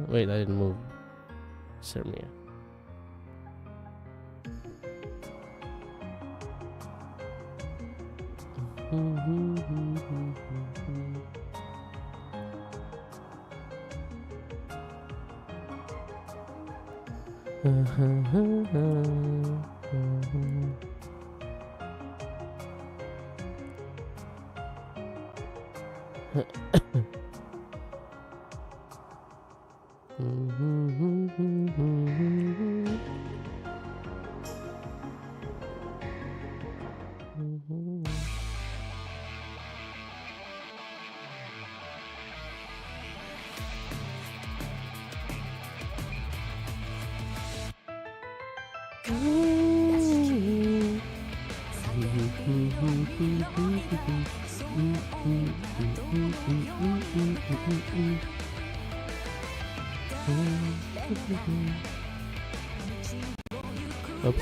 Wait, I didn't move. Sermia. Oops.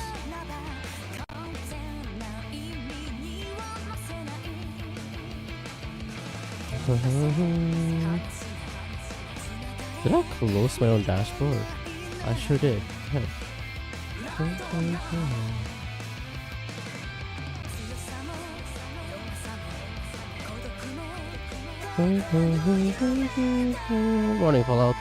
Did I close my own dashboard? I sure did. Yeah. Morning, Fallout.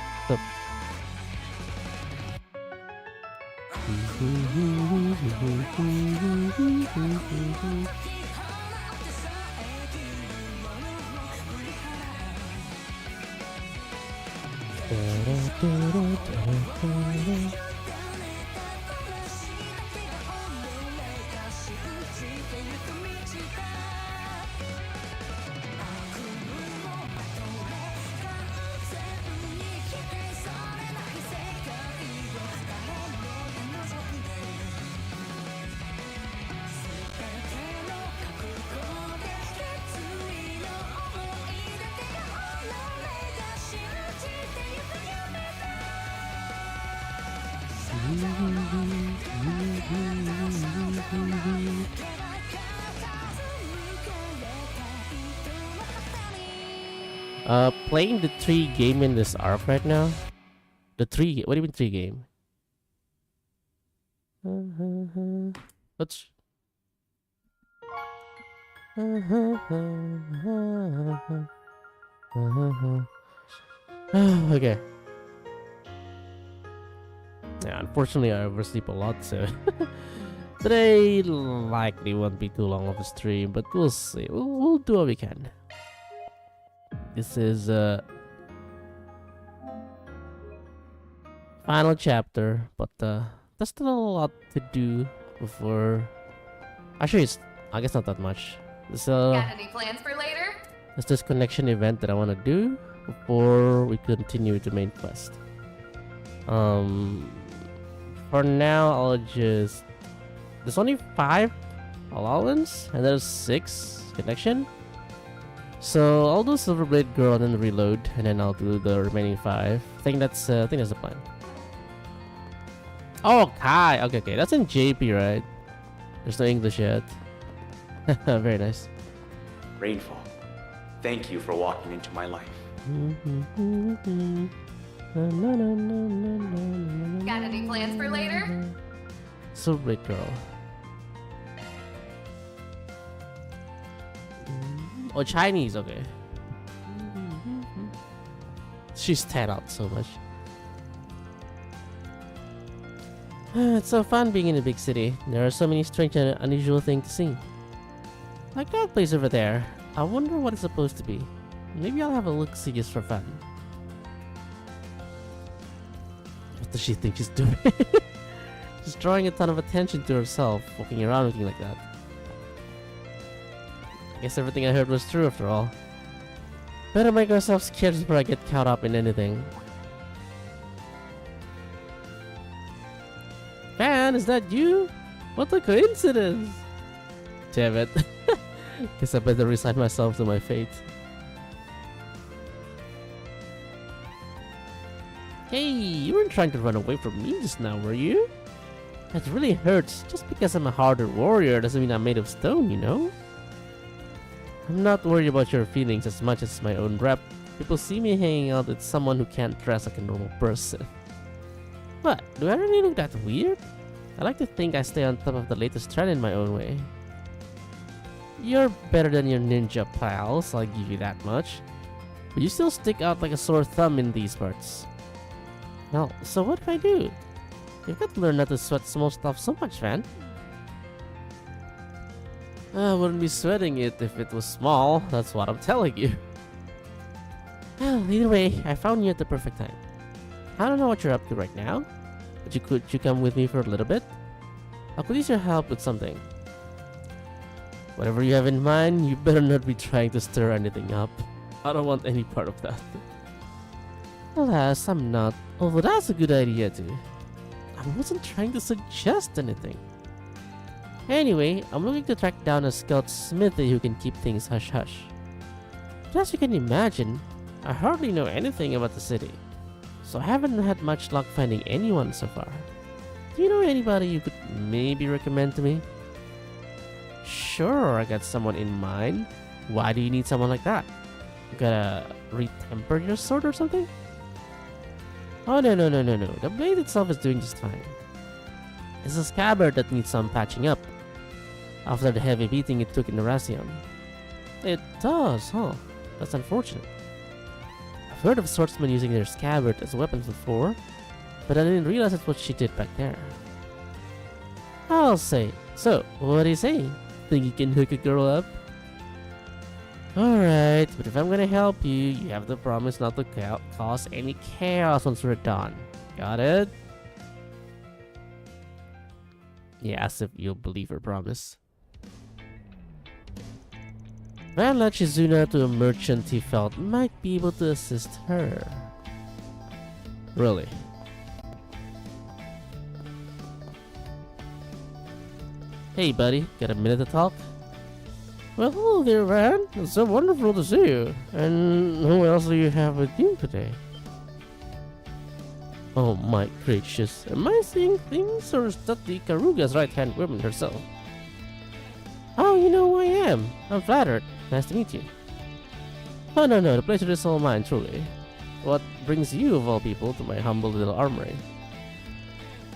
Playing the 3 game in this ARC right now. The 3, what do you mean 3 game? Let's. Okay. Yeah, unfortunately I oversleep a lot, so today likely won't be too long of a stream, but we'll see. We'll do what we can. This is final chapter, but there's still a lot to do before. Actually, I guess not that much. Got any plans for later? There's this connection event that I want to do before we continue with the main quest. For now, I'll just. There's only 5 allowance, and there's 6 connection. So I'll do Silverblade Girl and then reload, and then I'll do the remaining 5. I think that's the plan. Oh, Kai. Okay. That's in JP, right? There's no English yet. Very nice. Rainfall, thank you for walking into my life. Got any plans for later? Silverblade Girl. Oh, Chinese, okay. She stand out so much. It's so fun being in a big city. There are so many strange and unusual things to see. Like that place over there. I wonder what it's supposed to be. Maybe I'll have a look-see just for fun. What does she think she's doing? She's drawing a ton of attention to herself, walking around looking like that. I guess everything I heard was true after all. Better make myself scared before I get caught up in anything. Fan, is that you? What a coincidence! Damn it. Guess I better resign myself to my fate. Hey, you weren't trying to run away from me just now, were you? That really hurts. Just because I'm a harder warrior doesn't mean I'm made of stone, you know? I'm not worried about your feelings as much as my own rep. People see me hanging out with someone who can't dress like a normal person. What? Do I really look that weird? I like to think I stay on top of the latest trend in my own way. You're better than your ninja pals, I'll give you that much. But you still stick out like a sore thumb in these parts. Well, so what if I do? You've got to learn not to sweat small stuff so much, man. I wouldn't be sweating it if it was small, that's what I'm telling you. Well, either way, I found you at the perfect time. I don't know what you're up to right now, but could you come with me for a little bit? I could use your help with something. Whatever you have in mind, you better not be trying to stir anything up. I don't want any part of that. Alas, I'm not. Although that's a good idea too. I wasn't trying to suggest anything. Anyway, I'm looking to track down a scout smithy who can keep things hush-hush. But as you can imagine, I hardly know anything about the city, so I haven't had much luck finding anyone so far. Do you know anybody you could maybe recommend to me? Sure, I got someone in mind. Why do you need someone like that? You gotta retemper your sword or something? Oh no, the blade itself is doing just fine. It's a scabbard that needs some patching up after the heavy beating it took in the Razion. It does, huh? That's unfortunate. I've heard of swordsmen using their scabbard as weapons before, but I didn't realize that's what she did back there. I'll say. So, what do you say? Think you can hook a girl up? Alright, but if I'm gonna help you, you have to promise not to cause any chaos once we're done. Got it? Yeah, as if you'll believe her promise. Van led Shizuna to a merchant he felt might be able to assist her. Really? Hey buddy, got a minute to talk? Well, hello there, Van. It's so wonderful to see you. And who else do you have with you today? Oh my gracious, am I seeing things, or is that the Karuga's right-hand woman herself? Oh, you know who I am. I'm flattered. Nice to meet you. Oh no, the pleasure is all mine, truly. What brings you, of all people, to my humble little armory?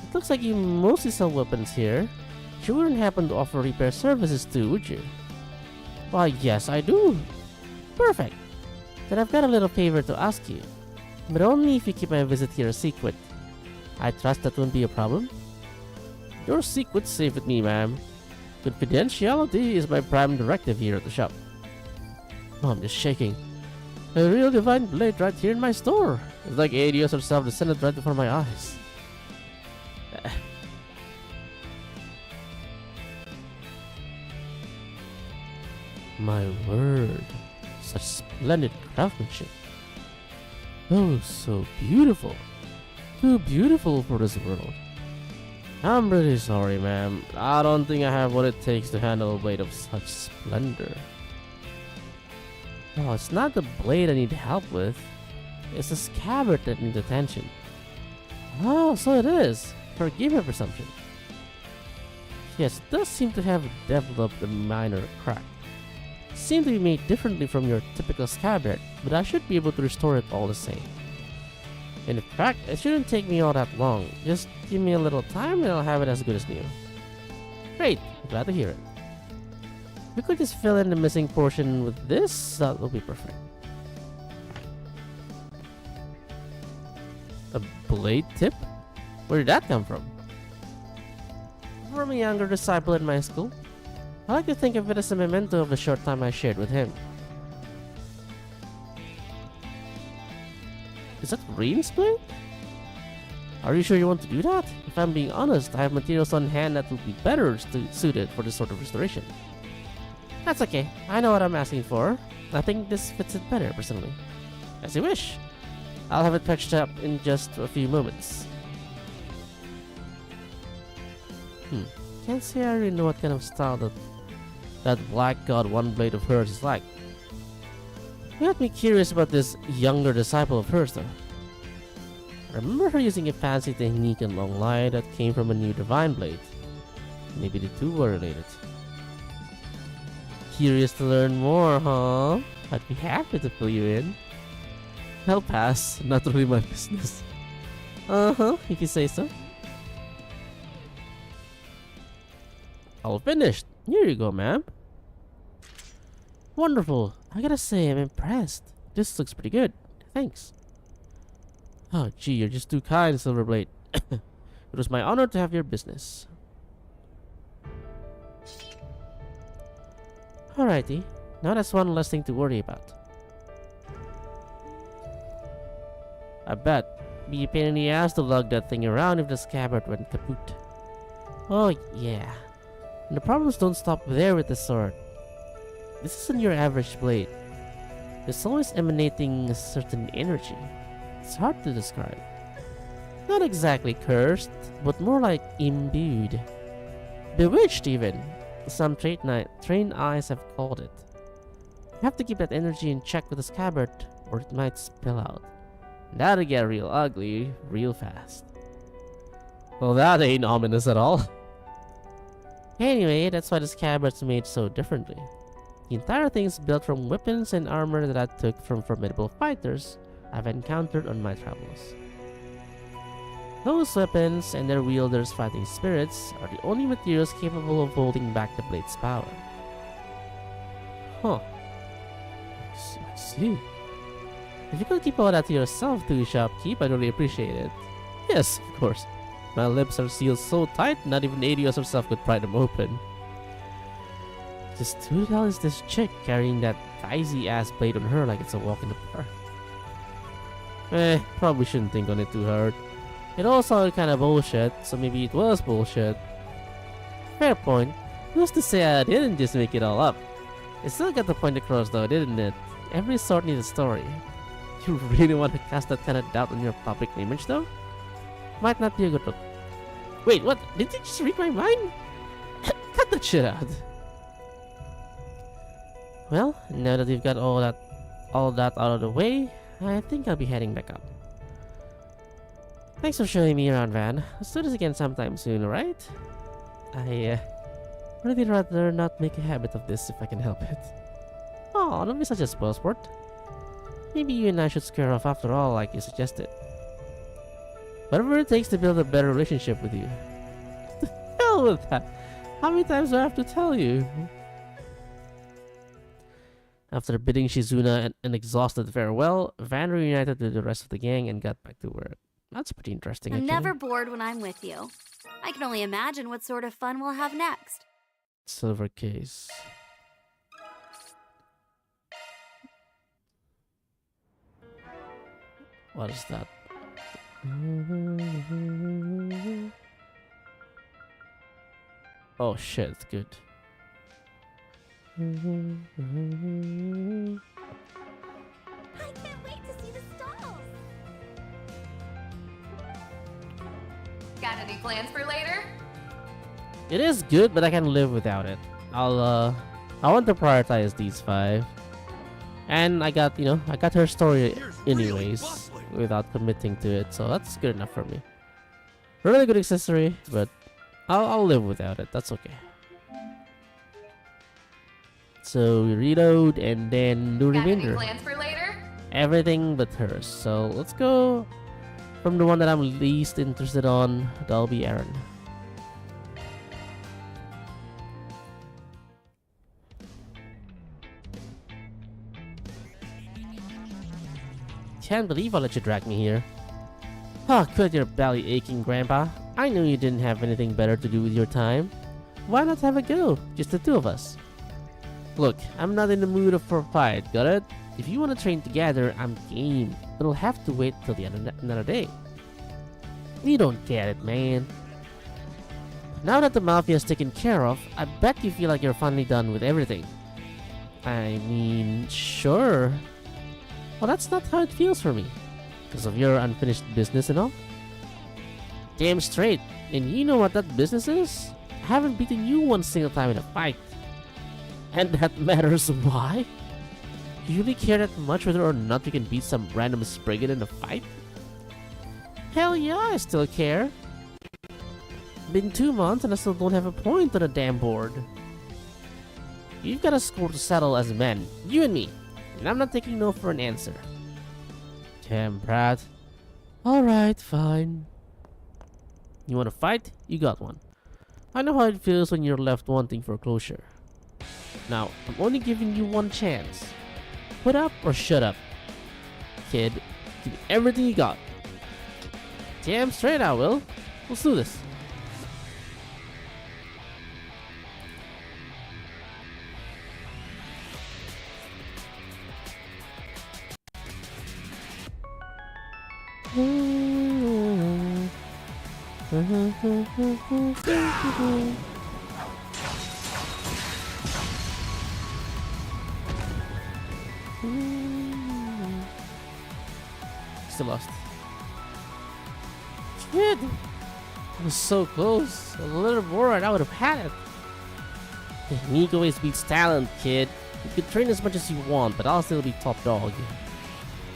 It looks like you mostly sell weapons here. You wouldn't happen to offer repair services too, would you? Why, yes, I do. Perfect. Then I've got a little favor to ask you. But only if you keep my visit here a secret. I trust that won't be a problem. Your secret's safe with me, ma'am. Confidentiality is my prime directive here at the shop. Oh, I'm just shaking. A real divine blade right here in my store. It's like Adios herself descended right before my eyes. My word. Such splendid craftsmanship. Oh, so beautiful. Too beautiful for this world. I'm really sorry, ma'am. I don't think I have what it takes to handle a blade of such splendor. Oh, it's not the blade I need help with. It's the scabbard that needs attention. Oh, so it is. Forgive my presumption. Yes, it does seem to have developed a minor crack. It seems to be made differently from your typical scabbard, but I should be able to restore it all the same. In fact, it shouldn't take me all that long. Just give me a little time and I'll have it as good as new. Great, glad to hear it. If we could just fill in the missing portion with this, that will be perfect. A blade tip? Where did that come from? From a younger disciple in my school. I like to think of it as a memento of the short time I shared with him. Is that Rain's blade? Are you sure you want to do that? If I'm being honest, I have materials on hand that would be better suited for this sort of restoration. That's okay. I know what I'm asking for. I think this fits it better, personally. As you wish. I'll have it patched up in just a few moments. Can't say I really know what kind of style that Black God One Blade of hers is like. You got me curious about this younger disciple of hers, though. I remember her using a fancy technique in Long Light that came from a new Divine Blade. Maybe the two were related. Curious to learn more, huh? I'd be happy to fill you in. I'll pass. Not really my business. If you say so. All finished. Here you go, ma'am. Wonderful. I gotta say, I'm impressed. This looks pretty good. Thanks. Oh, gee, you're just too kind, Silverblade. It was my honor to have your business. Alrighty. Now that's one less thing to worry about. I bet. Be a pain in the ass to lug that thing around if the scabbard went kaput. Oh, yeah. And the problems don't stop there with the sword. This isn't your average blade. It's always emanating a certain energy. It's hard to describe. Not exactly cursed, but more like imbued. Bewitched even. Some trained eyes have called it. You have to keep that energy in check with the scabbard, or it might spill out. That'll get real ugly real fast. Well, that ain't ominous at all. Anyway, that's why the scabbard's made so differently. The entire thing is built from weapons and armor that I took from formidable fighters I've encountered on my travels. Those weapons and their wielders' fighting spirits are the only materials capable of holding back the blade's power. Huh. I see. If you could keep all that to yourself, to shopkeep, I'd really appreciate it. Yes, of course. My lips are sealed so tight, not even Adios herself could pry them open. Just who the hell is this chick carrying that dicey ass blade on her like it's a walk in the park? Probably shouldn't think on it too hard. It all sounded kinda bullshit, so maybe it was bullshit. Fair point. Who's to say I didn't just make it all up? It still got the point across though, didn't it? Every sword needs a story. You really want to cast that kind of doubt on your public image though? Might not be a good look. Wait, what? Did you just read my mind? Cut that shit out. Well, now that we've got all that out of the way, I think I'll be heading back up. Thanks for showing me around, Van. Let's do this again sometime soon, alright? I really rather not make a habit of this if I can help it. Oh, don't be such a spoilsport. Maybe you and I should square off after all, like you suggested. Whatever it takes to build a better relationship with you. The hell with that! How many times do I have to tell you? After bidding Shizuna an exhausted farewell, Van reunited with the rest of the gang and got back to work. That's pretty interesting, I'm actually. never bored when I'm with you. I can only imagine what sort of fun we'll have next. Silver case. What is that? Oh shit, it's good. I can't wait to see the stalls. Got any plans for later? It is good, but I can live without it. I want to prioritize these 5. And I got her story anyways without committing to it, so that's good enough for me. Really good accessory, but I'll live without it. That's okay. So we reload and then do Got any remainder. plans for later? Everything but hers. So let's go from the one that I'm least interested on. That'll be Aaron. Can't believe I let you drag me here. Ah, quit your belly aching, Grandpa. I knew you didn't have anything better to do with your time. Why not have a go? Just the 2 of us. Look, I'm not in the mood for a fight, got it? If you want to train together, I'm game. It'll have to wait till the end of another day. You don't get it, man. Now that the Mafia's taken care of, I bet you feel like you're finally done with everything. I mean, sure. Well, that's not how it feels for me. Because of your unfinished business and all. Damn straight. And you know what that business is? I haven't beaten you one single time in a fight. And that matters why? You really care that much whether or not you can beat some random spriggan in a fight? Hell yeah, I still care. Been 2 months and I still don't have a point on the damn board. You've got a score to settle as men, you and me. And I'm not taking no for an answer. Damn, Brad. Alright, fine. You wanna fight? You got one. I know how it feels when you're left wanting for closure. Now, I'm only giving you one chance. Put up or shut up. Kid, give me everything you got. Damn straight I will. Let's do this. Still lost. Kid! I was so close. A little more and I would have had it. Technique always beats talent, kid. You can train as much as you want, but I'll still be top dog.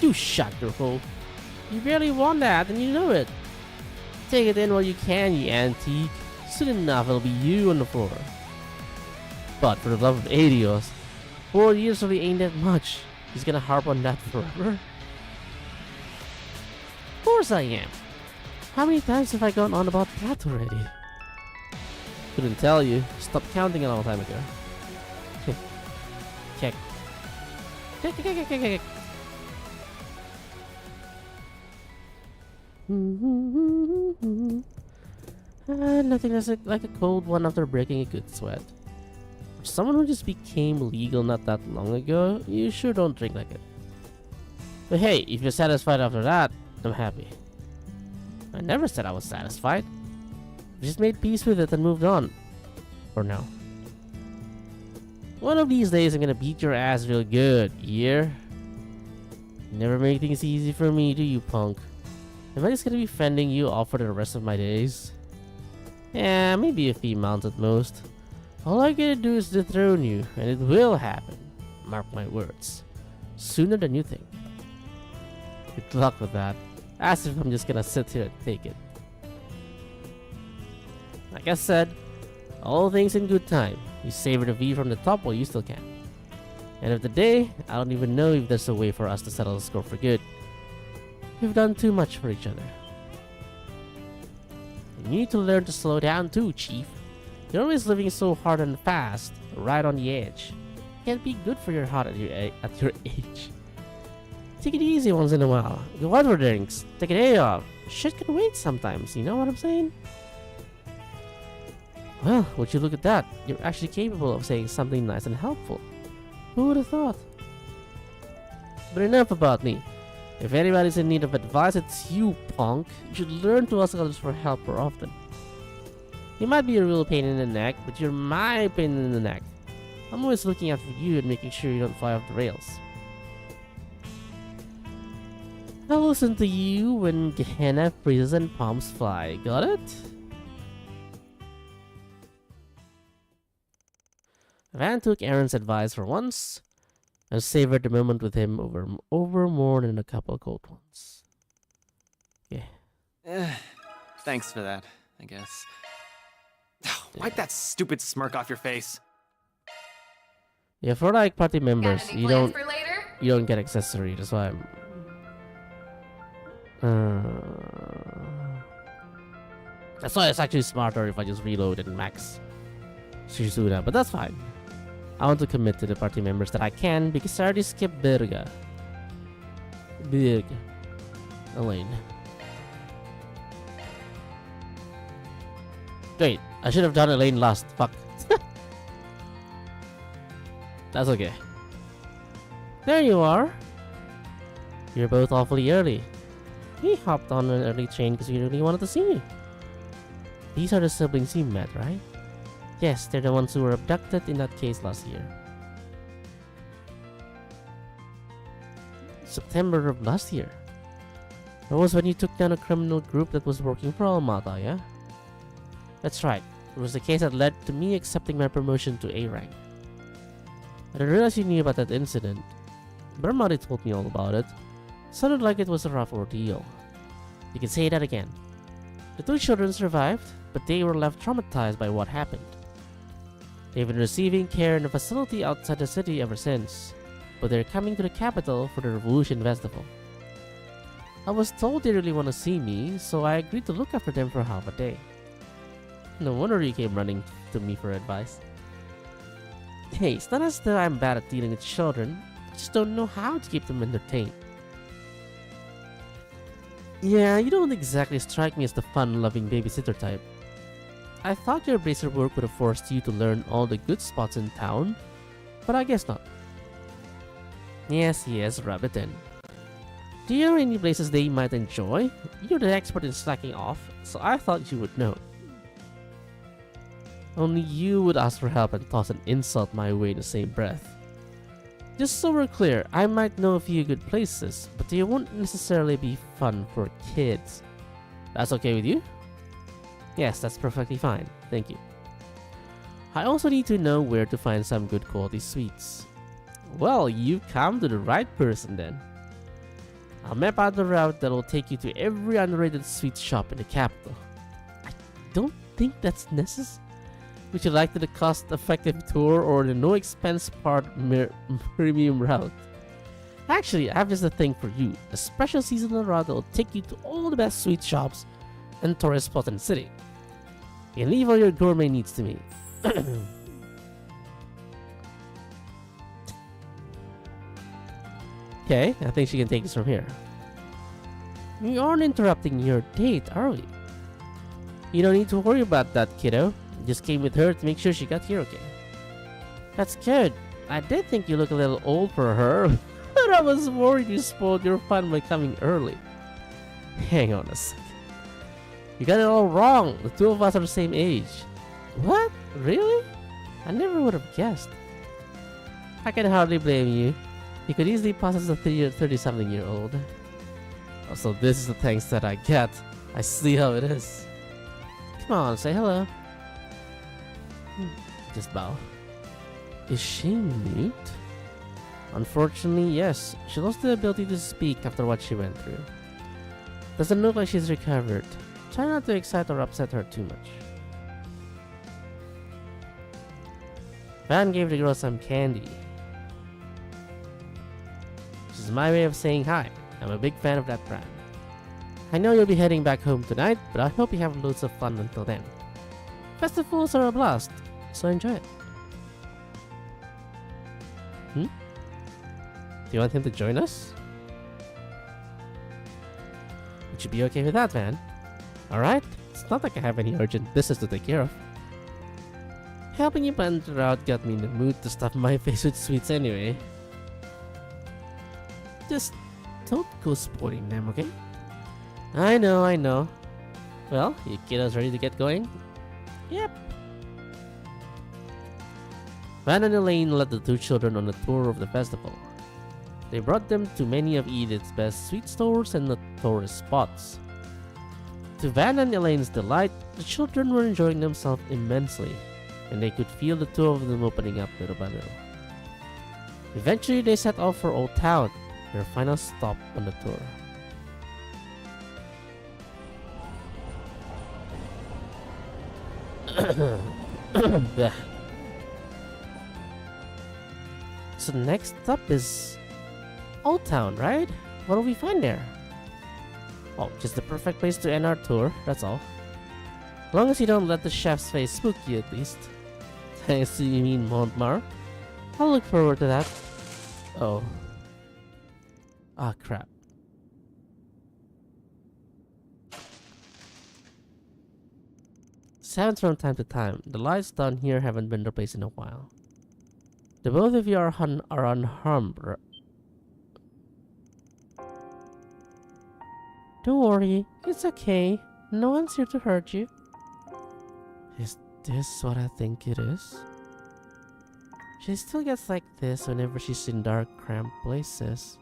You shut your hole. You barely won that, and you know it. Take it in while you can, you antique. Soon enough, it'll be you on the floor. But for the love of Adios, 4 years really ain't that much. He's gonna harp on that forever? Of course I am. How many times have I gone on about that already? Couldn't tell you. Stopped counting a long time ago. Check. Check. Nothing like a cold one after breaking a good sweat. For someone who just became legal not that long ago, you sure don't drink like it. But hey, if you're satisfied after that, I'm happy. I never said I was satisfied. I just made peace with it and moved on. For now. One of these days I'm gonna beat your ass real good, Yearrrr. You never make things easy for me, do you, punk? Am I just gonna be fending you off for the rest of my days? Yeah, maybe a few months at most. All I gotta do is dethrone you, and it will happen. Mark my words. Sooner than you think. Good luck with that. As if I'm just gonna sit here and take it. Like I said, all things in good time. You savor the view from the top while you still can. End of the day, I don't even know if there's a way for us to settle the score for good. We've done too much for each other. You need to learn to slow down too, Chief. You're always living so hard and fast, right on the edge. Can't be good for your heart at your age. Take it easy once in a while. Go out for drinks. Take a day off. Shit can wait sometimes, you know what I'm saying? Well, would you look at that? You're actually capable of saying something nice and helpful. Who would have thought? But enough about me. If anybody's in need of advice, it's you, punk. You should learn to ask others for help more often. You might be a real pain in the neck, but you're my pain in the neck. I'm always looking out for you and making sure you don't fly off the rails. I'll listen to you when Gehenna freezes and palms fly. Got it? Van took Aaron's advice for once and savored the moment with him over more than a couple cold ones. Yeah. Thanks for that, I guess. Wipe that stupid smirk off your face. Yeah, for like party members, Got any you plans don't for later? get accessory. That's why I'm. That's why it's actually smarter if I just reload and max Shizuna, but that's fine. I want to commit to the party members that I can because I already skipped Birga. Elaine. Wait, I should have done Elaine last. Fuck. That's okay. There you are. You're both awfully early. We hopped on an early train because we really wanted to see you. These are the siblings you met, right? Yes, they're the ones who were abducted in that case last year. September of last year. That was when you took down a criminal group that was working for Almata, yeah? That's right. It was the case that led to me accepting my promotion to A rank. I didn't realize you knew about that incident. Bermadi told me all about it. Sounded like it was a rough ordeal. You can say that again. The two children survived, but they were left traumatized by what happened. They've been receiving care in a facility outside the city ever since, but they're coming to the capital for the Revolution Festival. I was told they really want to see me, so I agreed to look after them for half a day. No wonder you came running to me for advice. Hey, it's not as though I'm bad at dealing with children, I just don't know how to keep them entertained. Yeah, you don't exactly strike me as the fun-loving babysitter type. I thought your bracer work would have forced you to learn all the good spots in town, but I guess not. Yes, rub it in. Do you know any places they might enjoy? You're the expert in slacking off, so I thought you would know. Only you would ask for help and toss an insult my way in the same breath. Just so we're clear, I might know a few good places, but they won't necessarily be fun for kids. That's okay with you? Yes, that's perfectly fine. Thank you. I also need to know where to find some good quality sweets. Well, you've come to the right person then. I'll map out the route that will take you to every underrated sweet shop in the capital. I don't think that's necessary. Would you like the cost-effective tour or the no-expense part premium route? Actually, I have just a thing for you. A special seasonal route that will take you to all the best sweet shops and tourist spots in the city. You can leave all your gourmet needs to me. Okay, I think she can take this from here. We aren't interrupting your date, are we? You don't need to worry about that, kiddo. Just came with her to make sure she got here okay. That's good. I did think you look a little old for her, but I was worried you spoiled your fun by coming early. Hang on a sec. You got it all wrong. The two of us are the same age. What? Really? I never would have guessed. I can hardly blame you. You could easily pass as a 30-something-year-old. Oh, so this is the thanks that I get. I see how it is. Come on, say hello. Just bow. Is she mute? Unfortunately, yes. She lost the ability to speak after what she went through. Doesn't look like she's recovered. Try not to excite or upset her too much. Van gave the girl some candy. This is my way of saying hi. I'm a big fan of that brand. I know you'll be heading back home tonight, but I hope you have loads of fun until then. Festivals are a blast, so enjoy it. Do you want him to join us? Would you be okay with that, Van? Alright? It's not like I have any urgent business to take care of. Helping you plan the route got me in the mood to stuff my face with sweets anyway. Just don't go spoiling them, okay? I know. Well, you kiddos ready to get going? Yep. Van and Elaine led the two children on a tour of the festival. They brought them to many of Edith's best sweet stores and the tourist spots. To Van and Elaine's delight, the children were enjoying themselves immensely, and they could feel the two of them opening up little by little. Eventually, they set off for Old Town, their final stop on the tour. So next up is Old Town, right? What do we find there? Oh, just the perfect place to end our tour, that's all. As long as you don't let the chef's face spook you at least. I see you mean Montmartre. I'll look forward to that. Oh. Ah, crap. This happens from time to time. The lights down here haven't been replaced in a while. The both of you are unharmed. Don't worry, it's okay. No one's here to hurt you. Is this what I think it is? She still gets like this whenever she's in dark, cramped places.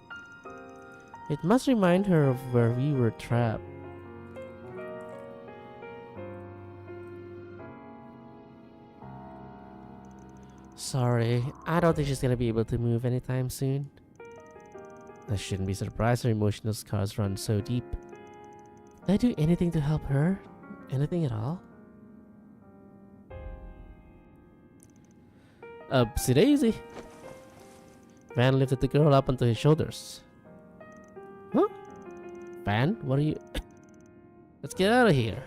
It must remind her of where we were trapped. Sorry, I don't think she's gonna be able to move anytime soon. I shouldn't be surprised her emotional scars run so deep. Did I do anything to help her? Anything at all? Upsy daisy. Van lifted the girl up onto his shoulders. Huh? Van, what are you? Let's get out of here.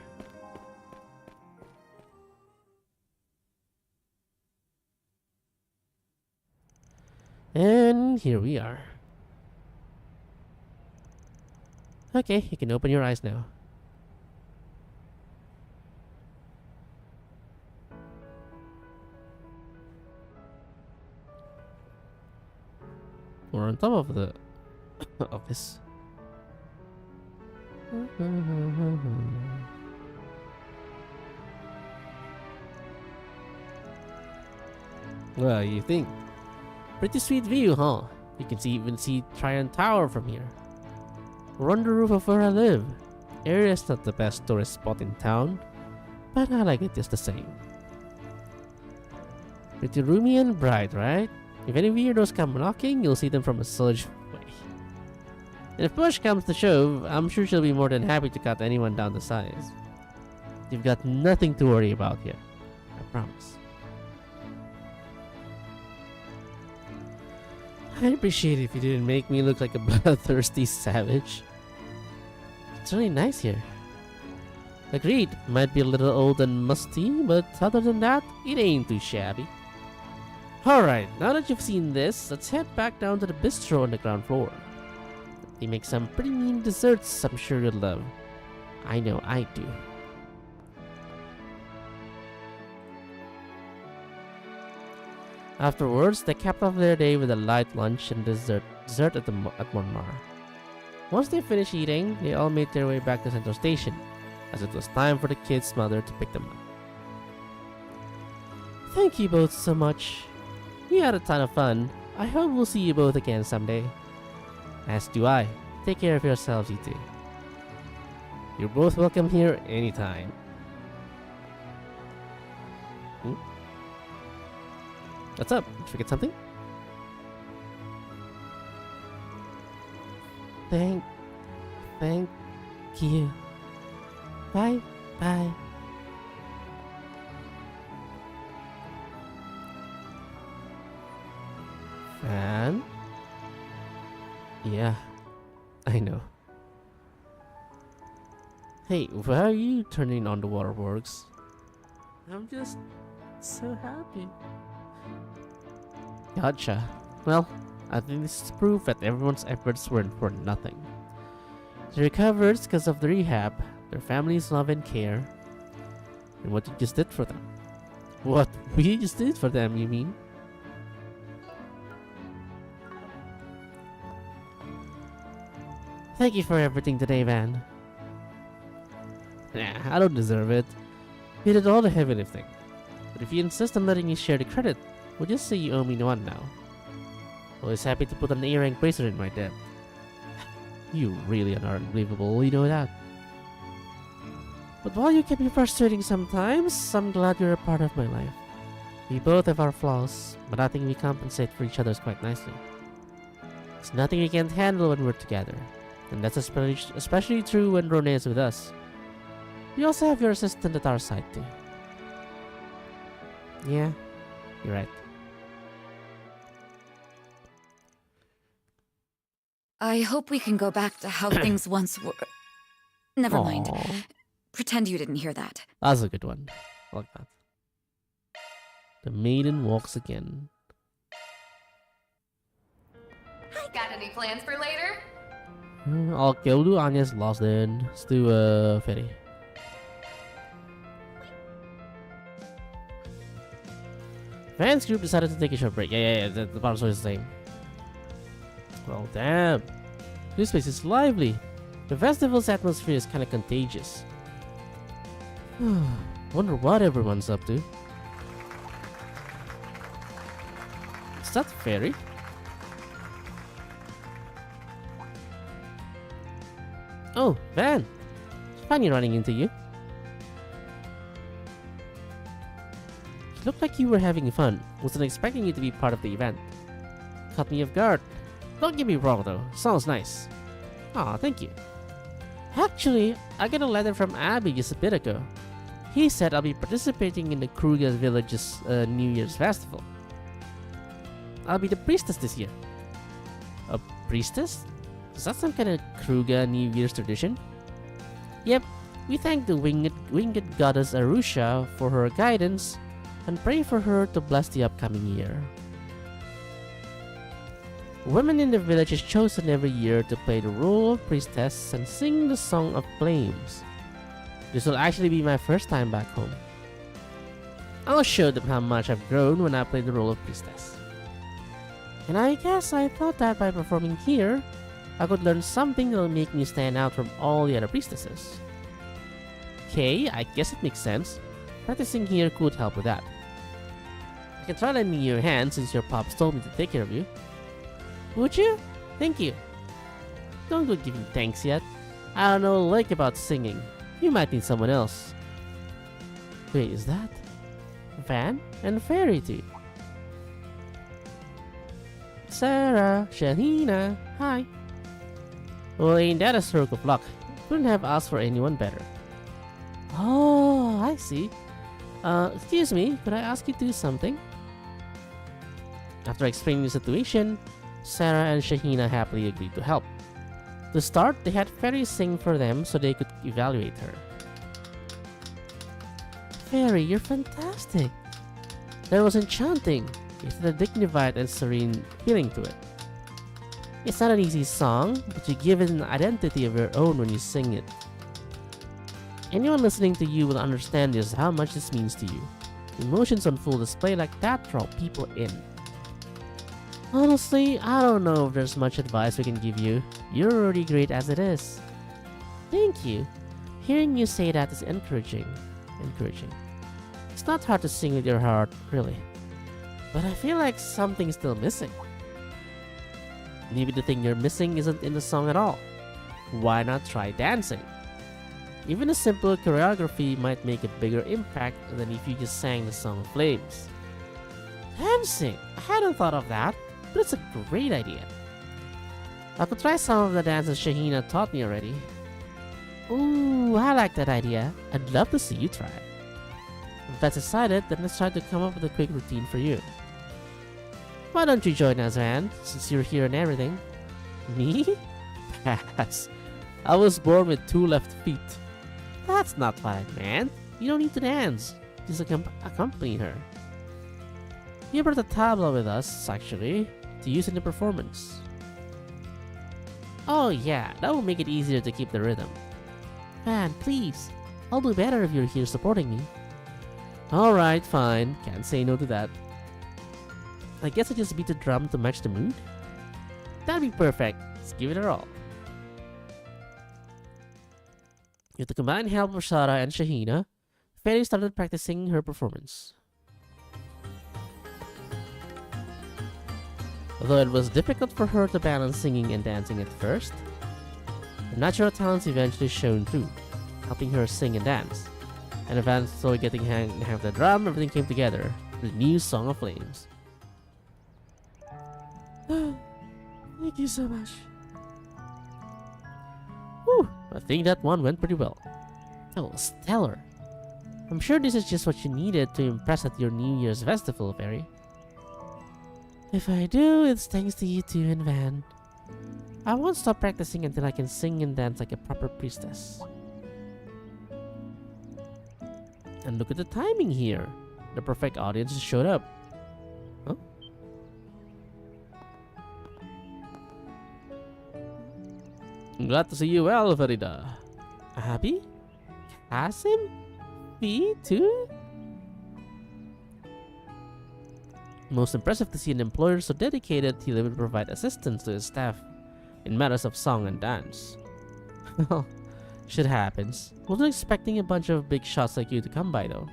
And here we are. Okay, you can open your eyes now. We're on top of the of this. Well, you think? Pretty sweet view, huh? You can even see Tryon Tower from here. We're on the roof of where I live. Area's not the best tourist spot in town, but I like it just the same. Pretty roomy and bright, right? If any weirdos come knocking, you'll see them from a solid way. And if push comes to shove, I'm sure she'll be more than happy to cut anyone down to size. You've got nothing to worry about here. I promise. I'd appreciate it if you didn't make me look like a bloodthirsty savage. It's really nice here. Agreed, might be a little old and musty, but other than that, it ain't too shabby. Alright, now that you've seen this, let's head back down to the bistro on the ground floor. They make some pretty mean desserts I'm sure you'll love. I know I do. Afterwards, they capped off their day with a light lunch and dessert at Montmartre. Once they finished eating, they all made their way back to Central Station, as it was time for the kid's mother to pick them up. Thank you both so much. We had a ton of fun. I hope we'll see you both again someday. As do I. Take care of yourselves, you two. You're both welcome here anytime. What's up? Did you forget something? Thank you. Bye. Fan? Yeah, I know. Hey, why are you turning on the waterworks? I'm just so happy. Gotcha. Well, I think this is proof that everyone's efforts weren't for nothing. They recovered because of the rehab, their family's love and care, and what you just did for them. What we just did for them, you mean? Thank you for everything today, Van. Nah, I don't deserve it. You did all the heavy lifting. But if you insist on letting me share the credit, We'll just say you owe me one now. Always happy to put an earring bracelet in my debt. You really are unbelievable, you know that. But while you can be frustrating sometimes, I'm glad you're a part of my life. We both have our flaws, but I think we compensate for each other quite nicely. There's nothing we can't handle when we're together, and that's especially true when Rone is with us. We also have your assistant at our side too. Yeah, you're right. I hope we can go back to how things once were. Never mind. Aww. Pretend you didn't hear that. That's a good one. I like that. The maiden walks again. Got any plans for later? Oke, we'll do Anya's lost then. Let's do Ferry. Fans group decided to take a short break. Yeah, the part is the same. Well, damn. This place is lively. The festival's atmosphere is kind of contagious. Wonder what everyone's up to. Is that Fairy? Oh, Van. Funny running into you. You looked like you were having fun. Wasn't expecting you to be part of the event. Caught me off guard. Don't get me wrong though, sounds nice. Aw, thank you. Actually, I got a letter from Abby just a bit ago. He said I'll be participating in the Kruger Village's New Year's festival. I'll be the priestess this year. A priestess? Is that some kind of Kruger New Year's tradition? Yep, we thank the winged goddess Arusha for her guidance and pray for her to bless the upcoming year. Women in the village is chosen every year to play the role of priestess and sing the Song of Flames. This will actually be my first time back home. I'll show them how much I've grown when I play the role of priestess. And I guess I thought that by performing here, I could learn something that'll make me stand out from all the other priestesses. Okay, I guess it makes sense. Practicing here could help with that. I can try lending you your hand since your pops told me to take care of you. Would you? Thank you. Don't go giving thanks yet. I don't know like about singing. You might need someone else. Wait, is that Van and Fairy too? Sarah, Shahina, hi. Well, ain't that a stroke of luck? Couldn't have asked for anyone better. Oh, I see. Excuse me, could I ask you to do something? After explaining the situation, Sarah and Shahina happily agreed to help. To start, they had Fairy sing for them so they could evaluate her. Fairy, you're fantastic! That was enchanting. It had a dignified and serene feeling to it. It's not an easy song, but you give it an identity of your own when you sing it. Anyone listening to you will understand just how much this means to you. Emotions on full display like that draw people in. Honestly, I don't know if there's much advice we can give you. You're already great as it is. Thank you. Hearing you say that is encouraging. It's not hard to sing with your heart, really. But I feel like something's still missing. Maybe the thing you're missing isn't in the song at all. Why not try dancing? Even a simple choreography might make a bigger impact than if you just sang the Song of Flames. Dancing! I hadn't thought of that, but it's a great idea. I could try some of the dances Shahina taught me already. Ooh, I like that idea. I'd love to see you try it. If that's decided, then let's try to come up with a quick routine for you. Why don't you join us, Van, since you're here and everything? Me? Pass. I was born with 2 left feet. That's not what I meant. You don't need to dance. Just accompany her. We brought a tabla with us, actually, to use in the performance. Oh yeah, that will make it easier to keep the rhythm. Van, please. I'll do better if you're here supporting me. Alright, fine. Can't say no to that. I guess I just beat the drum to match the mood? That'd be perfect. Let's give it a roll. With the combined help of Sarah and Shahina, Fairy started practicing her performance. Although it was difficult for her to balance singing and dancing at first, her natural talents eventually shone through, helping her sing and dance. And eventually getting hang of the drum, everything came together for the new Song of Flames. Thank you so much. Whew, I think that one went pretty well. Oh, stellar. I'm sure this is just what you needed to impress at your New Year's festival, Fairy. If I do, it's thanks to you two and Van. I won't stop practicing until I can sing and dance like a proper priestess. And look at the timing here. The perfect audience showed up. Huh? I'm glad to see you well, Farida. Abby? Kasim? Me too? Most impressive to see an employer so dedicated he would provide assistance to his staff in matters of song and dance. Well, shit happens. Wasn't expecting a bunch of big shots like you to come by though.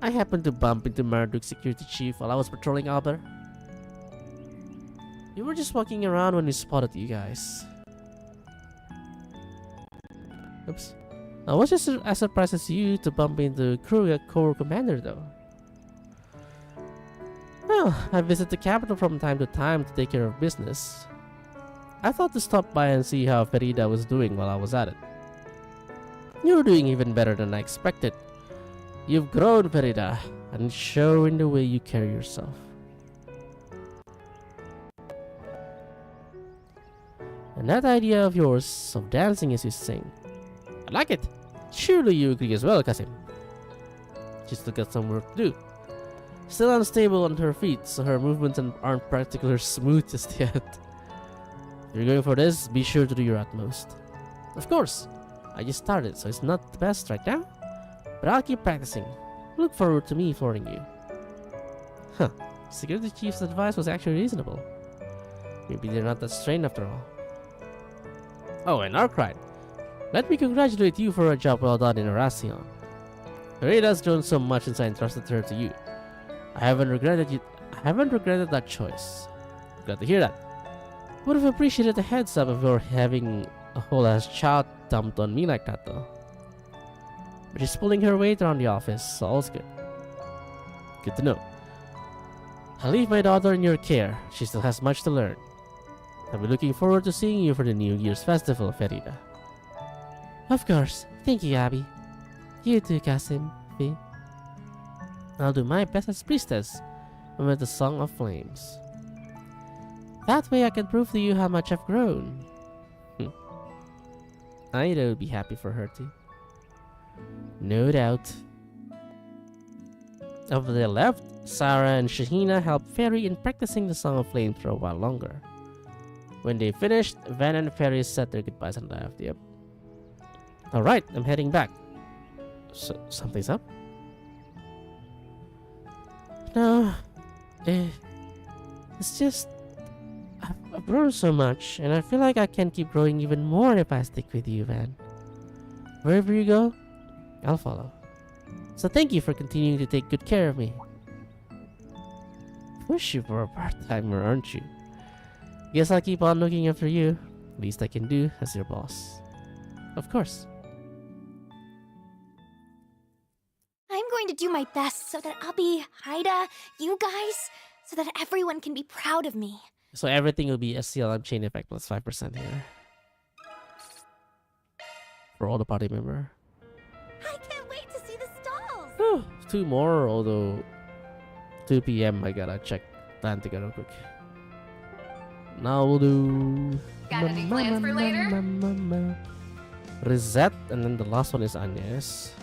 I happened to bump into Marduk's security chief while I was patrolling Albert. We were just walking around when we spotted you guys. Oops. I was just as surprised as you to bump into Kruya Corps Commander though. Well, I visit the capital from time to time to take care of business. I thought to stop by and see how Farida was doing while I was at it. You're doing even better than I expected. You've grown, Farida, and it's showing in the way you carry yourself. And that idea of yours of dancing as you sing, I like it. Surely you agree as well, Kasim. She's still got some work to do. Still unstable on her feet, so her movements aren't particularly smooth just yet. If you're going for this, be sure to do your utmost. Of course, I just started, so it's not the best right now, but I'll keep practicing. Look forward to me flooring you. Huh, Security Chief's advice was actually reasonable. Maybe they're not that strained after all. Oh, and Arkwright, let me congratulate you for a job well done in Arasion. Farida's grown so much since I entrusted her to you. I haven't regretted that choice. Glad to hear that. Would have appreciated the heads up of your having a whole ass child dumped on me like that though. But she's pulling her weight around the office, so all's good. Good to know. I'll leave my daughter in your care. She still has much to learn. I'll be looking forward to seeing you for the New Year's festival, Farida. Of course. Thank you, Abby. You too, Kasim. V. I'll do my best as priestess with the Song of Flames. That way I can prove to you how much I've grown. Ida would be happy for her too. No doubt. Over the left, Sarah and Shahina helped Fairy in practicing the Song of Flames for a while longer. When they finished, Van and Fairy said their goodbyes and left. Yep. Alright, I'm heading back. Something's up? No. It's just... I've grown so much, and I feel like I can keep growing even more if I stick with you, Van. Wherever you go, I'll follow. So thank you for continuing to take good care of me. Push you for a part-timer, aren't you? Guess I'll keep on looking after you. Least I can do as your boss. Of course. I'm going to do my best so that Abby, Haida, you guys, so that everyone can be proud of me. So everything will be SCLM chain effect plus 5% here. For all the party member. I can't wait to see the stalls! Whew, 2 more, although 2 PM I gotta check Atlantica real quick. Now we'll do... Got any plans for later? Reset, and then the last one is Agnes.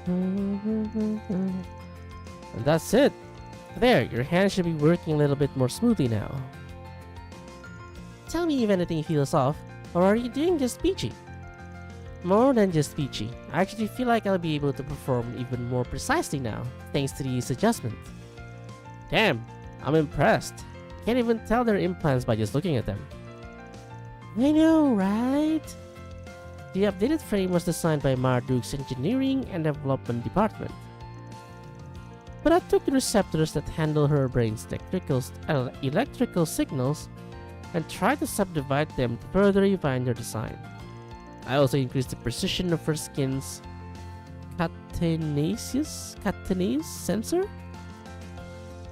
And that's it. There, your hands should be working a little bit more smoothly now. Tell me if anything feels off, or are you doing just peachy? More than just peachy. I actually feel like I'll be able to perform even more precisely now, thanks to these adjustments. Damn, I'm impressed. Can't even tell they're implants by just looking at them. I know, right? The updated frame was designed by Marduk's Engineering and Development Department. But I took the receptors that handle her brain's electrical signals and tried to subdivide them to further refine their design. I also increased the precision of her skin's catenase sensor.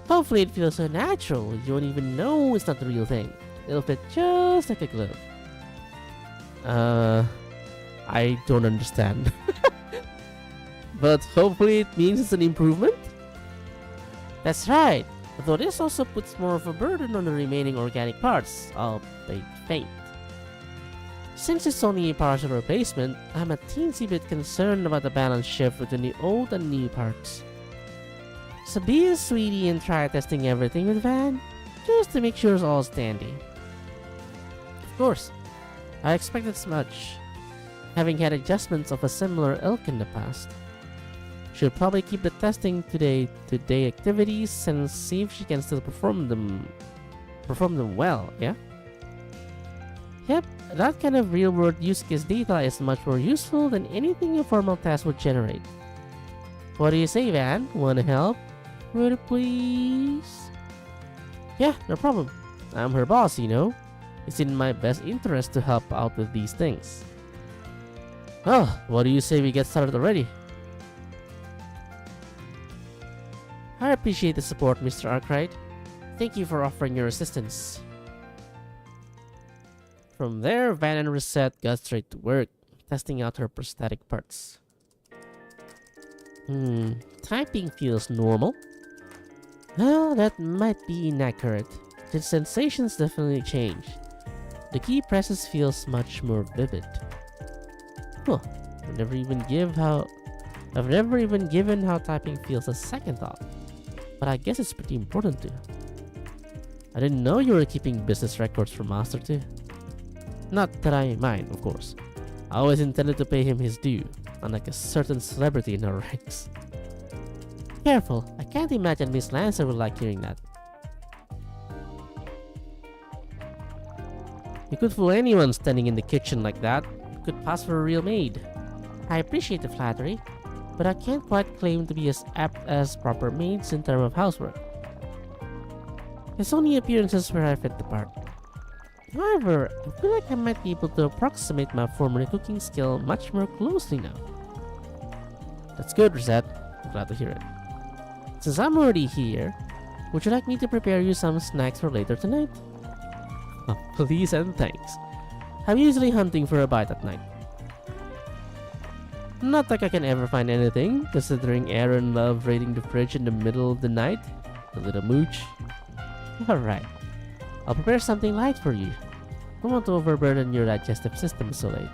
Hopefully it feels so natural you won't even know it's not the real thing. It'll fit just like a glove. I don't understand. But hopefully it means it's an improvement? That's right, though this also puts more of a burden on the remaining organic parts, albeit faint. Since it's only a partial replacement, I'm a teensy bit concerned about the balance shift between the old and new parts. So be a sweetie and try testing everything with Van, just to make sure it's all standing. Of course, I expect as much, having had adjustments of a similar ilk in the past. She'll probably keep the testing to-day activities and see if she can still perform them well, yeah? Yep, that kind of real-world use case data is much more useful than anything a formal test would generate. What do you say, Van? Wanna help? Would you please? Yeah, no problem. I'm her boss, you know. It's in my best interest to help out with these things. Well, what do you say we get started already? I appreciate the support, Mr. Arkwright. Thank you for offering your assistance. From there, Van and Rosette got straight to work, testing out her prosthetic parts. Typing feels normal. Well, that might be inaccurate. The sensations definitely change. The key presses feels much more vivid. Huh, I've never even given how typing feels a second thought. But I guess it's pretty important too. I didn't know you were keeping business records for Master too. Not that I mind, of course. I always intended to pay him his due, unlike a certain celebrity in our ranks. Careful, I can't imagine Miss Lancer would like hearing that. You could fool anyone standing in the kitchen like that. You could pass for a real maid. I appreciate the flattery, but I can't quite claim to be as apt as proper maids in terms of housework. It's only appearances where I fit the part. However, I feel like I might be able to approximate my former cooking skill much more closely now. That's good, Rosette. I'm glad to hear it. Since I'm already here, would you like me to prepare you some snacks for later tonight? Oh, please and thanks. I'm usually hunting for a bite at night. Not like I can ever find anything, considering Aaron loved raiding the fridge in the middle of the night. A little mooch. Alright. I'll prepare something light for you. Don't want to overburden your digestive system so late.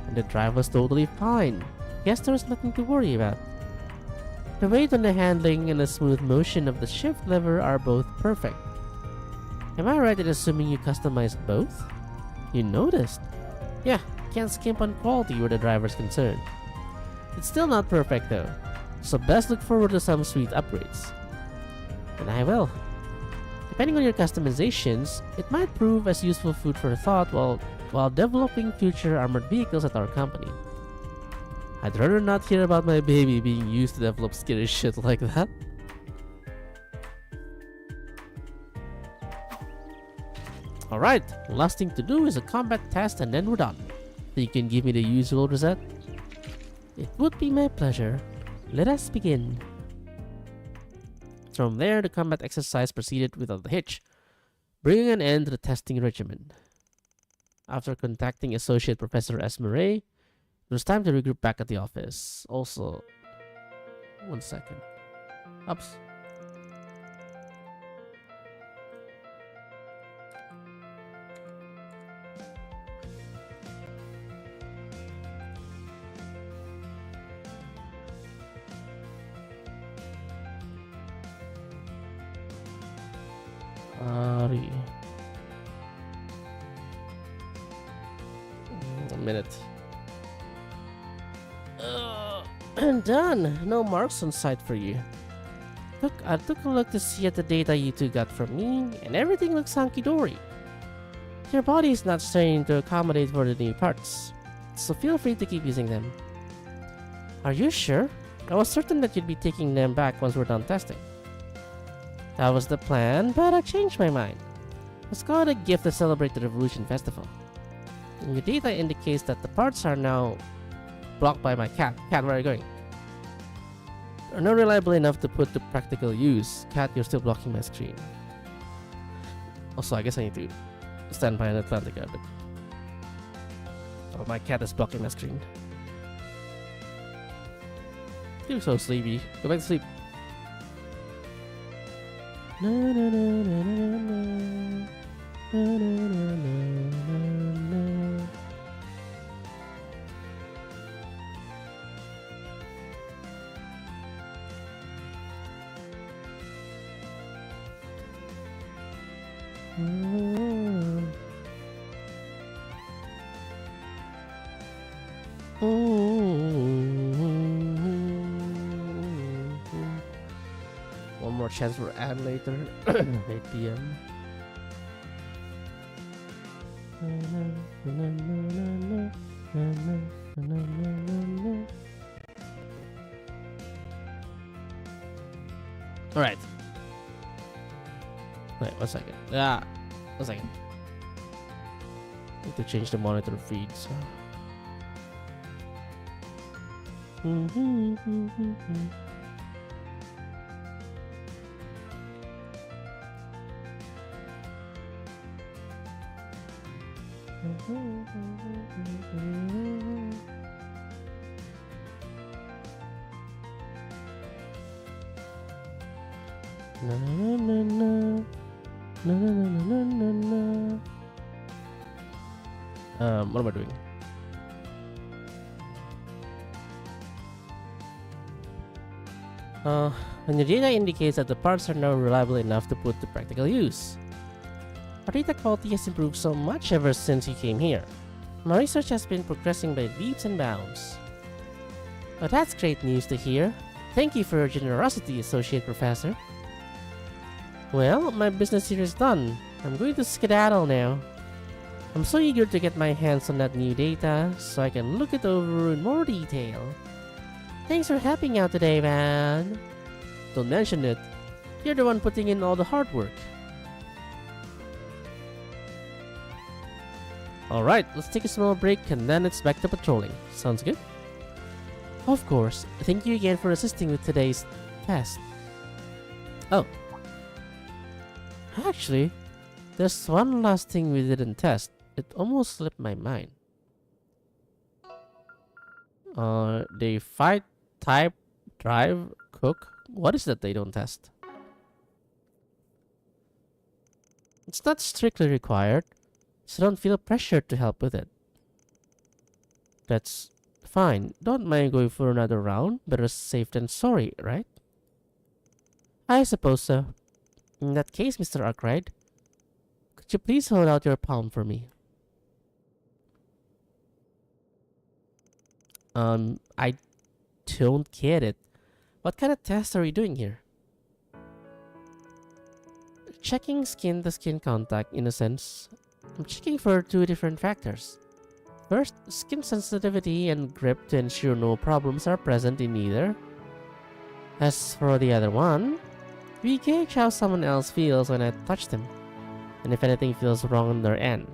And the drive was totally fine. Guess there was nothing to worry about. The weight on the handling and the smooth motion of the shift lever are both perfect. Am I right in assuming you customized both? You noticed? Yeah, can't skimp on quality where the driver's concerned. It's still not perfect though, so best look forward to some sweet upgrades. And I will. Depending on your customizations, it might prove as useful food for thought while developing future armored vehicles at our company. I'd rather not hear about my baby being used to develop scary shit like that. Alright, last thing to do is a combat test and then we're done. So you can give me the usual, Rosette? It would be my pleasure. Let us begin. From there, the combat exercise proceeded without a hitch, bringing an end to the testing regimen. After contacting Associate Professor Esmeralda, it was time to regroup back at the office. Also, one second. Oops. A minute. Done. No marks on sight for you. I took a look to see at the data you two got from me, and everything looks hunky-dory. Your body is not starting to accommodate for the new parts, so feel free to keep using them. Are you sure? I was certain that you'd be taking them back once we're done testing. That was the plan, but I changed my mind. Let's call it a gift to celebrate the Revolution Festival. And your data indicates that the parts are now blocked by my cat. Cat, where are you going? Are not reliable enough to put to practical use. Cat, you're still blocking my screen. Also, I guess I need to stand by an Atlantica, but oh, my cat is blocking my screen. You're so sleepy. Go back to sleep. Na, na, na, na, na, na. Na, na, na, na, na. One more chance for ad later. 8 p.m. Alright. Wait, 1 second. Yeah, 1 second. Need to change the monitor feed, so. Na na na na na na na na. What am I doing? And your data indicates that the parts are now reliable enough to put to practical use. Our data quality has improved so much ever since you came here. My research has been progressing by leaps and bounds. Well, that's great news to hear. Thank you for your generosity, Associate Professor. Well, my business here is done. I'm going to skedaddle now. I'm so eager to get my hands on that new data so I can look it over in more detail. Thanks for helping out today, man. Don't mention it. You're the one putting in all the hard work. Alright, let's take a small break and then it's back to patrolling. Sounds good? Of course. Thank you again for assisting with today's test. Oh. Actually, there's one last thing we didn't test. It almost slipped my mind. They fight, type, drive, cook. What is that they don't test? It's not strictly required, so don't feel pressured to help with it. That's fine. Don't mind going for another round. Better safe than sorry, right? I suppose so. In that case, Mr. Arkwright, could you please hold out your palm for me? I don't get it. What kind of test are we doing here? Checking skin-to-skin contact, in a sense. I'm checking for 2 different factors. First, skin sensitivity and grip to ensure no problems are present in either. As for the other one, we gauge how someone else feels when I touch them, and if anything feels wrong on their end.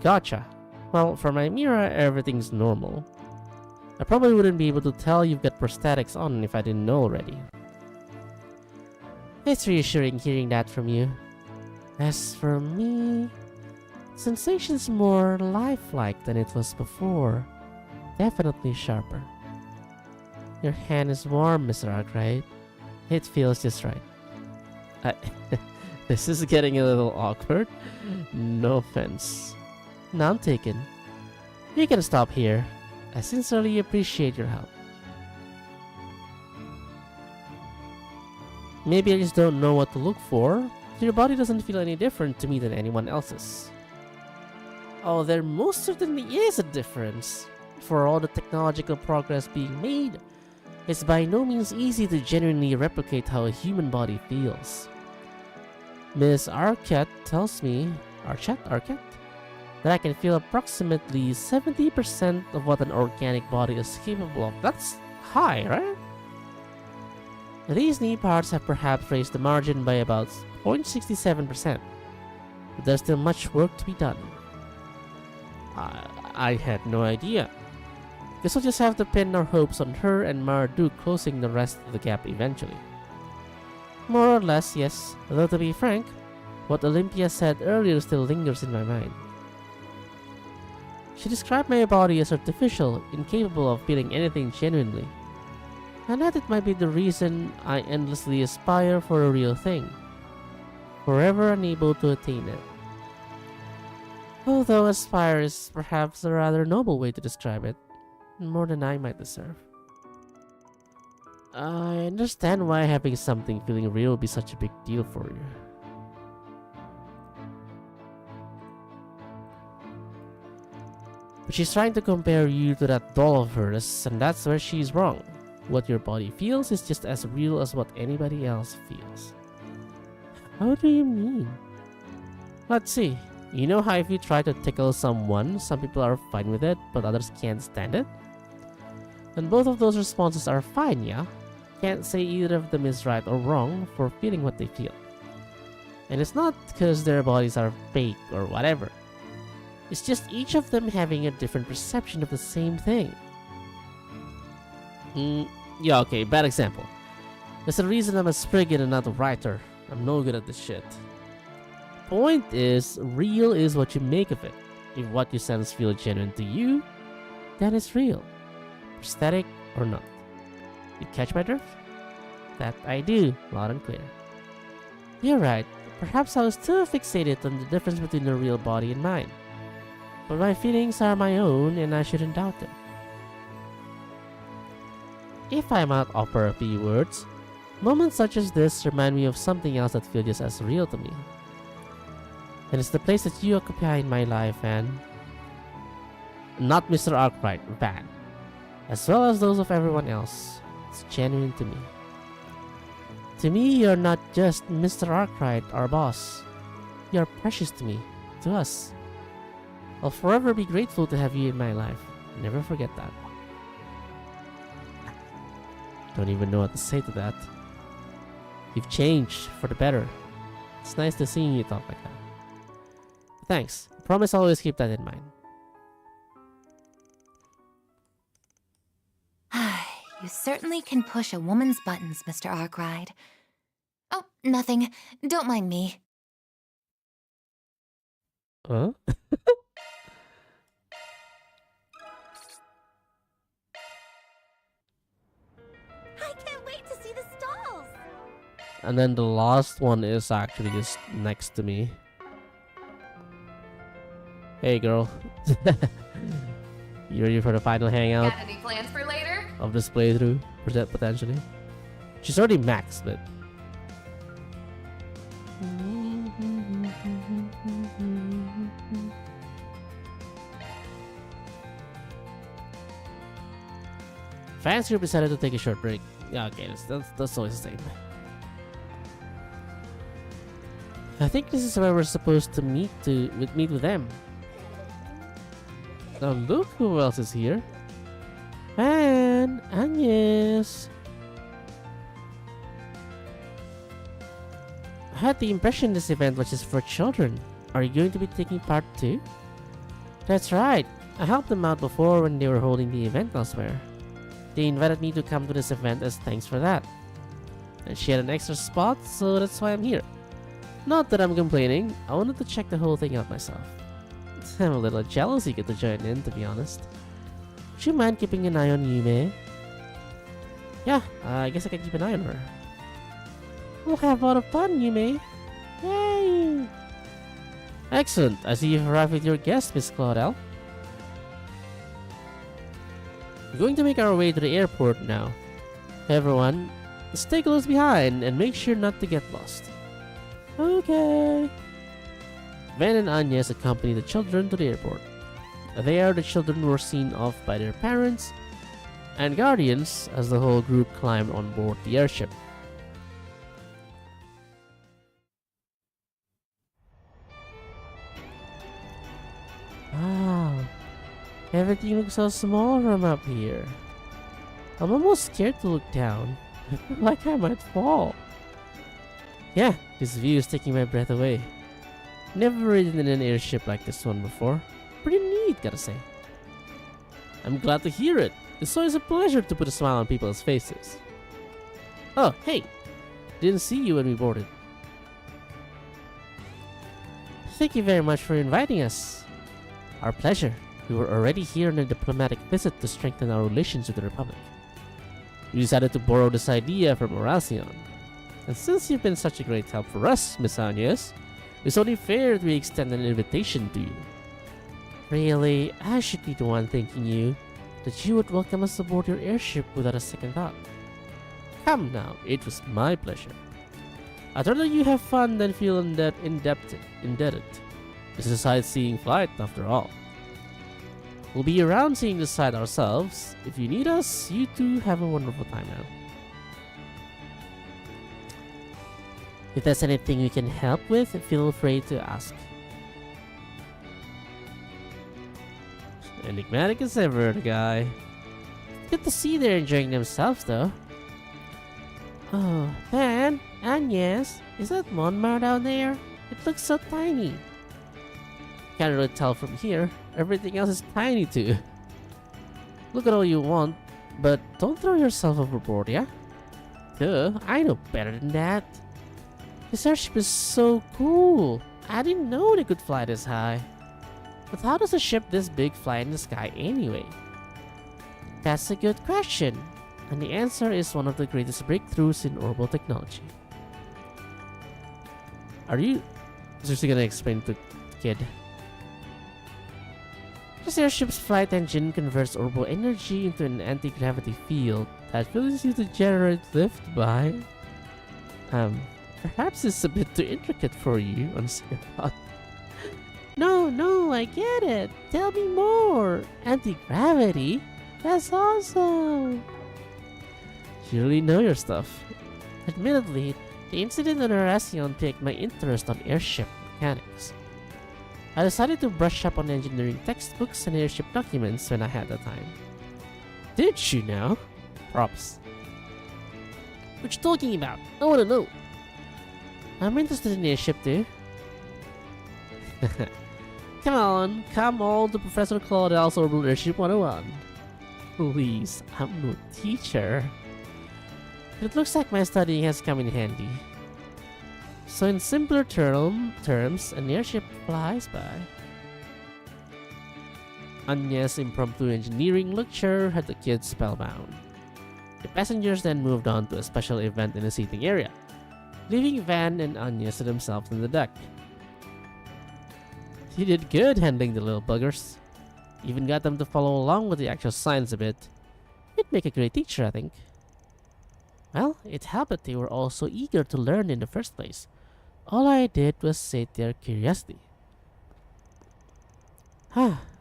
Gotcha. Well, for my mirror, everything's normal. I probably wouldn't be able to tell you've got prosthetics on if I didn't know already. It's reassuring hearing that from you. As for me, sensation's more lifelike than it was before. Definitely sharper. Your hand is warm, Mr. Arkwright. It feels just right. This is getting a little awkward. No offense. None taken. You can stop here. I sincerely appreciate your help. Maybe I just don't know what to look for. Your body doesn't feel any different to me than anyone else's. Oh, there most certainly is a difference. For all the technological progress being made, It's by no means easy to genuinely replicate how a human body feels. Miss Arquette tells me, Arquette, that I can feel approximately 70% of what an organic body is capable of. That's high, right? These knee parts have perhaps raised the margin by about 0.67%, but there's still much work to be done. I had no idea. Guess we'll just have to pin our hopes on her and Marduk closing the rest of the gap eventually. More or less, yes, though to be frank, what Olympia said earlier still lingers in my mind. She described my body as artificial, incapable of feeling anything genuinely, and that it might be the reason I endlessly aspire for a real thing, forever unable to attain it. Although aspire is perhaps a rather noble way to describe it, more than I might deserve. I understand why having something feeling real would be such a big deal for you. But she's trying to compare you to that doll of hers, and that's where she's wrong. What your body feels is just as real as what anybody else feels. How do you mean? Let's see. You know how if you try to tickle someone, some people are fine with it, but others can't stand it? And both of those responses are fine, yeah? Can't say either of them is right or wrong for feeling what they feel. And it's not because their bodies are fake or whatever. It's just each of them having a different perception of the same thing. Yeah, okay, bad example. There's a reason I'm a Spriggan and not a writer. I'm no good at this shit. Point is, real is what you make of it. If what you sense feel genuine to you, then it's real. Prosthetic or not. You catch my drift? That I do, loud and clear. You're right. Perhaps I was too fixated on the difference between a real body and mine. But my feelings are my own and I shouldn't doubt them. If I might offer a few words, moments such as this remind me of something else that feels just as real to me. And it's the place that you occupy in my life, and not Mr. Arkwright, Van, as well as those of everyone else. It's genuine to me. To me, you're not just Mr. Arkwright, our boss. You're precious to me, to us. I'll forever be grateful to have you in my life. Never forget that. Don't even know what to say to that. You've changed for the better. It's nice to see you talk like that. Thanks. I promise I'll always keep that in mind. You certainly can push a woman's buttons, Mr. Arkwright. Oh, nothing. Don't mind me. Huh? I can't wait to see the stalls! And then the last one is actually just next to me. Hey girl. You ready for the final hangout Got any plans for later? of this playthrough? Potentially. She's already maxed, but... Fans group decided to take a short break. Yeah, okay, that's always the same. I think this is where we're supposed to meet with them. Now look who else is here. And Agnes. I had the impression this event was just for children. Are you going to be taking part too? That's right. I helped them out before when they were holding the event elsewhere. They invited me to come to this event as thanks for that. And she had an extra spot, so that's why I'm here. Not that I'm complaining, I wanted to check the whole thing out myself. I'm a little jealous you get to join in, to be honest. Would you mind keeping an eye on Yume? Yeah, I guess I can keep an eye on her. We'll have a lot of fun, Yume. Yay! Excellent, I see you've arrived with your guest, Miss Claudel. We're going to make our way to the airport now. Everyone, stay close behind and make sure not to get lost. Okay. Van and Agnes accompany the children to the airport. There, the children were seen off by their parents, and guardians as the whole group climbed on board the airship. Wow, everything looks so small from up here. I'm almost scared to look down. I feel like I might fall. Yeah, this view is taking my breath away. Never ridden in an airship like this one before. Pretty neat, gotta say. I'm glad to hear it. It's always a pleasure to put a smile on people's faces. Oh, hey! Didn't see you when we boarded. Thank you very much for inviting us. Our pleasure. We were already here on a diplomatic visit to strengthen our relations with the Republic. We decided to borrow this idea from Oracion. And since you've been such a great help for us, Miss Agnes, it's only fair that we extend an invitation to you. Really, I should be the one thanking you that you would welcome us aboard your airship without a second thought. Come now, it was my pleasure. I'd rather you have fun than feel indebted. This is a sightseeing flight, after all. We'll be around seeing the site ourselves. If you need us, you two have a wonderful time now. If there's anything we can help with, feel free to ask. Enigmatic as ever, the guy. Good to see they're enjoying themselves, though. Oh, man, Agnes, is that Monmar down there? It looks so tiny. Can't really tell from here. Everything else is tiny too. Look at all you want, but don't throw yourself overboard, yeah? Duh, I know better than that. This airship is so cool. I didn't know they could fly this high. But how does a ship this big fly in the sky anyway? That's a good question. And the answer is one of the greatest breakthroughs in orbital technology. Are you seriously gonna explain to the kid? This airship's flight engine converts orbital energy into an anti-gravity field that allows you to generate lift by... perhaps it's a bit too intricate for you on second thought. No, I get it. Tell me more. Anti-gravity? That's awesome. You really know your stuff. Admittedly, the incident on Oracion piqued my interest on airship mechanics. I decided to brush up on engineering textbooks and airship documents when I had the time. Did you now? Props. What you talking about? I wanna know. I'm interested in airship too. Come on to Professor Claudel's Orbital Airship 101. Please, I'm no teacher. It looks like my studying has come in handy. So in simpler terms, an airship flies by. Anya's impromptu engineering lecture had the kids spellbound. The passengers then moved on to a special event in the seating area, leaving Van and Anya to themselves on the deck. You did good handling the little buggers. Even got them to follow along with the actual science a bit. You'd make a great teacher, I think. Well, it helped that they were all so eager to learn in the first place. All I did was sate their curiosity.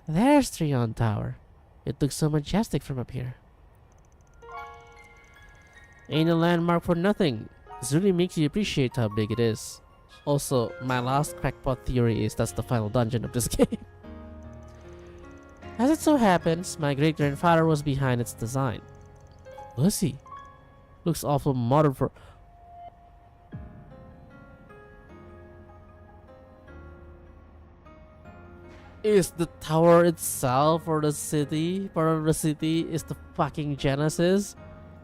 There's Trion Tower. It looks so majestic from up here. Ain't a landmark for nothing. This really makes you appreciate how big it is. Also, my last crackpot theory is that's the final dungeon of this game. As it so happens, my great-grandfather was behind its design. Was he? Looks awful modern for... Is the tower itself or the city, part of the city, is the fucking Genesis?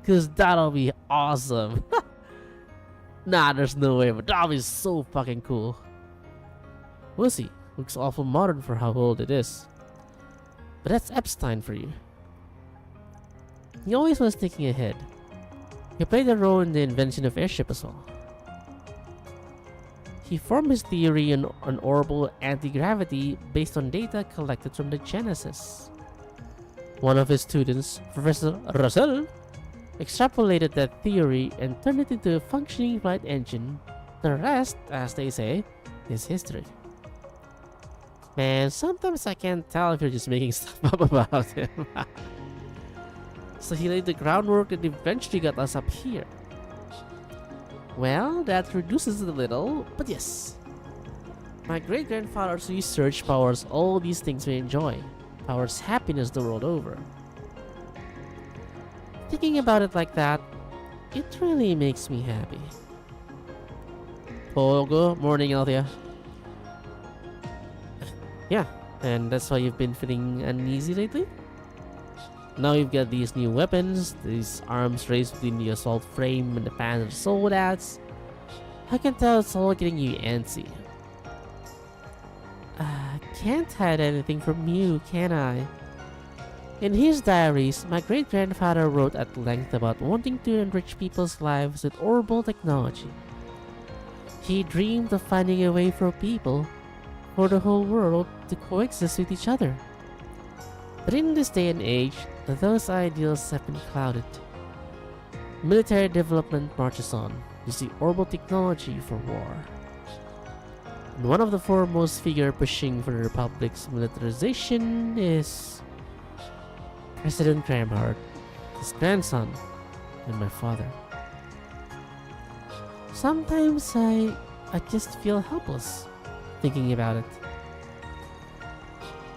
Cause that'll be awesome. Nah, there's no way, but that'll be so fucking cool. Was he? Looks awful modern for how old it is. But that's Epstein for you. He always was thinking ahead. He played a role in the invention of airship as well. He formed his theory on orbital anti-gravity based on data collected from the Genesis. One of his students, Professor Russell, extrapolated that theory and turned it into a functioning flight engine. The rest, as they say, is history. Man, sometimes I can't tell if you're just making stuff up about him. So he laid the groundwork that eventually got us up here. Well, that reduces it a little, but yes. My great-grandfather's research powers all these things we enjoy. Powers happiness the world over. Thinking about it like that, it really makes me happy. Pogo, morning Althea. Yeah, and that's why you've been feeling uneasy lately? Now you've got these new weapons, these arms raised between the assault frame and the panzer soldads. I can tell it's all getting you antsy. Can't hide anything from you, can I? In his diaries, my great-grandfather wrote at length about wanting to enrich people's lives with orbital technology. He dreamed of finding a way for people, for the whole world, to coexist with each other. But in this day and age, those ideals have been clouded. Military development marches on, using orbital technology for war. And one of the foremost figures pushing for the Republic's militarization is President Gramhart, his grandson, and my father. Sometimes I just feel helpless thinking about it.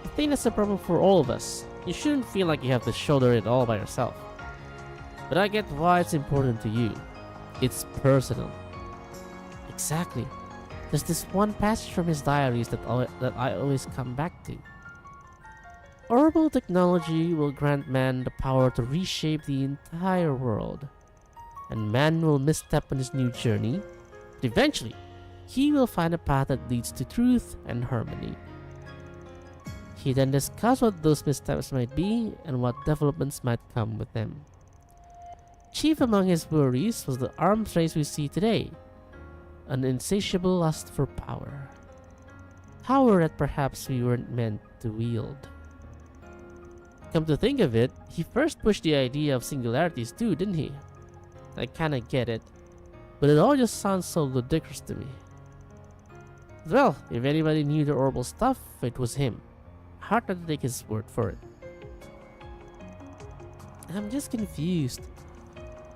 I think that's a problem for all of us. You shouldn't feel like you have to shoulder it all by yourself. But I get why it's important to you. It's personal. Exactly. There's this one passage from his diaries that I always come back to. Orbital technology will grant man the power to reshape the entire world. And man will misstep on his new journey, but eventually, he will find a path that leads to truth and harmony. He then discussed what those missteps might be and what developments might come with them. Chief among his worries was the arms race we see today, an insatiable lust for power. Power that perhaps we weren't meant to wield. Come to think of it, he first pushed the idea of singularities too, didn't he? I kinda get it, but it all just sounds so ludicrous to me. Well, if anybody knew the orbital stuff, it was him. Hard not to take his word for it. I'm just confused.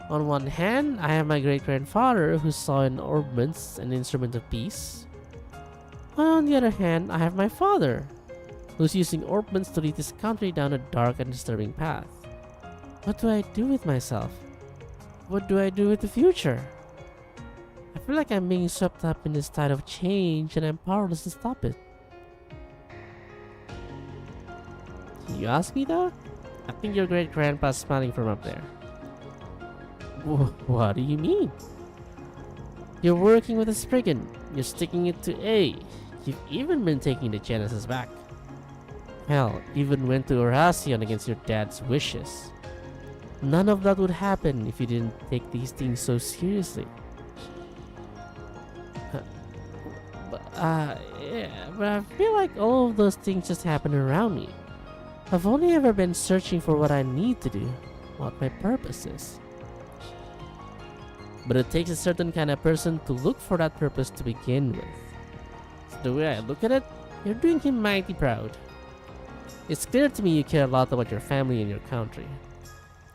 On one hand, I have my great-grandfather who saw in orbments an instrument of peace. On the other hand, I have my father, who's using orbments to lead his country down a dark and disturbing path. What do I do with myself? What do I do with the future? I feel like I'm being swept up in this tide of change and I'm powerless to stop it. You ask me though? I think your great-grandpa's smiling from up there. What do you mean? You're working with a Spriggan. You're sticking it to A. You've even been taking the Genesis back. Hell, even went to Horacion against your dad's wishes. None of that would happen if you didn't take these things so seriously. Yeah, but I feel like all of those things just happen around me. I've only ever been searching for what I need to do, what my purpose is. But it takes a certain kind of person to look for that purpose to begin with. So the way I look at it, you're doing him mighty proud. It's clear to me you care a lot about your family and your country.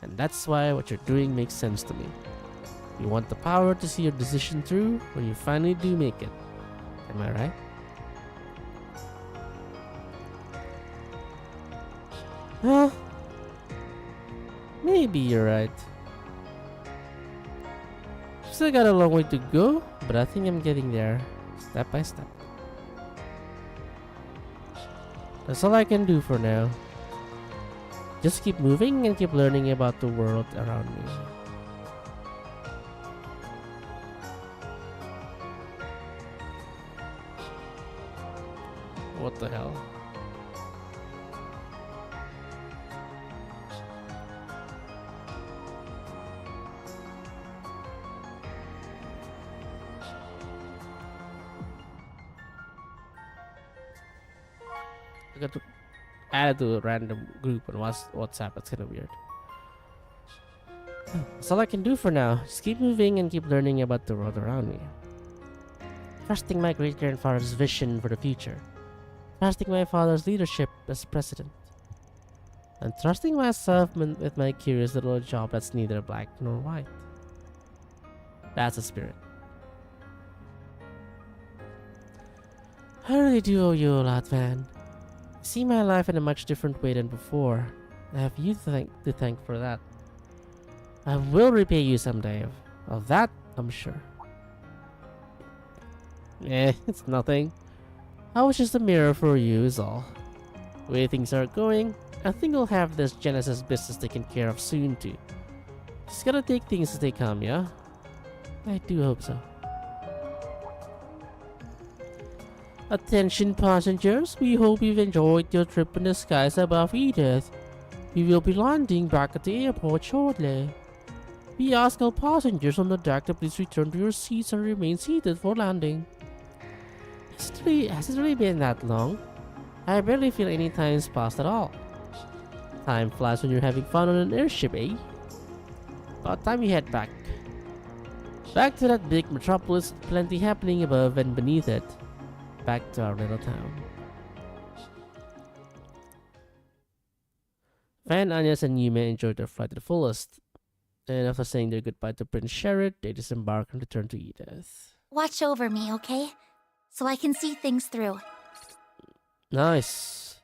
And that's why what you're doing makes sense to me. You want the power to see your decision through when you finally do make it. Am I right? Well, maybe you're right. Still got a long way to go, but I think I'm getting there, step by step. That's all I can do for now. Just keep moving and keep learning about the world around me. What the hell? I got to add it to a random group on WhatsApp. That's kind of weird. That's all I can do for now. Just keep moving and keep learning about the world around me. Trusting my great-grandfather's vision for the future. Trusting my father's leadership as president. I'm trusting myself with my curious little job that's neither black nor white. That's the spirit. I really do owe you a lot, man. I see my life in a much different way than before. I have you to thank for that. I will repay you someday. Of that, I'm sure. It's nothing. I was just a mirror for you is all. The way things are going, I think we'll have this Genesis business taken care of soon too. Just gotta take things as they come, yeah? I do hope so. Attention passengers, we hope you've enjoyed your trip in the skies above Edith. We will be landing back at the airport shortly. We ask all passengers on the deck to please return to your seats and remain seated for landing. Has it really been that long? I barely feel any time's passed at all. Time flies when you're having fun on an airship, eh? About time we head back. Back to that big metropolis, plenty happening above and beneath it. Back to our little town. Van, Agnes, and Yume enjoyed their flight to the fullest. And after saying their goodbye to Prince Sherrod, they disembark and return to Edith. Watch over me, okay? So I can see things through. Nice.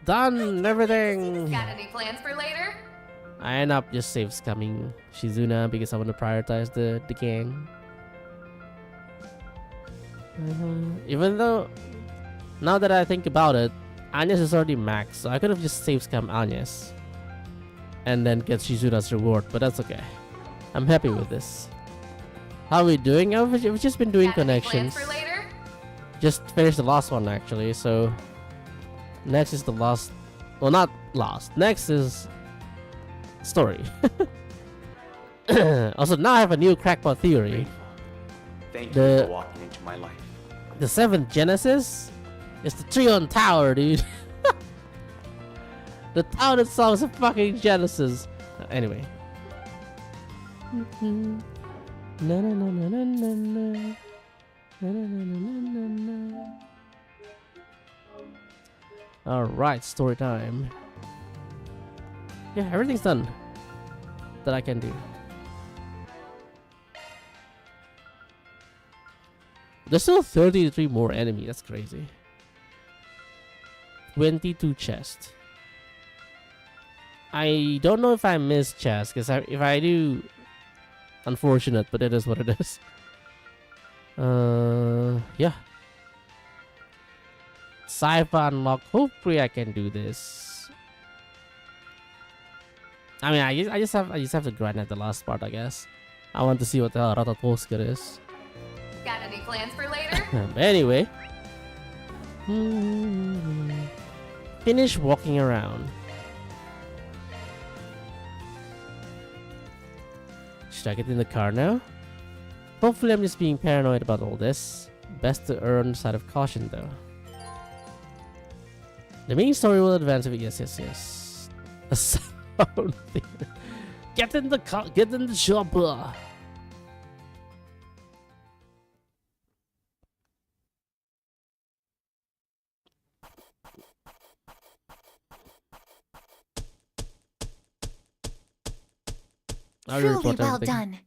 Done everything. Got any plans for later? I end up just save scamming Shizuna because I want to prioritize the gang. Even though, now that I think about it, Agnes is already maxed, so I could have just save scam Agnes and then get Shizuna's reward, but that's okay. I'm happy with this. How are we doing? We've just been doing Got any connections. plans for later? Just finished the last one actually, so next is the last. Well, not last. Next is story. Also, now I have a new crackpot theory. Grateful. Thank The- you for walking into my life. The 7th Genesis is the Trion Tower, dude. The town itself is a fucking Genesis. Anyway. Na, na, na, na, na, na, na. Na, na, na, na, na, na. Alright, story time. Yeah, everything's done that I can do. There's still 33 more enemies. That's crazy. 22 chests. I don't know if I missed chests, because if I do, unfortunate, but it is what it is. Yeah. Sci-fi unlock. Hopefully I can do this. I mean, I just have to grind at the last part, I guess. I want to see what the hell Ratatosker is. Got any plans for later? But anyway. Finish walking around. Should I get in the car now? Hopefully I'm just being paranoid about all this. Best to err on the side of caution though. The main story will advance if yes. A sound theater. Get in the car, get in the chopper. I Truly report well everything.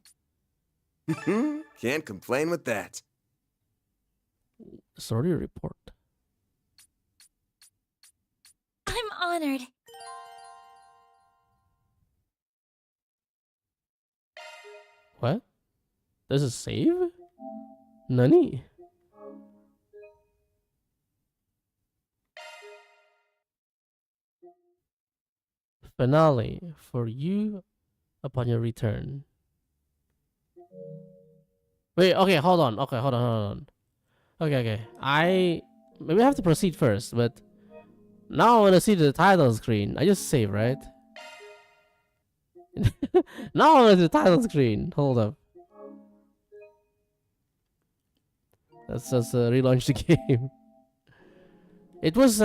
done. Can't complain with that. Sorry, report. I'm honored. What? There's a save? Nani? Finale for you upon your return. Wait, okay, hold on. Okay, hold on. Okay. Maybe I have to proceed first, but now I want to see the title screen. I just save, right? Now I want to see the title screen. Hold up. Let's just relaunch the game. It was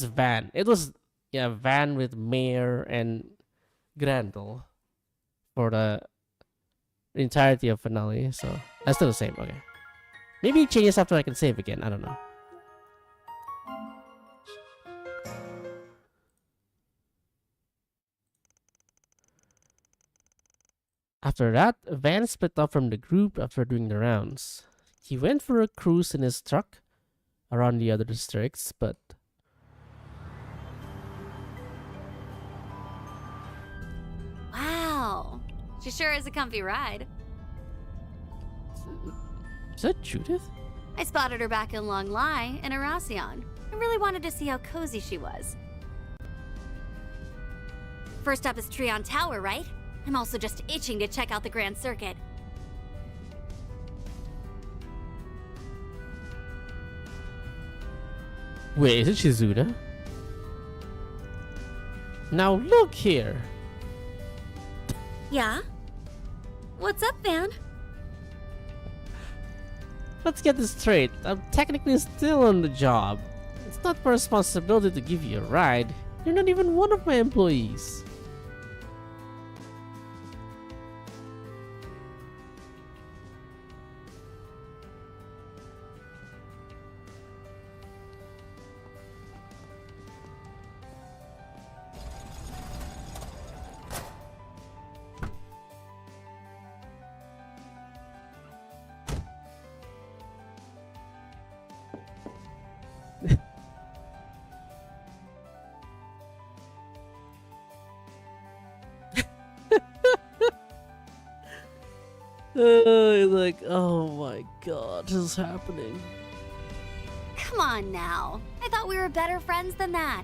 Van. It was Van with Mayor and Grendel for the entirety of finale. So that's still the same. Okay. Maybe it changes after I can save again. I don't know. After that, Van split off from the group after doing the rounds. He went for a cruise in his truck around the other districts, but Wow. She sure is a comfy ride. is that Judith? I spotted her back in Long Lai in Arasion. I really wanted to see how cozy she was. First up is Trion Tower, right? I'm also just itching to check out the Grand Circuit. Wait, is it Shizuda? Now look here. Yeah? What's up, Van? Let's get this straight. I'm technically still on the job. It's not my responsibility to give you a ride. You're not even one of my employees. Like, oh my god, this is happening. Come on now. I thought we were better friends than that.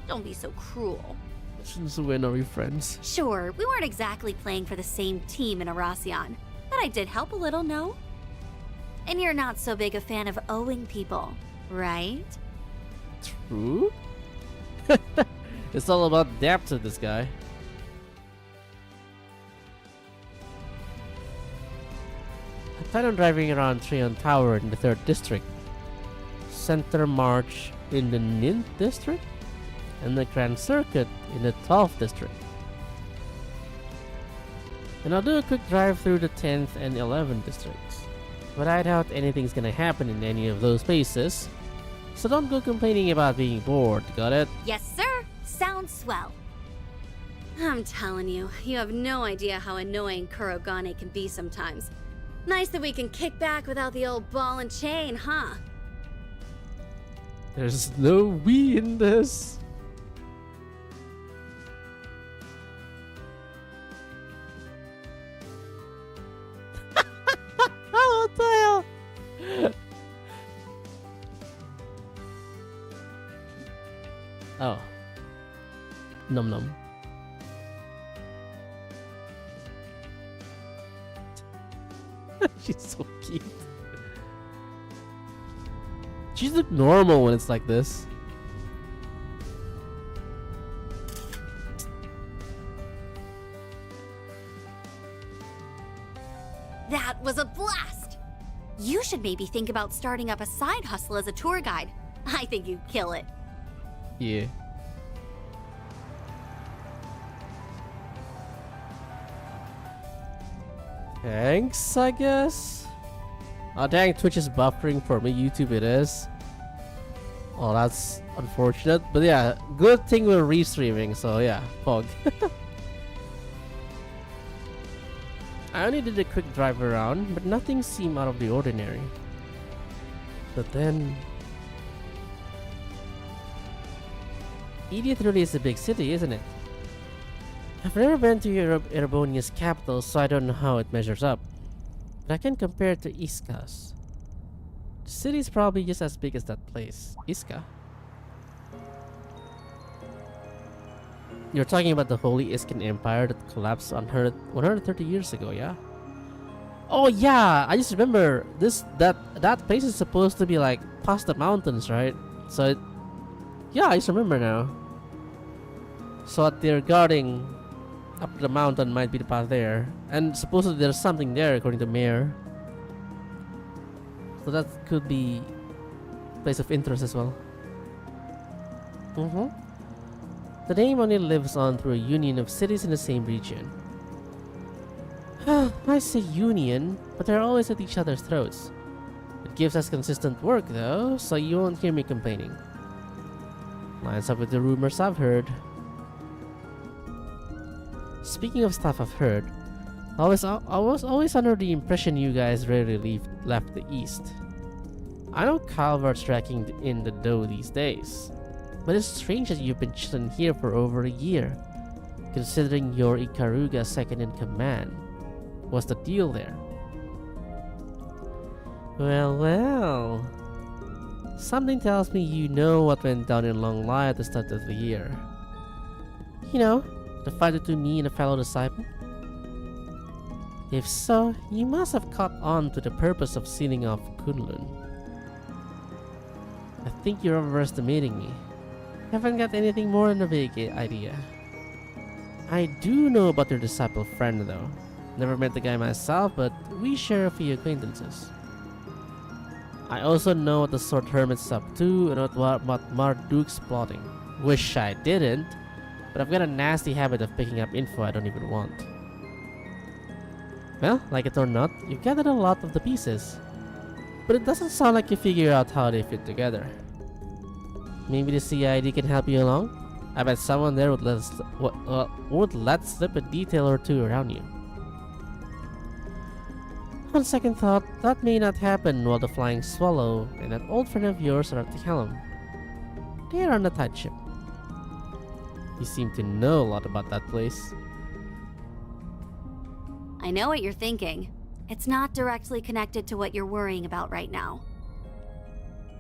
Don't be so cruel. Since when are we friends? Sure, we weren't exactly playing for the same team in Arasion, but I did help a little, no? And you're not so big a fan of owing people, right? True? It's all about depth to this guy. I plan on driving around Trion Tower in the 3rd District, Center March in the Ninth District, and the Grand Circuit in the 12th District. And I'll do a quick drive through the 10th and 11th districts. But I doubt anything's gonna happen in any of those places, so don't go complaining about being bored, got it? Yes, sir. Sounds swell. I'm telling you, you have no idea how annoying Kurogane can be sometimes. Nice that we can kick back without the old ball and chain, huh? There's no we in this. What the hell? Oh. Num num. She's so cute. She look normal when it's like this. That was a blast! You should maybe think about starting up a side hustle as a tour guide. I think you'd kill it. Yeah. Thanks, I guess. Oh dang, Twitch is buffering for me. YouTube it is. Oh, that's unfortunate. But yeah, good thing we're restreaming, so yeah, Pog. I only did a quick drive around, but nothing seemed out of the ordinary. But then... Idiot really is a big city, isn't it? I've never been to Erebonia's capital, so I don't know how it measures up. But I can compare it to Iska's. The city's probably just as big as that place. Iska? You're talking about the Holy Iskan Empire that collapsed 130 years ago, yeah? Oh yeah, I just remember that place is supposed to be like past the mountains, right? So yeah, I just remember now. So what they're guarding up the mountain might be the path there, and supposedly there's something there according to Mayor. So that could be a place of interest as well. The name only lives on through a union of cities in the same region. I say union, but they're always at each other's throats. It gives us consistent work though, so you won't hear me complaining. Lines up with the rumors I've heard. Speaking of stuff I've heard, I was always under the impression you guys rarely left the East. I know Calvert's racking in the dough these days, but it's strange that you've been chilling here for over a year, considering you're Ikaruga's second in command. What's the deal there? Well. Something tells me you know what went down in Long Lai at the start of the year. You know, the fight between me and a fellow disciple? If so, you must have caught on to the purpose of sealing off Kunlun. I think you're overestimating me. Haven't got anything more than a vague idea. I do know about your disciple friend though. Never met the guy myself, but we share a few acquaintances. I also know what the Sword Hermit's up to and what Marduk's plotting. Wish I didn't, but I've got a nasty habit of picking up info I don't even want. Well, like it or not, you've gathered a lot of the pieces, but it doesn't sound like you figure out how they fit together. Maybe the CID can help you along? I bet someone there would let slip a detail or two around you. On second thought, that may not happen while the Flying Swallow and that old friend of yours are at the helm. They are on a tight ship. You seem to know a lot about that place. I know what you're thinking. It's not directly connected to what you're worrying about right now.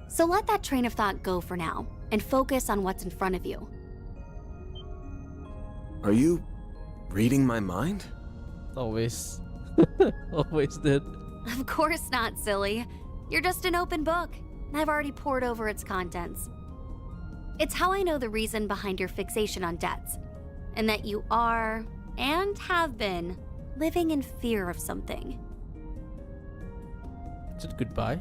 So let that train of thought go for now, and focus on what's in front of you. Are you reading my mind? Always. Always did. Of course not, silly. You're just an open book, and I've already poured over its contents. It's how I know the reason behind your fixation on debts, and that you are, and have been, living in fear of something. Is it goodbye?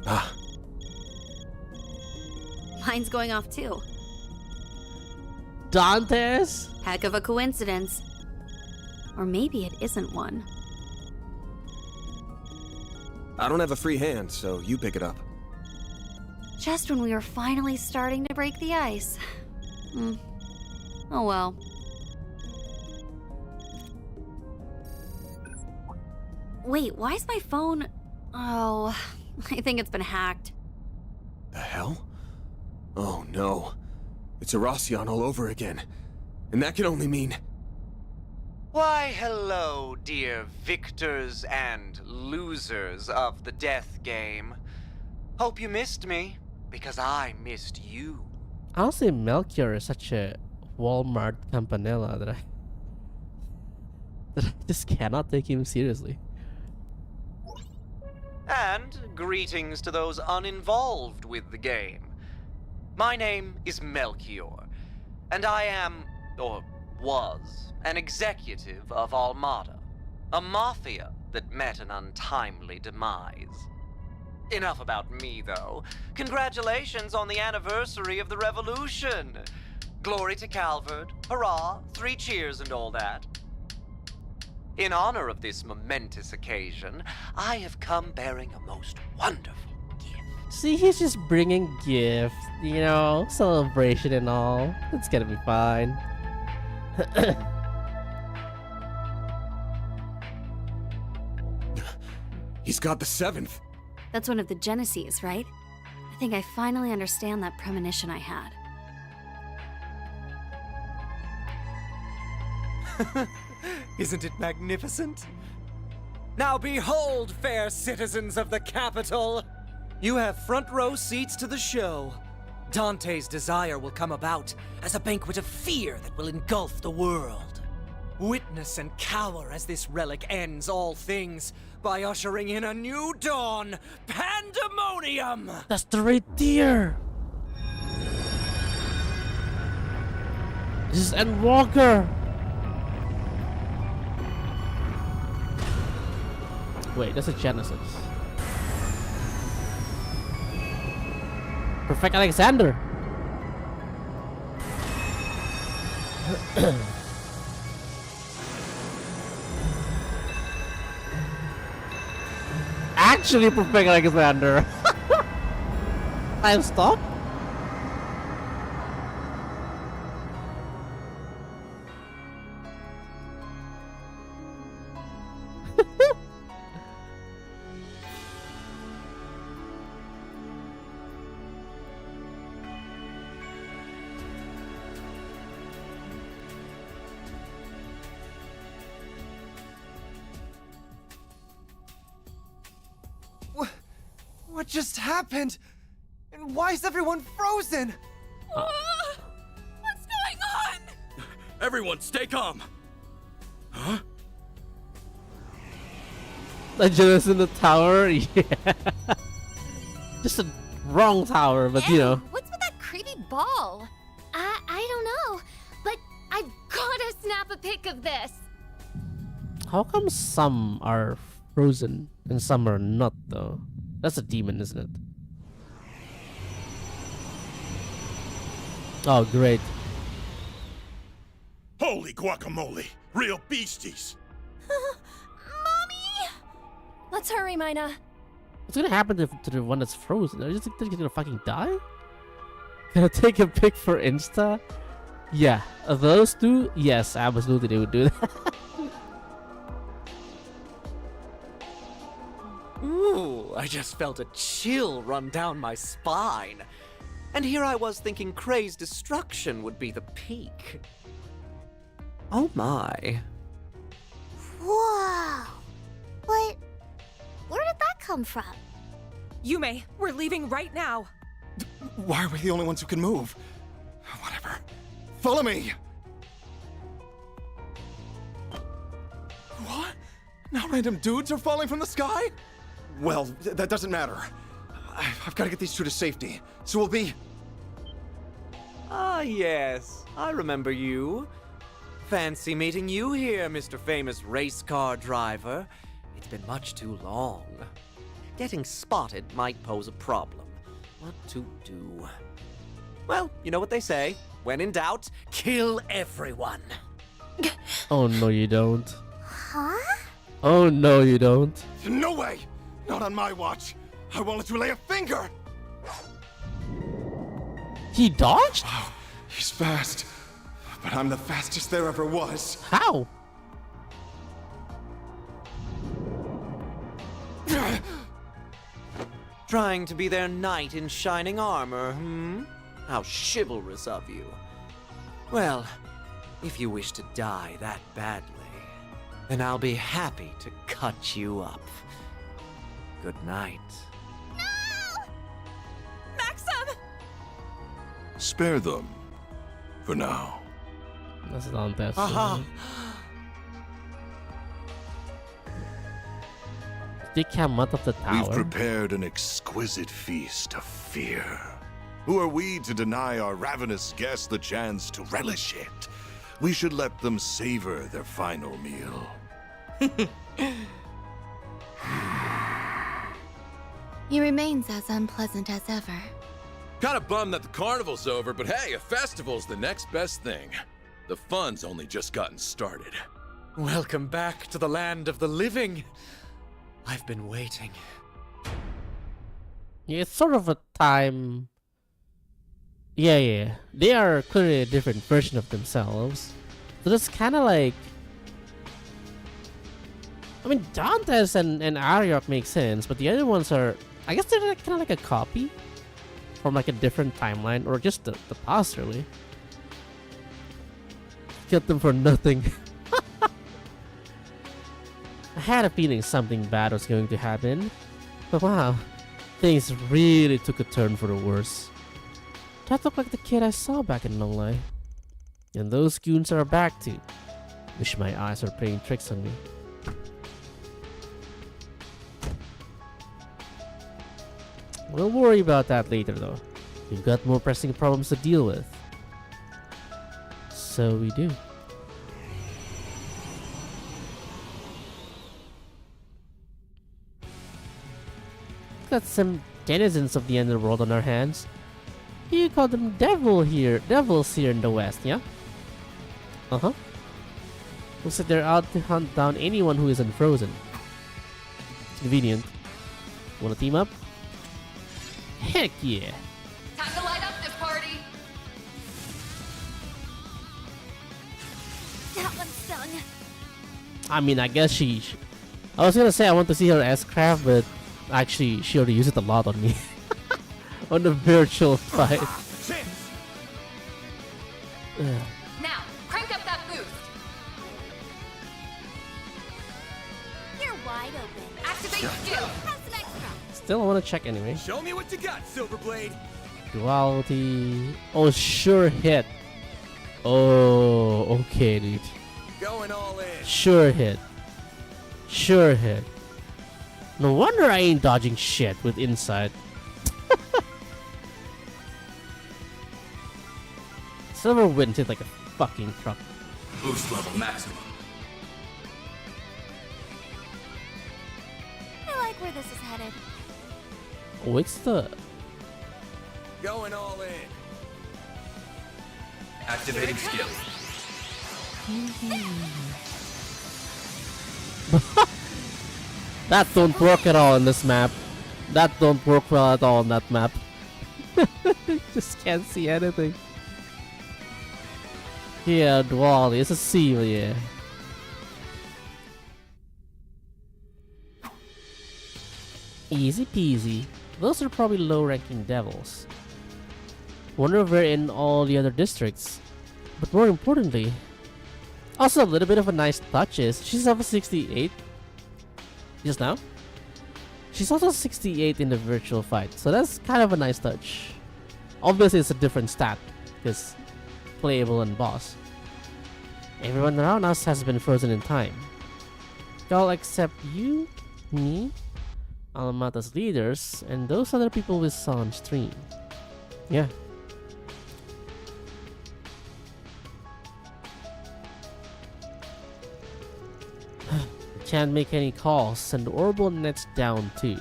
Ah. Mine's going off too. Dante's? Heck of a coincidence. Or maybe it isn't one. I don't have a free hand, so you pick it up. Just when we were finally starting to break the ice. Oh well. Wait, why is my phone... Oh, I think it's been hacked. The hell? Oh no. It's Erosian all over again. And that can only mean... Why, hello, dear victors and losers of the death game. Hope you missed me, because I missed you. Honestly, Melchior is such a Walmart campanella that I just cannot take him seriously. And greetings to those uninvolved with the game. My name is Melchior, and I am, or was, an executive of Almada, a mafia that met an untimely demise. Enough about me, though. Congratulations on the anniversary of the revolution! Glory to Calvert, hurrah, 3 cheers and all that. In honor of this momentous occasion, I have come bearing a most wonderful gift. See, he's just bringing gifts, you know, celebration and all. It's gonna be fine. He's got the 7th. That's one of the Genesees, right? I think I finally understand that premonition I had. Isn't it magnificent? Now behold, fair citizens of the capital! You have front row seats to the show. Dante's desire will come about as a banquet of fear that will engulf the world. Witness and cower as this relic ends all things by ushering in a new dawn, pandemonium! That's the right deer! This is Endwalker! Wait, that's a Genesis. Perfect Alexander! Actually, Perfect Alexander! Time stop? What just happened? And why is everyone frozen? What's going on? Everyone, stay calm. Huh? Legends in the tower? Yeah. Just a wrong tower, but you know. What's with that creepy ball? I don't know, but I've gotta snap a pic of this. How come some are frozen and some are not, though? That's a demon, isn't it? Oh, great. Holy guacamole! Real beasties! Mommy! Let's hurry, Mina. What's gonna happen to the one that's frozen? Are you just gonna fucking die? Gonna take a pic for Insta? Yeah, those two? Yes, absolutely they would do that. Ooh, I just felt a chill run down my spine. And here I was thinking Kray's destruction would be the peak. Oh my. Whoa! But where did that come from? Yume, we're leaving right now. Why are we the only ones who can move? Whatever. Follow me! What? Now random dudes are falling from the sky? Well, that doesn't matter. I've got to get these two to safety, so we'll be... Ah, yes. I remember you. Fancy meeting you here, Mr. Famous race car driver. It's been much too long. Getting spotted might pose a problem. What to do? Well, you know what they say. When in doubt, kill everyone. Oh no, you don't. Huh? Oh no, you don't. No way! Not on my watch! I won't let you lay a finger! He dodged? Oh, he's fast. But I'm the fastest there ever was. How? Trying to be their knight in shining armor, hmm? How chivalrous of you. Well, if you wish to die that badly, then I'll be happy to cut you up. Good night. Maxim! Spare them. For now. That's not that. Aha! They came out of the tower. We've prepared an exquisite feast of fear. Who are we to deny our ravenous guests the chance to relish it? We should let them savor their final meal. He remains as unpleasant as ever. Kinda bummed that the carnival's over, but hey, a festival's the next best thing. The fun's only just gotten started. Welcome back to the land of the living. I've been waiting. Yeah, it's sort of a time. Yeah. They are clearly a different version of themselves. So that's kind of like. I mean, Dantes and Ariok make sense, but the other ones are. I guess they're kind of like a copy from like a different timeline, or just the past, really. Killed them for nothing. I had a feeling something bad was going to happen, but wow, things really took a turn for the worse. That looked like the kid I saw back in Longlai. And those goons are back too. Wish my eyes were playing tricks on me. We'll worry about that later though. We've got more pressing problems to deal with. So we do. Got some denizens of the underworld on our hands. You call them devils here in the West, yeah? Uh-huh. Looks like they're out to hunt down anyone who isn't frozen. Convenient. Wanna team up? Heck yeah! Time to light up this party. That one's stung. I mean, I guess she I was gonna say I want to see her S-craft, but actually she already used it a lot on me. On the virtual fight. Now, crank up that boost. You're wise. wide open. Activate skill. Press an extra. Still, I want to check anyway. Show me what you got, Silverblade. Duality. Oh, sure hit. Oh, okay, dude. Going all in. Sure hit. Sure hit. No wonder I ain't dodging shit with Insight. Silver wins it like a fucking truck. Boost level maximum. I like where this is headed. Oh, it's the... Going all in. Activating skill. That don't work at all in this map. That don't work well at all on that map. Just can't see anything. Yeah, Duality. It's a C, yeah. Easy peasy. Those are probably low-ranking devils. Wonder if we're in all the other districts. But more importantly, also a little bit of a nice touch is she's level 68 just now. She's also 68 in the virtual fight, so that's kind of a nice touch. Obviously, it's a different stat because playable and boss. Everyone around us has been frozen in time. All except you, me, Alamata's leaders, and those other people we saw on stream. Yeah. Can't make any calls, and the orbital net's down too.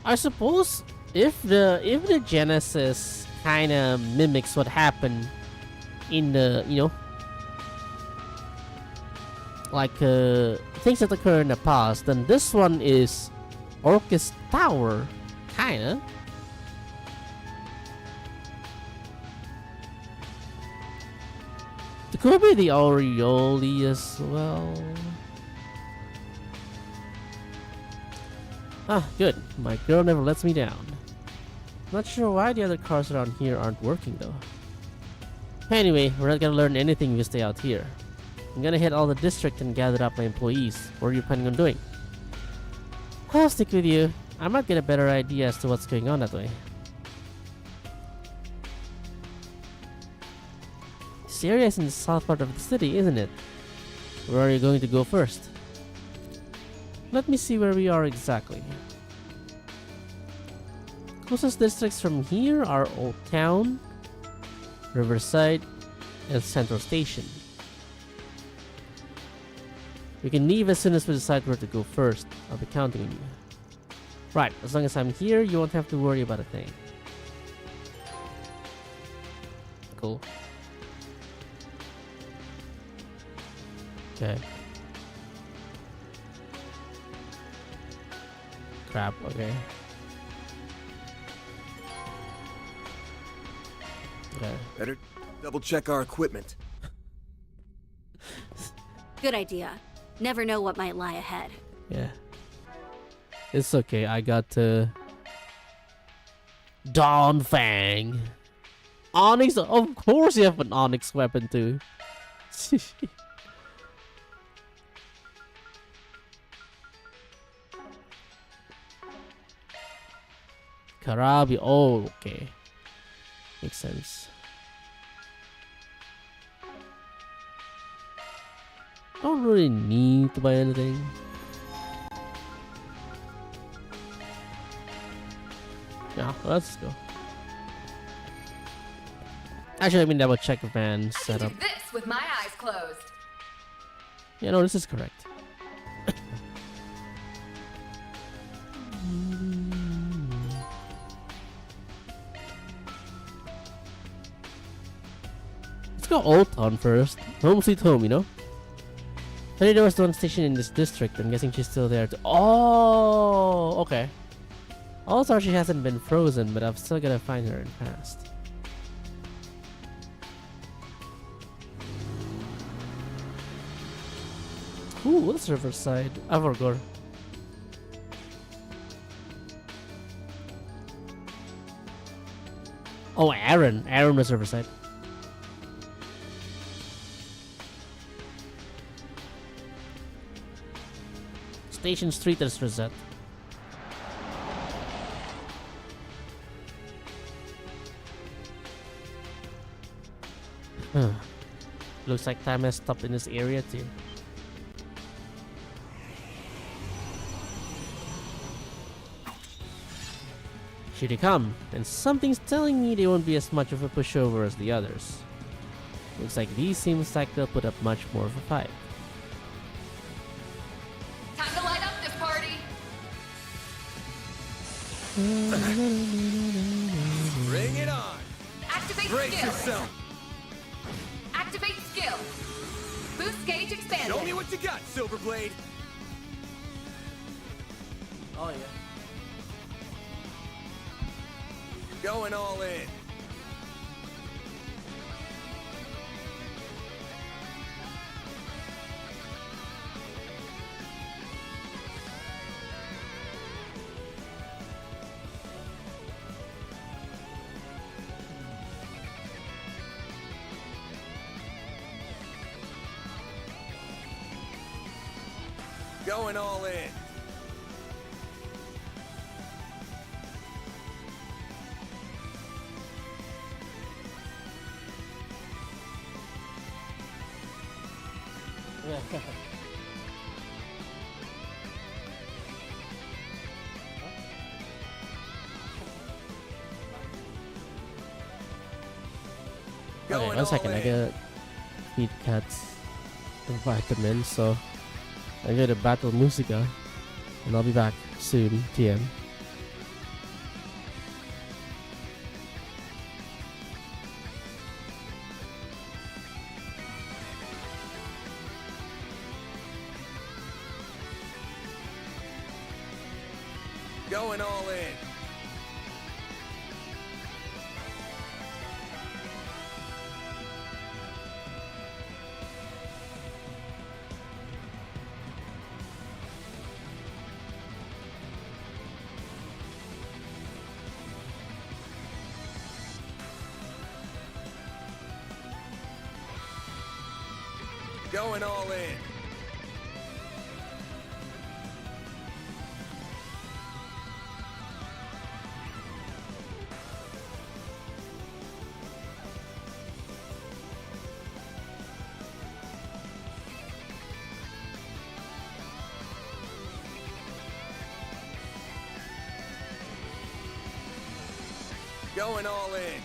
I suppose if the Genesis kind of mimics what happened in the, you know, like things that occur in the past, then this one is Orcus Tower, kinda. It could be the Aureoli as well. Ah, good. My girl never lets me down. Not sure why the other cars around here aren't working though. Anyway, we're not gonna learn anything if we stay out here. I'm gonna hit all the district and gather up my employees. What are you planning on doing? I'll stick with you. I might get a better idea as to what's going on that way. This area is in the south part of the city, isn't it? Where are you going to go first? Let me see where we are exactly. Closest districts from here are Old Town, Riverside, and Central Station. We can leave as soon as we decide where to go first. I'll be counting on you. Right, as long as I'm here, you won't have to worry about a thing. Cool. Okay. Crap, okay. Okay. Better double check our equipment. Good idea. Never know what might lie ahead. Yeah. It's okay, I got Dawn Fang. Onyx, of course you have an Onyx weapon too. Karabi, oh, okay. Makes sense. Don't really need to buy anything. Yeah, let's go. Actually, let me double check van I setup. can do this with my eyes closed. Yeah, no, this is correct. Let's go Old Town first. Home sweet home, you know? I there was one station in this district. I'm guessing she's still there. Oh, okay. Also, she hasn't been frozen, but I've still gotta find her and fast. Ooh, what's Riverside? Avargor. Oh, Aaron. Aaron was Riverside. Station Street is reset. Looks like time has stopped in this area too. Here they come, and something's telling me they won't be as much of a pushover as the others. Looks like these seems like they'll put up much more of a fight. Time to light up this party. Bring it on! Activate Brace skill. yourself! Activate skill. Boost gauge expanded. Show me what you got, Silverblade! Oh yeah. Going all in. Going all in. Yeah. Okay, 1 second. I got feed cats and vitamins, so I get a battle musica, and I'll be back soon. TM. Going all in. Going all in. Going all in.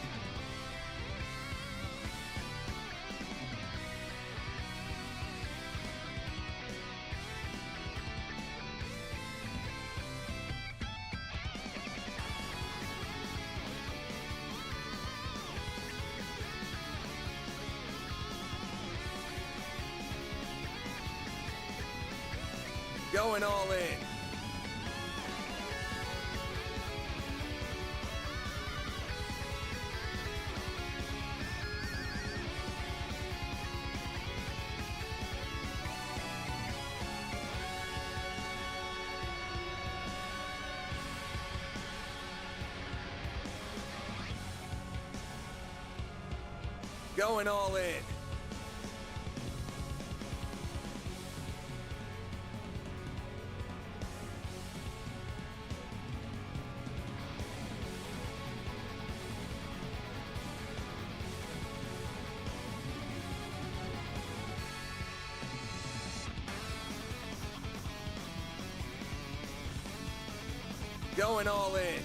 Going all in. Going all in. Going all in.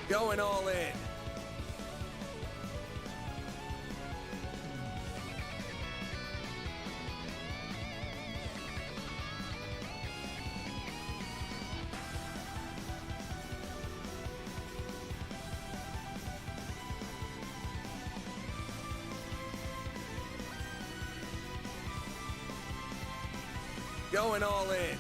Going all in. Going all in.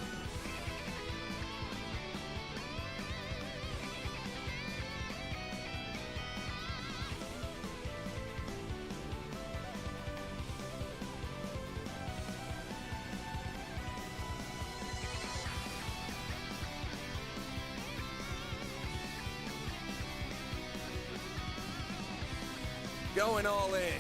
Going all in.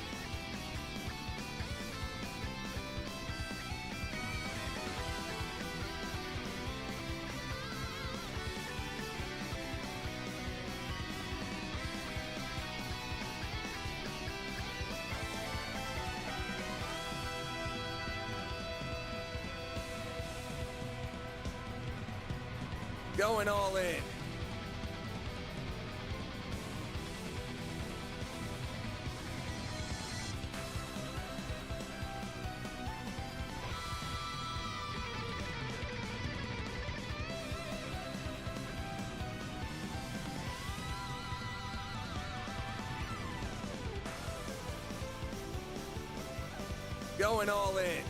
Going all in. Going all in.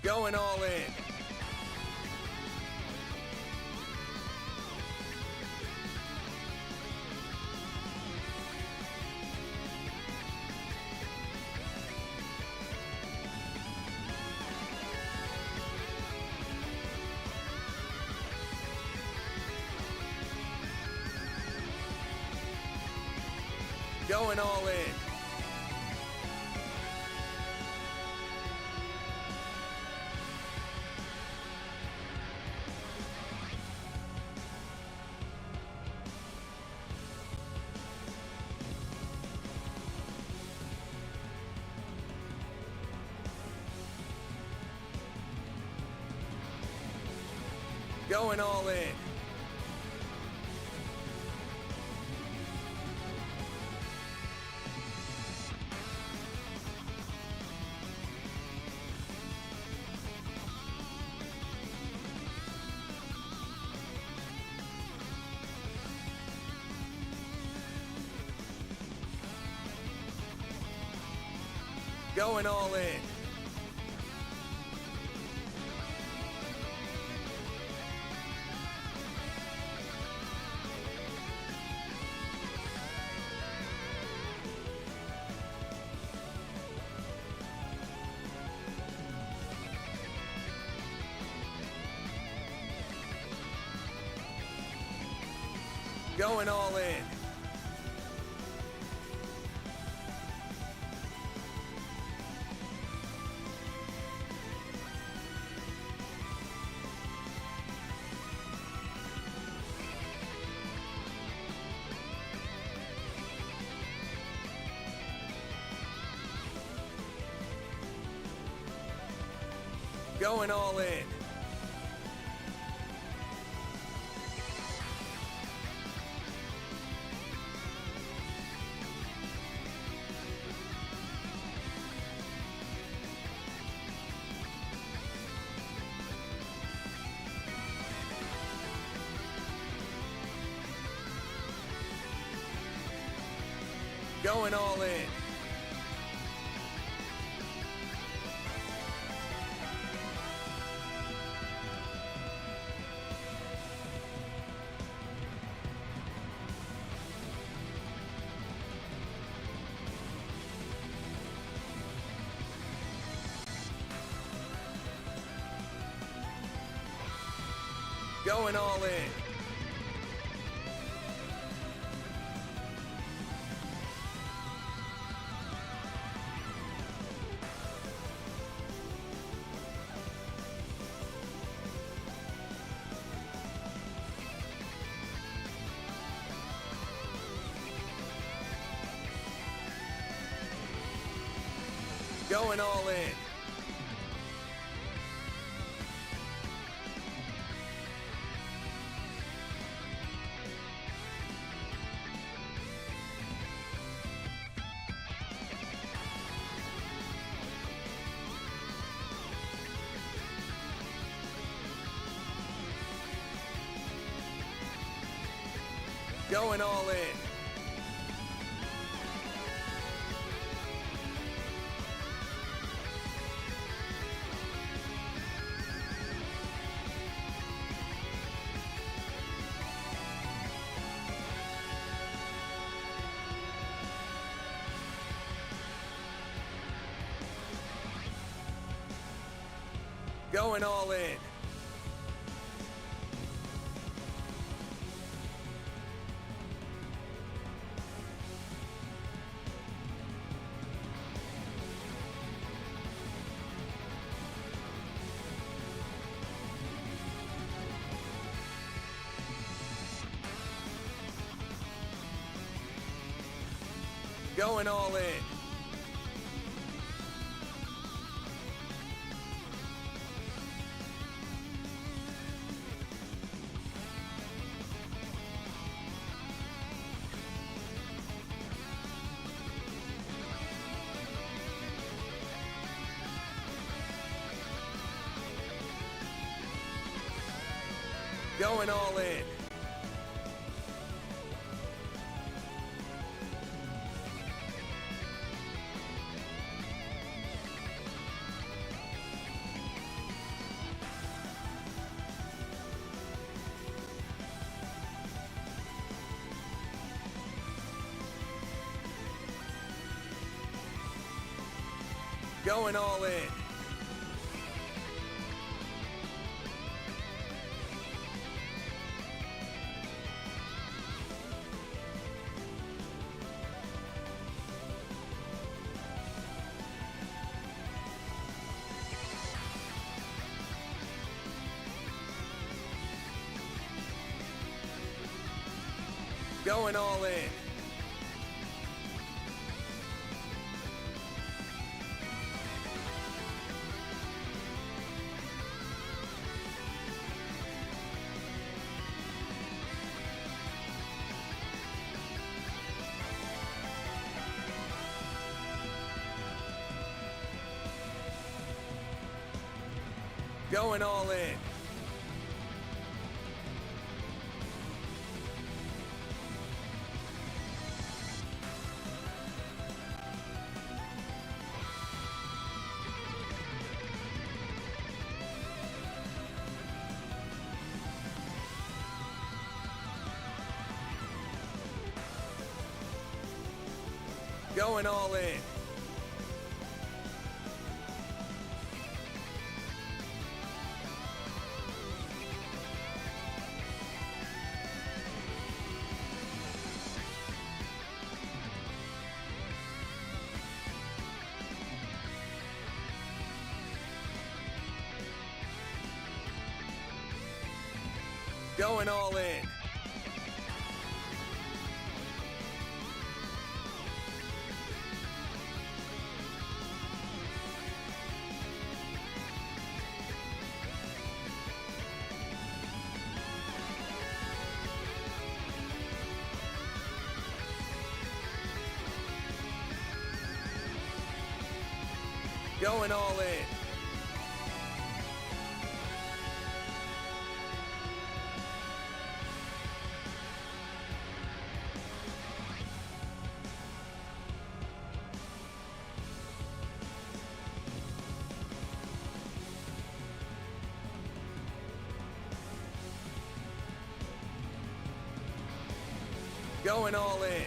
Going all in. Going all in. Going all in. Going all in. Going all in. Going all in. Going all in. Going all in. Going all in. Going all in. Going all in. Going all in. Going all in. Going all in. Going all in. Going all in. Going all in. Going all in. Going all in. Going all in.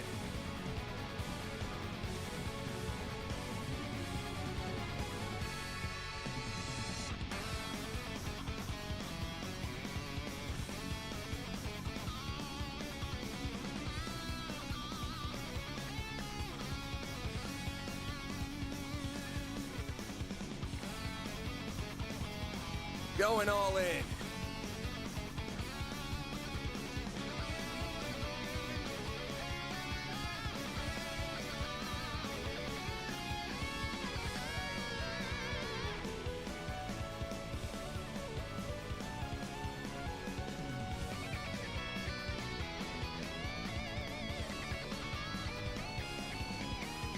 Going all in.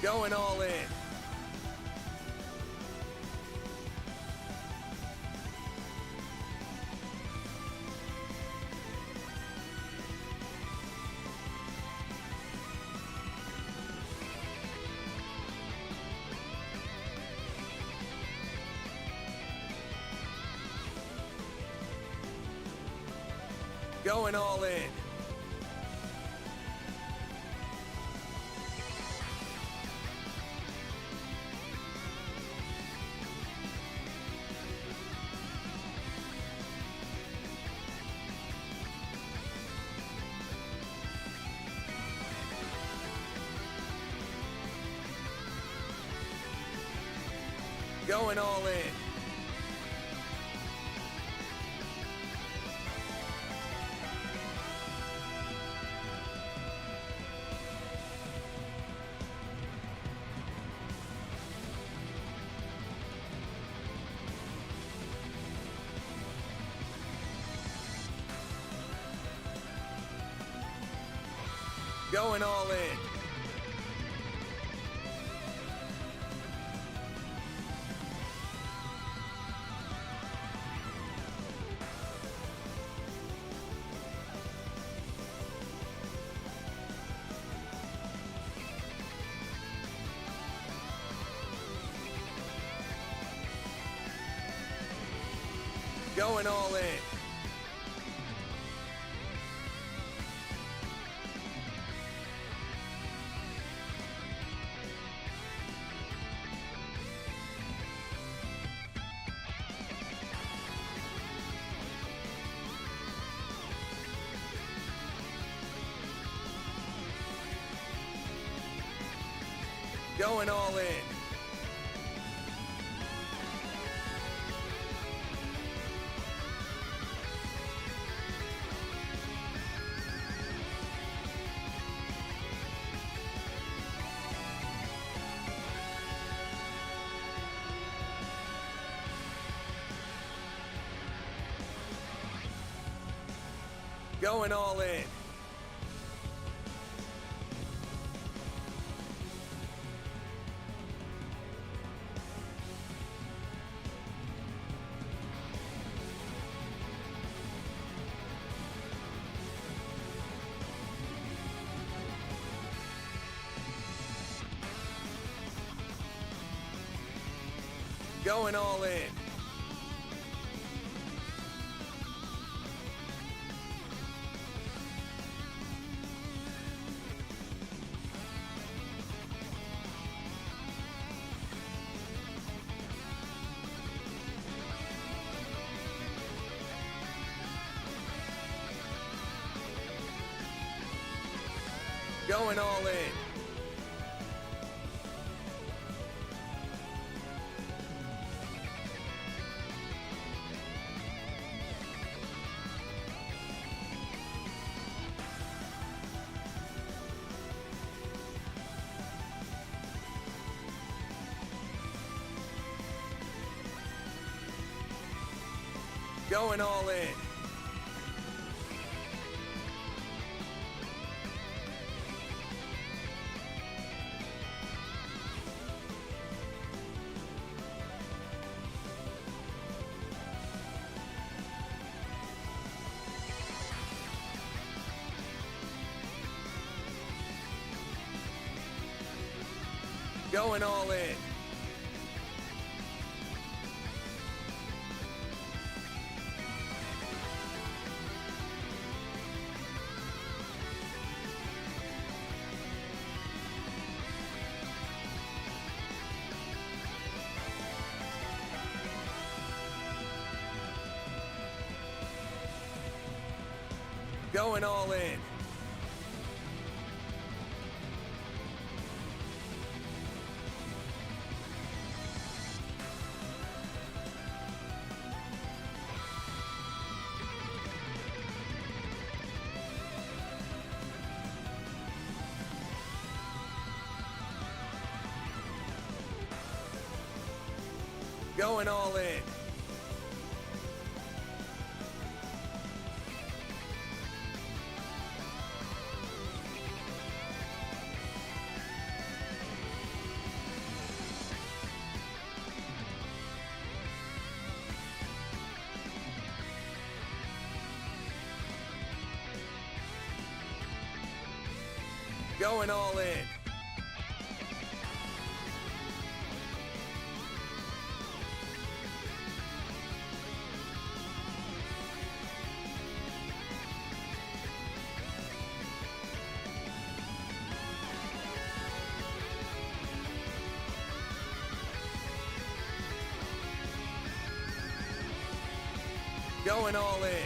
Going all in. Going all in. Going all in. Going all in. Going all in. Going all in. Going all in. Going all in. Going all in. Going all in. Going all in. Going all in. Going all in. Going all in. Going all in.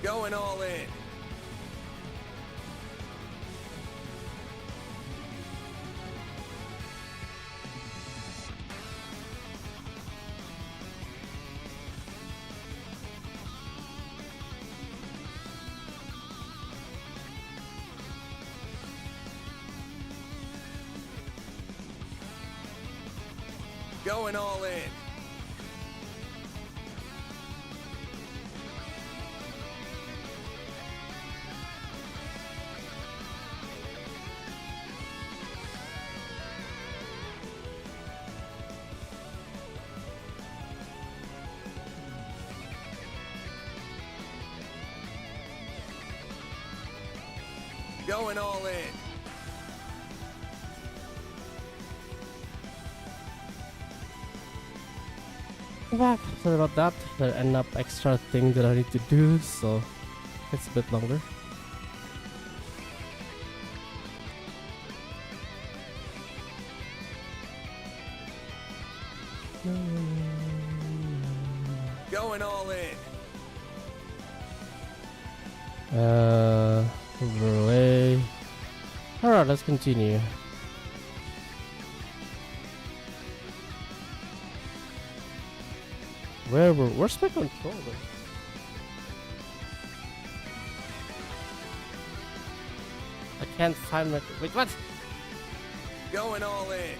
Going all in. Going all in. Going all in. Back. Sorry about that. There end up extra thing that I need to do, so it's a bit longer. Going all in. Overlay. Alright, let's continue. Where's my controller? I can't find my. Wait, what? Going all in.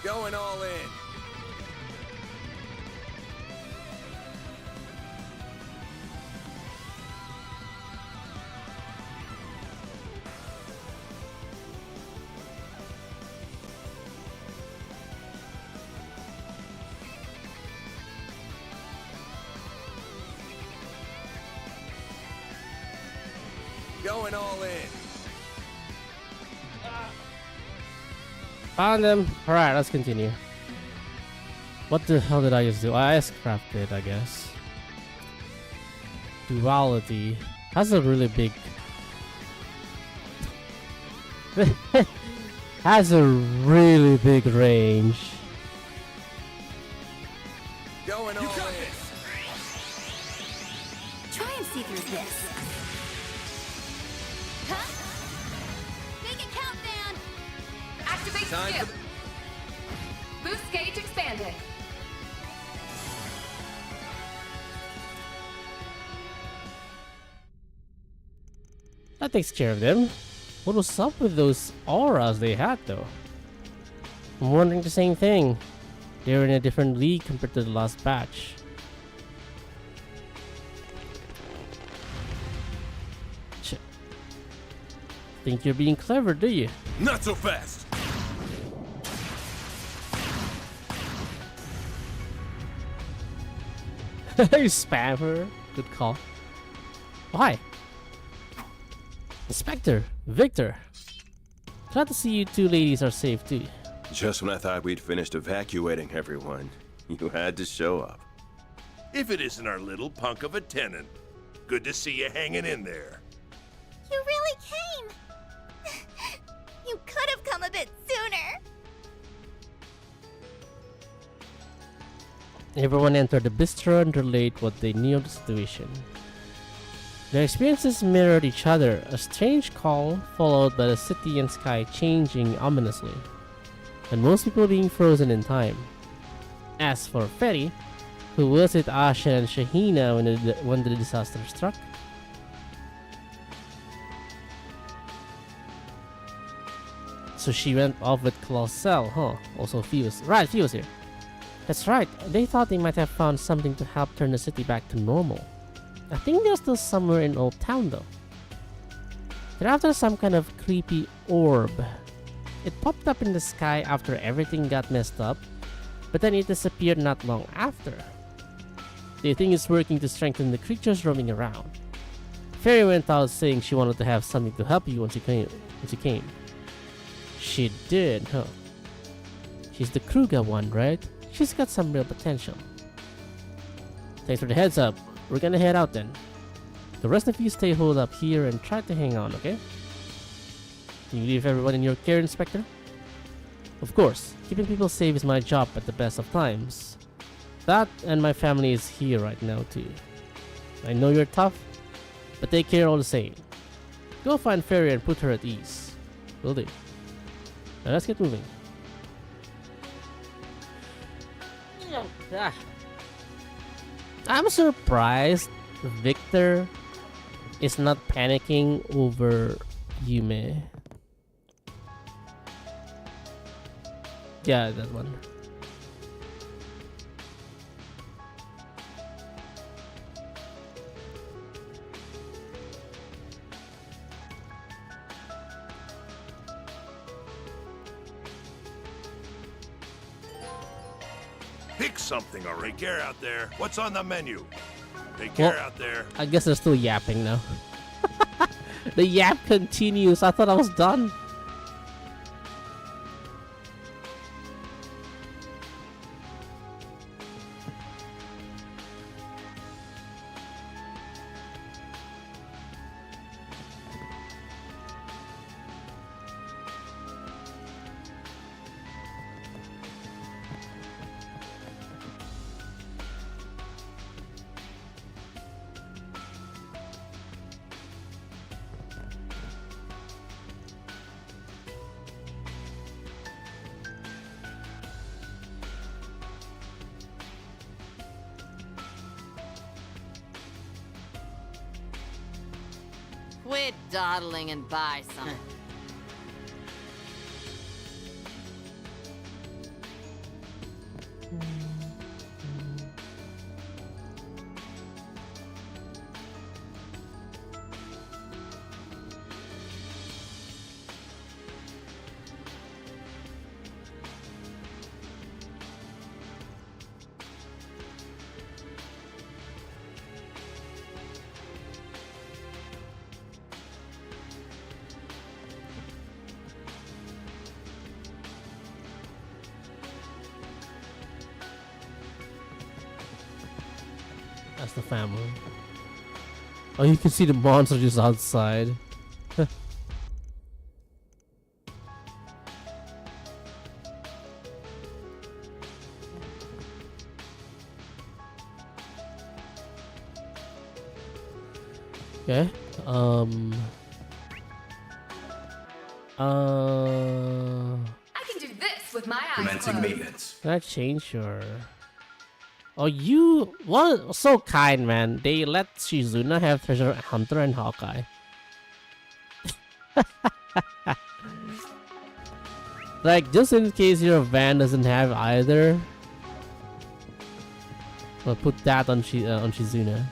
Going all in. Going all in. Found them. Alright, let's continue. What the hell did I just do? I scrapped it, I guess. Duality. That's a really big... has a really big range. Going all in. Try and see through this. Huh? Make it count, Van! Activate Time skip. Boost gauge expanded. That takes care of them. What was up with those auras they had, though? I'm wondering the same thing. They're in a different league compared to the last batch. Think you're being clever, do you? Not so fast! You spam her. Good call. Why? Inspector, Victor. Glad to see you two ladies are safe too. Just when I thought we'd finished evacuating everyone, you had to show up. If it isn't our little punk of a tenant. Good to see you hanging in there. You really came! You could have come a bit sooner! Everyone entered the bistro and relayed what they knew of the situation. Their experiences mirrored each other, a strange calm followed by the city and sky changing ominously, and most people being frozen in time. As for Ferry, who was with Asha and Shahina when the disaster struck, so she went off with Colossal, huh? Also Fuse. Right, Fuse here. That's right, they thought they might have found something to help turn the city back to normal. I think they're still somewhere in Old Town though. They're after some kind of creepy orb. It popped up in the sky after everything got messed up, but then it disappeared not long after. They think it's working to strengthen the creatures roaming around. Fairy went out saying she wanted to have something to help you once you came. She did, huh? She's the Kruger one, right? She's got some real potential. Thanks for the heads up. We're gonna head out then. The rest of you stay holed up here and try to hang on, okay? Can you leave everyone in your care, Inspector? Of course, keeping people safe is my job at the best of times. That and my family is here right now too. I know you're tough, but take care all the same. Go find Fairy and put her at ease. Will do. Now let's get moving. I'm surprised Victor is not panicking over Yume. Yeah, that one. Pick something, all right? Take care out there. What's on the menu? Take care out there. I guess they're still yapping now. The yap continues. I thought I was done. Quit dawdling and buy something. That's the family. Oh, you can see the monster just outside. Okay. I can do this with my eyes Commencing closed. maintenance. Can I change your... Oh, you... What? So kind, man. They let Shizuna have Treasure Hunter and Hawkeye. Like, just in case your van doesn't have either. I'll put that on Shizuna.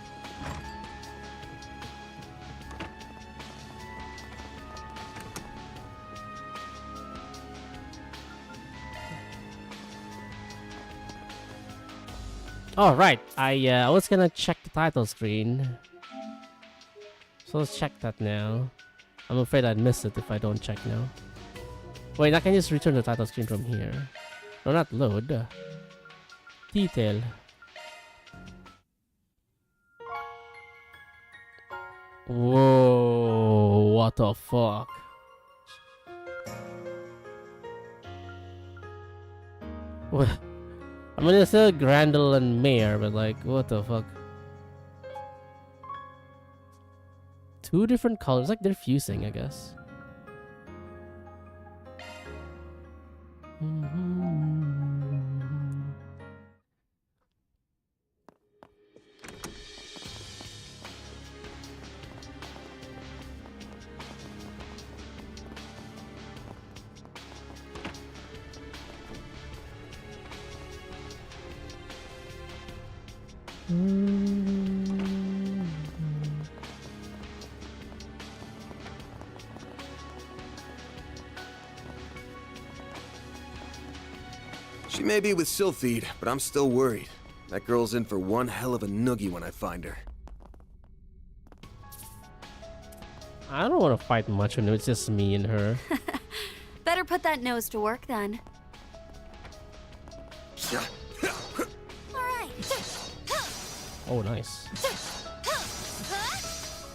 Oh, right. I was gonna check the title screen. So let's check that now. I'm afraid I'd miss it if I don't check now. Wait, I can just return the title screen from here. No, not load. Detail. Whoa, what the fuck? What? I mean, it's still Grendel and Mayor, but like, what the fuck? Two different colors, like they're fusing, I guess. She may be with Sylphide, but I'm still worried. That girl's in for one hell of a noogie when I find her. I don't want to fight much when it's just me and her. Better put that nose to work then. Alright. Oh, nice.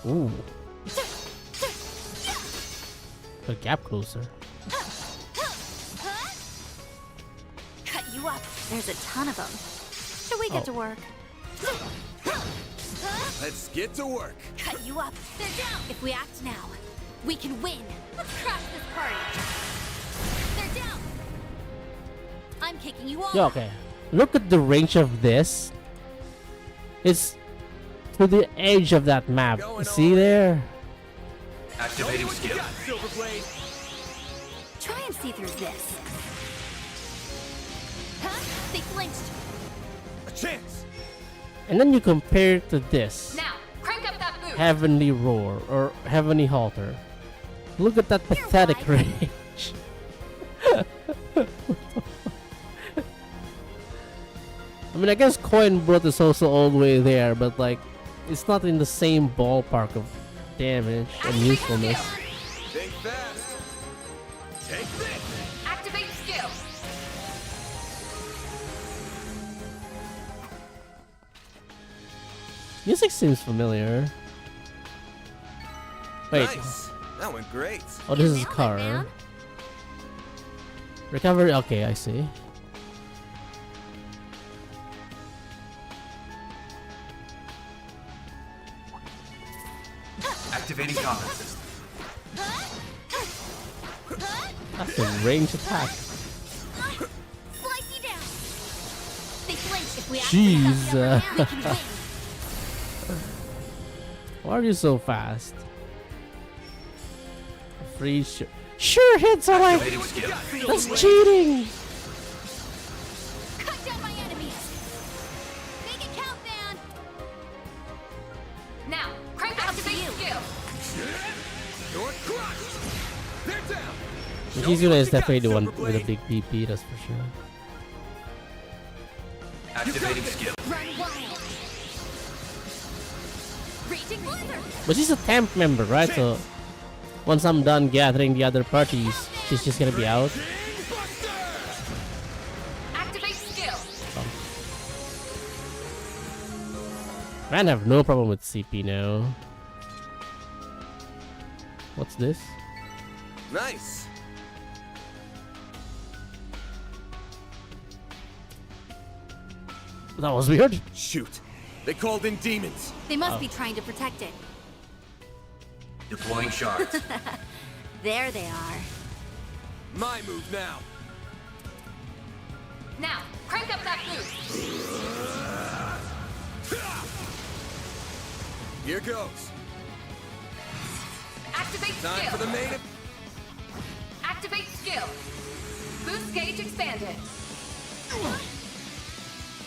Ooh. The gap closer. Cut you up. There's a ton of them. Should we get to work? Let's get to work. Cut you up. They're down. If we act now, we can win. Let's crash this party. They're down. I'm kicking you off. Yeah, okay. Look at the range of this. It's to the edge of that map. See there? Activating skill. Try and see through this. Huh? They flinched. A chance. And then you compare it to this. Now, crank up that boost. Heavenly Roar or Heavenly Halter. Look at that pathetic range. I mean, I guess Coin Broth is also all the way there, but like, it's not in the same ballpark of damage and usefulness. Think fast. Take this. Activate skill. Music seems familiar. Wait. Nice. That went great. Oh, this is car. Recovery. Okay, I see. Activating combat system. That's a range attack. Slice you down. They flinch if we act Jeez. now. We can win. Why are you so fast? Free sure hits are like that's cheating. Cut down my enemies. Make it count, man. Now, crank up activate skill. You're crushed. They're down. Kizuna is definitely the one with a big PP, that's for sure. Activating skill. Run wild. Raging blizzard. But she's a temp member, right? So once I'm done gathering the other parties, she's just gonna be out. Activate skill. Man, I have no problem with CP now. What's this? Nice. That was weird. Shoot. They called in demons. They must be trying to protect it. Deploying shards. There they are. My move now. Now, crank up that boost. Here goes. Activate Time skill. for the main. Activate skill. Boost gauge expanded.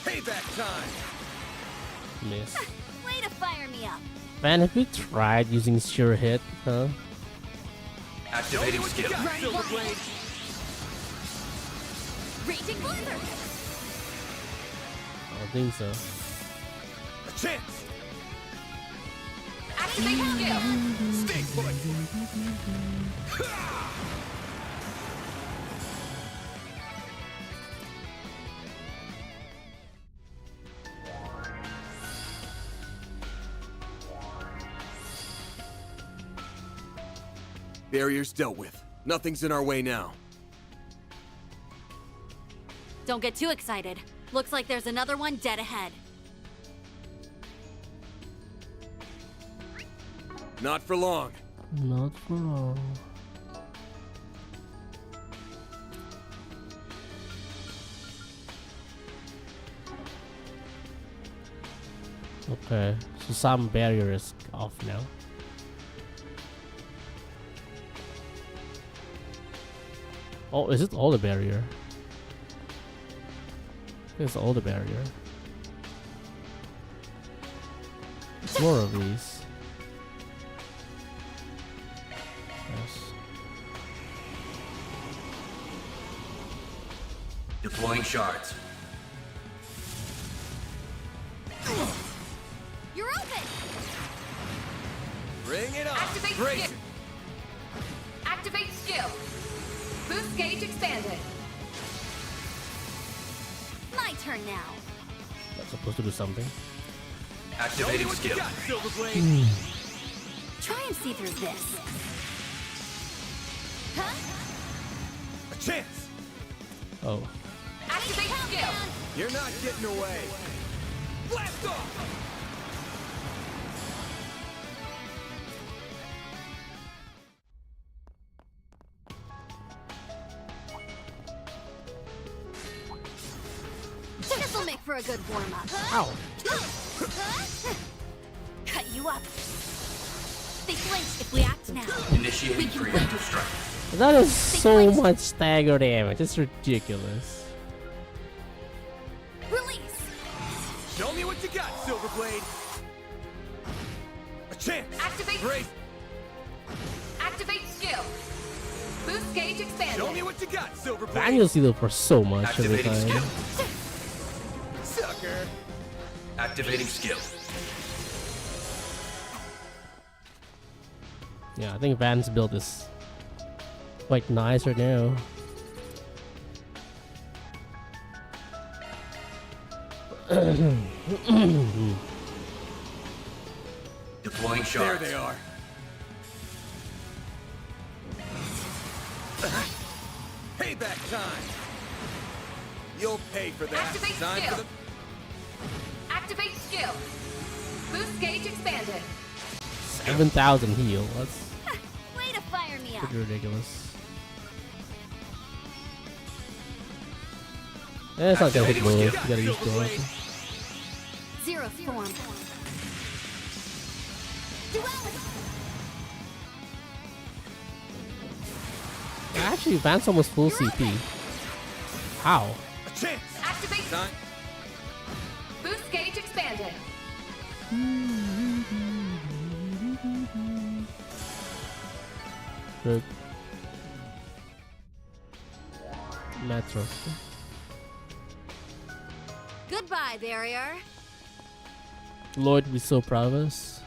Payback time. Miss. Way to fire me up. Man, have you tried using sure hit? Huh? Activating skill. Run wild. Raging blizzard. I don't think so. A chance. Activate skill. Stay put. Barriers dealt with. Nothing's in our way now. Don't get too excited. Looks like there's another one dead ahead. Not for long. Not for long. Okay, so some barrier is off now. Oh, is it all the barrier? It's all the barrier. It's more of these. Yes. Deploying shards. You're open. Bring it on. Activate Brace skill. Activate skill. Boost gauge expanded. My my turn now. That's supposed to do something. Activating skill. Try and see through this. Huh? A chance! Oh. Activate skill. You're not getting away. Blast off! This'll make for a good warm-up. Ow. Cut you up. They flinch if we act now. Initiating preemptive strike. That is so much stagger damage. It's ridiculous. Release. Show me what you got, Silverblade. A chance! Activate. Brace. Activate skill. Boost gauge expanded. Show me what you got, Silverblade. Daniel's healed for so much every Activating time. skill. Sucker. Activating skill. Yeah, I think Van's build is quite nice right now. Deploying There shards. they are. Payback time. You'll pay for that. Activate Time skill. for the Activate skill. Boost gauge expanded. 7,000 heal. That's Way to fire me up. pretty ridiculous. Eh, it's not gonna hit both. You gotta use both. Zero form. Duality. Actually, Van's almost full CP. How? a chance. Activate. Time. Boost gauge expanded. Good. Metro. Goodbye, barrier. Lloyd would be so proud of us.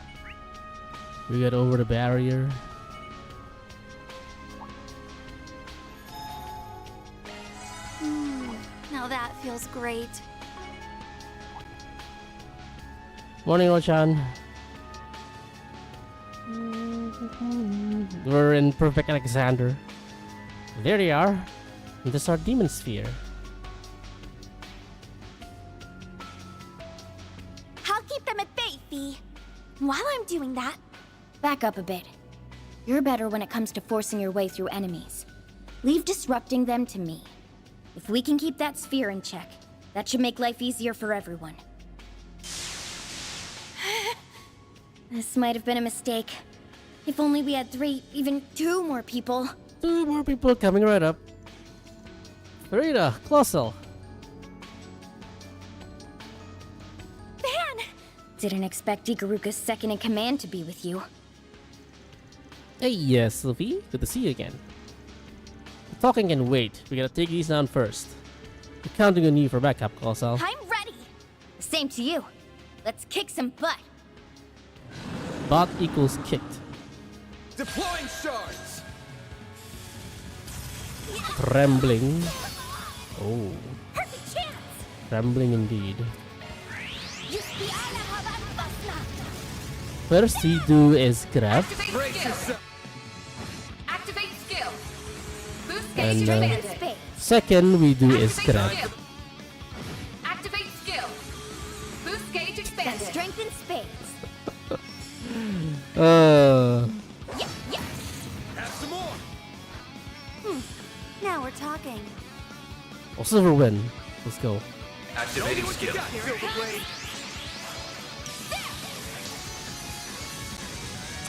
We got over the barrier. Now that feels great. Morning, Ochan. We're in Perfect Alexander. There they are. This is our demon sphere. I'll keep them at bay, Fee. While I'm doing that, back up a bit. You're better when it comes to forcing your way through enemies. Leave disrupting them to me. If we can keep that sphere in check, that should make life easier for everyone. This might have been a mistake. If only we had 3, even 2 more people. 2 more people coming right up. Rita, Colossal. Van! Didn't expect Ikaruka's second in command to be with you. Hey, yes, Sylvie. Good to see you again. The talking can wait. We gotta take these down first. We're counting on you for backup, Colossal. I'm ready! Same to you. Let's kick some butt. Bot equals kicked. Deploying shards. Trembling. Oh, Perfect chance! trembling indeed. First we do is grab. Activate Brace skill. yourself. Activate skill. Boost And, gauge expanded. Second we do is Activate grab. skill. Activate skill. Boost gauge Got expanded. strength in spades. Have some more. Now we're talking. Oh, silver win. Let's go. Activating What you skill. got, Silverblade?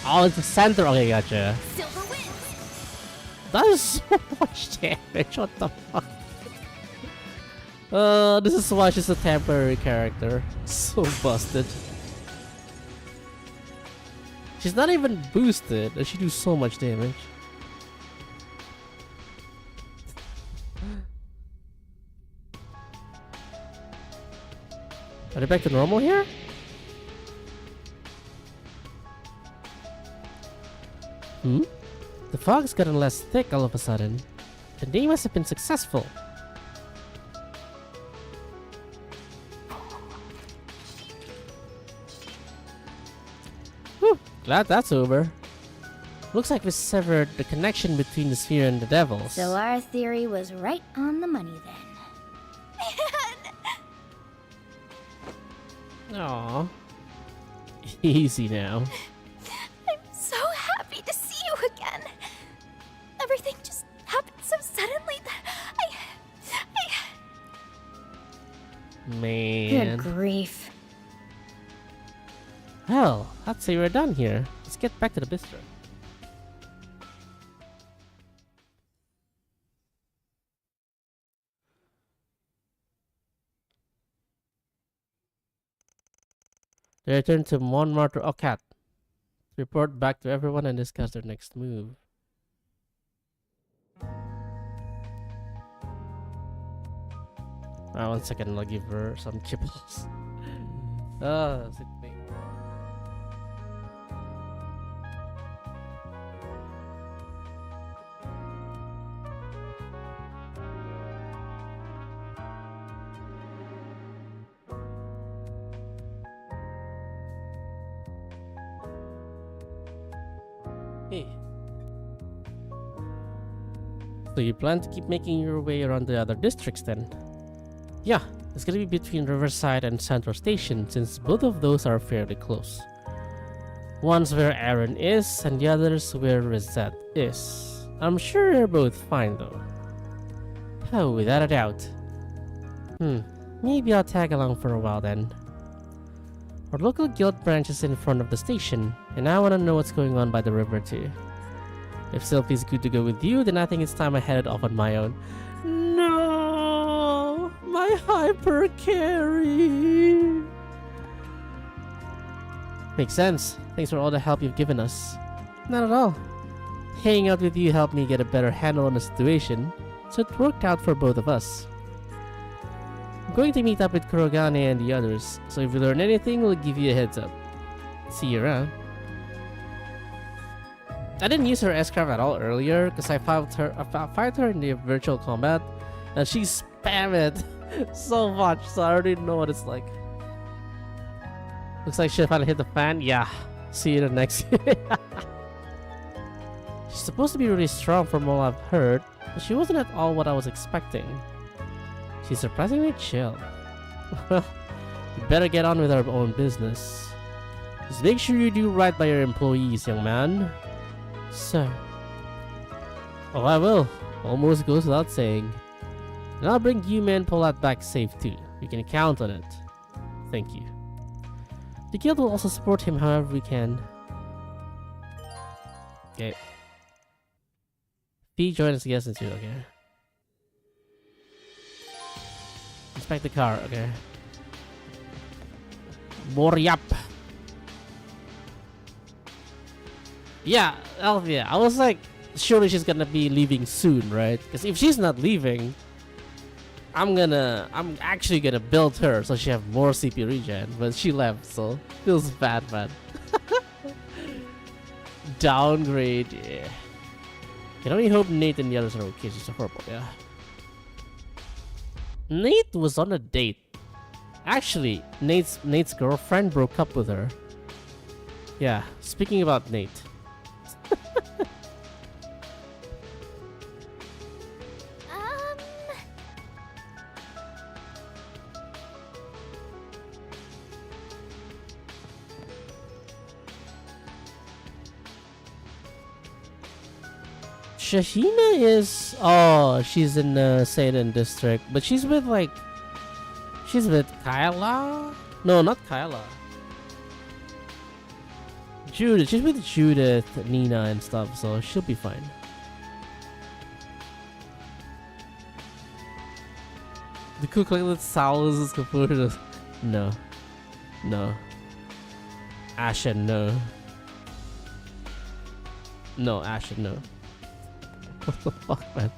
Oh, it's the center. Okay, gotcha. Silver wins. That is so much damage. What the fuck? This is why she's a temporary character. So busted. She's not even boosted, and she do so much damage. Are they back to normal here? The fog's gotten less thick all of a sudden. The day must have been successful. Glad that's over. Looks like we severed the connection between the sphere and the devils. So our theory was right on the money then. Aww. Easy now. I'm so happy to see you again. Everything just happened so suddenly that Man. Good grief. Well, I'd say we're done here. Let's get back to the bistro. They return to Montmartre Ocat. Report back to everyone and discuss their next move. Ah, 1 second, I'll give her some kibbles. Sit me. Hey. So you plan to keep making your way around the other districts then? Yeah, it's gonna be between Riverside and Central Station since both of those are fairly close. One's where Aaron is and the other's where Rosette is. I'm sure they're both fine though. Oh, without a doubt. Maybe I'll tag along for a while then. Our local guild branch is in front of the station, and I wanna know what's going on by the river too. If Sylphie's good to go with you, then I think it's time I headed off on my own. No! My hyper carry! Makes sense. Thanks for all the help you've given us. Not at all. Hanging out with you helped me get a better handle on the situation, so it worked out for both of us. I'm going to meet up with Kurogane and the others, so if we learn anything, we'll give you a heads up. See you around. I didn't use her S-Craft at all earlier because I fought her in the virtual combat and she spammed it so much, so I already know what it's like. Looks like she finally hit the fan. Yeah, see you in the next. She's supposed to be really strong from all I've heard, but she wasn't at all what I was expecting. She's surprisingly chill. Well, you better get on with our own business. Just make sure you do right by your employees, young man. So. Oh, I will. Almost goes without saying. And I'll bring you and Polat back safe too. You can count on it. Thank you. The guild will also support him however we can. Okay. Fee join us guest too, okay. Inspect the car, okay. Boryap. Yeah, Alvia, I was like, surely she's gonna be leaving soon, right? Because if she's not leaving, I'm actually gonna build her so she have more CP regen, but she left, so feels bad, man. Downgrade, yeah. Can only hope Nate and the others are okay. She's horrible, yeah. Nate was on a date. Actually, Nate's girlfriend broke up with her. Yeah, speaking about Nate. Shahina is... Oh, she's in the Satan district. But she's with like... She's with Kyla? No, not Kyla. Judith. She's with Judith, Nina and stuff. So she'll be fine. The cook like that Saul's is completely... No. No. Ashen, no. No, Ashen, no. What the fuck, man?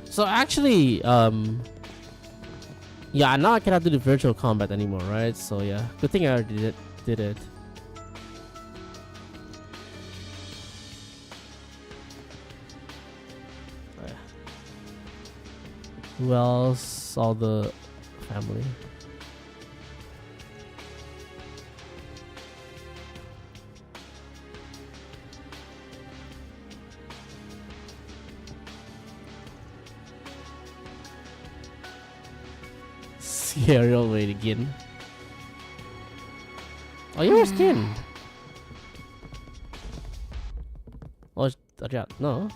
So actually, Yeah, now I cannot do the virtual combat anymore, right? So yeah, good thing I already did it. Oh, yeah. Who else? All the family. Serial wait again. Oh, you're skin. Oh, yeah, no.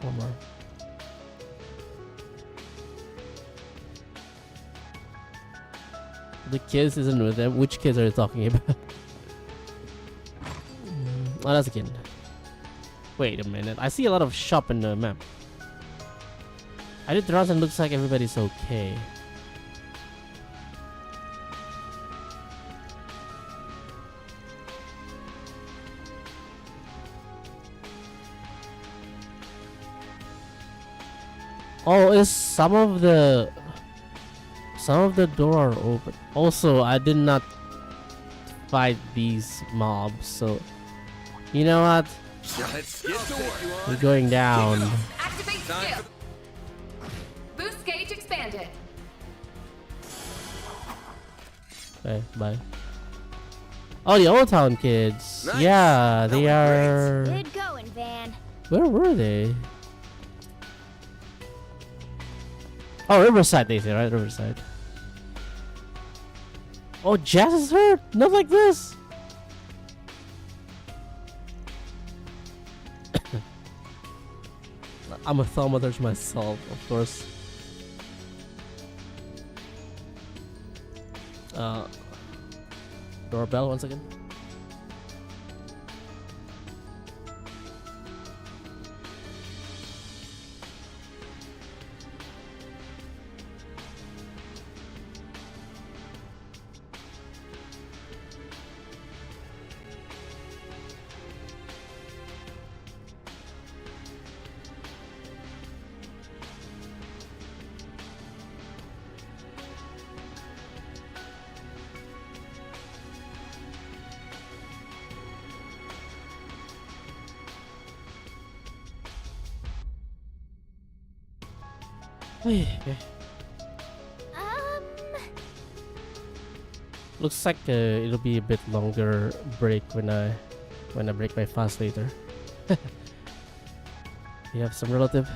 One more. The kids isn't with them. Which kids are you talking about? Oh, that's a kid. Wait a minute. I see a lot of shop in the map. I did the rounds and looks like everybody's okay. Oh, is some of the door are open. Also, I did not fight these mobs, so you know what? Let's get to work. We're going down. Activate skill. Boost gauge expanded. Okay, bye. Oh, the Old Town kids. Nice. Yeah, they are. Good going, Van. Where were they? Oh, Riverside, they say, right? Riverside. Oh, Jazz is hurt. Not like this. I'm a thaumaturge myself, of course. Doorbell, 1 second. Looks like it'll be a bit longer break when I break my fast later. You have some relative?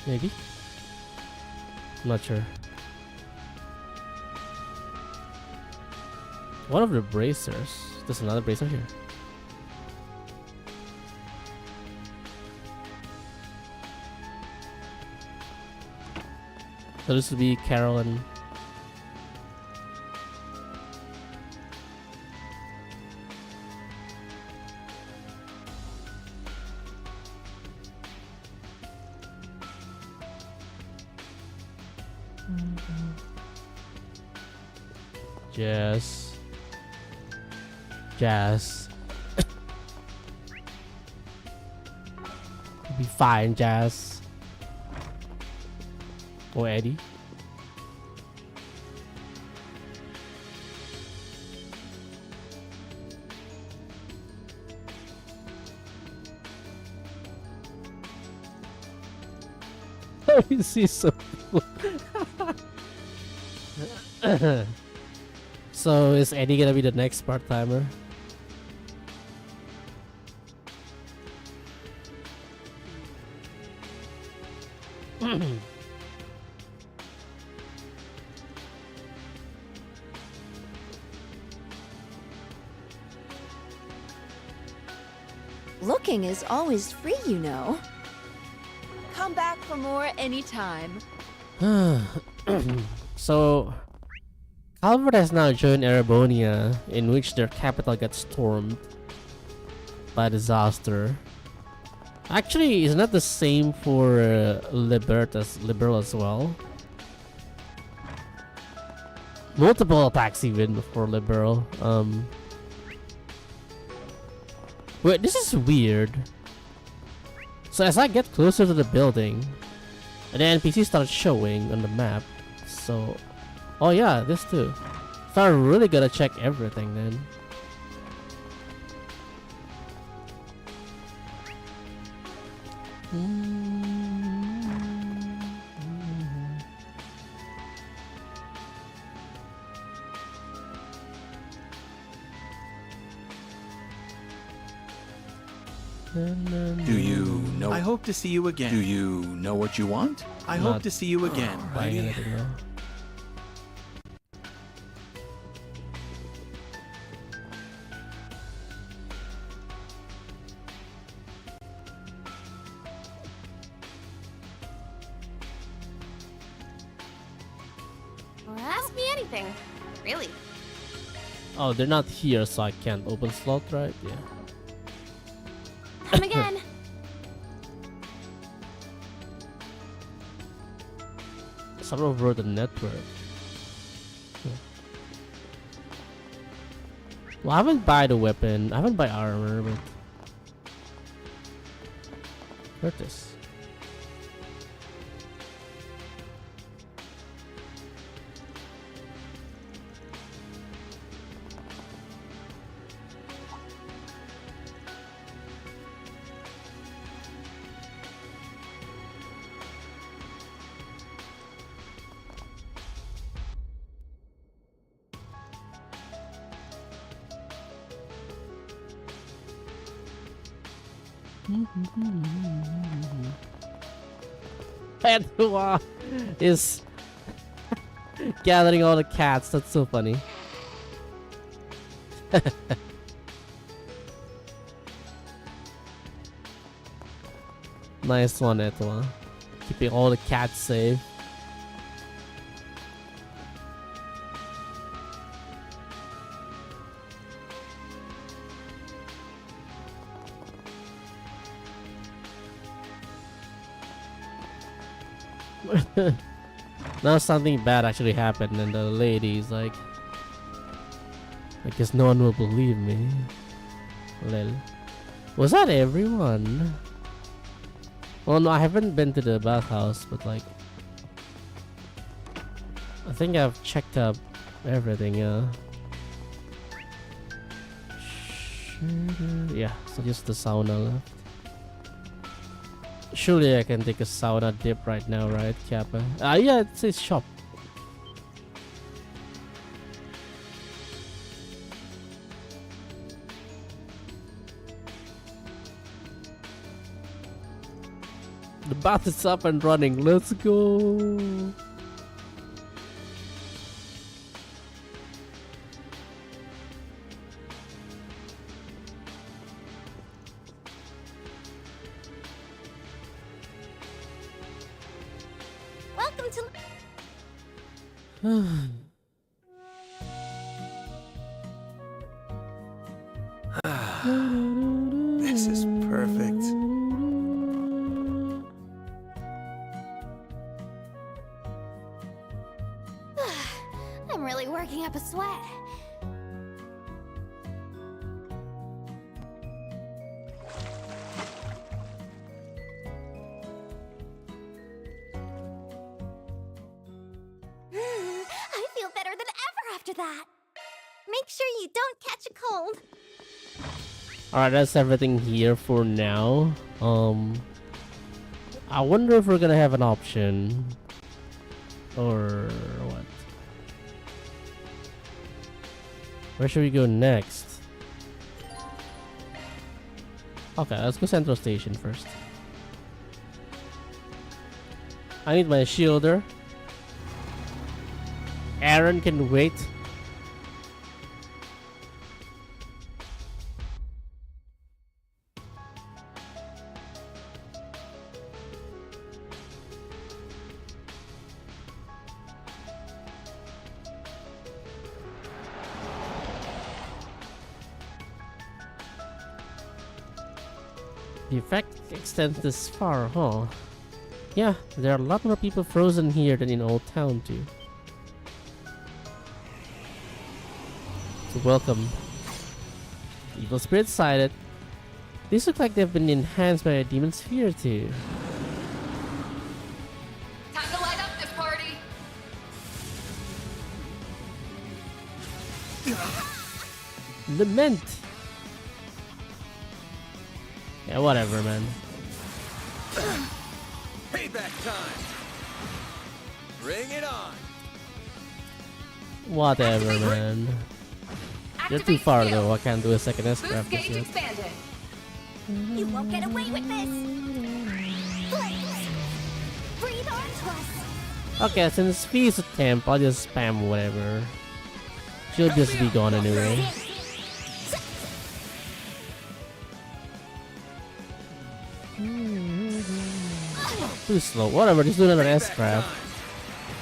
Maybe? I'm not sure. One of the bracers. There's another bracer here. So this would be Carol and Jazz. You'll be fine, Jazz. Or Eddie. You see so cool. So is Eddie gonna be the next part-timer? Looking is always free, you know. Come back for more anytime. So, Calvert has now joined Erebonia, in which their capital got stormed by disaster. Actually, it's not the same for Liberal as well. Multiple attacks even for liberal. Wait, this is weird. So as I get closer to the building, the NPC starts showing on the map. So, oh yeah, this too. So I really gotta check everything then. Do you know? I hope to see you again. Do you know what you want? I hope to see you again. Buying anything now. Well, ask me anything. Really. Oh, they're not here, so I can't open slot, right? Yeah. Come again. Someone wrote the network. Well, I haven't buy the weapon. I haven't buy armor, but Curtis. Edua is gathering all the cats. That's so funny. Nice one, Edua. Keeping all the cats safe. Now something bad actually happened and the lady's like, I guess no one will believe me. Lel. Was that everyone? Well, no, I haven't been to the bathhouse, but like, I think I've checked up everything, yeah. Yeah, so just the sauna left. Surely I can take a sauna dip right now, right, Kappa? Yeah, it says shop. The bath is up and running. Let's go. Welcome to. This is perfect. I'm really working up a sweat. I feel better than ever after that. Make sure you don't catch a cold. Alright, that's everything here for now. I wonder if we're gonna have an option. Or what? Where should we go next? Okay, let's go Central Station first. I need my shielder. Aaron can wait. The effect extends this far, huh? Yeah, there are a lot more people frozen here than in Old Town too. to welcome evil spirits sighted. These look like they've been enhanced by a demon sphere too. Time to light up this party. Lament. Yeah, whatever, man. Payback time. Bring it on. Whatever, man. You're too far though. I can't do a second S-craft this yet. You won't get away with this. Please, breathe onto us. Okay, since Fee's a temp, I'll just spam whatever. She'll just be gone anyway. Too slow. Whatever, just do another S-craft.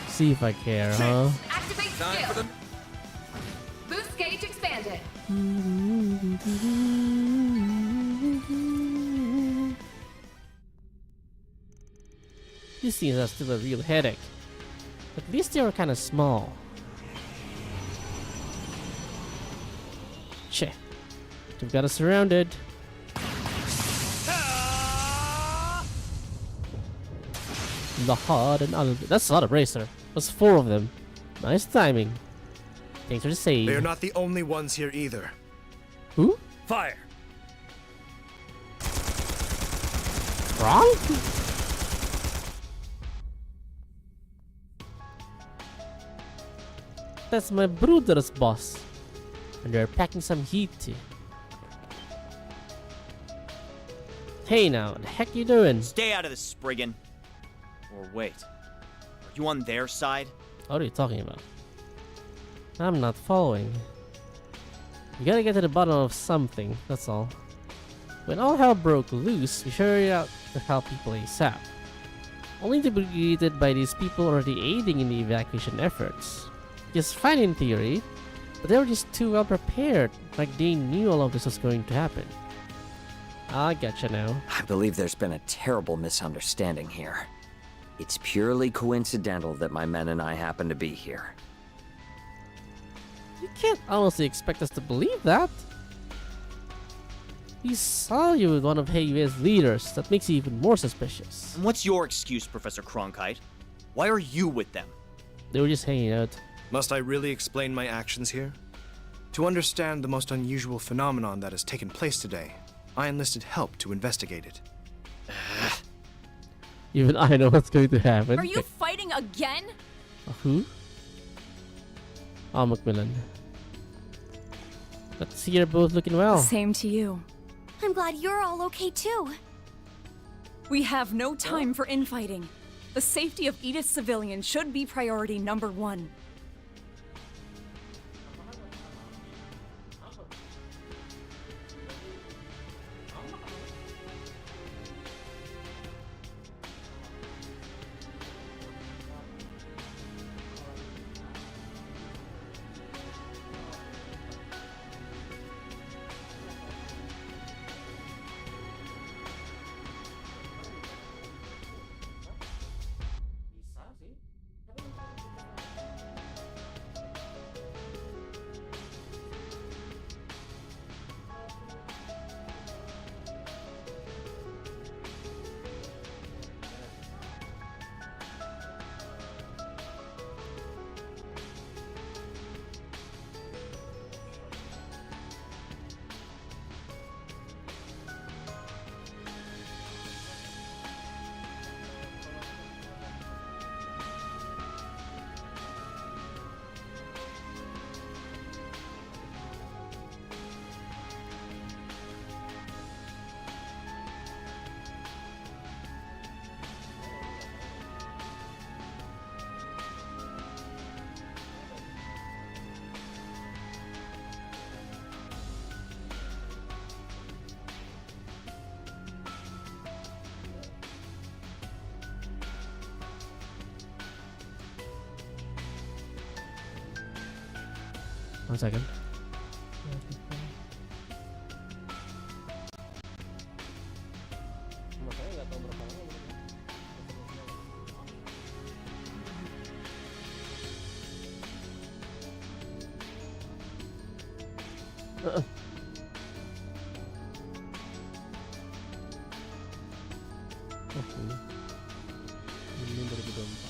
See if I care, huh? Activate skill. Boost gauge expanded. These scenes are still a real headache. At least they were kind of small. Che. They've got us surrounded. The hard and other. That's a lot of bracer. That's 4 of them. Nice timing. Thanks for the save. They are not the only ones here either. Who? Fire! Wrong? That's my brother's boss. And they're packing some heat too. Hey now, what the heck you doing? Stay out of this, Spriggan. Or wait, are you on their side? What are you talking about? I'm not following. We gotta get to the bottom of something, that's all. When all hell broke loose, we hurried out to help people ASAP. Only to be greeted by these people already aiding in the evacuation efforts. Just fine in theory, but they were just too well prepared, like they knew all of this was going to happen. I gotcha now. I believe there's been a terrible misunderstanding here. It's purely coincidental that my men and I happen to be here. You can't honestly expect us to believe that. We saw you with one of Hei's leaders. That makes you even more suspicious. And what's your excuse, Professor Cronkite? Why are you with them? They were just hanging out. Must I really explain my actions here? To understand the most unusual phenomenon that has taken place today, I enlisted help to investigate it. Even I know what's going to happen. Are you fighting again? Who? Oh, Macmillan. Let's see, you're both looking well. Same to you. I'm glad you're all okay too. We have no time for infighting. The safety of Edith's civilians should be priority number 1. One second. Ini 2024.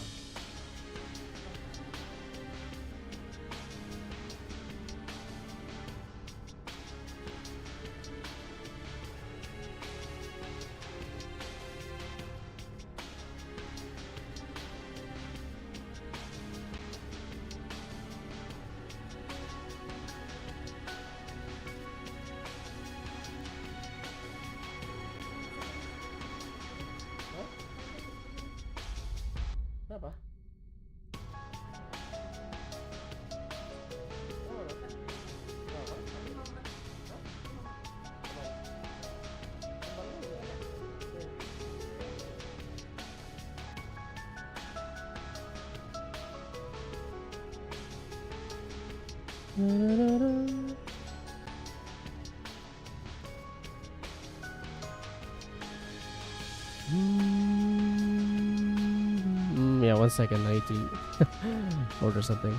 Kenapa? Yeah, 1 second. I need to order something.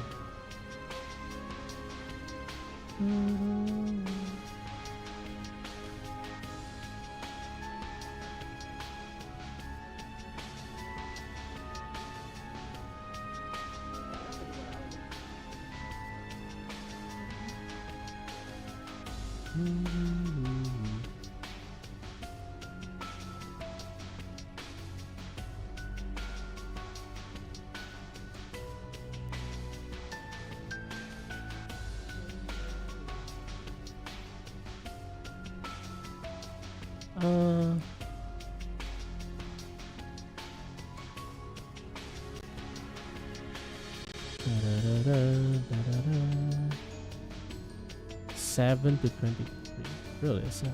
Seven to 23. Really, 7.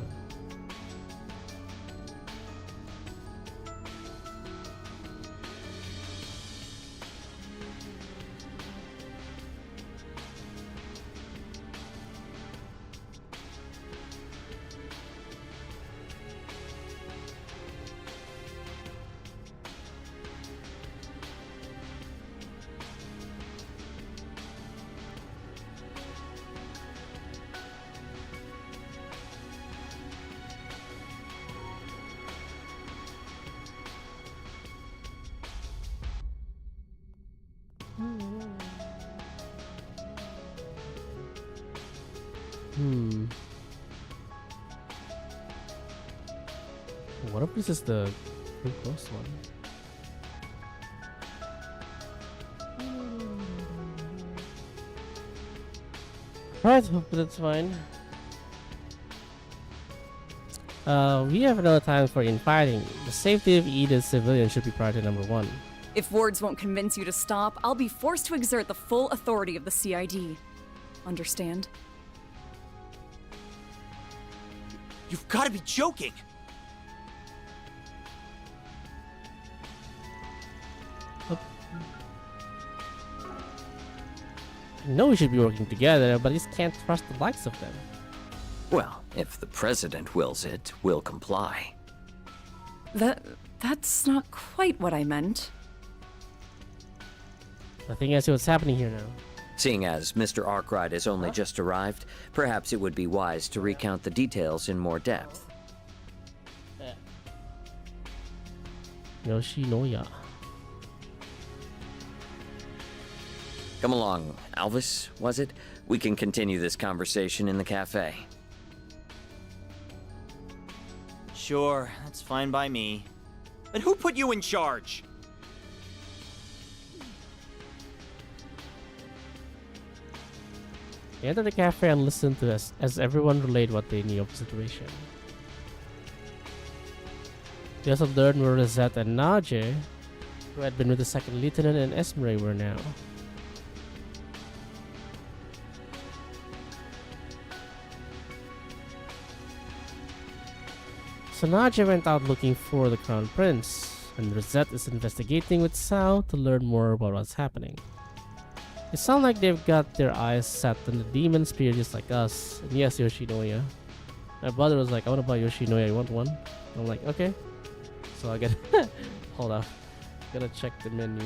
What if this is the close one? Right, hope that's fine. We have no time for infighting. The safety of Edith's civilians should be priority number 1. If words won't convince you to stop, I'll be forced to exert the full authority of the CID. Understand? You've got to be joking! I know we should be working together, but I just can't trust the likes of them. Well, if the president wills it, we'll comply. That's not quite what I meant. I think I see what's happening here now. Seeing as Mr. Arkwright has only just arrived, perhaps it would be wise to recount the details in more depth. Yoshinoya. Come along, Alvis, was it? We can continue this conversation in the cafe. Sure, that's fine by me. But who put you in charge? They entered the cafe and listened to us as everyone relayed what they knew of the situation. They also learned where Rosette and Naje, who had been with the second lieutenant, and Esmeralda were now. So Naje went out looking for the Crown Prince, and Rosette is investigating with Sao to learn more about what's happening. It sounds like they've got their eyes set on the demon spirit just like us. And yes, Yoshinoya. My brother was like, I want to buy Yoshinoya, you want one? I'm like, okay. So I get hold up. Gotta check the menu.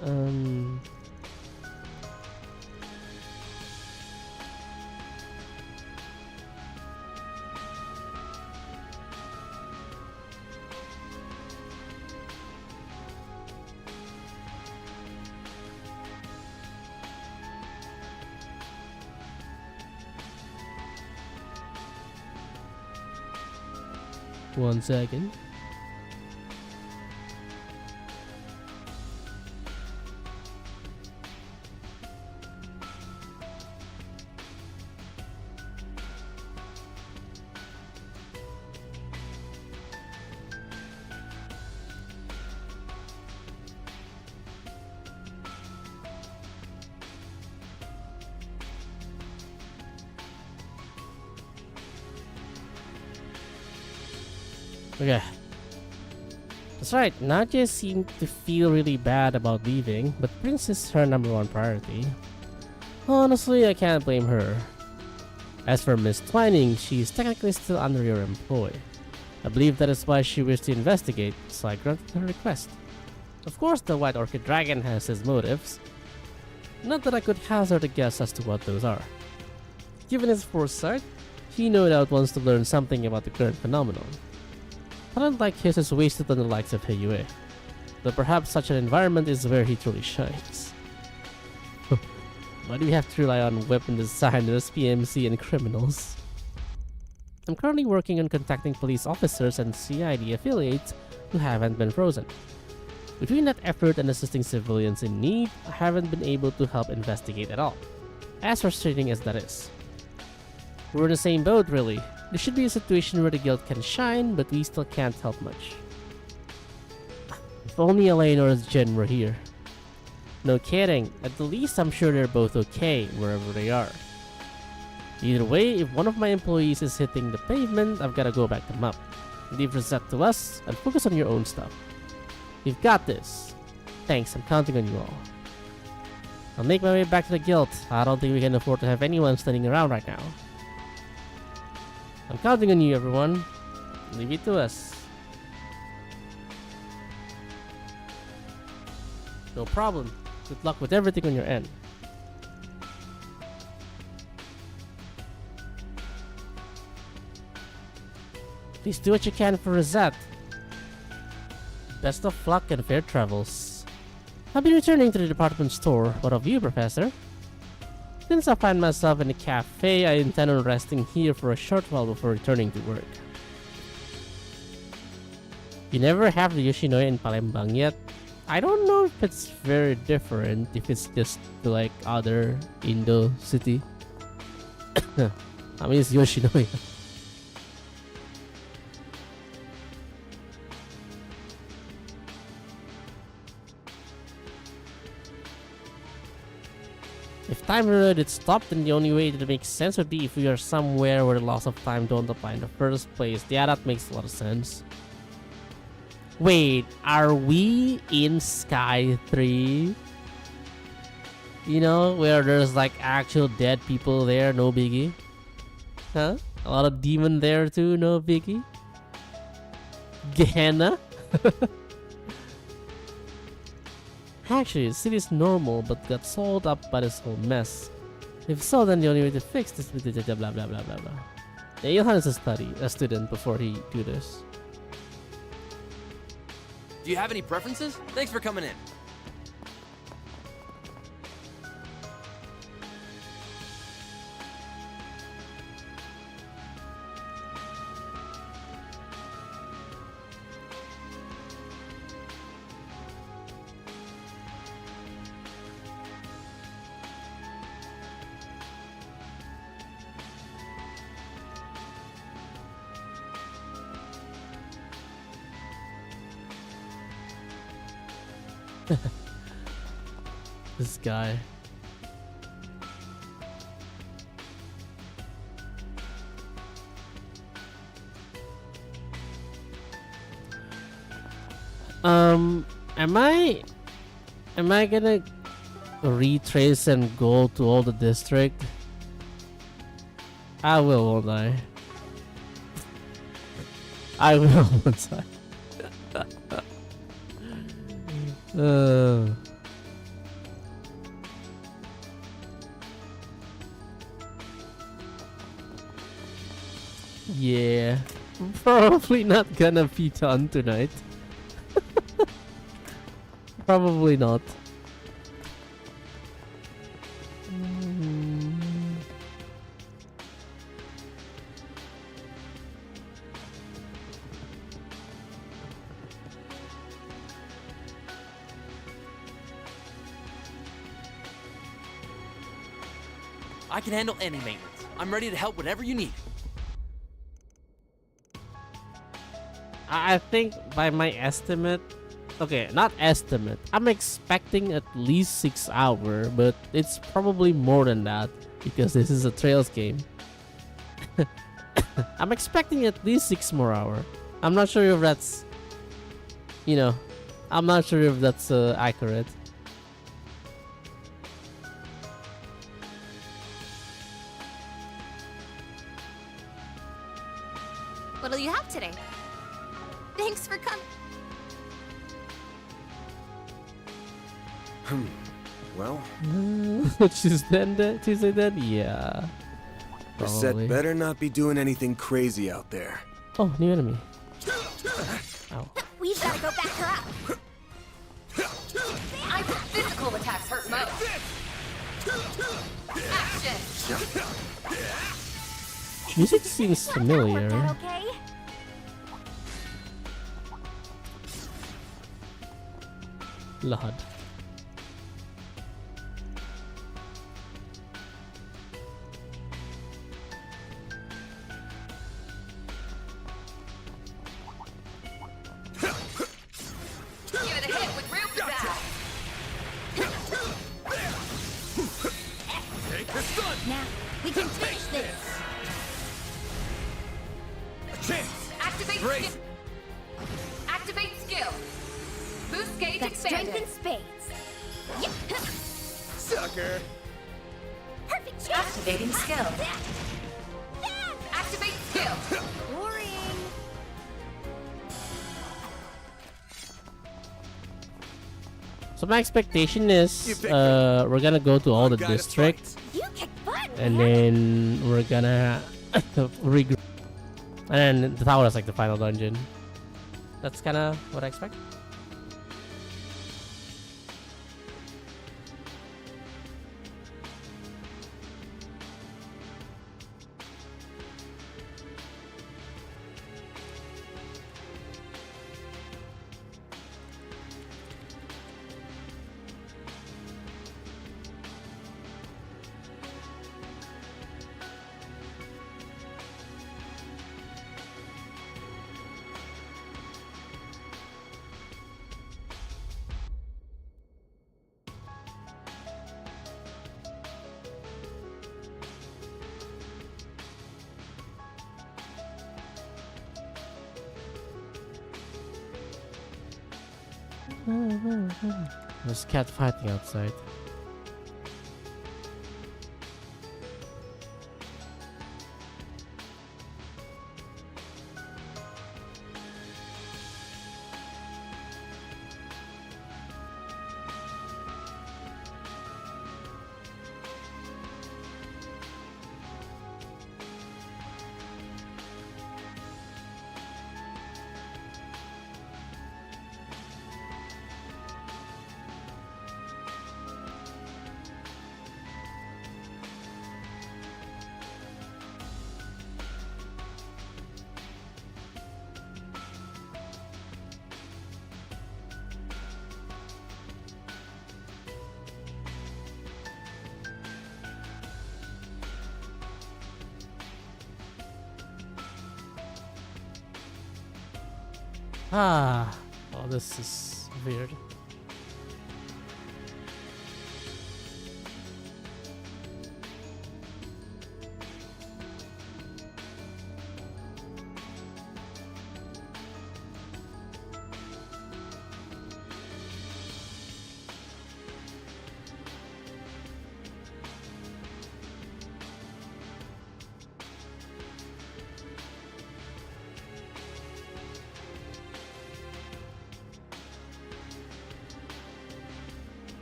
Um. One second. Okay. That's right, Nadia seemed to feel really bad about leaving, but Prince is her #1 priority. Honestly, I can't blame her. As for Miss Twining, she's technically still under your employ. I believe that is why she wished to investigate, so I granted her request. Of course, the White Orchid Dragon has his motives. Not that I could hazard a guess as to what those are. Given his foresight, he no doubt wants to learn something about the current phenomenon. Talent like his is wasted on the likes of Heiyue, though perhaps such an environment is where he truly shines. Why do we have to rely on weapon designers, PMC, and criminals? I'm currently working on contacting police officers and CID affiliates who haven't been frozen. Between that effort and assisting civilians in need, I haven't been able to help investigate at all, as frustrating as that is. We're in the same boat, really. There should be a situation where the guild can shine, but we still can't help much. If only Elaine or Jen were here. No kidding, at the least I'm sure they're both okay wherever they are. Either way, if one of my employees is hitting the pavement, I've gotta go back them up. Leave Rosette to us and focus on your own stuff. You've got this. Thanks, I'm counting on you all. I'll make my way back to the guild. I don't think we can afford to have anyone standing around right now. I'm counting on you, everyone. Leave it to us. No problem. Good luck with everything on your end. Please do what you can for Rosette. Best of luck and fair travels. I'll be returning to the department store. What of you, Professor? Since I find myself in a cafe, I intend on resting here for a short while before returning to work. You never have the Yoshinoya in Palembang yet? I don't know if it's very different, if it's just like other Indo city. I mean, it's Yoshinoya. If time related stopped, then the only way that makes sense would be if we are somewhere where the laws of time don't apply in the first place. Yeah, that makes a lot of sense. Wait, are we in Sky 3? You know, where there's like actual dead people there, no biggie? Huh? A lot of demon there too, no biggie? Gehenna? Actually, the city is normal, but got sold up by this whole mess. If so, then the only way to fix this is blah blah blah blah blah blah. Yeah, Ilhan is a student before he do this. Do you have any preferences? Thanks for coming in. This guy. Am I gonna retrace and go to all the district? I will, won't I? I will, won't I? Yeah, probably not gonna be done tonight. Probably not. I can handle any maintenance. I'm ready to help whatever you need. I think by my estimate, okay, not estimate, I'm expecting at least 6 hours, but it's probably more than that because this is a Trails game. I'm expecting at least 6 more hours. I'm not sure if that's, you know, I'm not sure if that's accurate. What'll you have today? Thanks for coming. Well, Tuesday then? Yeah. the set Probably. better not be doing anything crazy out there. Oh, new enemy. Ow. We've got to go back her up. I think physical attacks hurt most. Action! Music seems familiar. Okay? Lord. Give it a hit with real pizzazz. Take this gun! Now, we can finish this. A chance! Activate Great. skill. Activate skill. Boost gauge Got strength expanded. in spades. Yeah. Sucker! Perfect chance. Activating skill. Activate skill. Boring. So my expectation is we're gonna go to all the districts You kick butt, and man. then we're gonna regroup. And then the tower is like the final dungeon. That's kind of what I expect. There's a cat fighting outside. Ah, oh, this is weird.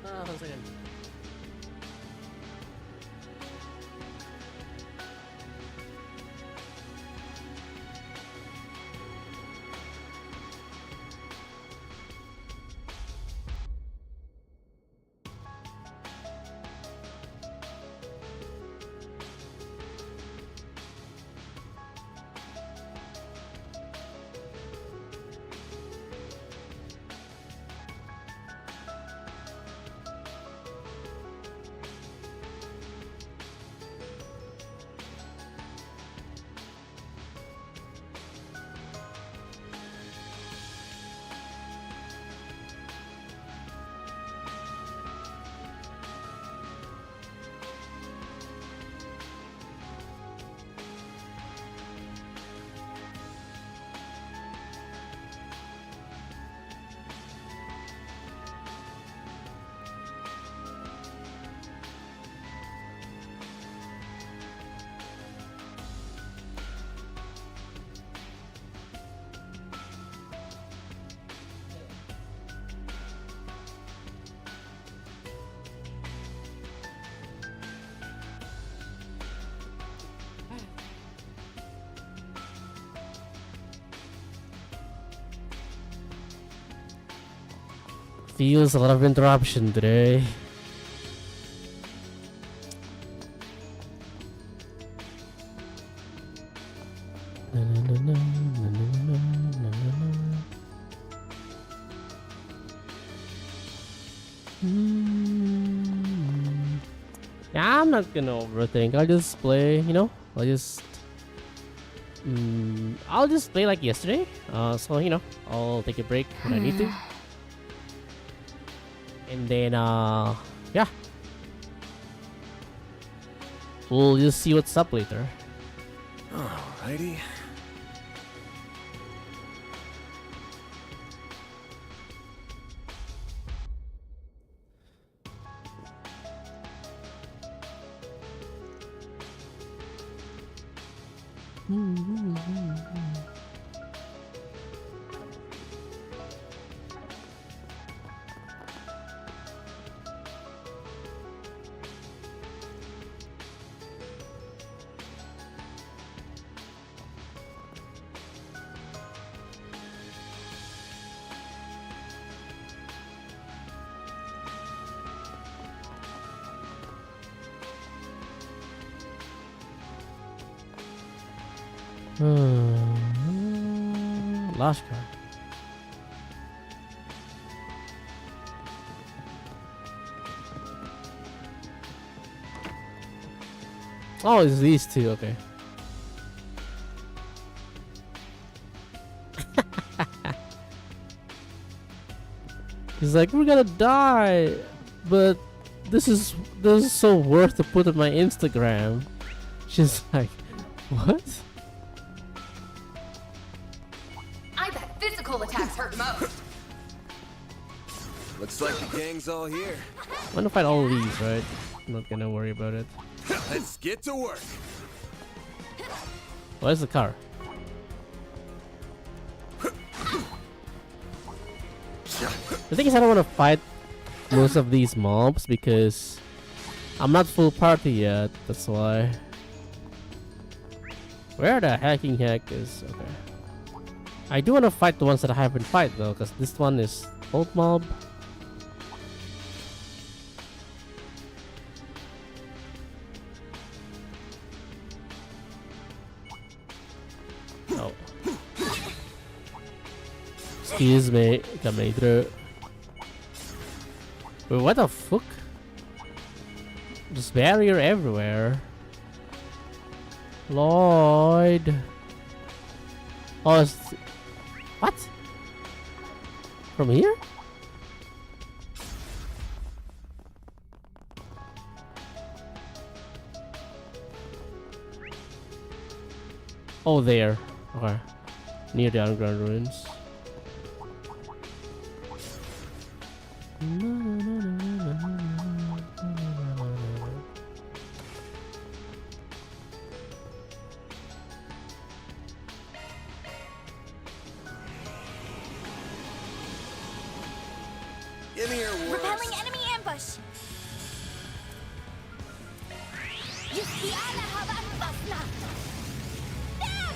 One second. Feels a lot of interruption today. Yeah, I'm not gonna overthink. I'll just play, you know, I'll just play like yesterday. So you know, I'll take a break when I need to. And then yeah. We'll just see what's up later. Alrighty. Last card. Oh, it's these two, okay. He's like, we're gonna die, but this is so worth to put on my Instagram. She's like, what? I bet physical attacks hurt most. Looks like the gang's all here. I'm gonna fight all of these, right? I'm not gonna worry about it. Let's get to work. Where's the car? The thing is, I don't want to fight most of these mobs because I'm not full party yet. That's why. Where the hacking hack is? Okay. I do want to fight the ones that I haven't fight though, because this one is old mob. Oh. Excuse me, coming through. Wait, what the fuck? Just barrier everywhere. Lloyd. Oh, what? From here? Oh, there. Okay. Near the underground ruins. Give me your words. Repelling enemy ambush.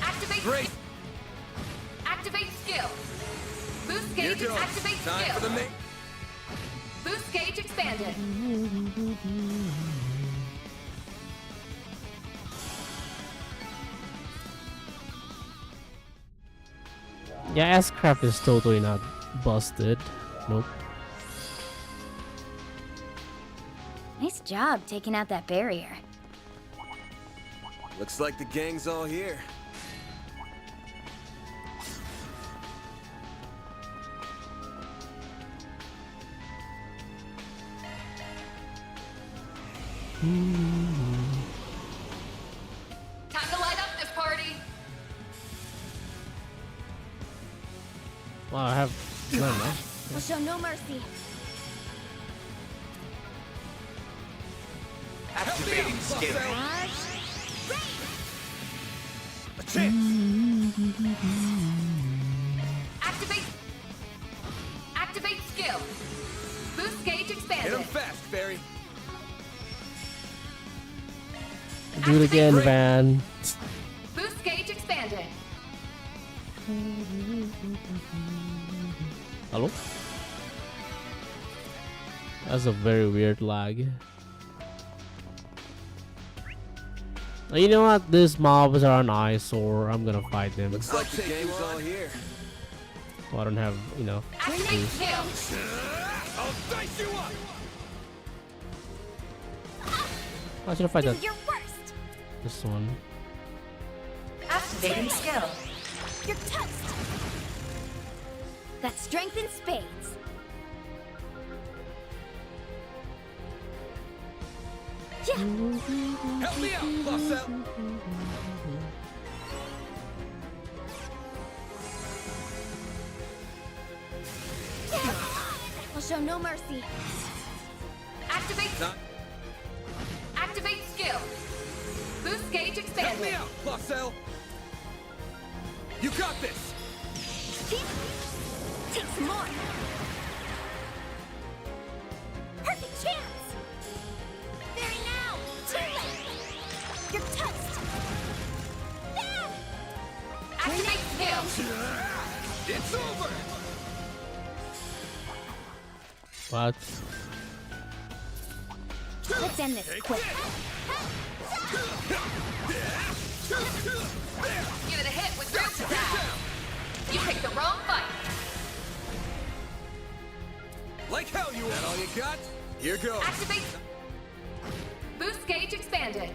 Activate. Activate skill. Boost Here gauge. goes. Activate Time skill. for the main. Boost gauge expanded. Yeah, S-Craft is totally not busted. Nope. Nice job taking out that barrier. Looks like the gang's all here. Time to light up this party. Wow, I have none, huh? We'll show no mercy. Activating skill. A chance. Activate skill. Boost gauge expanded. Hit him fast, Fairy. Do it again, Van. Boost gauge expanded. Hello? That's a very weird lag. You know what? These mobs are an eyesore. I'm gonna fight them. Looks like the game's all here. Well, I don't have enough. I'll dice you up. I should fight that. Your worst. This one. Activating skill. You're toast. Got strength in spades. Yeah. Help me out, Buffel. I'll show no mercy. Activate. Activate skill. Boost gauge Help expanded. me out, Buffel. You got this. Take some more. Perfect chance. Very now. Too late. You're toast. There. Activate skill. It's over. What? Let's end this quick. Give it a hit with root attack. You picked the wrong fight. Like hell, you. That all you got? Here goes. Activate. Boost gauge expanded.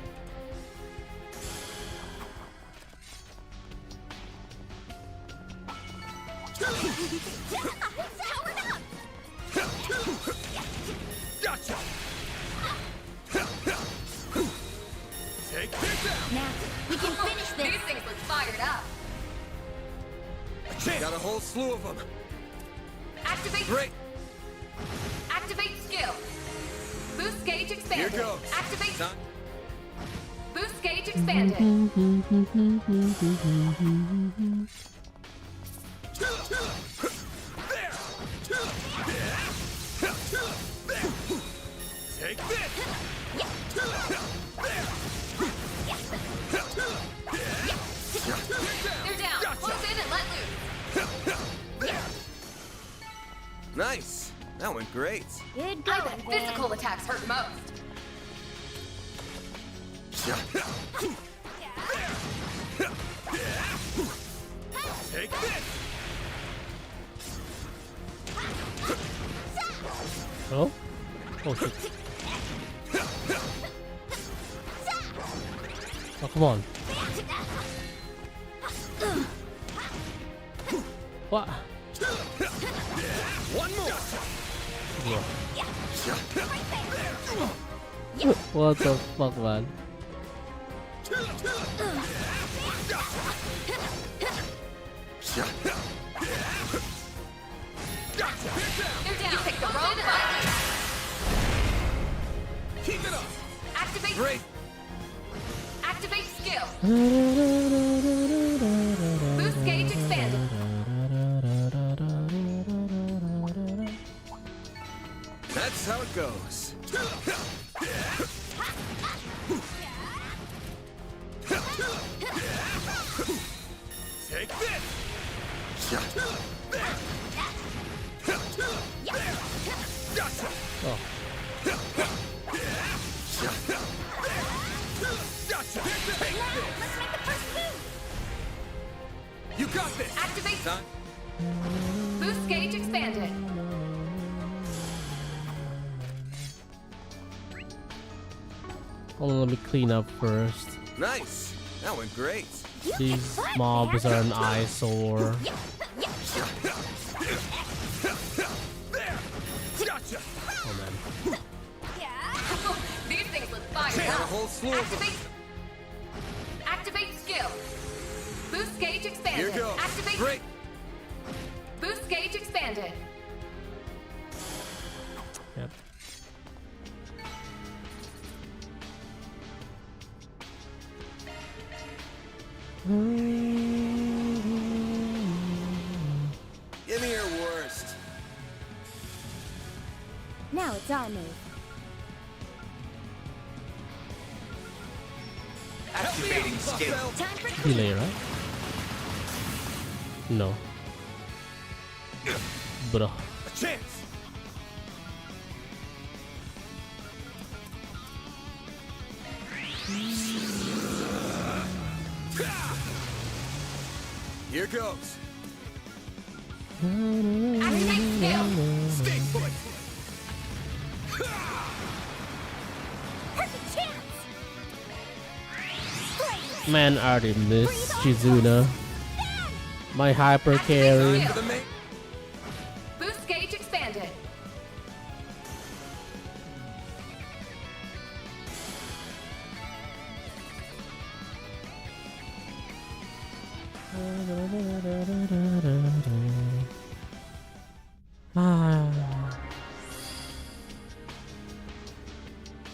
Gotcha. Take this out. Now, we can finish this. These things look fired up. Got a whole slew of them. Activate. Great. Activate skill. Boost gauge expanded. Here goes. Activate. Son. Boost gauge expanded. Take this. They're down. Close in and let loose. Nice. That went great. Good I going, bet physical attacks hurt most. Take this. Oh? Oh shit. Oh, come on. What? One more. What the fuck, man? They're down. You picked the wrong fight. Keep it up. Activate. Great. Activate skill. Boost gauge expanded. That's how it goes. Take this. Gotcha. Oh. Gotcha. Take this. You got this. Activate. Son. Boost gauge expanded. Hold on, let me clean up first. Nice. That went great. These mobs are an eyesore. Gotcha. Oh man. These things look fired Got a up. whole slew of them. Activate skill. Boost gauge expanded. Here goes. Activate. Great. Boost gauge expanded. Yep. Give me your worst. Now it's our move. Activating skill. Time for Delay, right? No. Bro. A chance. Here goes. Stay put. Perfect chance! Man, I already missed Shizuna. My hyper carry. Boost gauge expanded.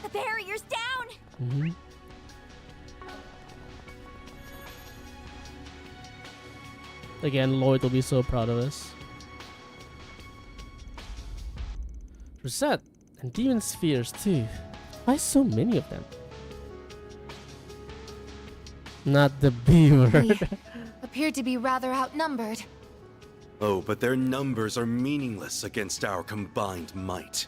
The barrier's down! Again, Lloyd will be so proud of us. Reset and demon spheres too. Why so many of them? Not the B word. We appear to be rather outnumbered. Oh, but their numbers are meaningless against our combined might.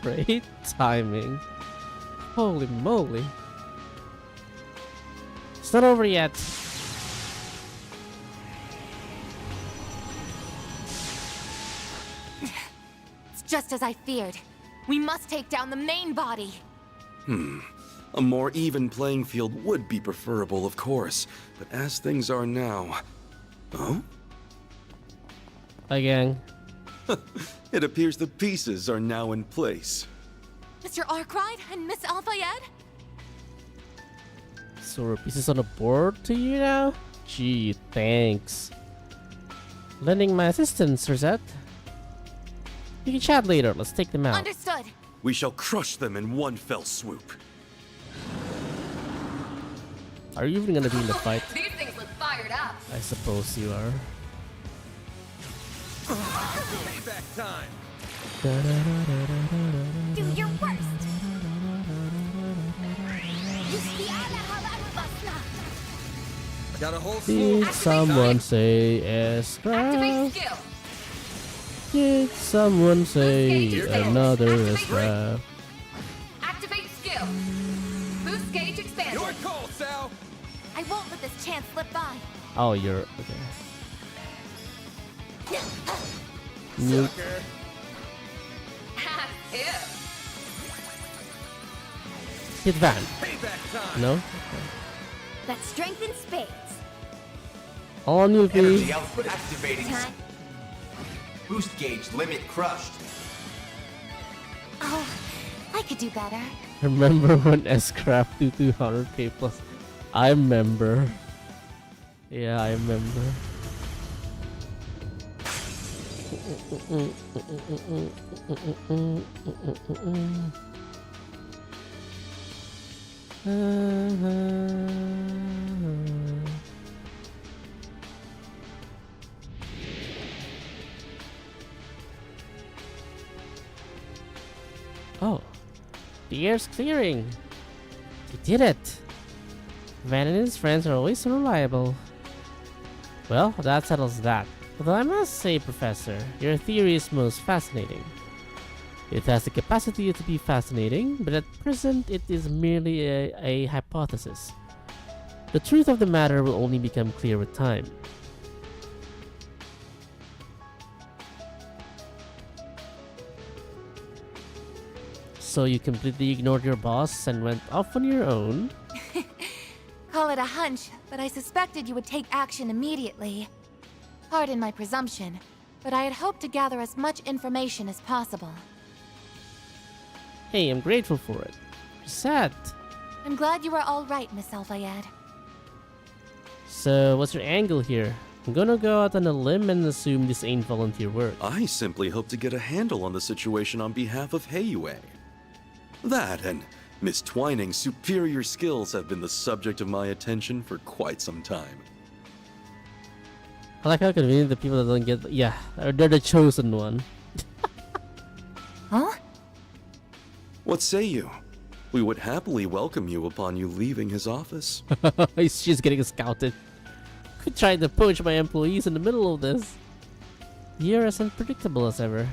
Great timing. Holy moly. It's not over yet. It's just as I feared. We must take down the main body. A more even playing field would be preferable, of course, but as things are now... Oh? Again. It appears the pieces are now in place. Mr. Arkwright and Miss Alfayed? So are pieces on the board to you now? Gee, thanks. Lending my assistance, Rosette. We can chat later. Let's take them out. Understood. We shall crush them in one fell swoop. Are you even gonna be in the fight? These things look fired up. I suppose you are. Payback time. Do your worst! Got a whole Did someone say Activate S-Craft? skill. Did someone say another S-Craft? Activate skill. Boost gauge expanded. Your call, Sal. I won't let this chance slip by. Oh, you're okay. Nope. As if. Hit Van. No? Okay. That's strength in spades. All new Energy V. output activating. Time. Boost gauge limit crushed. Oh, I could do better. Remember when S-Craft do 200k plus? I remember. Yeah, I remember. Oh, the air's clearing. He did it. Van and his friends are always so reliable. Well, that settles that. Although I must say, Professor, your theory is most fascinating. It has the capacity to be fascinating, but at present it is merely a hypothesis. The truth of the matter will only become clear with time. So you completely ignored your boss and went off on your own? Call it a hunch, but I suspected you would take action immediately. Pardon my presumption, but I had hoped to gather as much information as possible. Hey, I'm grateful for it. Sad. I'm glad you are all right, Miss Alfayed. So, what's your angle here? I'm gonna go out on a limb and assume this ain't volunteer work. I simply hope to get a handle on the situation on behalf of Heiyue. That and Miss Twining's superior skills have been the subject of my attention for quite some time. I like how convenient the people that don't get... Yeah, they're the chosen one. Huh? What say you? We would happily welcome you upon you leaving his office. She's getting scouted. Could try to poach my employees in the middle of this. Yearrrr as unpredictable as ever.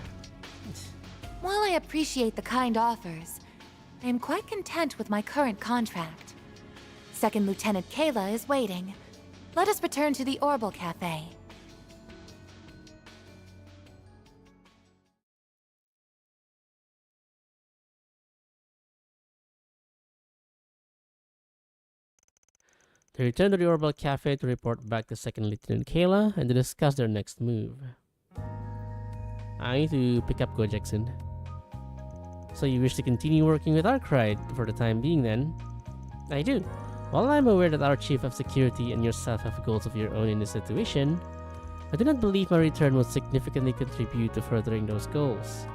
While I appreciate the kind offers, I am quite content with my current contract. Second Lieutenant Kayla is waiting. Let us return to the Orbital Cafe. They return to the Orbital Cafe to report back to Second Lieutenant Kayla and to discuss their next move. I need to pick up Gojek soon. So you wish to continue working with Arkwright for the time being then? I do. While I'm aware that our Chief of Security and yourself have goals of your own in this situation, I do not believe my return will significantly contribute to furthering those goals.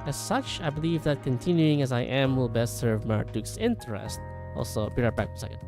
As such, I believe that continuing as I am will best serve Marduk's interest. Also, I'll be right back for a second.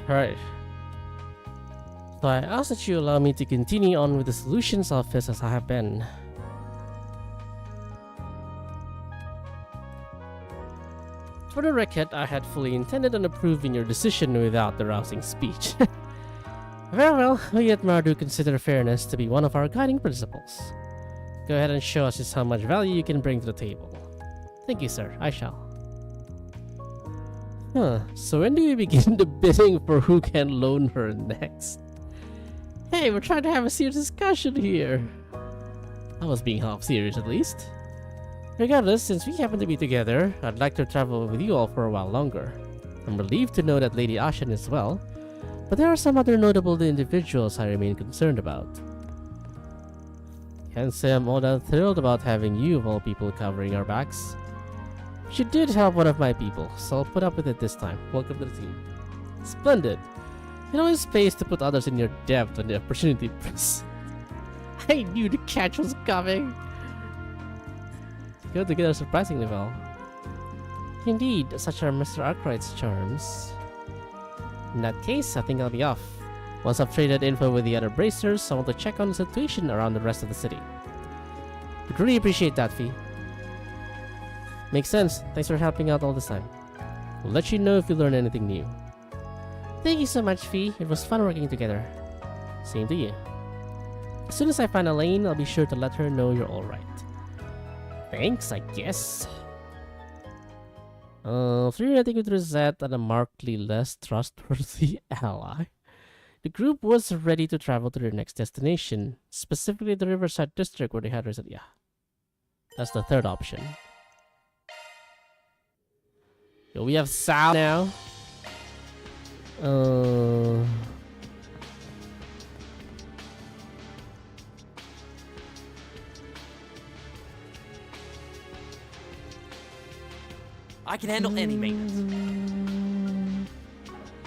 Alright. So I ask that you allow me to continue on with the Solutions Office as I have been. For the record, I had fully intended on approving your decision without the rousing speech. Very well, we at Marduk consider fairness to be one of our guiding principles. Go ahead and show us just how much value you can bring to the table. Thank you, sir. I shall. So when do we begin the bidding for who can loan her next? Hey, we're trying to have a serious discussion here. I was being half serious at least. Regardless, since we happen to be together, I'd like to travel with you all for a while longer. I'm relieved to know that Lady Ashen is well, but there are some other notable individuals I remain concerned about. Can't say I'm all that thrilled about having you of all people covering our backs. She did help one of my people, so I'll put up with it this time. Welcome to the team. Splendid. It always pays to put others in your debt when the opportunity presents. I knew the catch was coming. Go together surprisingly well. Indeed, such are Mr. Arkwright's charms. In that case, I think I'll be off. Once I've traded info with the other bracers, I want to check on the situation around the rest of the city. Would really appreciate that, Fee. Makes sense. Thanks for helping out all this time. We'll let you know if you learn anything new. Thank you so much, Fee. It was fun working together. Same to you. As soon as I find Elaine, I'll be sure to let her know you're alright. Thanks, I guess. Reuniting with Rosette and a markedly less trustworthy ally. The group was ready to travel to their next destination, specifically the Riverside District where they had Rosette. Yeah. That's the third option. Yo, we have Sal now. I can handle any maintenance.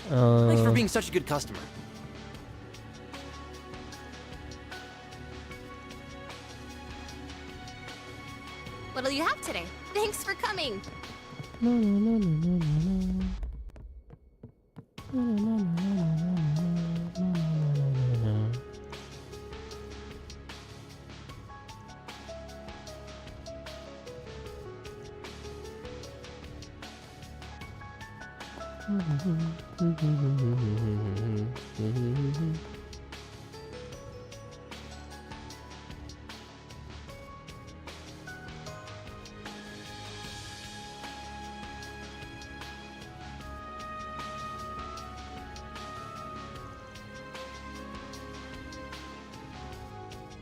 Thanks for being such a good customer. you have today. Thanks for coming. No, no, no, no, no, no, no. No, no, no, no, no, no, no, no, no, no.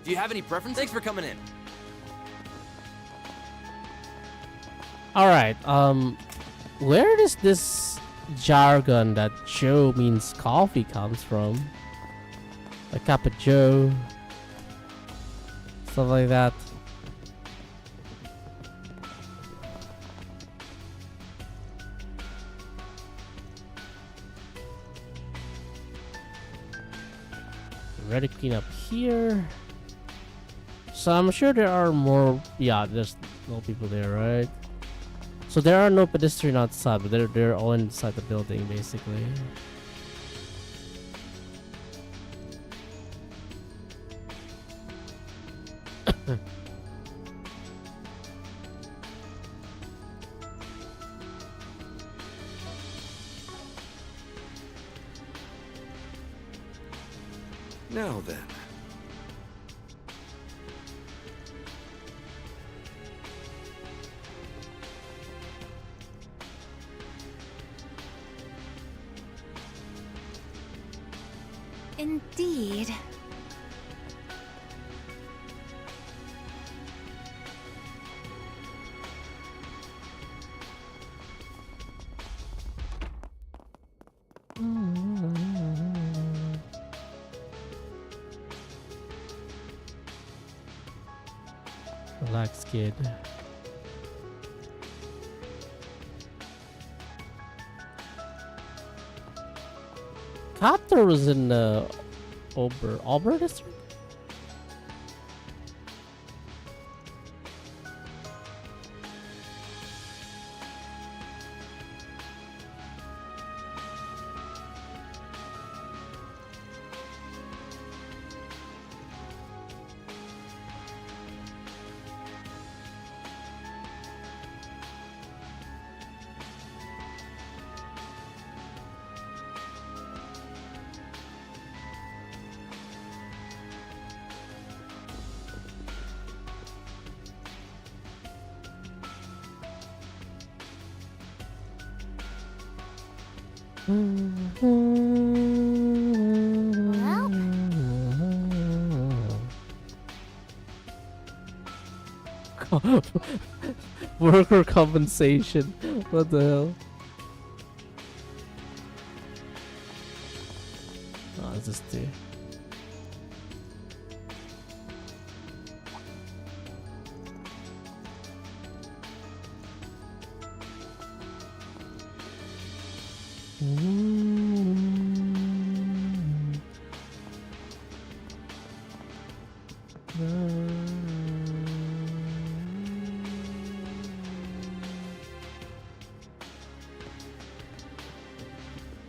Do you have any preference? Thanks for coming in. Alright, where does this jargon that Joe means coffee comes from? A cup of Joe. Stuff like that. Ready to clean up here. So I'm sure there are more. Yeah, there's no people there, right? So there are no pedestrians outside, but they're all inside the building, basically. Now then. Indeed. Relax, kid. Copter was in the Ober district? Worker compensation. What the hell? Oh, it's just there.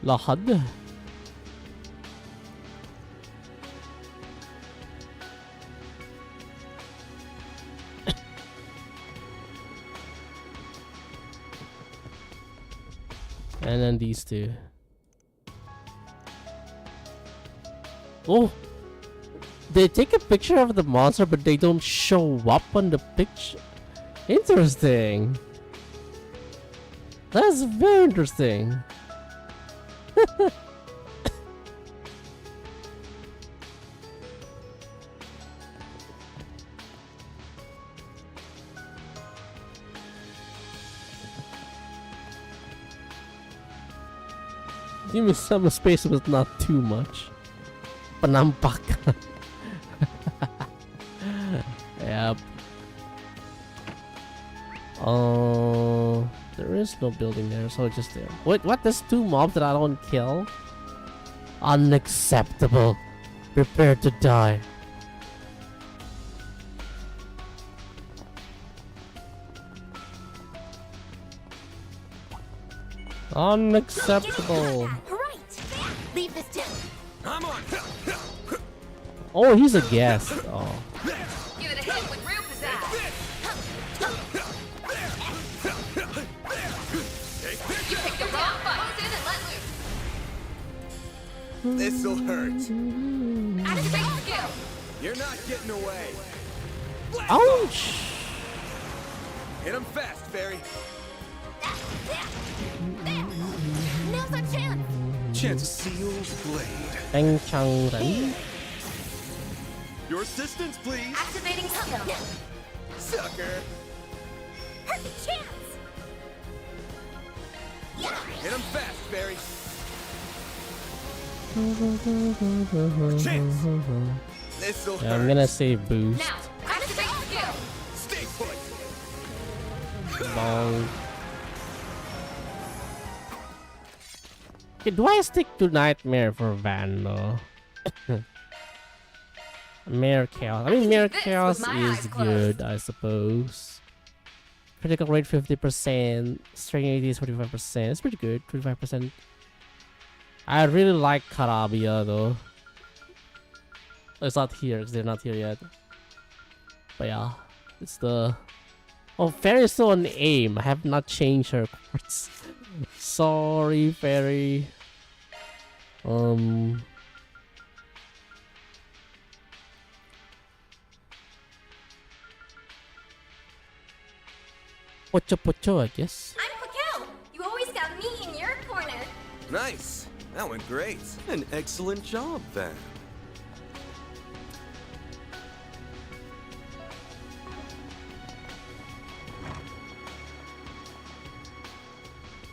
Lahad. And then these two. Oh, they take a picture of the monster, but they don't show up on the picture. Interesting. That's very interesting. Give me some space, but not too much. Panampak. Yep. Oh, there is no building there, so it's just there. Wait, what? There's two mobs that I don't kill? Unacceptable. Prepare to die. Unacceptable. Right. Leave this to. I'm on. Oh, he's a guest. Oh. Give it a hit with real pizzazz. You picked the wrong fight. Close in and let loose. This'll hurt. Activate skill. You're not getting away. Ouch! Hit him fast, Fairy. Now's our chance. Chance sealed blade. Bang Chang Ren. Your assistance, please. Activating tunnel. Sucker. Perfect chance. Hit him fast, Fairy. This'll Yeah, I'm hurt. gonna say boost. Now, activate skill. Stay put. Bong. Okay, do I stick to Nightmare for Vandal? Mare Chaos. I mean, Mare Chaos is good, I suppose. Critical rate 50%. Strength 80 is 45%. It's pretty good. 25%. I really like Karabia though. It's not here because they're not here yet. But yeah, it's the. Oh, Fairy is still on aim. I have not changed her cards. Sorry, Fairy. Pocho, I guess. I'm Pakel. You always got me in your corner. Nice. That went great. An excellent job, Van.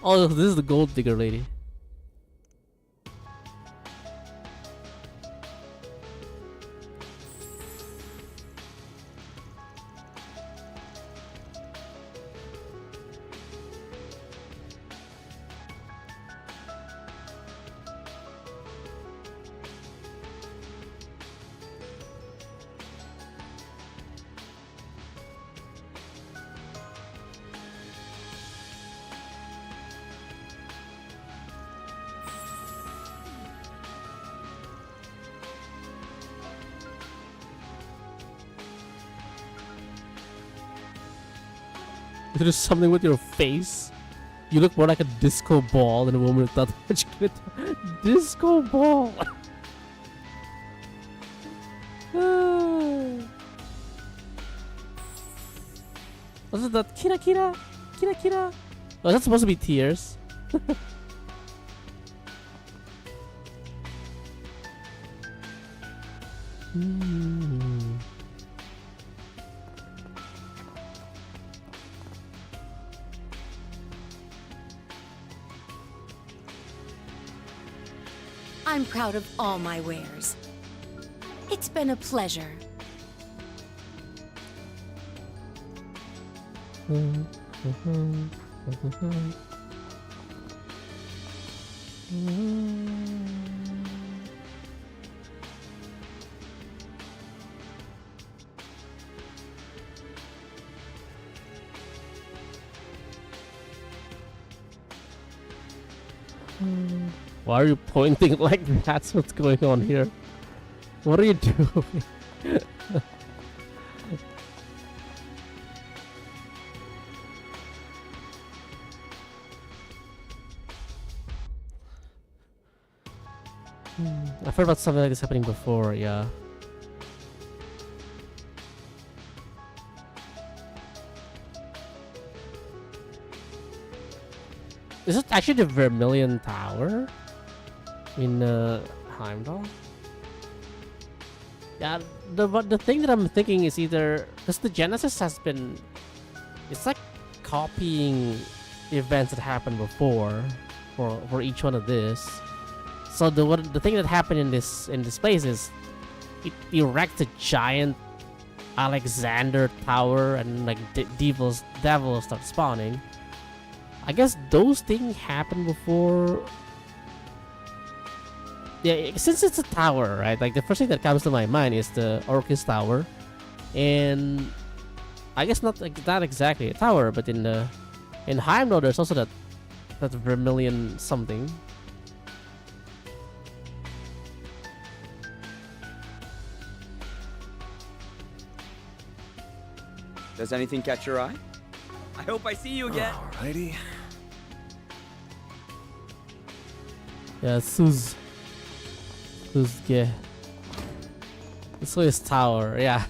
Oh, this is the gold digger lady. There's something with your face. You look more like a disco ball than a woman with that much glitter. Disco ball. Was it that Kira Kira? Kira Kira? Oh, that's supposed to be tears. I'm proud of all my wares. It's been a pleasure. Why are you pointing like that's what's going on here? What are you doing? I've heard about something like this happening before, yeah. Is it actually the Vermilion Tower in Heimdall? Yeah, the thing that I'm thinking is either because the Genesis has been, it's like copying events that happened before for each one of this. So the thing that happened in this place is it erects a giant Alexander Tower and like devils start spawning. I guess those things happened before. Yeah, since it's a tower, right? Like the first thing that comes to my mind is the Orcus Tower, and I guess not exactly a tower, but in Heimdall there's also that That's vermilion something. Does anything catch your eye? I hope I see you again. Alrighty. Yeah, Suze. Yeah. This way is tower, yeah.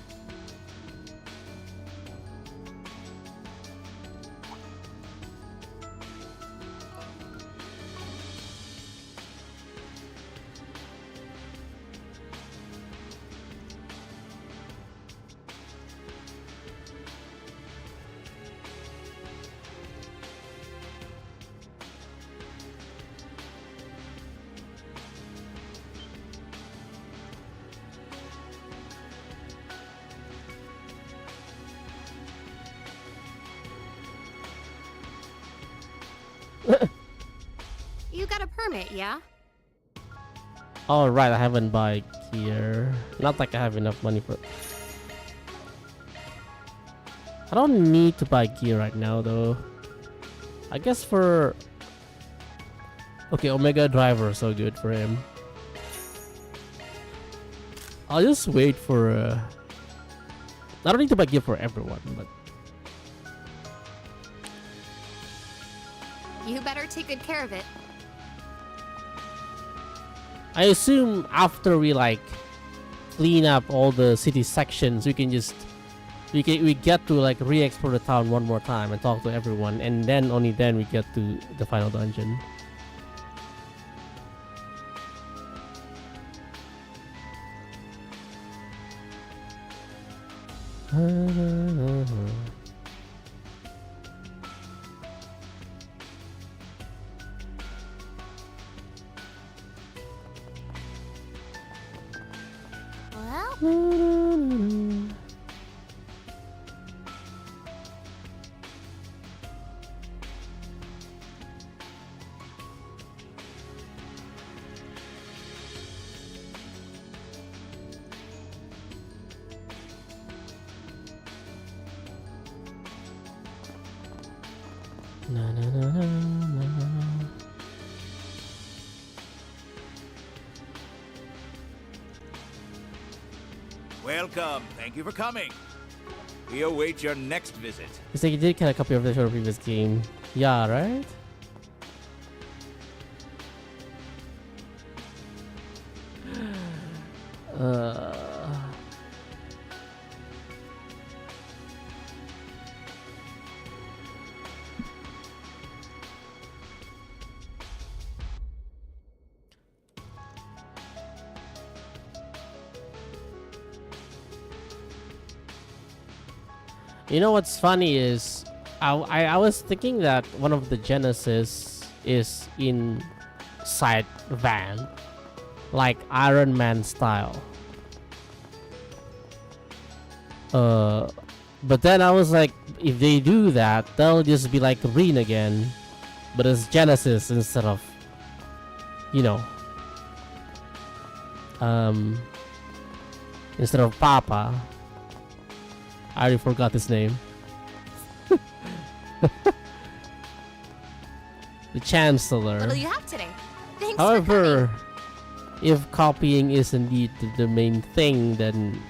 You got a permit, yeah? Oh right, I haven't buy gear. Not like I have enough money for. I don't need to buy gear right now though. I guess for. Okay, Omega Driver, so good for him. I'll just wait for. I don't need to buy gear for everyone, but. You better take good care of it. I assume after we like clean up all the city sections, we can just we get to like re-explore the town one more time and talk to everyone, and then only then we get to the final dungeon. Welcome. Thank you for coming. We await your next visit. It's like you did kind of copy of the previous game. Yeah, right? You know what's funny is I was thinking that one of the Genesis is inside Van, like Iron Man style. But then I was like, if they do that, they'll just be like Reen again, but it's Genesis instead of, you know, instead of Papa. I already forgot his name. The Chancellor. What'll you have today? Thanks However, if copying is indeed the main thing, then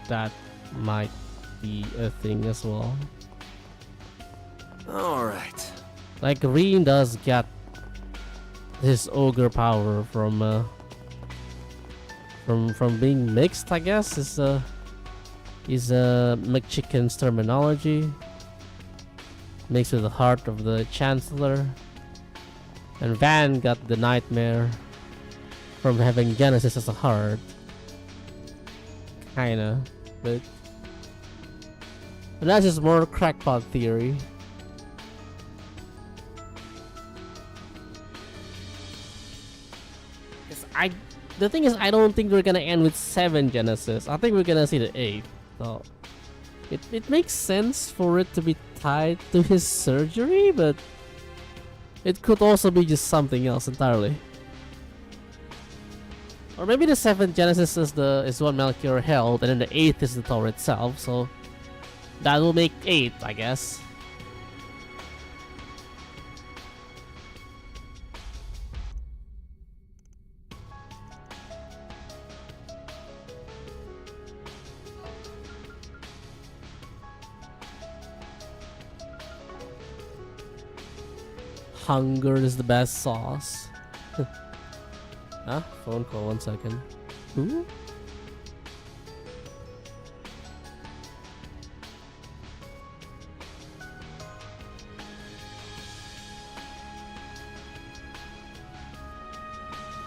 that might be a thing as well. Alright. Like Reen does get his ogre power from being mixed, I guess. Is McChicken's terminology. Mixed with the heart of the Chancellor. And Van got the nightmare from having Genesis as a heart. Kinda. But that's just more crackpot theory. The thing is, I don't think we're gonna end with 7 Genesis. I think we're gonna see the 8. So it makes sense for it to be tied to his surgery, but it could also be just something else entirely. Or maybe the 7th Genesis is what Melchior held, and then the 8th is the tower itself, so that will make 8, I guess. Hunger is the best sauce. Phone call, 1 second. Who?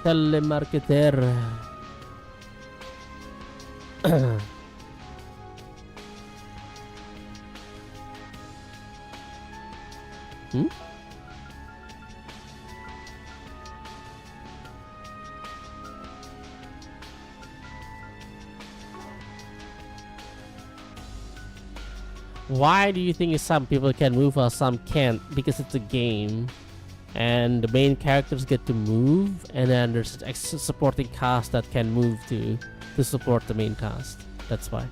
Telemarketer. Hmm? Why do you think some people can move while some can't? Because it's a game. And the main characters get to move, and then there's extra supporting cast that can move to support the main cast. That's why.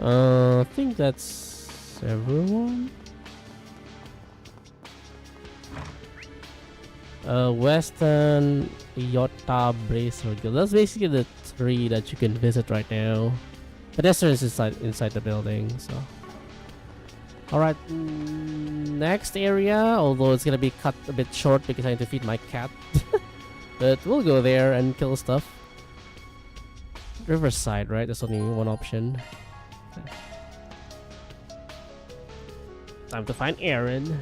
I think that's everyone. Western Yota Bracer Guild. That's basically the 3 that you can visit right now. Pedestrians inside the building. So, all right, next area. Although it's gonna be cut a bit short because I need to feed my cat, but we'll go there and kill stuff. Riverside, right? There's only one option. Okay. Time to find Aaron.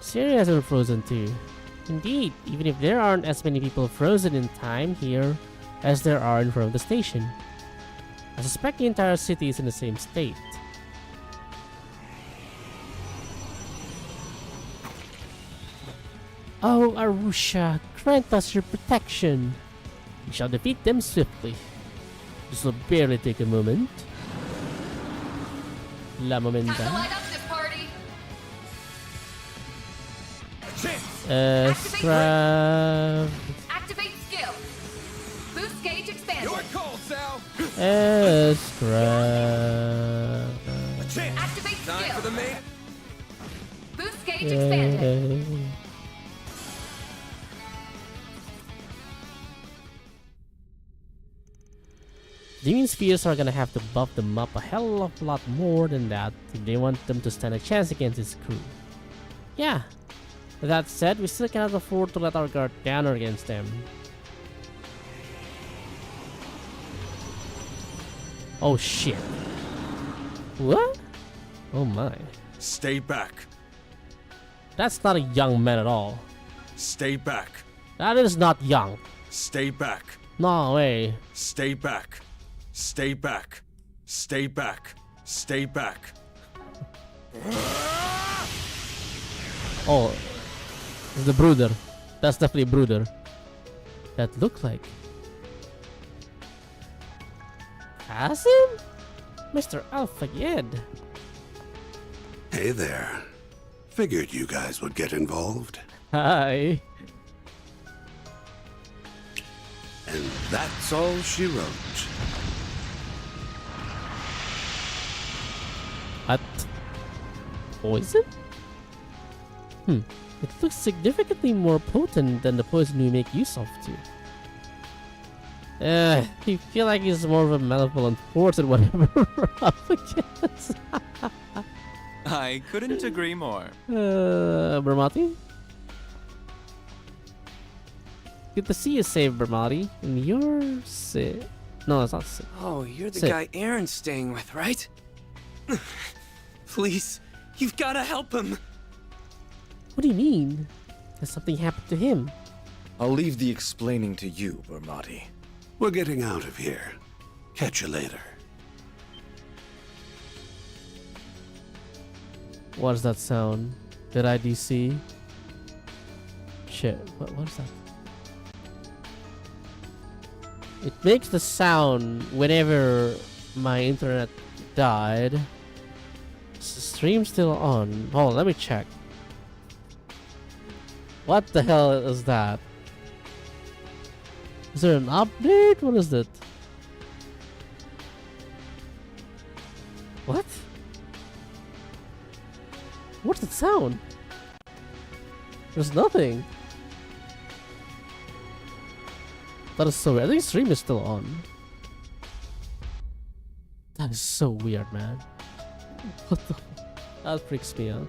Syria has been frozen too. Indeed, even if there aren't as many people frozen in time here as there are in front of the station. I suspect the entire city is in the same state. Oh, Arusha, grant us your protection. We shall defeat them swiftly. This will barely take a moment. La momenta. Scrap. Activate skill. Boost gauge expanded. Your call, Sal. Scrap. Activate skill. Time for the main. Boost gauge expanded. Demon Spheres are gonna have to buff them up a hell of a lot more than that if they want them to stand a chance against his crew. Yeah. With that said, we still cannot afford to let our guard down against them. Oh shit. What? Oh my. Stay back. That's not a young man at all. Stay back. That is not young. Stay back. No way. Stay back. Stay back. Stay back. Stay back. Oh. It's the brooder. That's definitely a brooder. That look like Kasim? Mr. Al-Fayed. Hey there. Figured you guys would get involved. Hi. And that's all she wrote. What? Poison? It looks significantly more potent than the poison we make use of too. I feel like it's more of a malevolent force than whatever we're up against. I couldn't agree more. Bermati? Good to see you safe, Bermati. And you're sick. No, it's not sick. Oh, you're the Sick. guy Aaron's staying with, right? Please, you've got to help him. What do you mean? Has something happened to him? I'll leave the explaining to you, Bermati. We're getting out of here. Catch you later. What's that sound? Did I DC? Shit, what's that? It makes the sound whenever my internet died. Is the stream still on? Hold on, let me check. What the hell is that? Is there an update? What is it? What? What's that sound? There's nothing. That is so weird. I think stream is still on. That is so weird, man. What the? That freaks me out.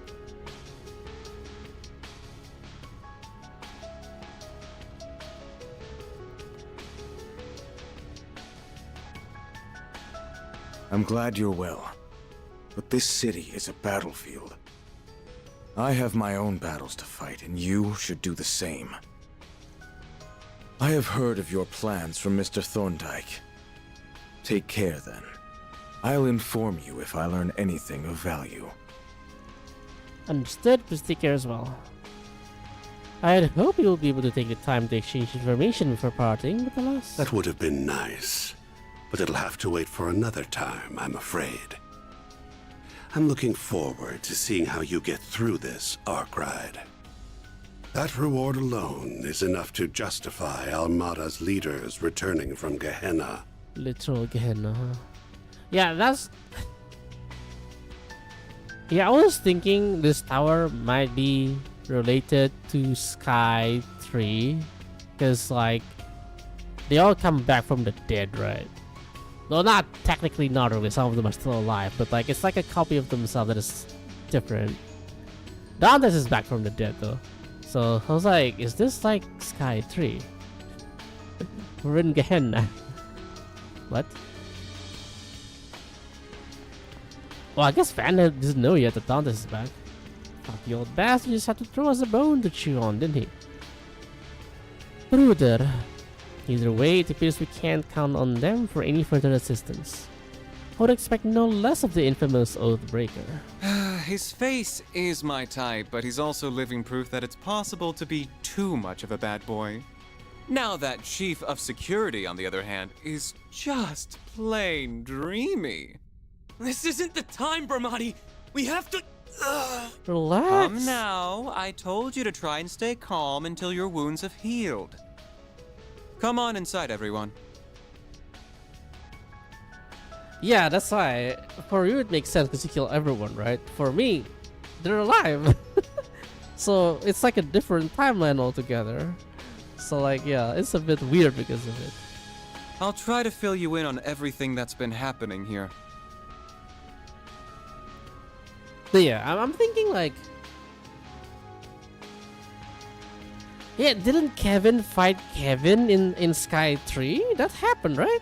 I'm glad you're well. But this city is a battlefield. I have my own battles to fight, and you should do the same. I have heard of your plans from Mr. Thorndyke. Take care, then. I'll inform you if I learn anything of value. Understood, please take care as well. I'd hope you'll be able to take the time to exchange information before parting, but alas... That would have been nice, but it'll have to wait for another time, I'm afraid. I'm looking forward to seeing how you get through this arc ride. That reward alone is enough to justify Almada's leaders returning from Gehenna. Literal Gehenna, huh? Yeah, that's... Yeah, I was thinking this tower might be related to Sky 3. Because, like, they all come back from the dead, right? No, not technically, not really. Some of them are still alive, but like it's like a copy of themselves that is different. Dantes is back from the dead though, so I was like, is this like Sky 3? We're in Gehenna. What? Well, I guess Vanda doesn't know yet that Dantes is back. Thought the old bastard just had to throw us a bone to chew on, didn't he? Bruder. Either way, it appears we can't count on them for any further assistance. I would expect no less of the infamous Oathbreaker. His face is my type, but he's also living proof that it's possible to be too much of a bad boy. Now that Chief of Security, on the other hand, is just plain dreamy. This isn't the time, Bramati! We have to... Relax. Come now, I told you to try and stay calm until your wounds have healed. Come on inside, everyone. Yeah, that's why. For you, it makes sense because you kill everyone, right? For me, they're alive. So it's like a different timeline altogether. So like, yeah, it's a bit weird because of it. I'll try to fill you in on everything that's been happening here. But yeah, I'm thinking like... Yeah, didn't Kevin fight Kevin in Sky 3? That happened, right?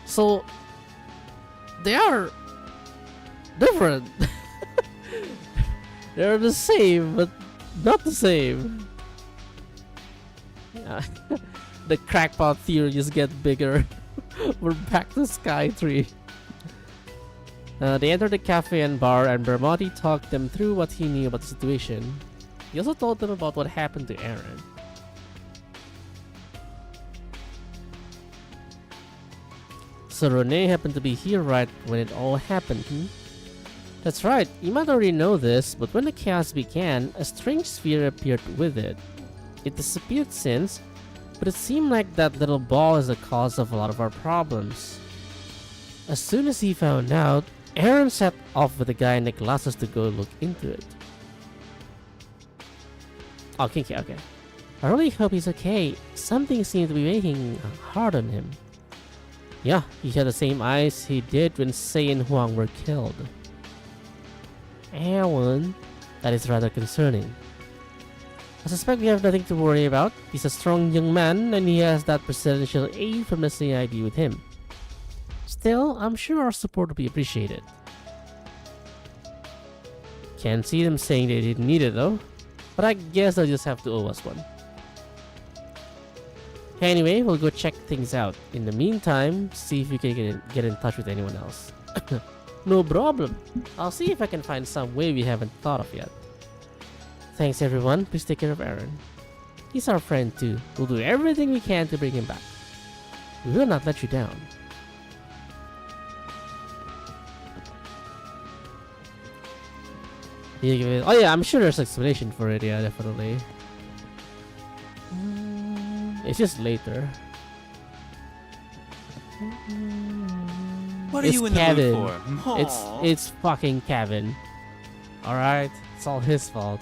So... They are... different. They're the same, but not the same. Yeah. The crackpot theory just gets bigger. We're back to Sky 3. They entered the cafe and bar, and Bramati talked them through what he knew about the situation. He also told them about what happened to Aaron. So Renee happened to be here right when it all happened, hmm? That's right, you might already know this, but when the chaos began, a strange sphere appeared with it. It disappeared since, but it seemed like that little ball is the cause of a lot of our problems. As soon as he found out, Aaron set off with the guy in the glasses to go look into it. Okay. I really hope he's okay. Something seemed to be weighing hard on him. Yeah, he had the same eyes he did when Sei and Huang were killed. Aaron, that is rather concerning. I suspect we have nothing to worry about. He's a strong young man and he has that presidential aid from the CID with him. Still, I'm sure our support will be appreciated. Can't see them saying they didn't need it though, but I guess they'll just have to owe us one. Anyway, we'll go check things out. In the meantime, see if we can get in touch with anyone else. No problem. I'll see if I can find some way we haven't thought of yet. Thanks everyone. Please take care of Aaron. He's our friend too. We'll do everything we can to bring him back. We will not let you down. Oh yeah, I'm sure there's an explanation for it. Yeah, definitely. It's just later. What are It's you in Kevin. the mood for? It's fucking Kevin. All right, it's all his fault.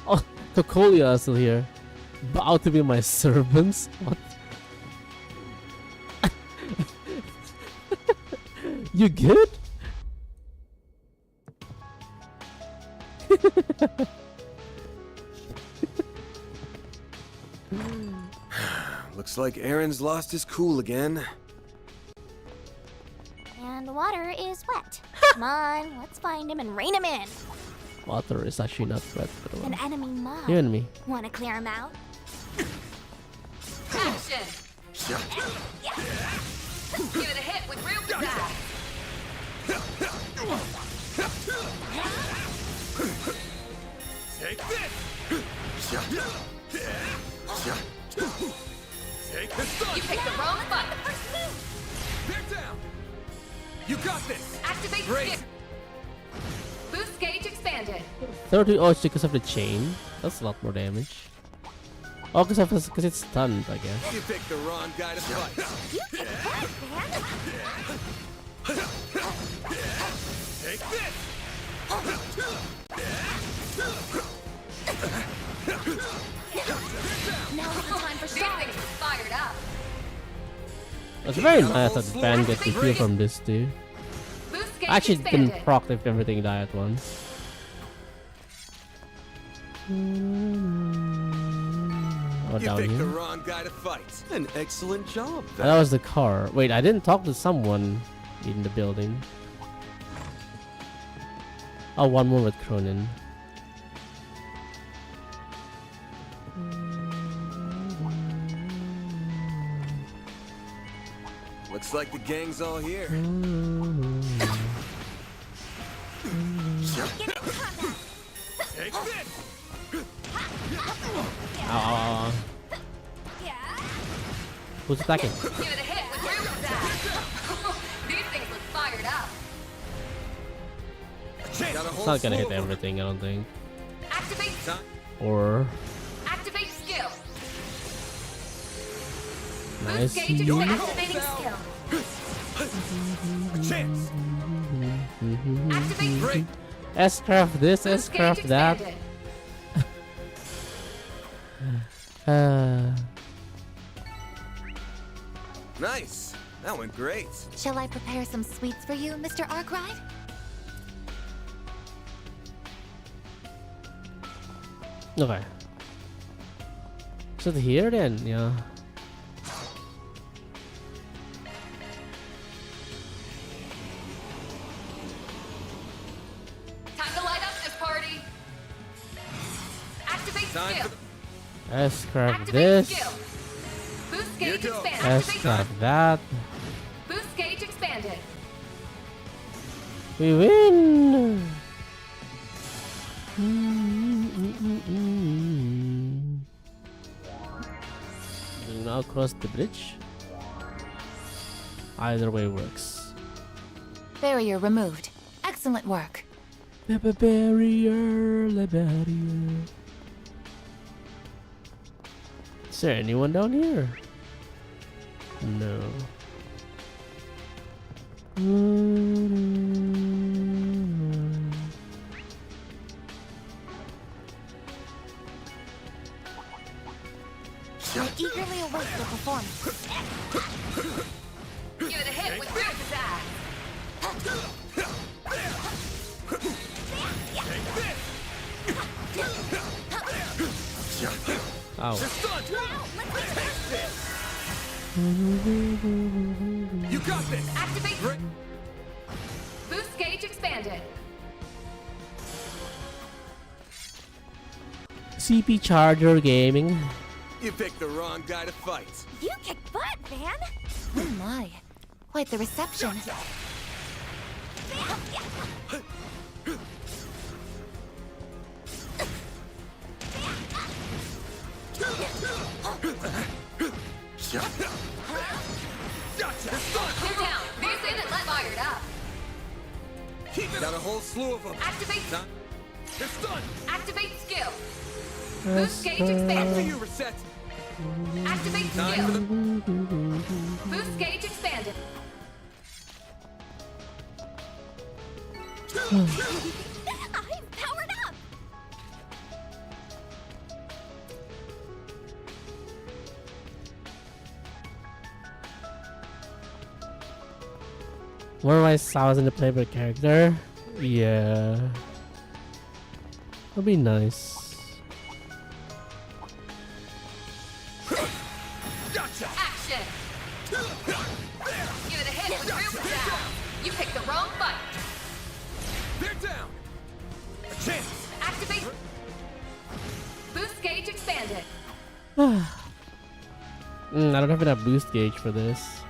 Oh, Cocolia is still here. Bow to be my servants? What? You good? Looks like Aaron's lost his cool again. And the water is wet. Come on, let's find him and rein him in. Water is actually not wet. An enemy mob. You and me. Wanna clear him out? Action! Give it a hit with real pizzazz. Take this! Take this! You picked the wrong button. They're down! You got this! Activate Great. skip. Boost gauge expanded. 30 odds because of the chain. That's a lot more damage. Oh, because it's stunned, I guess. You picked the wrong guy to fight. Take this! Now's the time for shouting. Fired up. It's very nice that the band gets to heal from this too. Boost gauge I actually can expanded. proc if everything die at once. Oh, You down picked the here. wrong guy to fight. An excellent job. That was the car. Wait, I didn't talk to someone in the building. Oh, one more with Cronin. Looks like the gang's all here. Take this! Ow. Who's attacking? Give it a hit with real pizzazz. These things look fired up. It's not gonna hit everything, I don't think. Activate. Or Activate skill. nice. Boost gauge activating skill. Chance. Activate. Great. S-craft this, Boost gauge S-craft that. expanded. Nice. That went great. Shall I prepare some sweets for you, Mr. Arkwright? Okay. So here then, yeah. Time to light up this party. Activate skill. S-craft Activate this. skill. Boost gauge expanded. S-craft that. Boost gauge expanded. We win! We now cross the bridge. Either way works. Barrier removed. Excellent work. The barrier, the barrier. Is there anyone down here? No. I eagerly await the performance. Give it a hit with real pizzazz. Ow. You got this. Activate. Boost gauge expanded. CP Charger Gaming. You picked the wrong guy to fight. You kick butt, Van! Oh my. Quite the reception. Gotcha. Clear down. Veers in and let fired up. Got a whole slew of them. Activate. They're stunned. Activate skill. Boost gauge expanded. For you, Reset. Activate skill. Boost gauge expanded. I'm powered up! One of my styles in the playbook character. Yeah. That'd be nice. Gotcha. Action. Give it a hit with real pizzazz. You picked the wrong fight. They're down. A chance. Activate. Boost gauge expanded. I don't have enough boost gauge for this.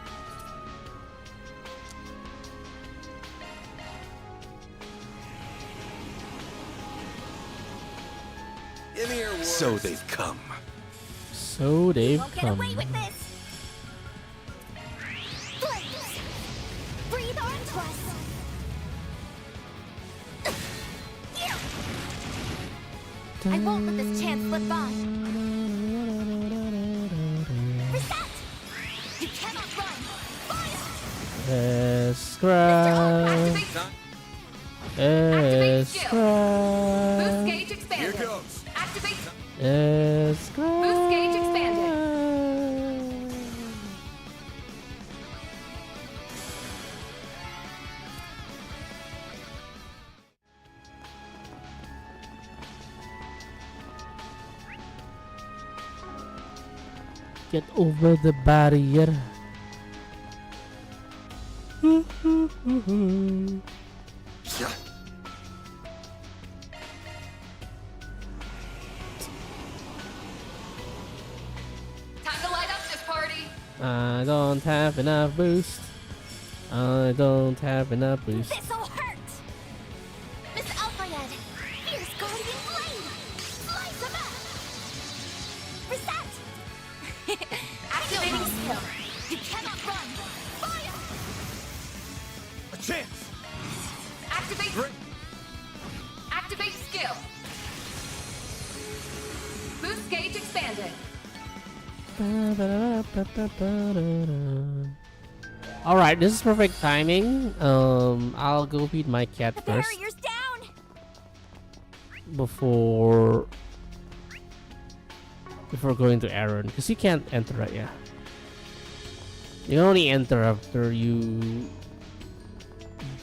So they've come. So they've Won't get come. away with this! Flames! Breathe onto us! I won't let this chance slip by! Reset! You cannot run! Fire! Scrap. Scrap. Boost gauge expanded. Here goes. Activate. Scrap. Boost gauge expanded. Get over the barrier. Time to light up this party. I don't have enough boost. I don't have enough boost. This'll hurt! Miss Alpharad! Fierce Guardian Blade! Slice him up! Reset! Activating skill! You cannot run! Fire! A chance. Activate. Activate skill. Boost gauge expanded. Alright, this is perfect timing. I'll go feed my cat first Barrier's down! before going to Aaron, because you can't enter right. Yeah, you can only enter after you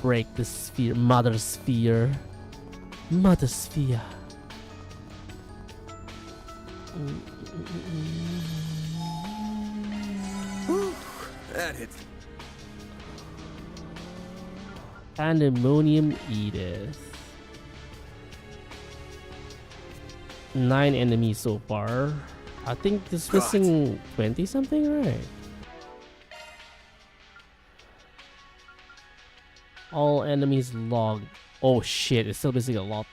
break the sphere, mother sphere. That hits. Pandemonium Edith. 9 enemies so far. I think this is missing 20 something, right? All enemies logged. Oh shit, it's still missing a lot.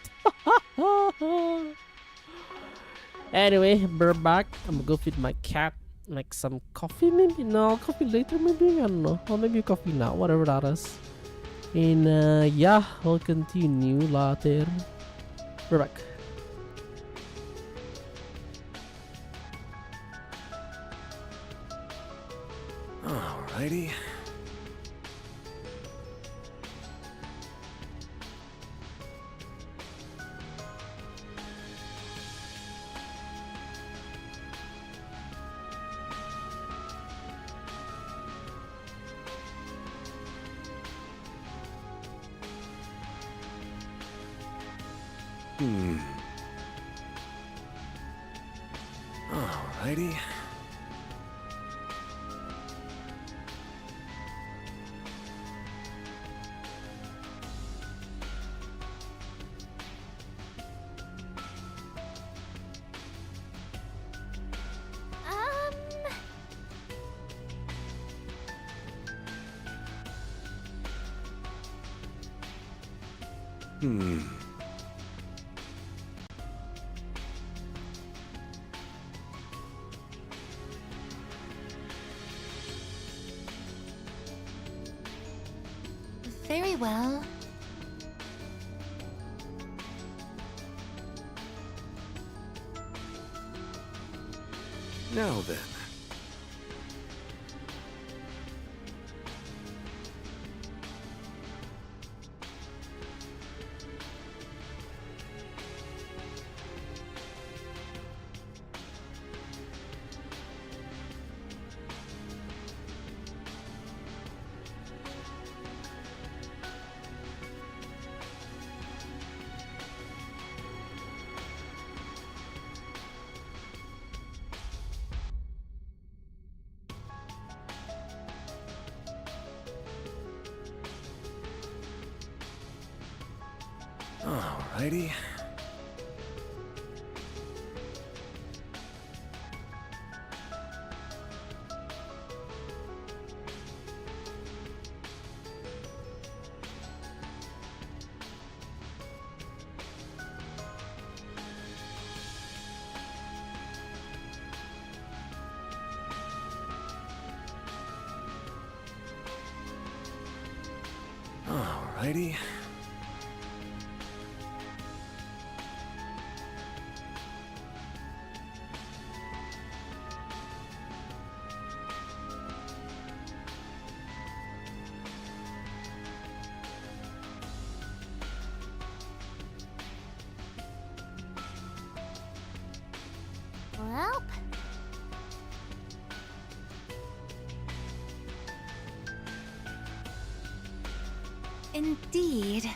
Anyway, we're back. I'm gonna go feed my cat. Make some coffee maybe? No, coffee later maybe? I don't know. Or maybe coffee now, whatever that is. And yeah, we'll continue later. We're back. Alrighty. Alrighty. Very well. Now then. Alrighty. Alrighty. Well, Indeed.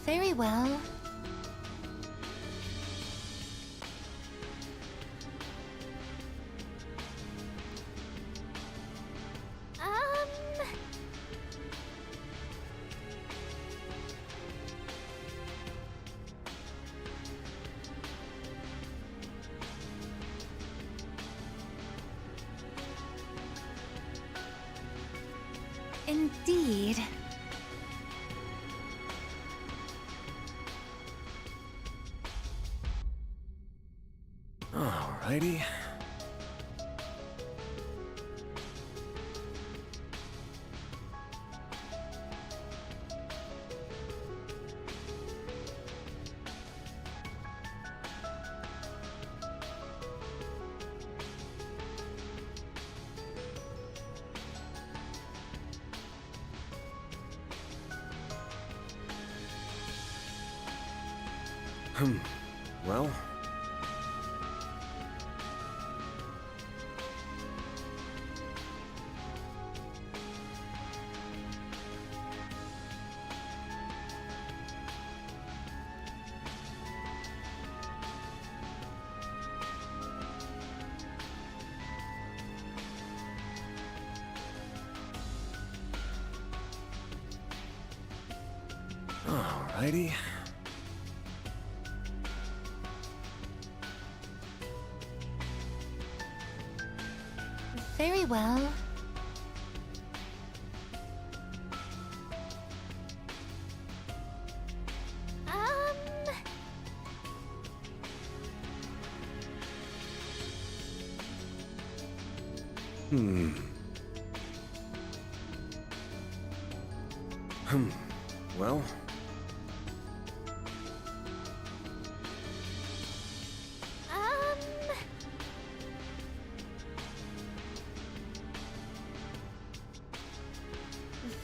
Very well. Indeed. Alrighty. Well. Alrighty. Very well. Well...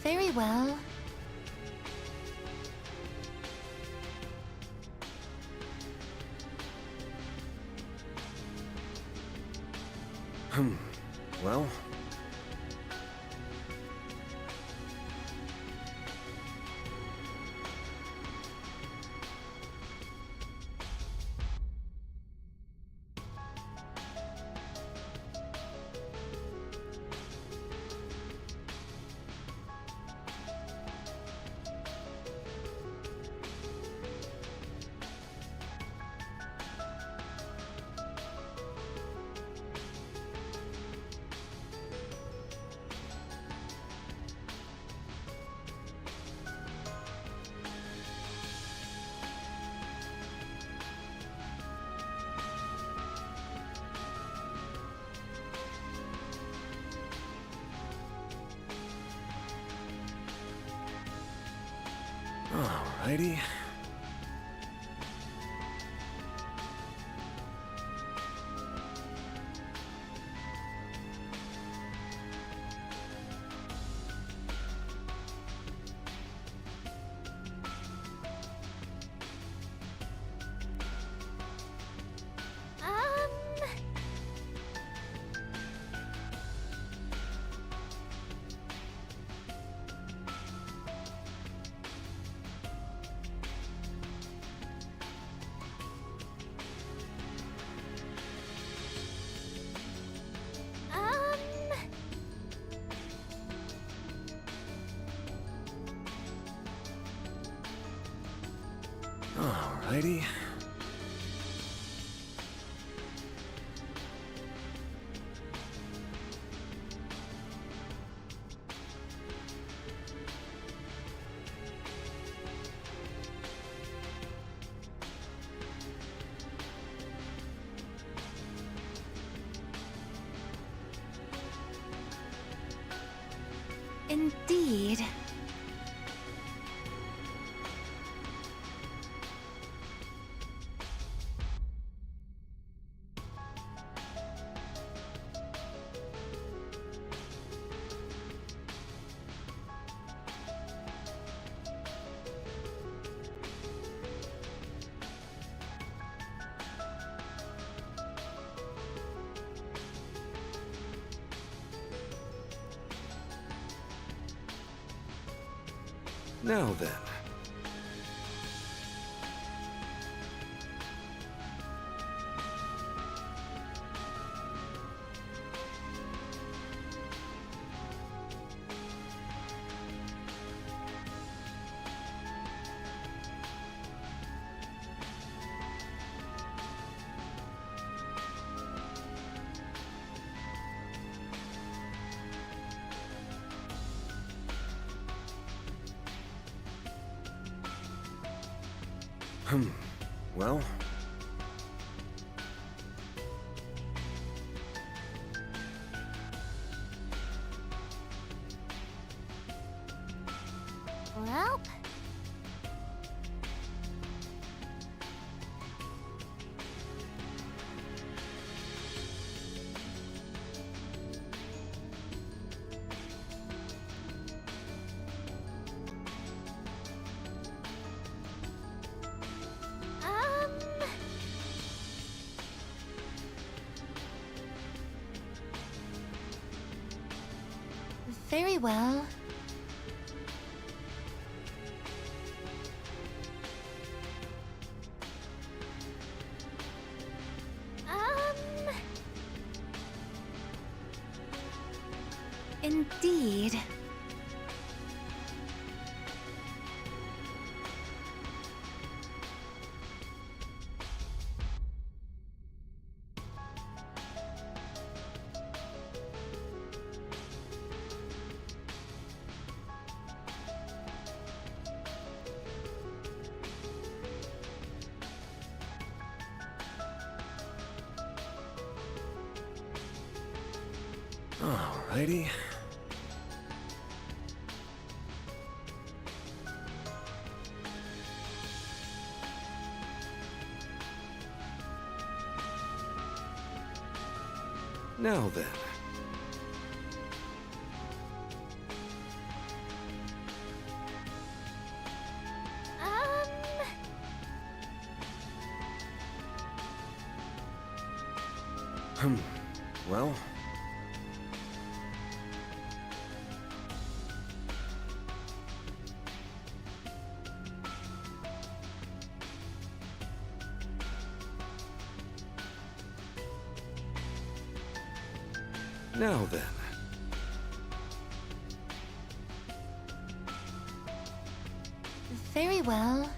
Very well. Well... Alrighty. Alrighty. Indeed. Now then. Well... Well... Very well. Indeed. Alrighty. Now then. Well. Now then. Very well.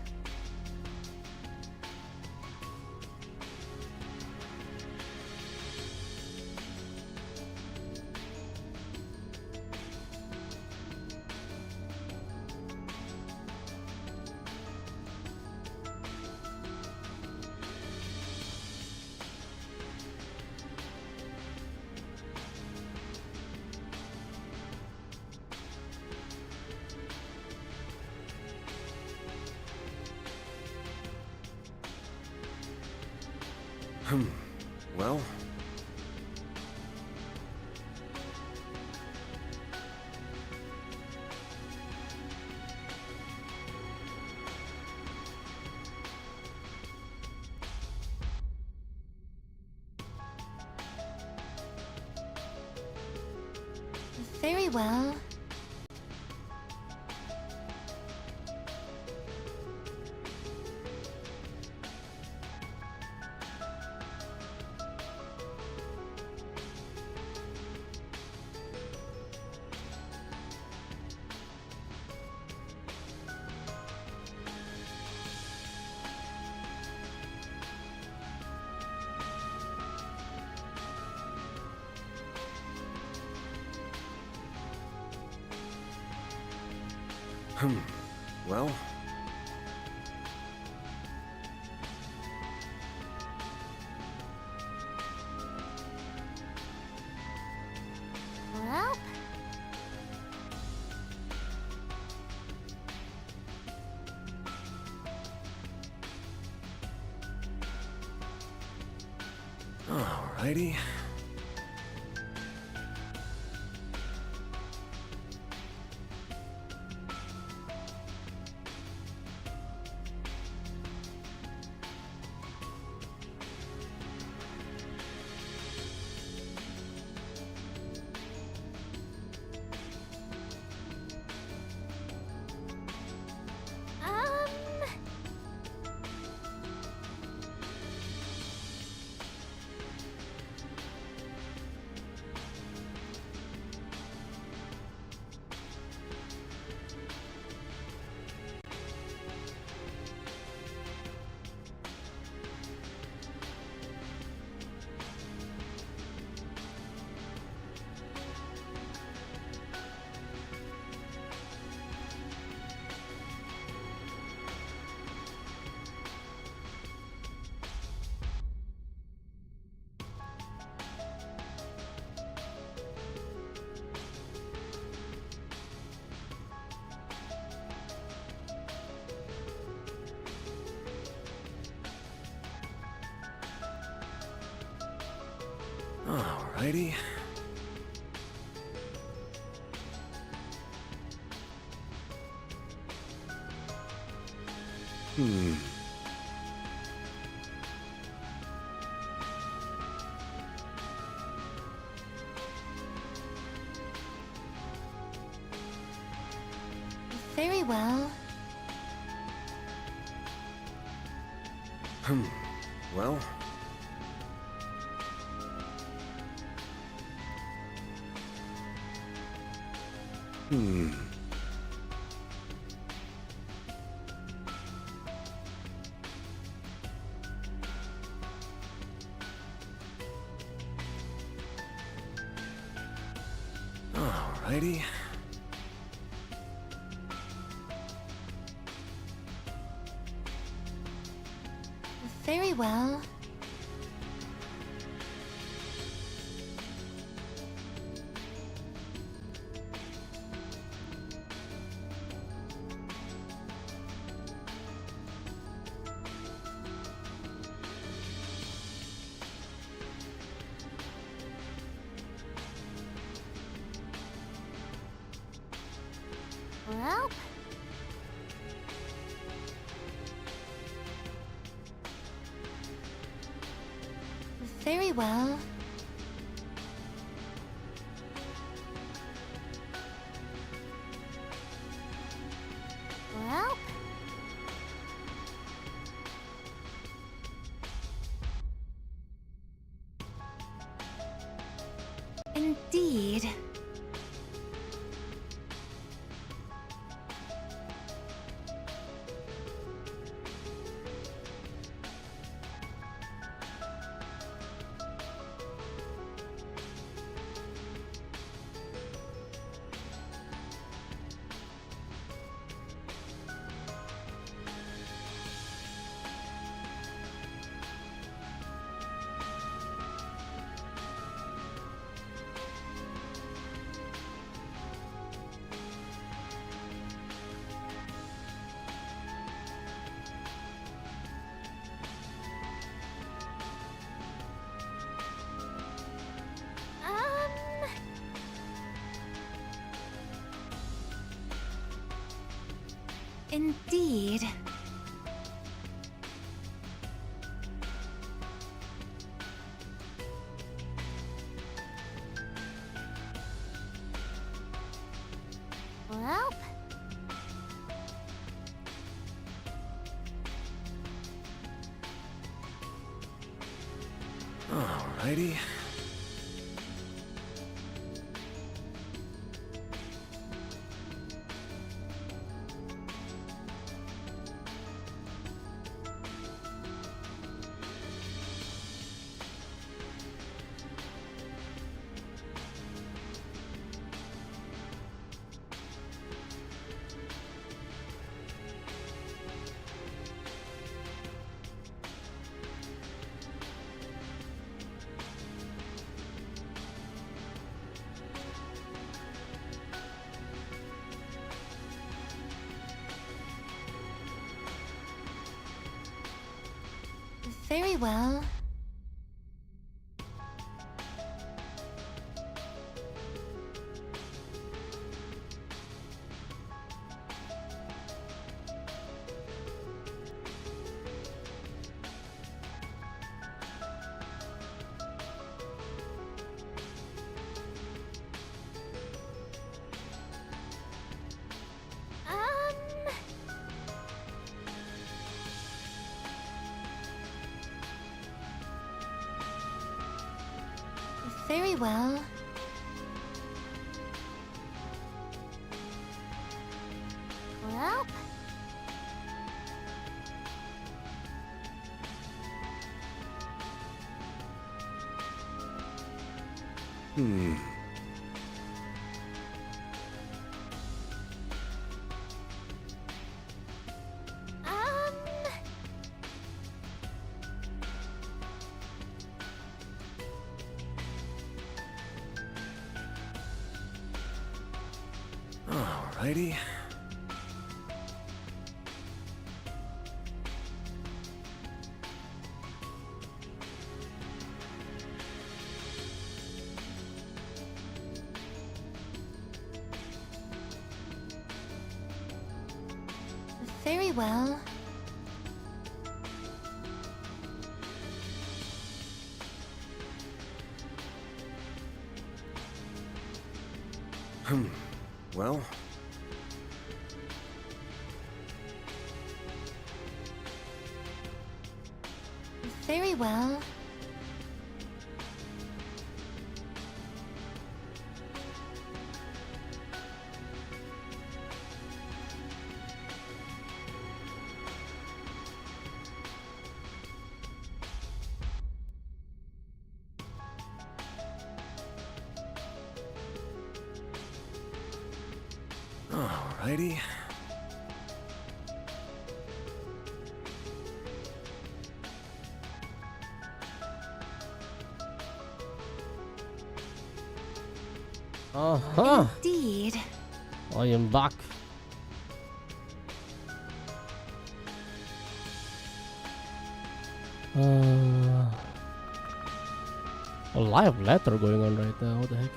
Well. Very well. Well. Well, Alrighty. Alrighty. Very well. Well. Alrighty. Very well. Well, Very well. well, Indeed. Indeed. well, Alrighty. Very well. Very well. well, Alrighty. Very well. Well, Very well. alrighty. Indeed. I am back. A live letter going on right now. What the heck?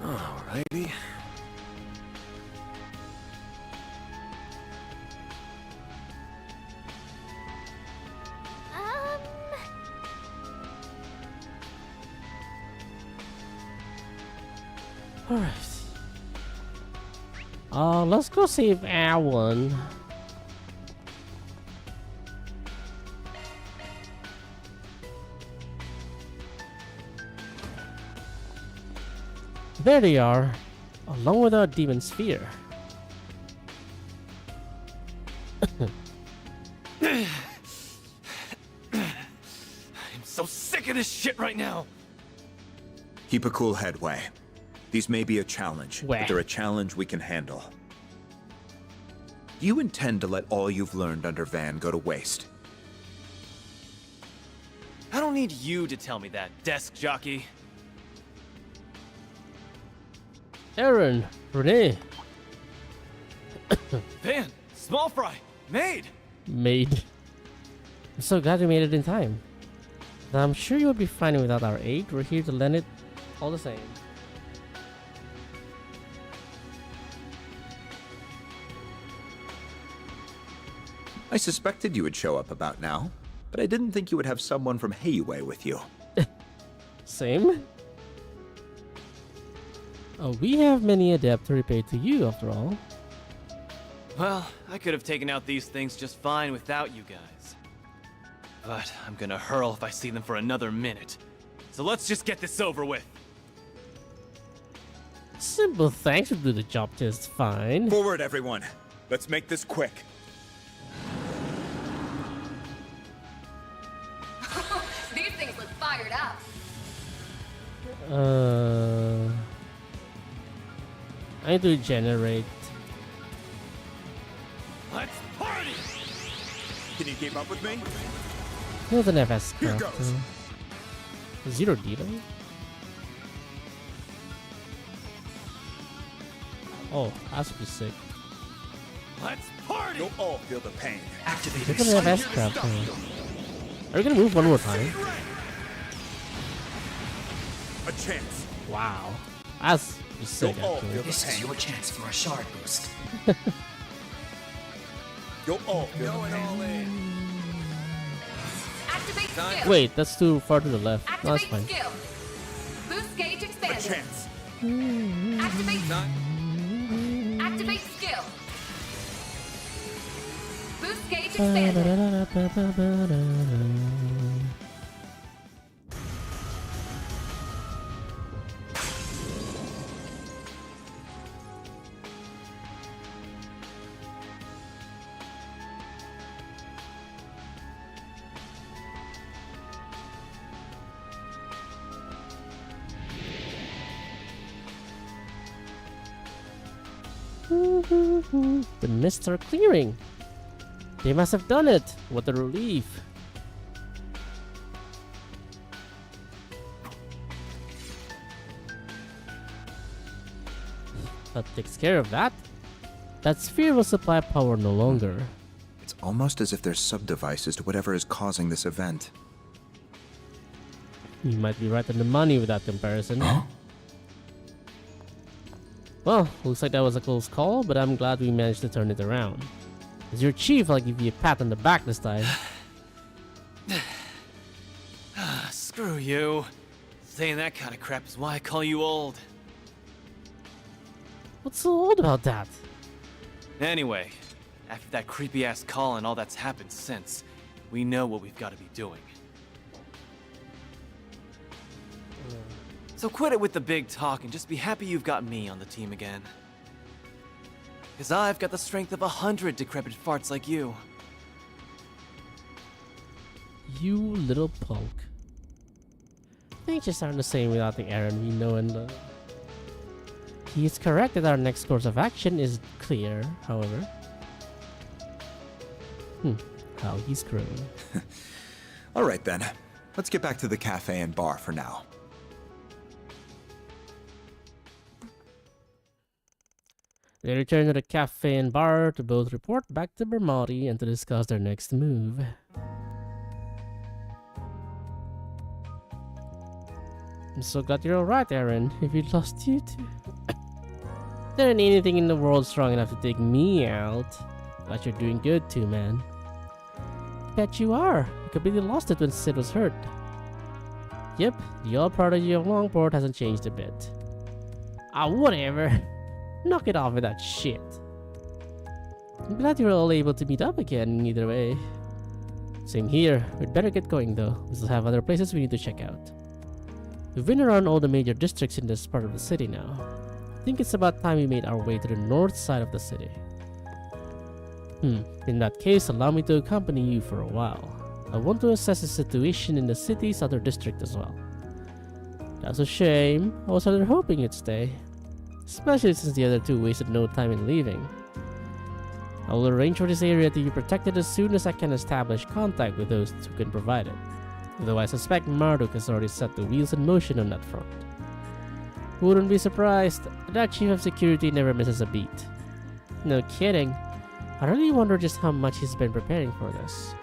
Alrighty. Alright. Let's go save Alan. There they are, along with our demon sphere. I'm so sick of this shit right now. Keep a cool head, Wei. These may be a challenge, Wei. but they're a challenge we can handle. Do you intend to let all you've learned under Van go to waste? I don't need you to tell me that, desk jockey. Aaron, Renee. Van, small fry, made. Made. I'm so glad we made it in time. I'm sure you would be fine without our aid. We're here to lend it all the same. I suspected you would show up about now, but I didn't think you would have someone from Heiyue with you. Same? We have many a debt to repay to you, after all. Well, I could have taken out these things just fine without you guys. But I'm gonna hurl if I see them for another minute. So let's just get this over with. Simple thanks would do the job just fine. Forward, everyone. Let's make this quick. These things look fired up. I need to regenerate. Let's party! Can you keep up with me? No, the FS Here crap. goes. Zero D though. Oh, that's pretty sick. Let's party! You'll all feel the pain. Activate Look at the FS crap. Are we gonna move one more time? A chance. Wow. That's pretty sick, actually. This is your chance for a shard boost. You'll all feel the pain. Activate skill. Wait, that's too far to the left. No, that's Activate fine. skill. Boost gauge expanded. A chance. Activate. Activate skill. Boost gauge expanded. The mists are clearing. They must have done it. What a relief. That takes care of that. That sphere will supply power no longer. It's almost as if there's sub-devices to whatever is causing this event. You might be right on the money with that comparison. Well, looks like that was a close call, but I'm glad we managed to turn it around. As your chief, I'll give you a pat on the back this time. Screw you. Saying that kind of crap is why I call you old. What's so old about that? Anyway, after that creepy-ass call and all that's happened since, we know what we've got to be doing. So quit it with the big talk and just be happy you've got me on the team again. Because I've got the strength of 100 decrepit farts like you. You little punk. Things just aren't the same without the Aaron we know and love. He is correct that our next course of action is clear, however. How he's growing. Alright then. Let's get back to the cafe and bar for now. They return to the cafe and bar to both report back to Bermati and to discuss their next move. I'm so glad you're alright, Aaron. If we lost you too. There ain't anything in the world strong enough to take me out. But you're doing good too, man. Bet you are. You completely lost it when Sid was hurt. Yep, the old prodigy of Longport hasn't changed a bit. Ah, whatever. Knock it off with that shit. I'm glad you're all able to meet up again either way. Same here. We'd better get going though. We still have other places we need to check out. We've been around all the major districts in this part of the city now. I think it's about time we made our way to the north side of the city. In that case, allow me to accompany you for a while. I want to assess the situation in the city's other district as well. That's a shame. I was rather hoping you'd stay. Especially since the other two wasted no time in leaving. I will arrange for this area to be protected as soon as I can establish contact with those who can provide it. Though I suspect Marduk has already set the wheels in motion on that front. Wouldn't be surprised. That chief of security never misses a beat. No kidding. I really wonder just how much he's been preparing for this.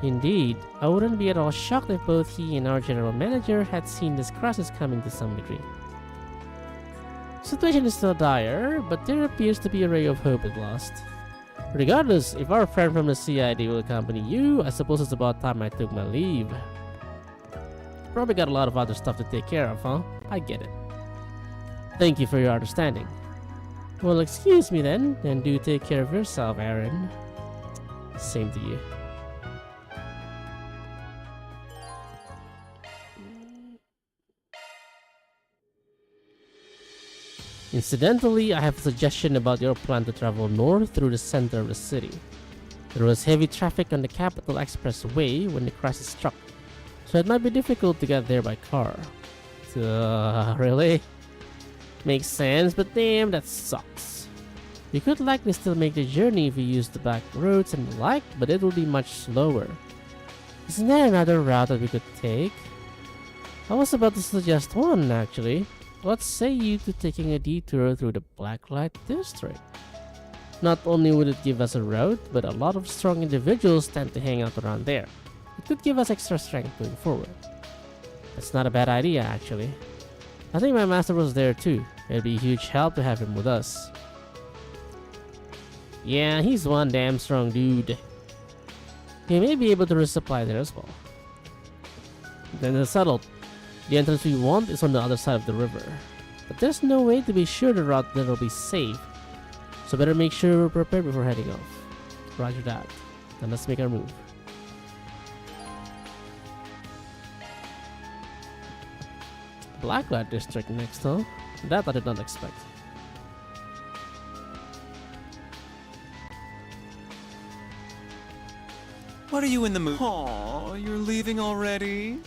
Indeed, I wouldn't be at all shocked if both he and our general manager had seen this crisis coming to some degree. The situation is still dire, but there appears to be a ray of hope at last. Regardless, if our friend from the CID will accompany you, I suppose it's about time I took my leave. Probably got a lot of other stuff to take care of, huh? I get it. Thank you for your understanding. Well, excuse me then, and do take care of yourself, Aaron. Same to you. Incidentally, I have a suggestion about your plan to travel north through the center of the city. There was heavy traffic on the Capital Expressway when the crisis struck, so it might be difficult to get there by car. Really? Makes sense, but damn, that sucks. You could likely still make the journey if you use the back roads and the like, but it will be much slower. Isn't there another route that we could take? I was about to suggest one, actually. What say you to taking a detour through the Blacklight District? Not only would it give us a route, but a lot of strong individuals tend to hang out around there. It could give us extra strength going forward. That's not a bad idea, actually. I think my master was there too. It'd be a huge help to have him with us. Yeah, he's one damn strong dude. He may be able to resupply there as well. Then it's settled. The entrance we want is on the other side of the river. But there's no way to be sure the route there will be safe. So better make sure we're prepared before heading off. Roger that. Then let's make our move. Blacklight District next, huh? That I did not expect. What are you in the mood? Aw, you're leaving already?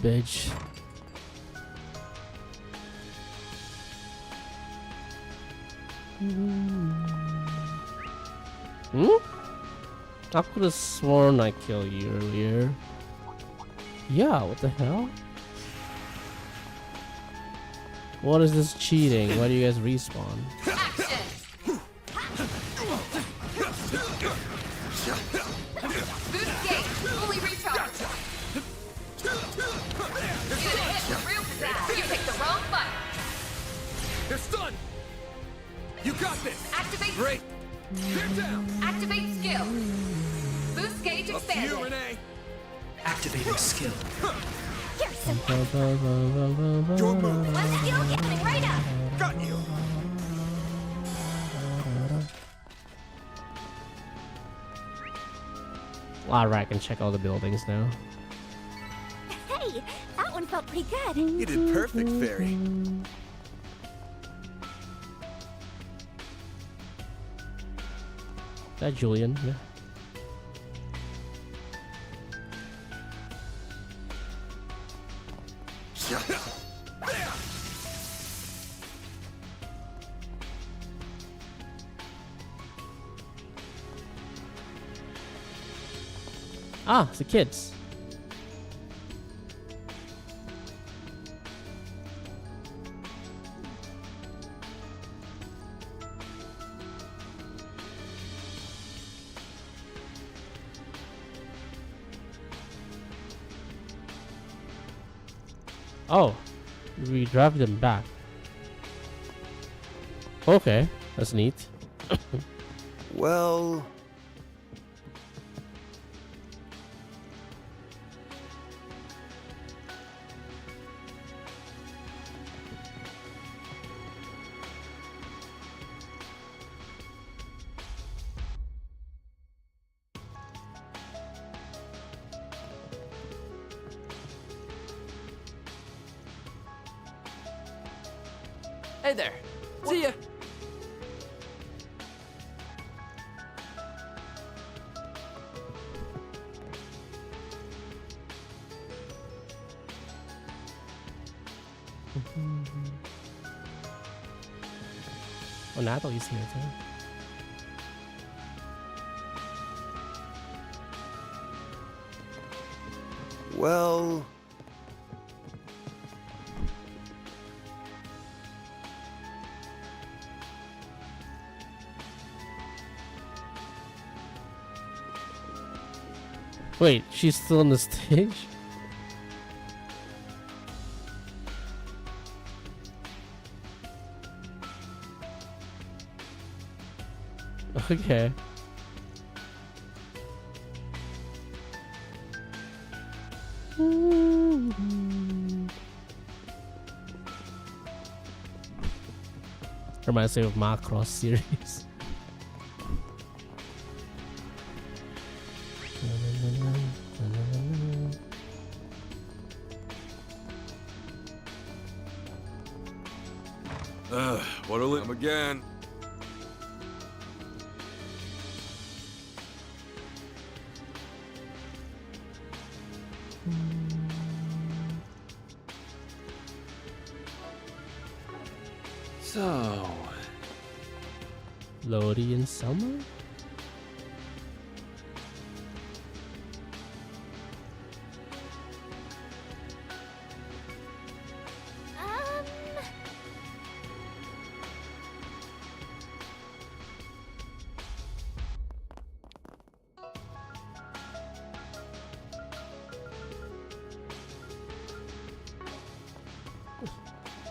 Bitch. I could have sworn I killed you earlier. Yeah, what the hell? What is this cheating? Why do you guys respawn? Boost gate, fully recharged. You're gonna hit real fast. You picked the wrong button. They're stunned! You got Activate skill. Boost gauge expanded. Renee. Activating skill. You're so Your move. One skill coming right up. Got you. Alright, I can check all the buildings now. Hey, that one felt pretty good. You did perfect, Fairy. Is that Julian? Yeah. Ah, it's the kids. Oh, we drive them back. Okay, that's neat. Well... Hey there. See ya. Oh, Natalie's here too. Well... Wait, she's still on the stage? Okay. Reminds me of Macross series. What'll it again? So, Lodi and Selma?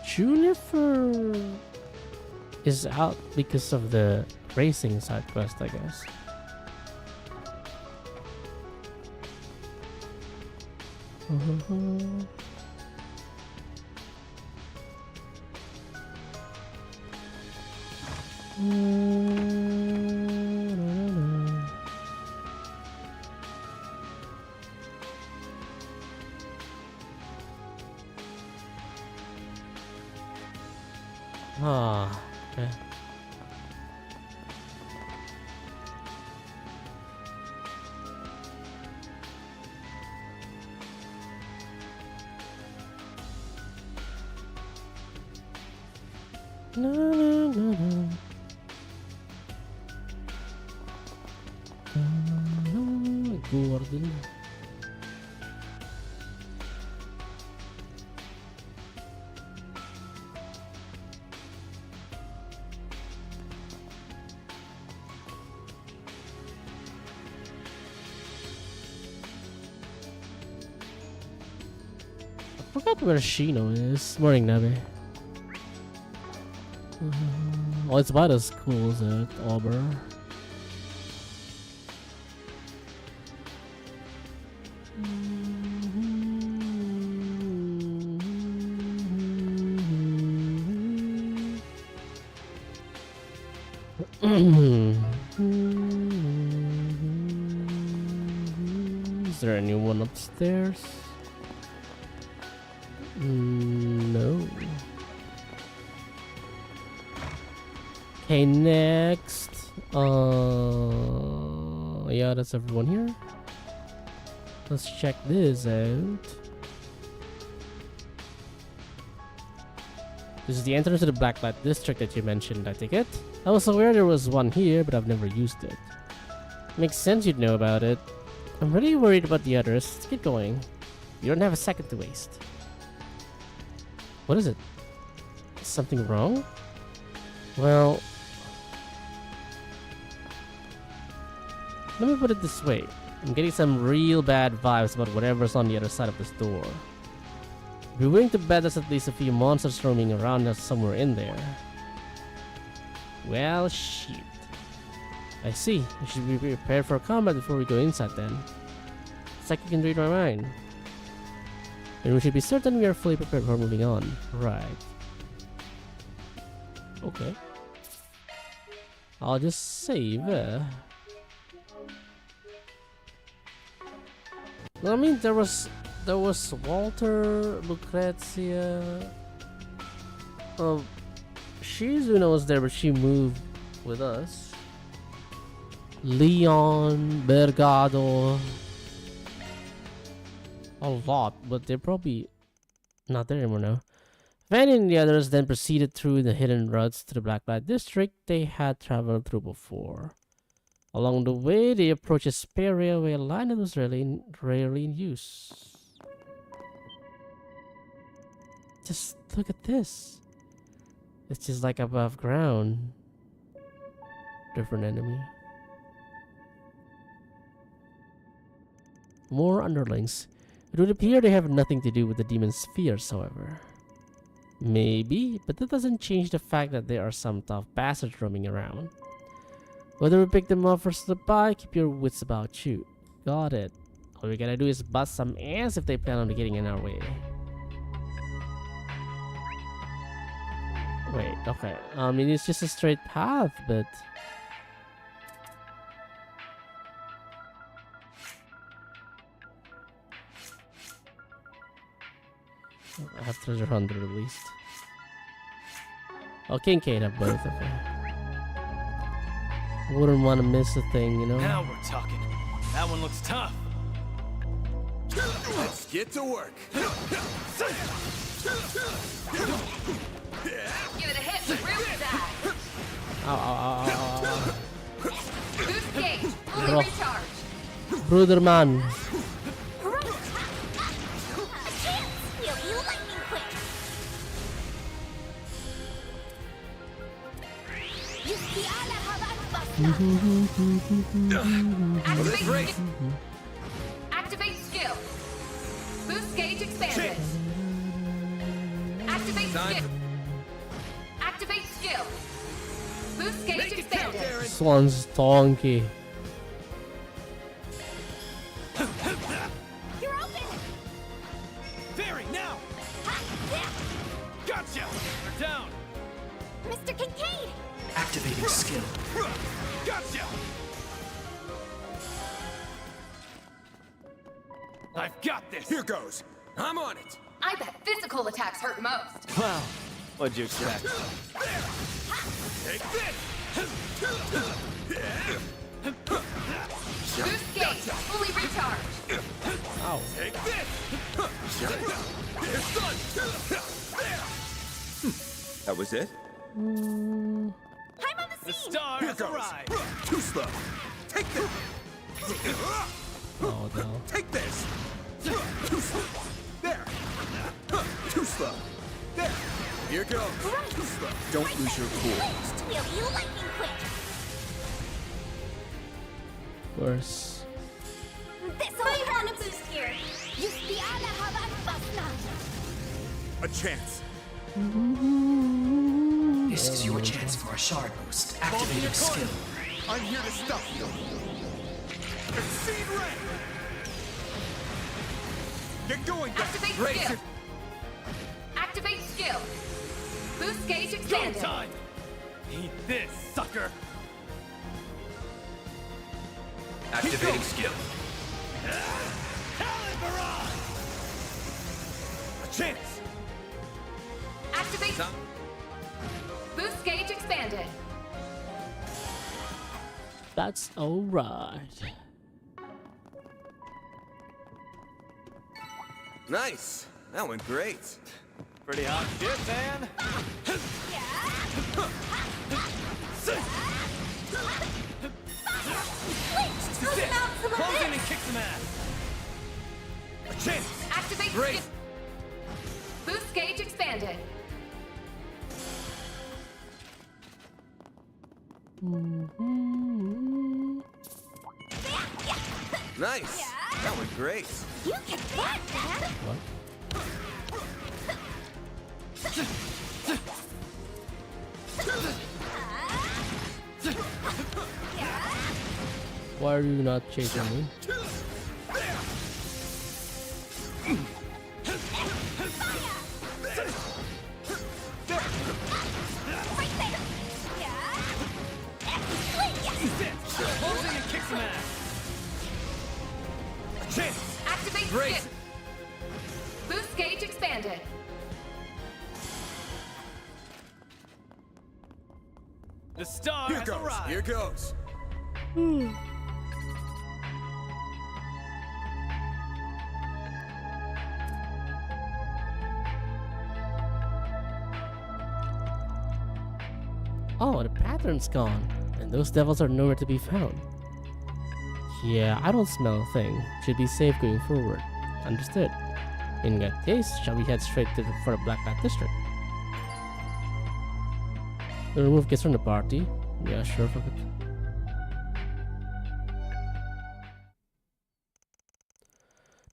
Juniper is out because of the racing side quest, I guess. Ah, okay. No, no, no, no. Gordon. I forgot where Shino is. Morning, Nabe. Oh, it's about as cool as Auburn. Is there anyone upstairs? No. Okay, next. Yeah, that's everyone here. Let's check this out. This is the entrance to the Blacklight District that you mentioned, I take it. I was aware there was one here, but I've never used it. Makes sense you'd know about it. I'm really worried about the others. Let's get going. You don't have a second to waste. What is it? Is something wrong? Well, let me put it this way. I'm getting some real bad vibes about whatever's on the other side of this door. Be willing to bet there's at least a few monsters roaming around us somewhere in there. Well, shit. I see. We should be prepared for combat before we go inside then. It's like you can read my mind. And we should be certain we are fully prepared for moving on. Right. Okay. I'll just save. I mean, there was Walter, Lucrezia. Shizuno was there, but she moved with us. Leon, Bergado. A lot, but they're probably not there anymore now. Vanny and the others then proceeded through the hidden routes to the Blacklight District they had traveled through before. Along the way, they approached a spare railway line that was rarely in use. Just look at this. It's just like above ground. Different enemy. More underlings. It would appear they have nothing to do with the demon spheres, however. Maybe, but that doesn't change the fact that there are some tough bastards roaming around. Whether we pick them up or slip by, keep your wits about you. Got it. All we gotta do is bust some ass if they plan on getting in our way. Wait, okay. I mean, it's just a straight path, but... I have treasure hunter at least. Oh, Kincaid have both, okay. Wouldn't want to miss a thing, you know? Now we're talking. That one looks tough. Let's get to work. Give it a hit with real attack. Ow, ow, ow, ow, ow. Boost gauge, fully Bro. recharged. Brother man. Activate skill. Boost gauge expanded. Activate skill. Activate skill. Boost gauge expanded. Swan's donkey. You're open. Very now. Gotcha. We're down. Mr. Kincaid! Activating skill. Gotcha. I've got this. Here goes. I'm on it. I bet physical attacks hurt most. Wow. What'd you expect? Take this. Boost gauge, fully recharged. Ow. Take this. It's done. That was it? I'm on the The scene! star Here has goes. arrived. Too slow. Take this. Oh no. Take this. Too slow. There. Too slow. There. Here goes. Too slow. Don't lose your cool. Will you lightning quick? Worse. This'll want a boost here. Use the ala havan basna. A chance. This is your chance for a shard boost. Activating skill. I'm here to stop you. Exceed rank. Get going, Activate Raise skill. your Activate skill. Boost gauge go expanded. time! Eat this, sucker! Activating skill. Talon Barrage! A chance! Activate. Boost gauge expanded. That's alright. Nice. That went great. Pretty hot shit, man. Close in and kick some ass. A chance. Activate Raise. skill. Boost gauge expanded. Nice. That went great. You can that, man! Why are you not chasing me? Close in and kick some ass. A chance. Activate Raise. skill. Boost gauge expanded. The star Here has goes. arrived. Here goes. Oh, the pattern's gone, and those devils are nowhere to be found. Yeah, I don't smell a thing. Should be safe going forward. Understood. In that case, shall we head straight for the Black Bat District? Remove guests from the party? Yeah, sure. Fuck it.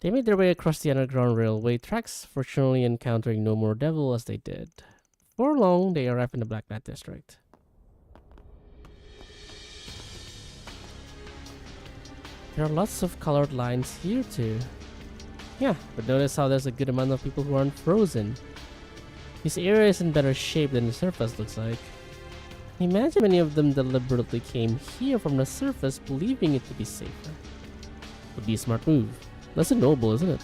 They made their way across the underground railway tracks, fortunately encountering no more devil as they did. Before long, they arrived in the Black Bat District. There are lots of colored lines here too. Yeah, but notice how there's a good amount of people who aren't frozen. This area is in better shape than the surface looks like. Imagine many of them deliberately came here from the surface believing it to be safer. Would be a smart move. That's noble, isn't it?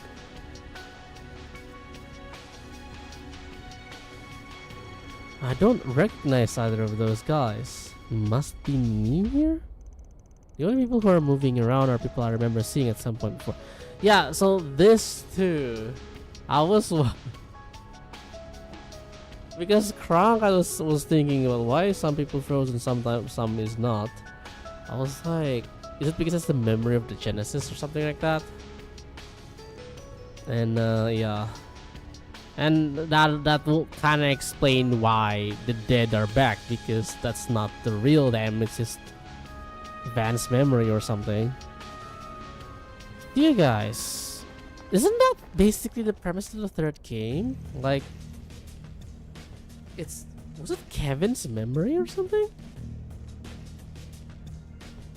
I don't recognize either of those guys. Must be new here? The only people who are moving around are people I remember seeing at some point before. Yeah, so this too. I was because Kronk, I was thinking, well, why is some people frozen, sometimes some is not. I was like, is it because it's the memory of the Genesis or something like that? And yeah, and that will kind of explain why the dead are back, because that's not the real them. It's just Van's memory or something. You guys, isn't that basically the premise of the third game? Like, was it Kevin's memory or something?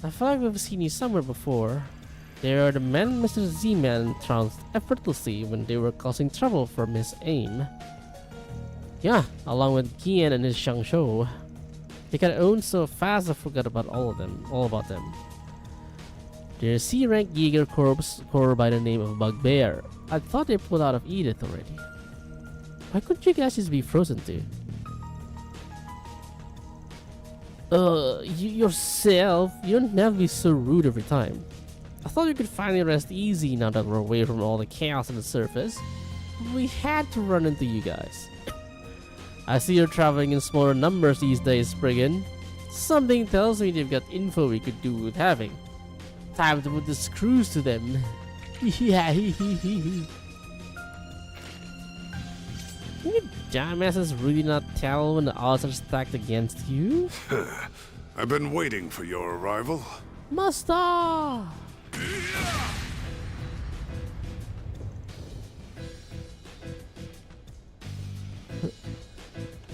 I feel like we've seen you somewhere before. They are the men Mr. Z-Man trounced effortlessly when they were causing trouble for Miss AIM. Yeah, along with Kian and his Shang Shou. They got owned so fast I forgot about all about them. There's C-rank Jaeger Corps by the name of Bugbear. I thought they pulled out of Edith already. Why couldn't you guys just be frozen too? Yourself, you don't have to be so rude every time. I thought we could finally rest easy now that we're away from all the chaos on the surface. We had to run into you guys. I see you're traveling in smaller numbers these days, Spriggan. Something tells me they've got info we could do with having. Time to put the screws to them. Yeah, you dumbasses really not tell when the odds are stacked against you? I've been waiting for your arrival. Master!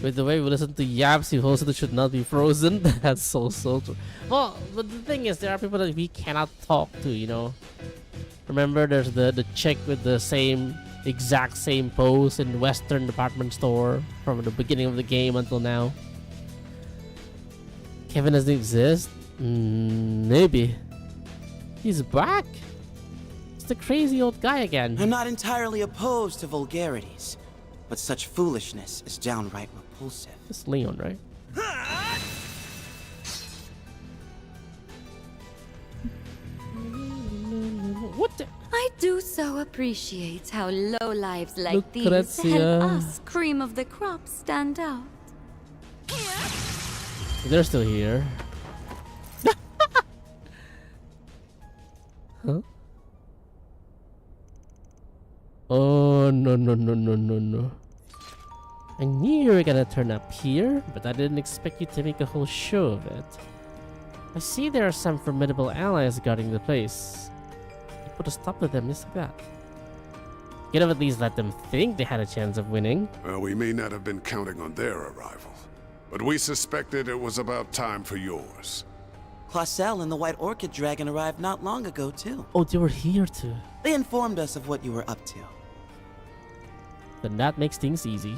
With the way we listen to yaps, he also should not be frozen. That's so true. Well, but the thing is, there are people that we cannot talk to, you know. Remember, there's the chick with the exact same pose in the Western department store from the beginning of the game until now. Kevin doesn't exist? Maybe. He's back. It's the crazy old guy again. I'm not entirely opposed to vulgarities, but such foolishness is downright repulsive. It's Leon, right? What the? I do so appreciate how low lives like Lucrezia. these help us, cream of the crop, stand out. They're still here. Huh? Oh, no. I knew you were gonna turn up here, but I didn't expect you to make a whole show of it. I see there are some formidable allies guarding the place. You put a stop to them just like that. Could have at least let them think they had a chance of winning. Well, we may not have been counting on their arrival, but we suspected it was about time for yours. Clausel and the White Orchid Dragon arrived not long ago, too. Oh, they were here too. They informed us of what you were up to. Then that makes things easy.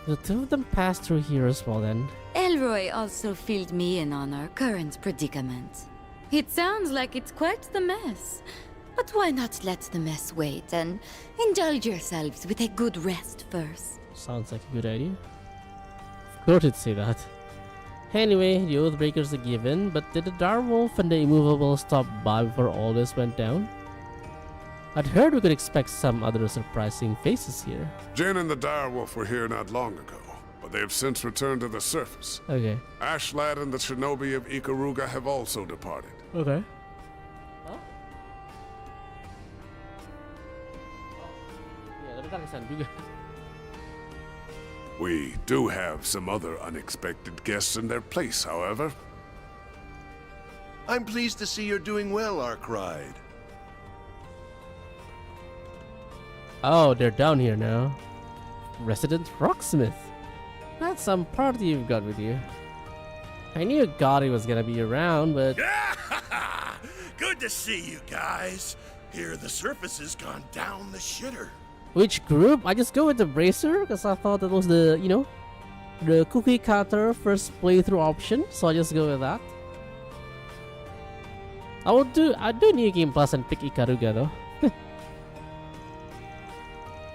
The two of them passed through here as well then. Elroy also filled me in on our current predicament. It sounds like it's quite the mess. But why not let the mess wait and indulge yourselves with a good rest first? Sounds like a good idea. Of course it'd say that. Anyway, the Oathbreakers are given, but did the Direwolf and the Immovable stop by before all this went down? I'd heard we could expect some other surprising faces here. Jin and the Direwolf were here not long ago, but they have since returned to the surface. Okay. Ashlad and the Shinobi of Ikaruga have also departed. Okay. We do have some other unexpected guests in their place, however. I'm pleased to see you're doing well, Arkride. Oh, they're down here now. Resident Rocksmith. That's some party you've got with you. I knew Gotti was gonna be around, but... Good to see you guys. Here the surface has gone down the shitter. Which group? I just go with the Bracer, because I thought that was the, you know, the cookie cutter first playthrough option, so I just go with that. I'd do New Game Plus and pick Ikaruga though.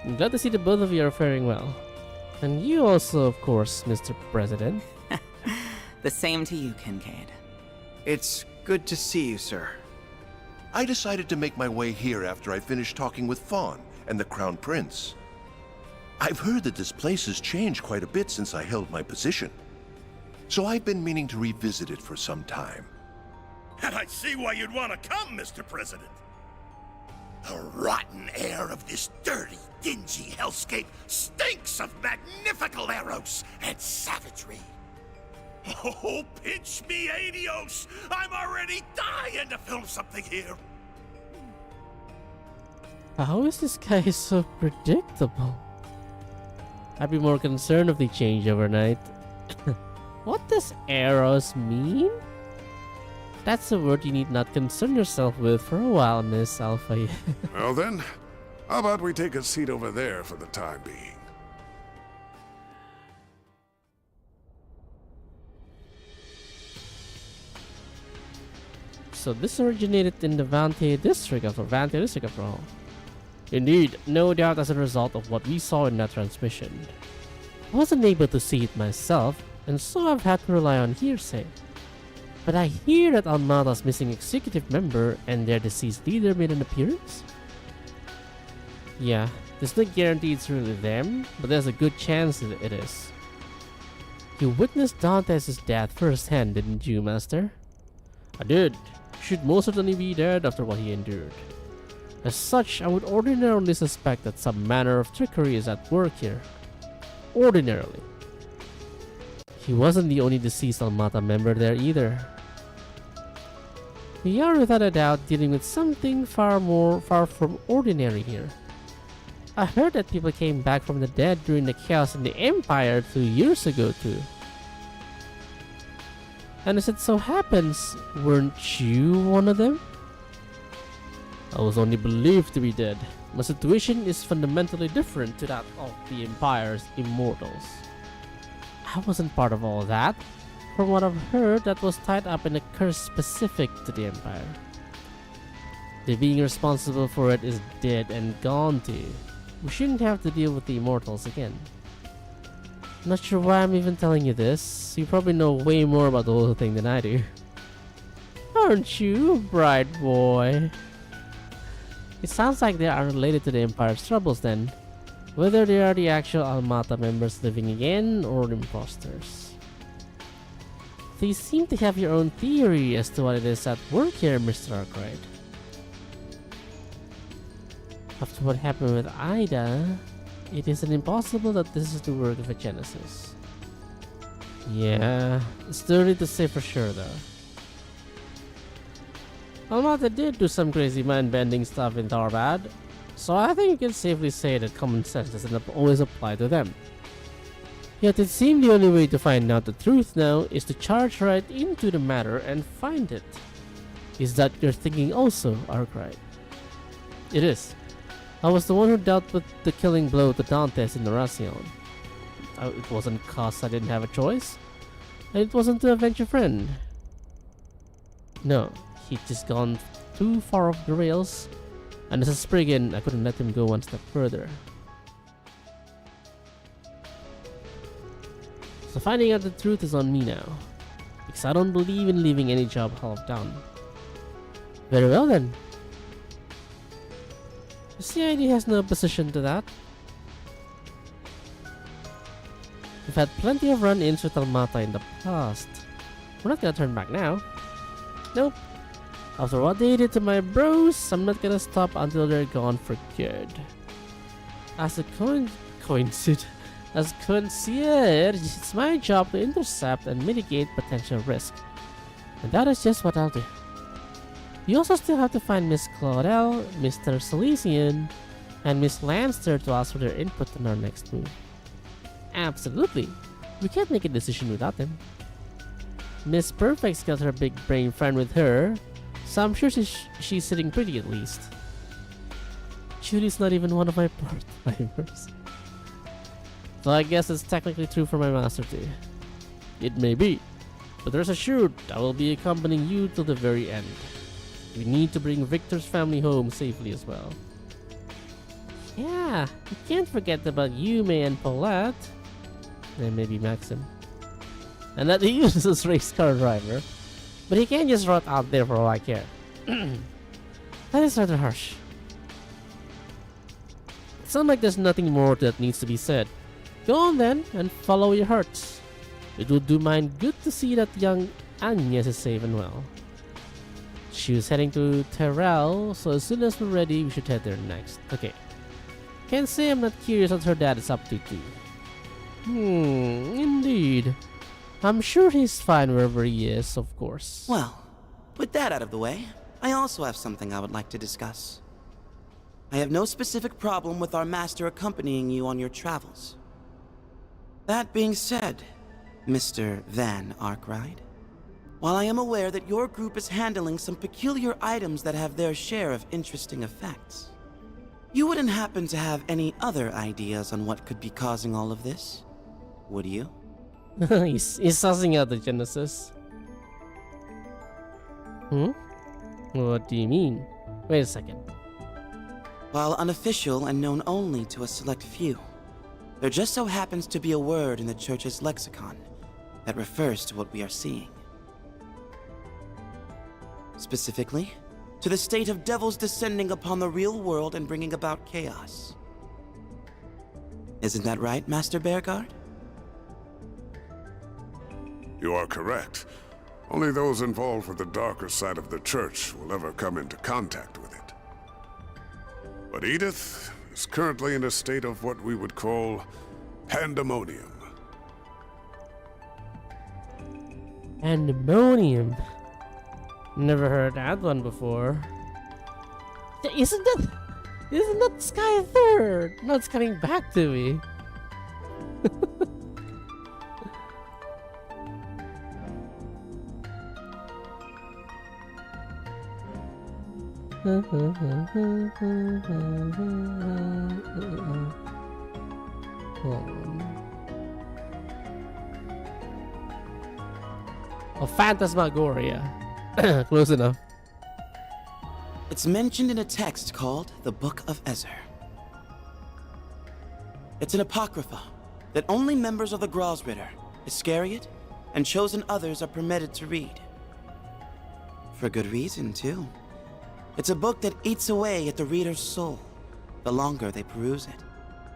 I'm glad to see that both of you are faring well. And you also, of course, Mr. President. The same to you, Kincaid. It's good to see you, sir. I decided to make my way here after I finished talking with Fawn and the Crown Prince. I've heard that this place has changed quite a bit since I held my position. So I've been meaning to revisit it for some time. And I see why you'd want to come, Mr. President. The rotten air of this dirty, dingy hellscape stinks of magnifical arrows and savagery. Oh, pinch me, adios! I'm already dying to film something here. How is this guy so predictable? I'd be more concerned if they change overnight. What does arrows mean? That's a word you need not concern yourself with for a while, Miss Alpha. Well then, how about we take a seat over there for the time being? So this originated in the Vante district after all. Indeed, no doubt as a result of what we saw in that transmission. I wasn't able to see it myself, and so I've had to rely on hearsay. But I hear that Almata's missing executive member and their deceased leader made an appearance? Yeah, there's no guarantee it's really them, but there's a good chance that it is. You witnessed Dantes' death firsthand, didn't you, Master? I did. He should most certainly be dead after what he endured. As such, I would ordinarily suspect that some manner of trickery is at work here. Ordinarily. He wasn't the only deceased Almata member there either. We are without a doubt dealing with something far from ordinary here. I heard that people came back from the dead during the chaos in the Empire 2 years ago too. And as it so happens, weren't you one of them? I was only believed to be dead. My situation is fundamentally different to that of the Empire's immortals. I wasn't part of all that. From what I've heard, that was tied up in a curse specific to the Empire. The being responsible for it is dead and gone too. We shouldn't have to deal with the immortals again. Not sure why I'm even telling you this. You probably know way more about the whole thing than I do. Aren't you, bright boy? It sounds like they are related to the Empire's troubles then. Whether they are the actual Almata members living again or imposters. They seem to have your own theory as to what it is at work here, Mr. Arkwright. After what happened with Ida, it isn't impossible that this is the work of a Genesis. Yeah, it's too early to say for sure though. Almata did do some crazy mind-bending stuff in Tarbad, so I think you can safely say that common sense doesn't always apply to them. Yet it seemed the only way to find out the truth now is to charge right into the matter and find it. Is that your thinking also, Arkwright? It is. I was the one who dealt with the killing blow to Dantes in the Racion. It wasn't cause I didn't have a choice, and it wasn't to avenge a friend. No, he'd just gone too far off the rails, and as a Spriggan, I couldn't let him go one step further. So finding out the truth is on me now, because I don't believe in leaving any job half done. Very well then. The CID has no opposition to that. We've had plenty of run-ins with Almata in the past. We're not gonna turn back now. Nope. After what they did to my bros, I'm not gonna stop until they're gone for good. As a concierge, it's my job to intercept and mitigate potential risk. And that is just what I'll do. You also still have to find Miss Claudel, Mr. Silesian, and Miss Lanster to ask for their input on our next move. Absolutely. We can't make a decision without them. Miss Perfect's got her big brain friend with her, so I'm sure she's sitting pretty at least. Judy's not even one of my part-timers. So I guess it's technically true for my master too. It may be, but rest assured I will be accompanying you till the very end. We need to bring Victor's family home safely as well. Yeah, you can't forget about Yume and Paulette. And maybe Maxim. And that he uses race car driver. But he can't just rot out there for all I care. That is rather harsh. It sounds like there's nothing more that needs to be said. Go on then, and follow your hearts. It would do mine good to see that young Agnes is safe and well. She was heading to Terrell, so as soon as we're ready, we should head there next. Okay. Can't say I'm not curious what her dad is up to too. Indeed. I'm sure he's fine wherever he is, of course. Well, with that out of the way, I also have something I would like to discuss. I have no specific problem with our master accompanying you on your travels. That being said, Mr. Van Arkwright, while I am aware that your group is handling some peculiar items that have their share of interesting effects, you wouldn't happen to have any other ideas on what could be causing all of this, would you? he's sussing out the Genesis. What do you mean? Wait a second. While unofficial and known only to a select few, there just so happens to be a word in the Church's lexicon that refers to what we are seeing. Specifically, to the state of devils descending upon the real world and bringing about chaos. Isn't that right, Master Bearguard? You are correct. Only those involved with the darker side of the Church will ever come into contact with it. But Edith is currently in a state of what we would call pandemonium. Pandemonium? Never heard that one before. Isn't that Sky Third? No, it's coming back to me. Oh, Phantasmagoria. Close enough. It's mentioned in a text called the Book of Yearrrr. It's an apocrypha that only members of the Grosritter, Iscariot, and chosen others are permitted to read. For good reason, too. It's a book that eats away at the reader's soul the longer they peruse it.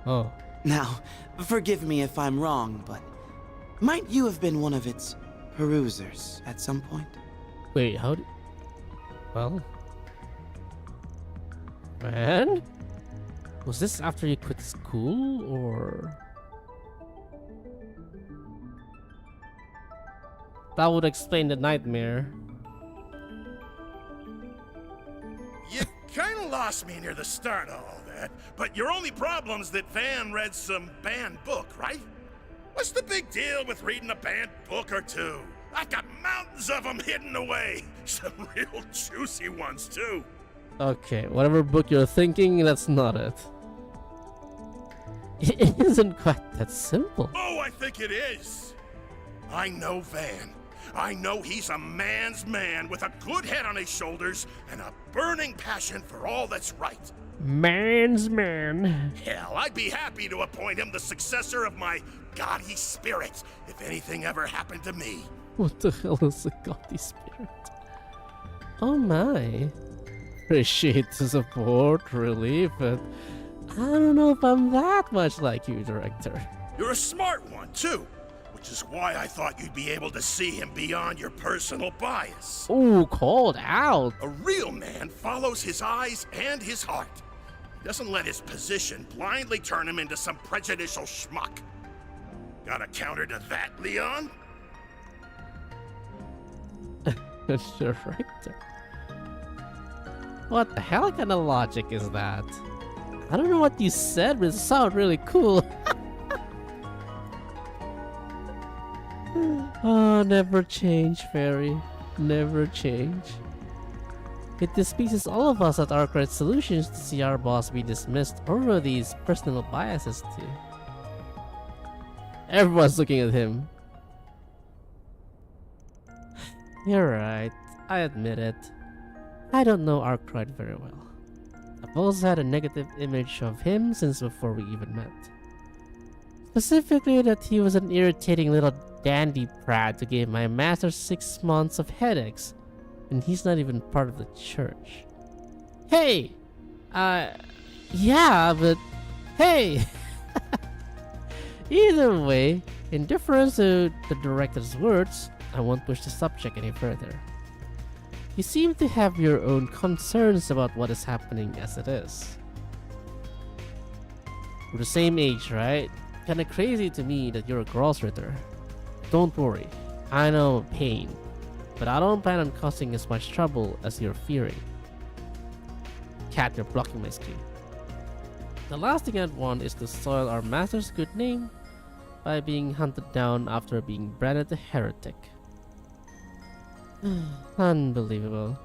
Oh. Now, forgive me if I'm wrong, but might you have been one of its perusers at some point? Wait, how do... Well... Man? Was this after you quit school, or... That would explain the nightmare. You kinda lost me near the start of all that, but your only problem's that Van read some banned book, right? What's the big deal with reading a banned book or two? I've got mountains of them hidden away. Some real juicy ones, too. Okay, whatever book you're thinking, that's not it. It isn't quite that simple. Oh, I think it is. I know Van. I know he's a man's man with a good head on his shoulders and a burning passion for all that's right. Man's man. Hell, I'd be happy to appoint him the successor of my gaudy spirit if anything ever happened to me. What the hell is a gaudy spirit? Oh my. Appreciate the support, really, but I don't know if I'm that much like you, director. You're a smart one, too, which is why I thought you'd be able to see him beyond your personal bias. Ooh, called out. A real man follows his eyes and his heart. He doesn't let his position blindly turn him into some prejudicial schmuck. Got a counter to that, Leon? Director. What the hell kind of logic is that? I don't know what you said, but it sounded really cool. Oh, never change, Fairy. Never change. It displeases all of us at Arkwright Solutions to see our boss be dismissed over these personal biases too. Everyone's looking at him. You're right, I admit it. I don't know Arkwright very well. I've also had a negative image of him since before we even met. Specifically that he was an irritating little dandy brat who gave my master 6 months of headaches, and he's not even part of the church. Hey! Yeah, but hey! Either way, in deference to the director's words, I won't push the subject any further. You seem to have your own concerns about what is happening as it is. We're the same age, right? Kinda crazy to me that you're a Grosritter. Don't worry, I know pain, but I don't plan on causing as much trouble as you're fearing. Cat, you're blocking my screen. The last thing I'd want is to soil our master's good name by being hunted down after being branded a heretic. Unbelievable.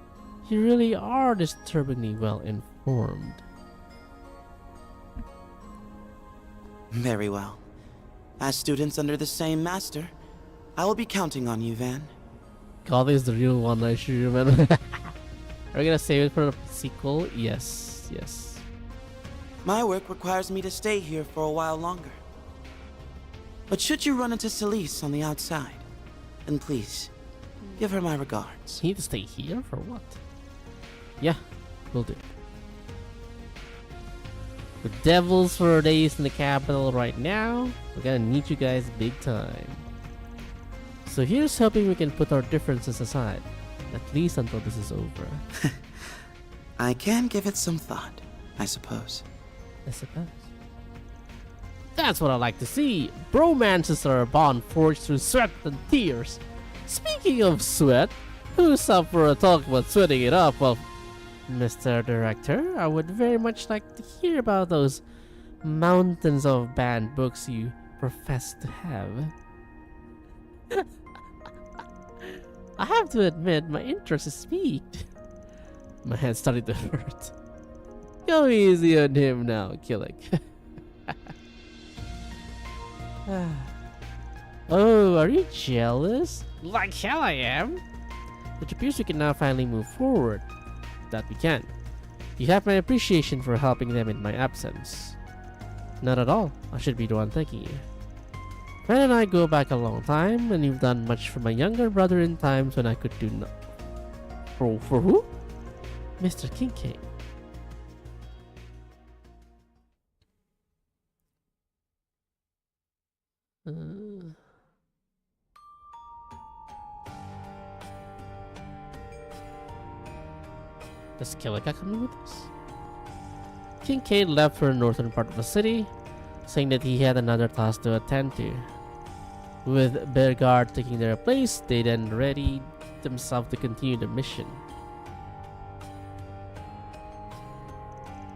You really are disturbingly well informed. Very well. As students under the same master, I will be counting on you, Van. God, this is the real one, I should remember. Are we gonna save it for the sequel? Yes, yes. My work requires me to stay here for a while longer. But should you run into Celise on the outside, then please, give her my regards. You need to stay here for what? Yeah, will do. The devils for days in the capital right now. We're gonna need you guys big time. So here's hoping we can put our differences aside, at least until this is over. I can give it some thought, I suppose. I suppose. That's what I like to see. Bromances are a bond forged through sweat and tears. Speaking of sweat, who's up for a talk about sweating it up? Well, Mr. Director, I would very much like to hear about those mountains of banned books you profess to have. I have to admit, my interest is piqued. My hand started to hurt. Go easy on him now, Killick. Oh, are you jealous? Like hell I am. It appears we can now finally move forward. That we can. You have my appreciation for helping them in my absence. Not at all. I should be the one thanking you. Fran and I go back a long time, and you've done much for my younger brother in times when I could do no. For who? Mr. Kincaid. Does Killick come with us? Kincaid left for the northern part of the city, saying that he had another task to attend to. With Bergard taking their place, they then readied themselves to continue the mission.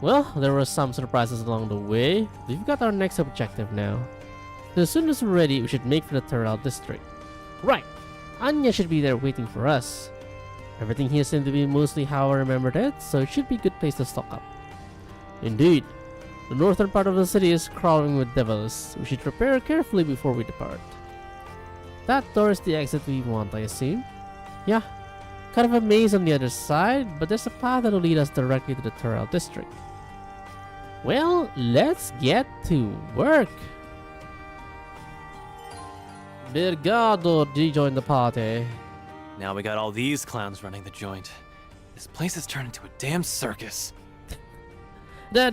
Well, there were some surprises along the way. We've got our next objective now. As soon as we're ready, we should make for the Terrell district. Right! Anya should be there waiting for us. Everything here seemed to be mostly how I remembered it, so it should be a good place to stock up. Indeed. The northern part of the city is crawling with devils. We should prepare carefully before we depart. That door is the exit we want, I assume. Yeah, kind of a maze on the other side, but there's a path that will lead us directly to the Terrell district. Well, let's get to work. Bergado rejoined the party. Now we got all these clowns running the joint. This place has turned into a damn circus. As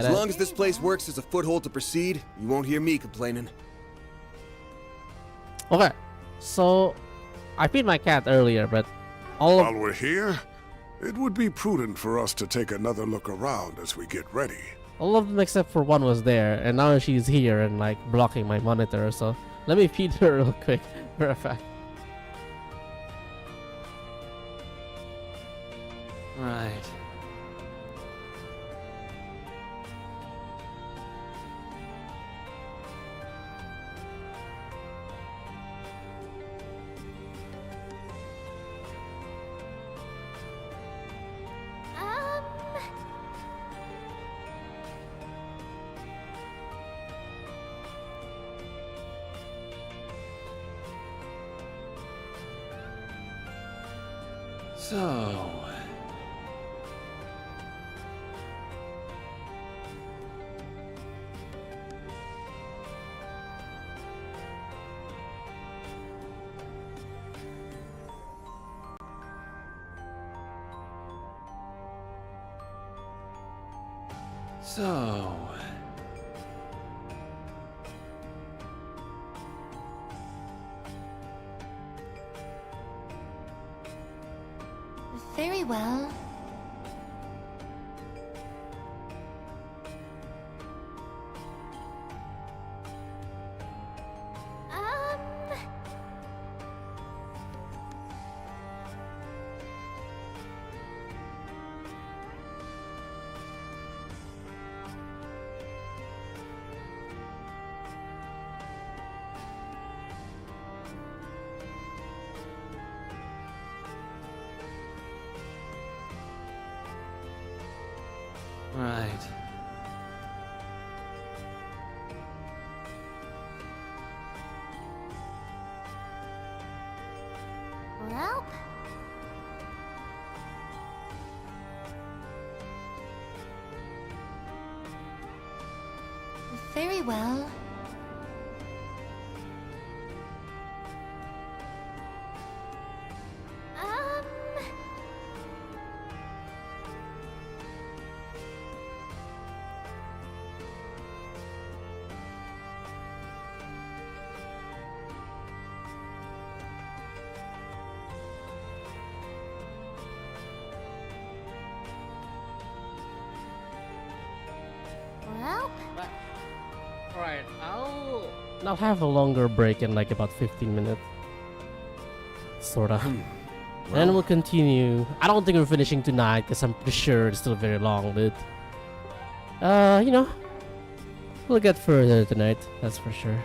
long as this place works as a foothold to proceed, you won't hear me complaining. Okay, so I feed my cat earlier, but while we're here, it would be prudent for us to take another look around as we get ready. all of them except for one was there, and now she's here and like blocking my monitor. So let me feed her real quick for a fact. Right. So... Very well. Right. Well... Very well. Well... Alright, I'll have a longer break in like about 15 minutes. Sorta. And we'll continue. I don't think we're finishing tonight because I'm pretty sure it's still very long, but you know, we'll get further tonight, that's for sure.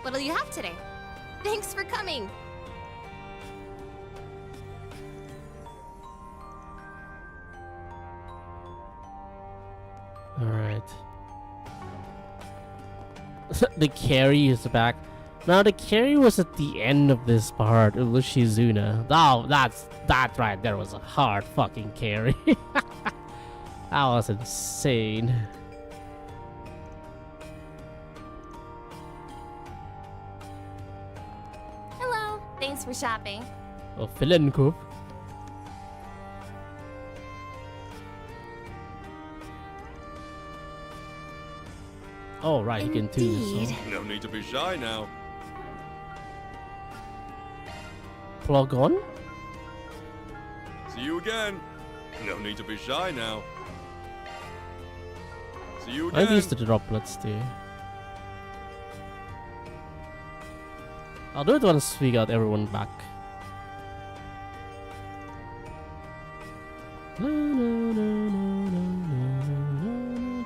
What'll you have today? Thanks for coming. Alright. The carry is back. Now the carry was at the end of this part. It was Shizuna. Oh, that right there was a hard fucking carry. That was insane. Hello. Thanks for shopping. Oh, villain coup. Oh, right, he can too. So. No need to be shy now. Plug on? See you again. No need to be shy now. See you again. I've used the droplets too. I'll do it once we got everyone back.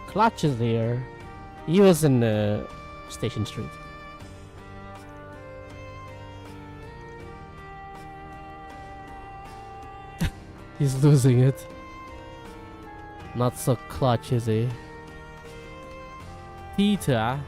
Clutch is there. He was in Station Street. He's losing it. Not so clutch, is he? Peter.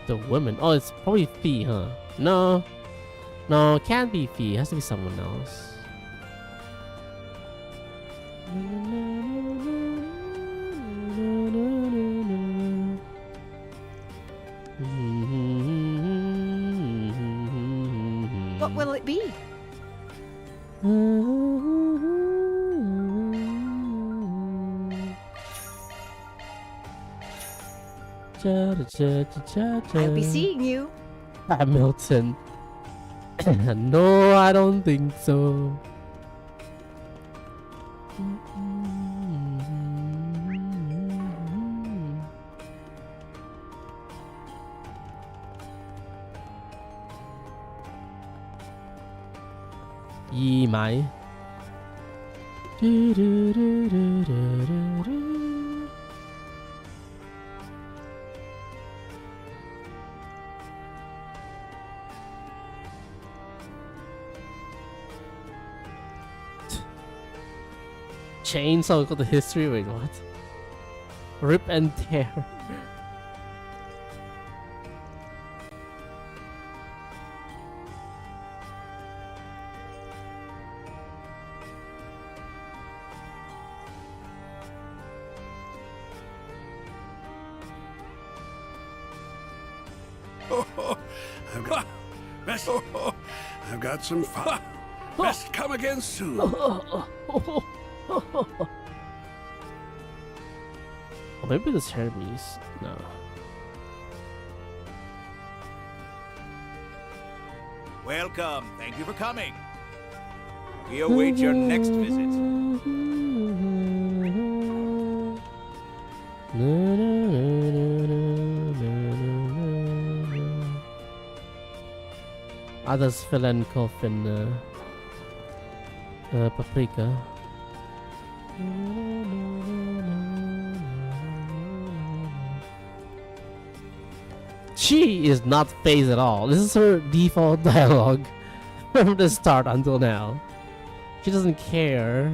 The woman. Oh, it's probably Fee, huh? No. No, it can't be Fee. It has to be someone else. What will it be? I'll be seeing you. Hamilton. No, I don't think so. Yi Mai. Chainsaw got the history. Wait, what? Rip and tear. I've got some fun. Best come again soon. Oh, maybe this Hermes. No. Welcome. Thank you for coming. We await your next visit. Others fill in coffin. Paprika. She is not phased at all. This is her default dialogue from the start until now. She doesn't care.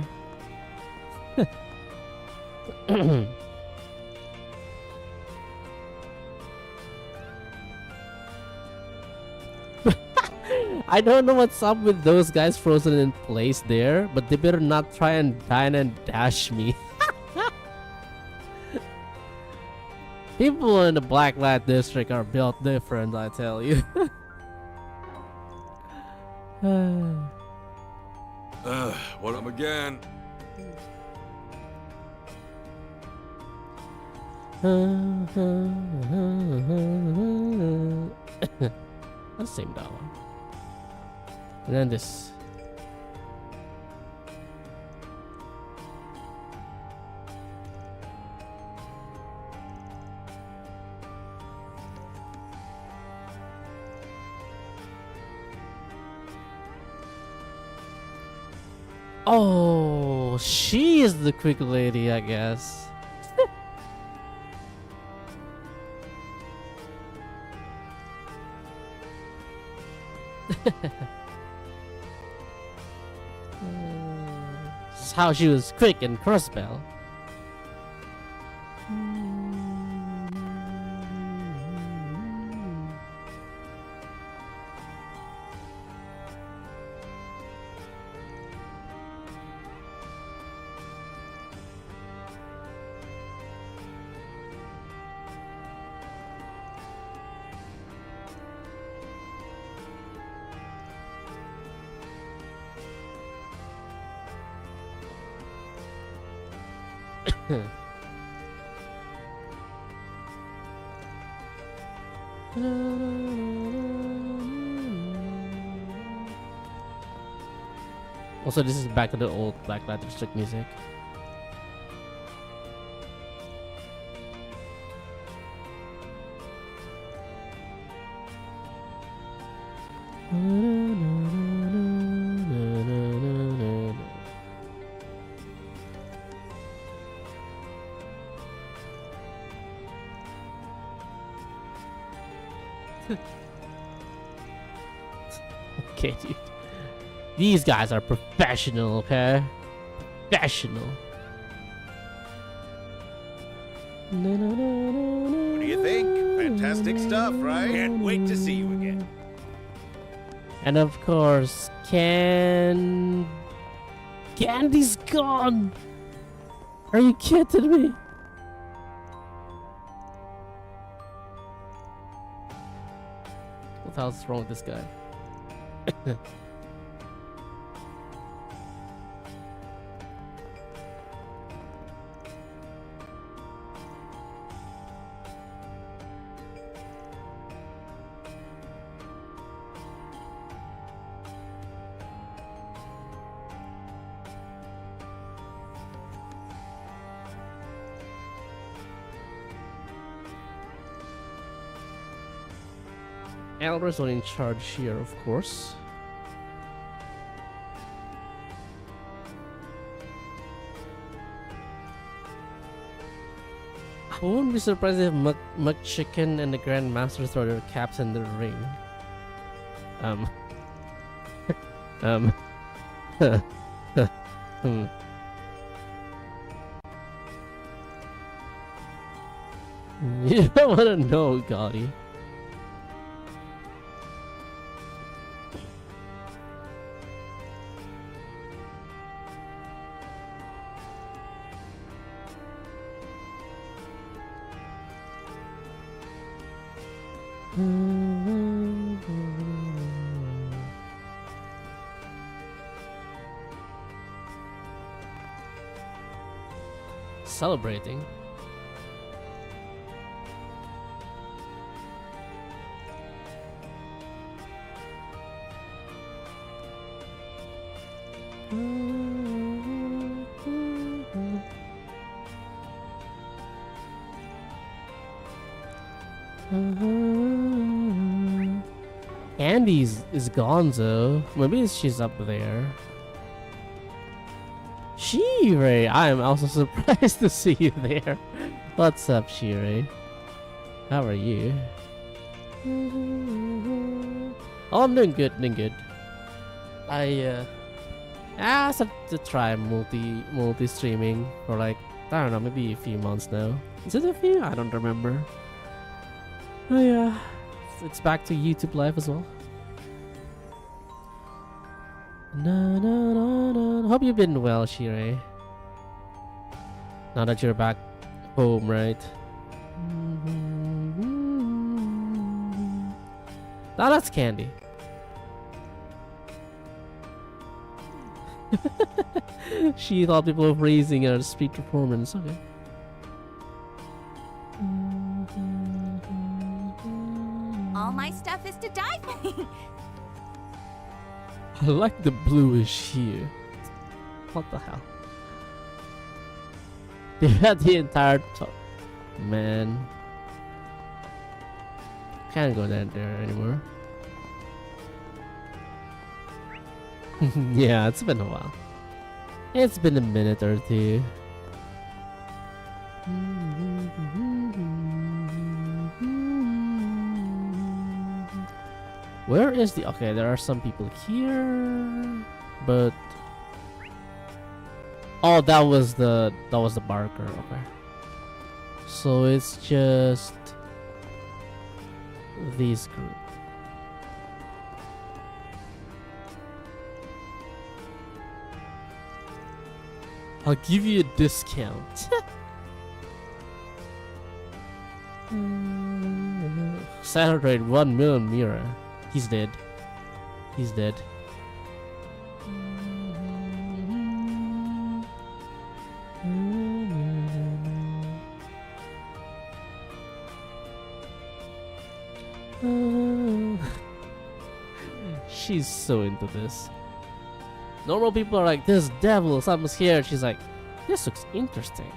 I don't know what's up with those guys frozen in place there, but they better not try and dine and dash me. People in the Blacklight district are built different, I tell you. What up again? That's the same dollar. And then this. Oh, she is the quick lady, I guess. This is how she was quick in Crossbell. Also, this is back to the old Blacklight District music. Okay, dude. These guys are professional, okay? Professional. What do you think? Fantastic stuff, right? Can't wait to see you again. And of course, Candy's gone. Are you kidding me? What the hell's wrong with this guy? Elder's not in charge here, of course. I wouldn't be surprised if McChicken and the Grandmaster throw their caps in the ring. You don't want to know, Gotti. Celebrating. Andy's is Gonzo. Maybe she's up there. Yearrrr, I am also surprised to see you there. What's up, Yearrrr? How are you? Oh, I'm doing good, doing good. I have to try multi streaming for like, I don't know, maybe a few months now. Is it a few? I don't remember. Oh yeah, it's back to YouTube Live as well. No. Hope you've been well, Yearrrr. Now that you're back home, right? Oh, that's Candy. She thought people were praising her street performance. Okay. All my stuff is to die for. I like the bluish here. What the hell? They had the entire top. Man. Can't go down there anymore. Yeah, it's been a while. It's been a minute or two. Where is the... Okay, there are some people here, but... Oh, that was the Barker. Okay. So it's just this group. I'll give you a discount. Celebrate 1 million Yearrrr. He's dead. He's dead. She's so into this. Normal people are like, this devil, something's here. She's like, this looks interesting.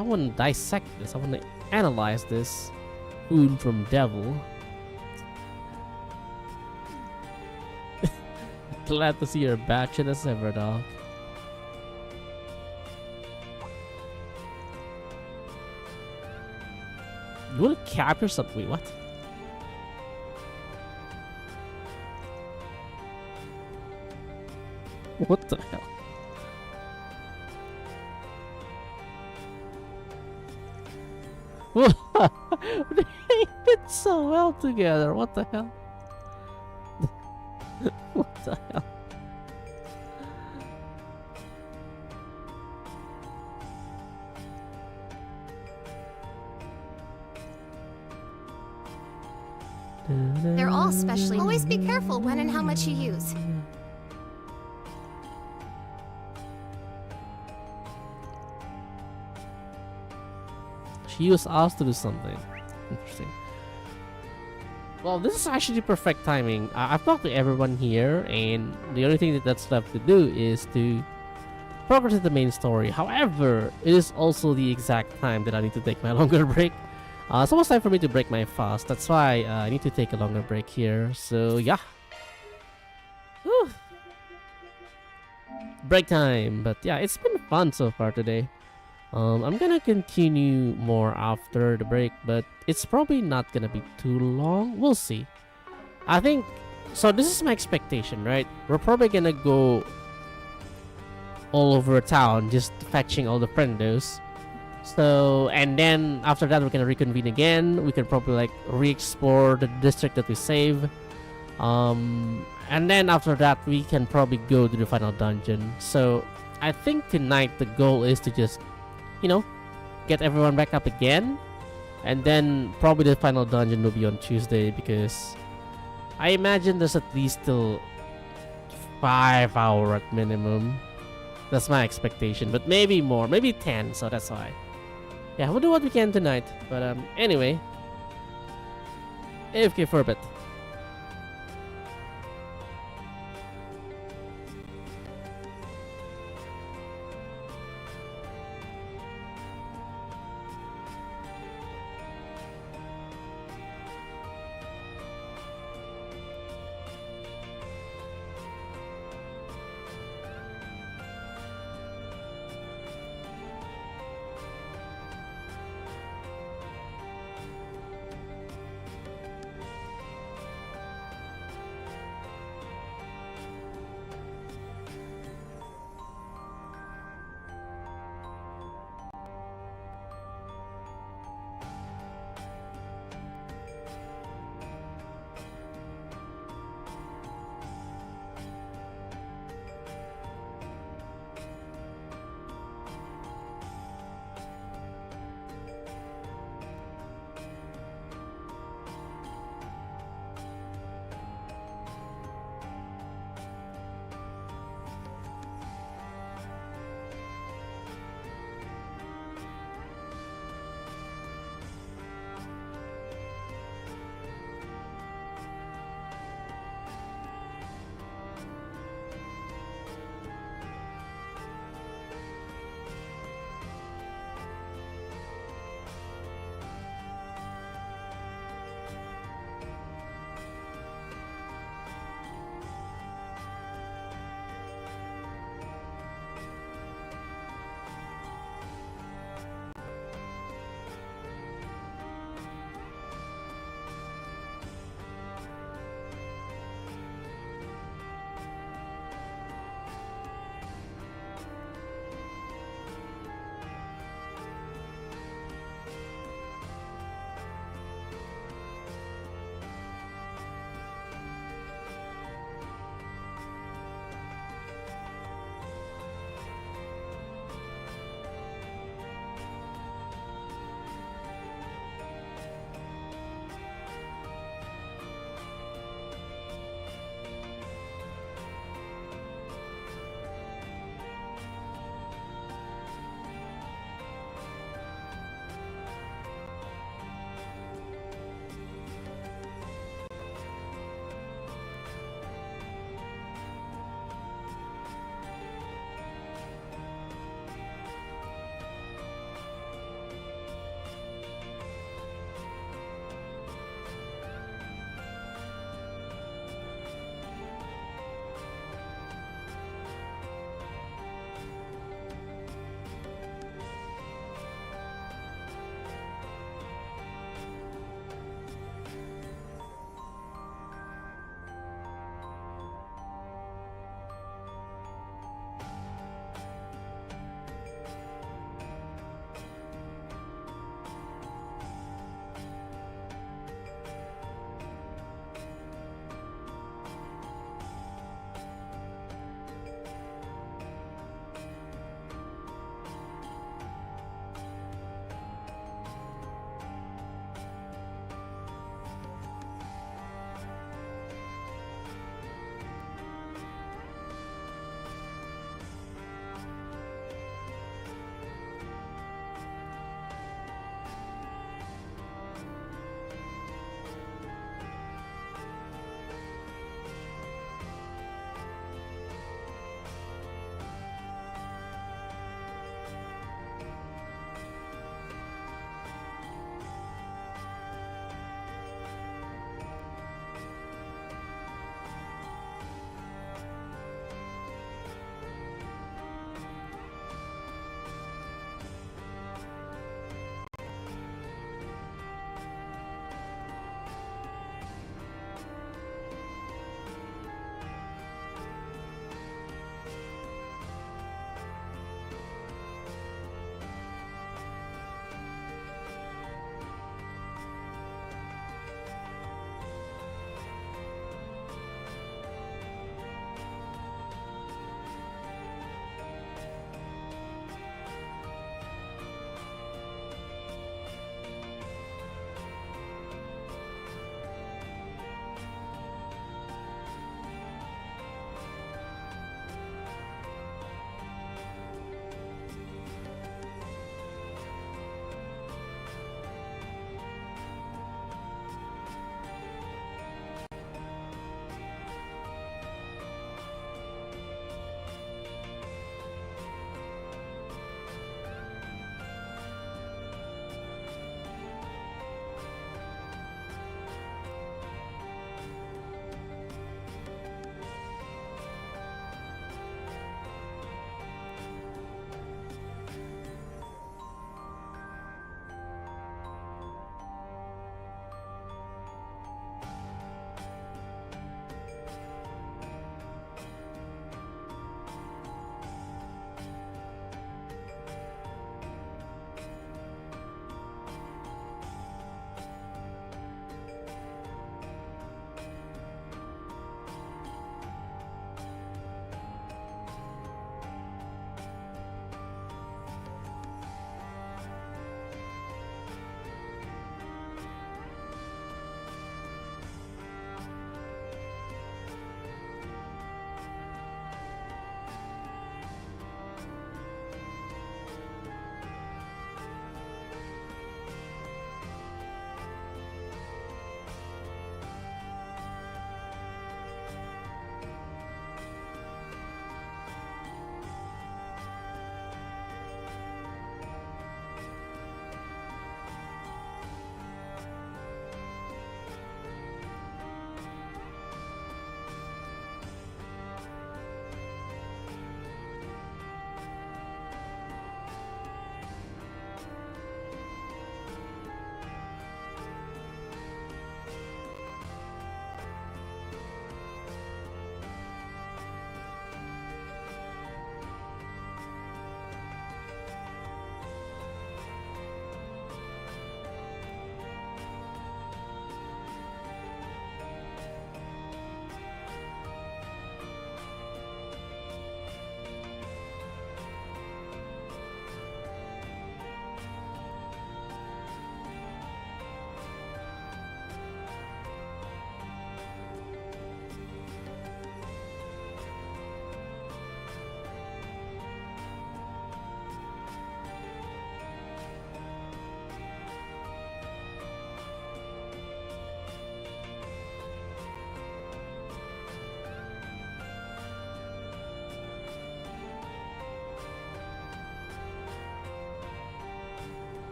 I want to dissect this. I want to analyze this. Food from devil. Glad to see her batch as ever, dog. You want to capture something? Wait, what? What the hell? They fit so well together. What the hell? What the hell? They're all specially. Always be careful when and how much you use. She used us to do something. Interesting. Well, this is actually perfect timing. I've talked to everyone here, and the only thing that's left to do is to progress to the main story. However, it is also the exact time that I need to take my longer break. It's almost time for me to break my fast. That's why I need to take a longer break here. So, yeah. Whew. Break time. But yeah, it's been fun so far today. I'm gonna continue more after the break, but it's probably not gonna be too long. We'll see. I think so. This is my expectation, right? We're probably gonna go all over town just fetching all the friendos. So, and then after that, we're gonna reconvene again. We can probably like re-explore the district that we save. And then after that, we can probably go to the final dungeon. So, I think tonight the goal is to just, you know, get everyone back up again, and then probably the final dungeon will be on Tuesday, because I imagine there's at least still 5 hours at minimum. That's my expectation, but maybe more, maybe 10. So that's why. Yeah, we'll do what we can tonight. But anyway, AFK for a bit.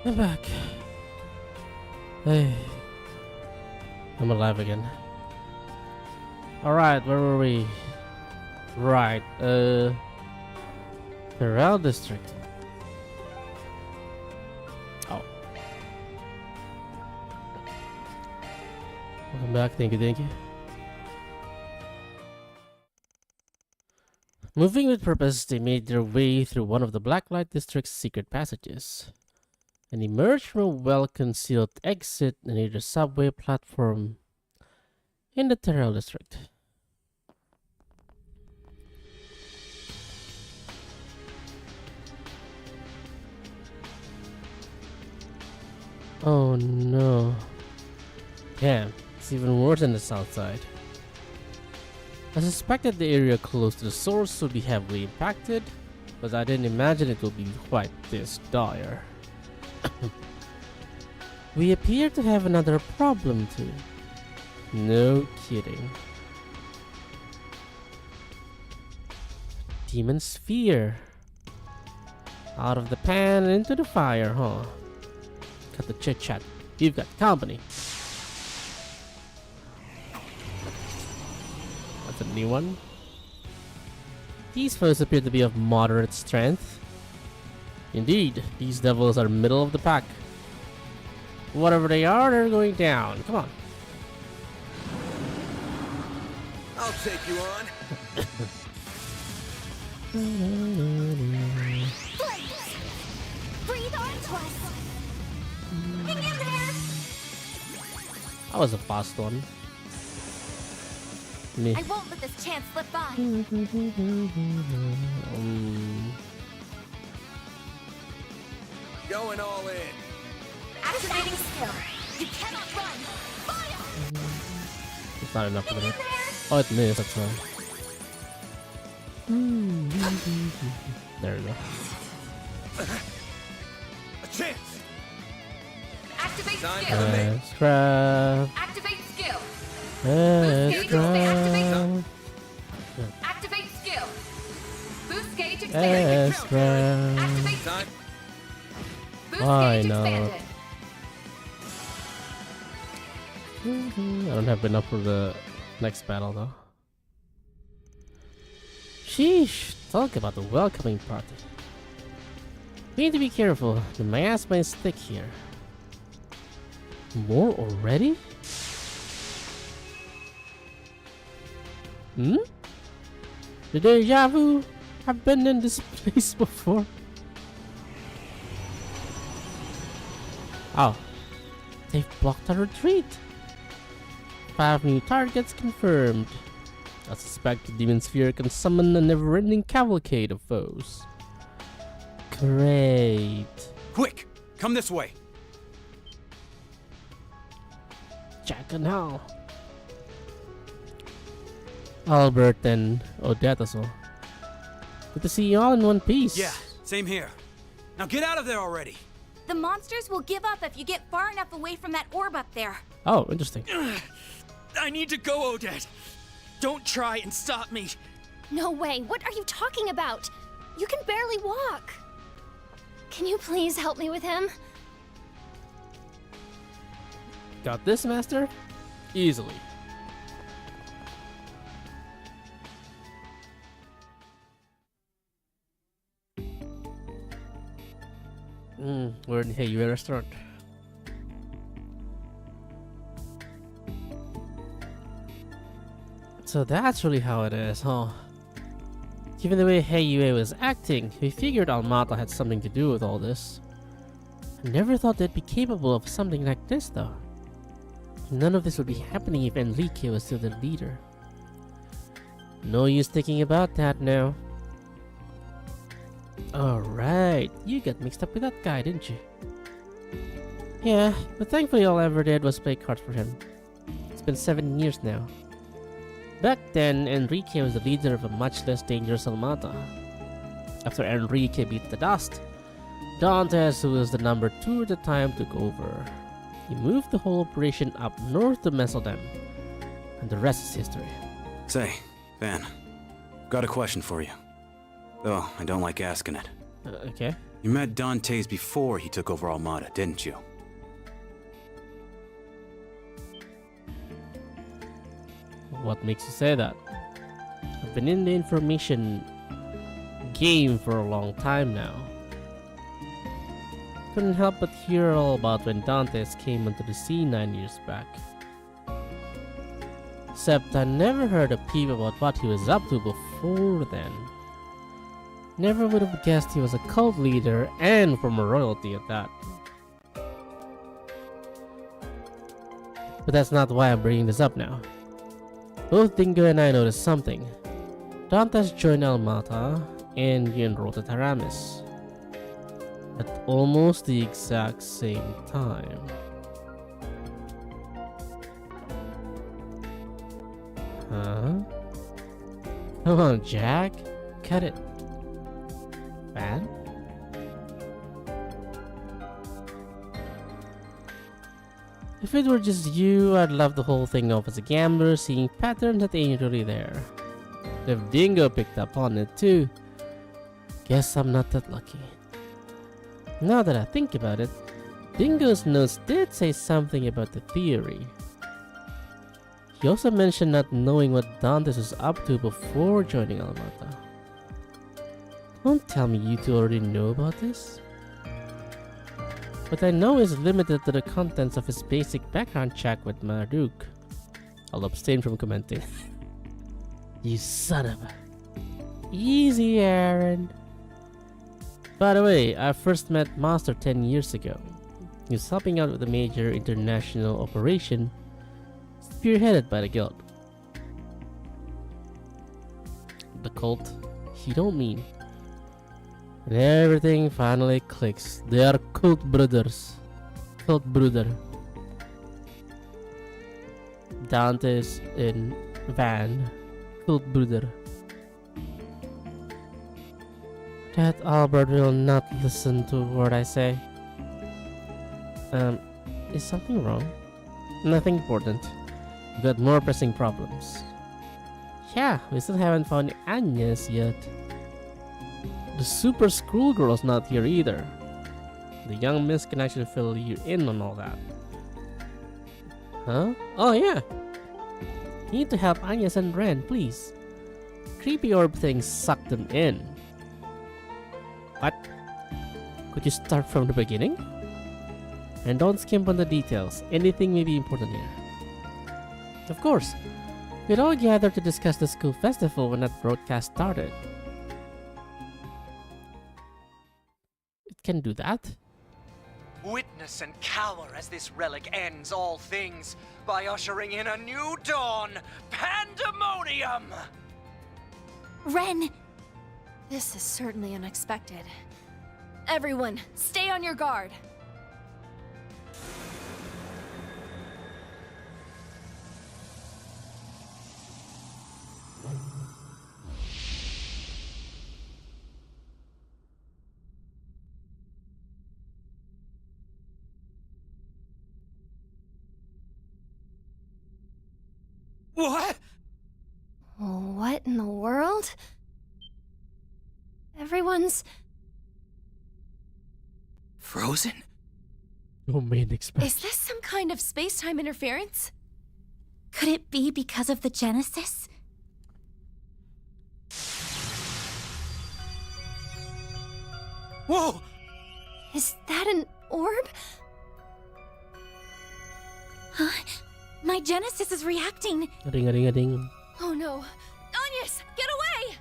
I'm back. Hey. I'm alive again. Alright, where were we? Right, Terrell District. Oh. Welcome back, thank you. Moving with purpose, they made their way through one of the Blacklight District's secret passages and emerged from a well-concealed exit near the subway platform in the Terrell District. Oh no. Damn, it's even worse than the south side. I suspected the area close to the source would be heavily impacted, but I didn't imagine it would be quite this dire. We appear to have another problem too. No kidding. Demon Sphere. Out of the pan and into the fire, huh? Cut the chit chat. You've got company. That's a new one. These foes appear to be of moderate strength. Indeed, these devils are middle of the pack. Whatever they are, they're going down. Come on. I'll take you on. Breathe onto us. Hang in there. That was a fast one. Me. I won't let this chance slip by. Going all in. Activating skill. You cannot run. Fire! It's not enough for them. Oh, it missed, that's why. There we go. A chance. Activate skill. Scrap. Activate skill. Scrap. Activate skill. Boost gauge expanded. Activate time. Boost Why gauge not? expanded. I don't have enough for the next battle though. Sheesh, talk about the welcoming party. We need to be careful, the mask might stick here. More already? The deja vu? I've been in this place before. Oh, they've blocked our retreat. 5 new targets confirmed. I suspect the Demon Sphere can summon a never-ending cavalcade of foes. Great. Quick, come this way. Jack and Hal. Albert and Odette as well. Good to see you all in one piece. Yeah, same here. Now get out of there already. The monsters will give up if you get far enough away from that orb up there. Oh, interesting. I need to go, Odette. Don't try and stop me. No way. What are you talking about? You can barely walk. Can you please help me with him? Got this, Master? Easily. We're in the Yearrrr restaurant. So that's really how it is, huh? Given the way Yearrrr was acting, we figured Almata had something to do with all this. I never thought they'd be capable of something like this, though. None of this would be happening if Enrique was still the leader. No use thinking about that now. Alright, you got mixed up with that guy, didn't you? Yeah, but thankfully all I ever did was play cards for him. It's been 7 years now. Back then, Enrique was the leader of a much less dangerous Almata. After Enrique beat the dust, Dantes, who was the number 2 at the time, took over. He moved the whole operation up north to Mesodem, and the rest is history. Say, Van, got a question for you. Though I don't like asking it. Okay. You met Dantes before he took over Almada, didn't you? What makes you say that? I've been in the information game for a long time now. Couldn't help but hear all about when Dantes came onto the scene 9 years back. Except I never heard a peep about what he was up to before then. Never would have guessed he was a cult leader and from a royalty at that. But that's not why I'm bringing this up now. Both Dingo and I noticed something. Dantes joined Almata and you enrolled at Haramis at almost the exact same time. Huh? Come on, Jack. Cut it. Van? If it were just you, I'd love the whole thing off as a gambler, seeing patterns that ain't really there. If Dingo picked up on it too, guess I'm not that lucky. Now that I think about it, Dingo's notes did say something about the theory. He also mentioned not knowing what Dantes was up to before joining Almata. Don't tell me you two already know about this. What I know is limited to the contents of his basic background check with Marduk. I'll abstain from commenting. You son of a... Easy, Aaron. By the way, I first met Master 10 years ago. He was helping out with a major international operation spearheaded by the guild. The cult? You don't mean. And everything finally clicks. They are cult brothers. Cult brother. Dantes and Van. Cult brother. That Albert will not listen to what I say. Is something wrong? Nothing important. We've got more pressing problems. Yeah, we still haven't found Agnes yet. The super school girl's not here either. The young miss can actually fill you in on all that. Huh? Oh yeah! You need to help Agnes and Ren, please. Creepy orb things suck them in. What? Could you start from the beginning? And don't skimp on the details. Anything may be important here. Of course, we'd all gathered to discuss the school festival when that broadcast started. It can do that? Witness and cower as this relic ends all things by ushering in a new dawn, pandemonium! Ren! This is certainly unexpected. Everyone, stay on your guard. What? What in the world? Everyone's... frozen? Domain expert. Is this some kind of space-time interference? Could it be because of the Genesis? Whoa! Is that an orb? Huh? My Genesis is reacting. Ring a ring a ding. Oh no. Agnes, get away!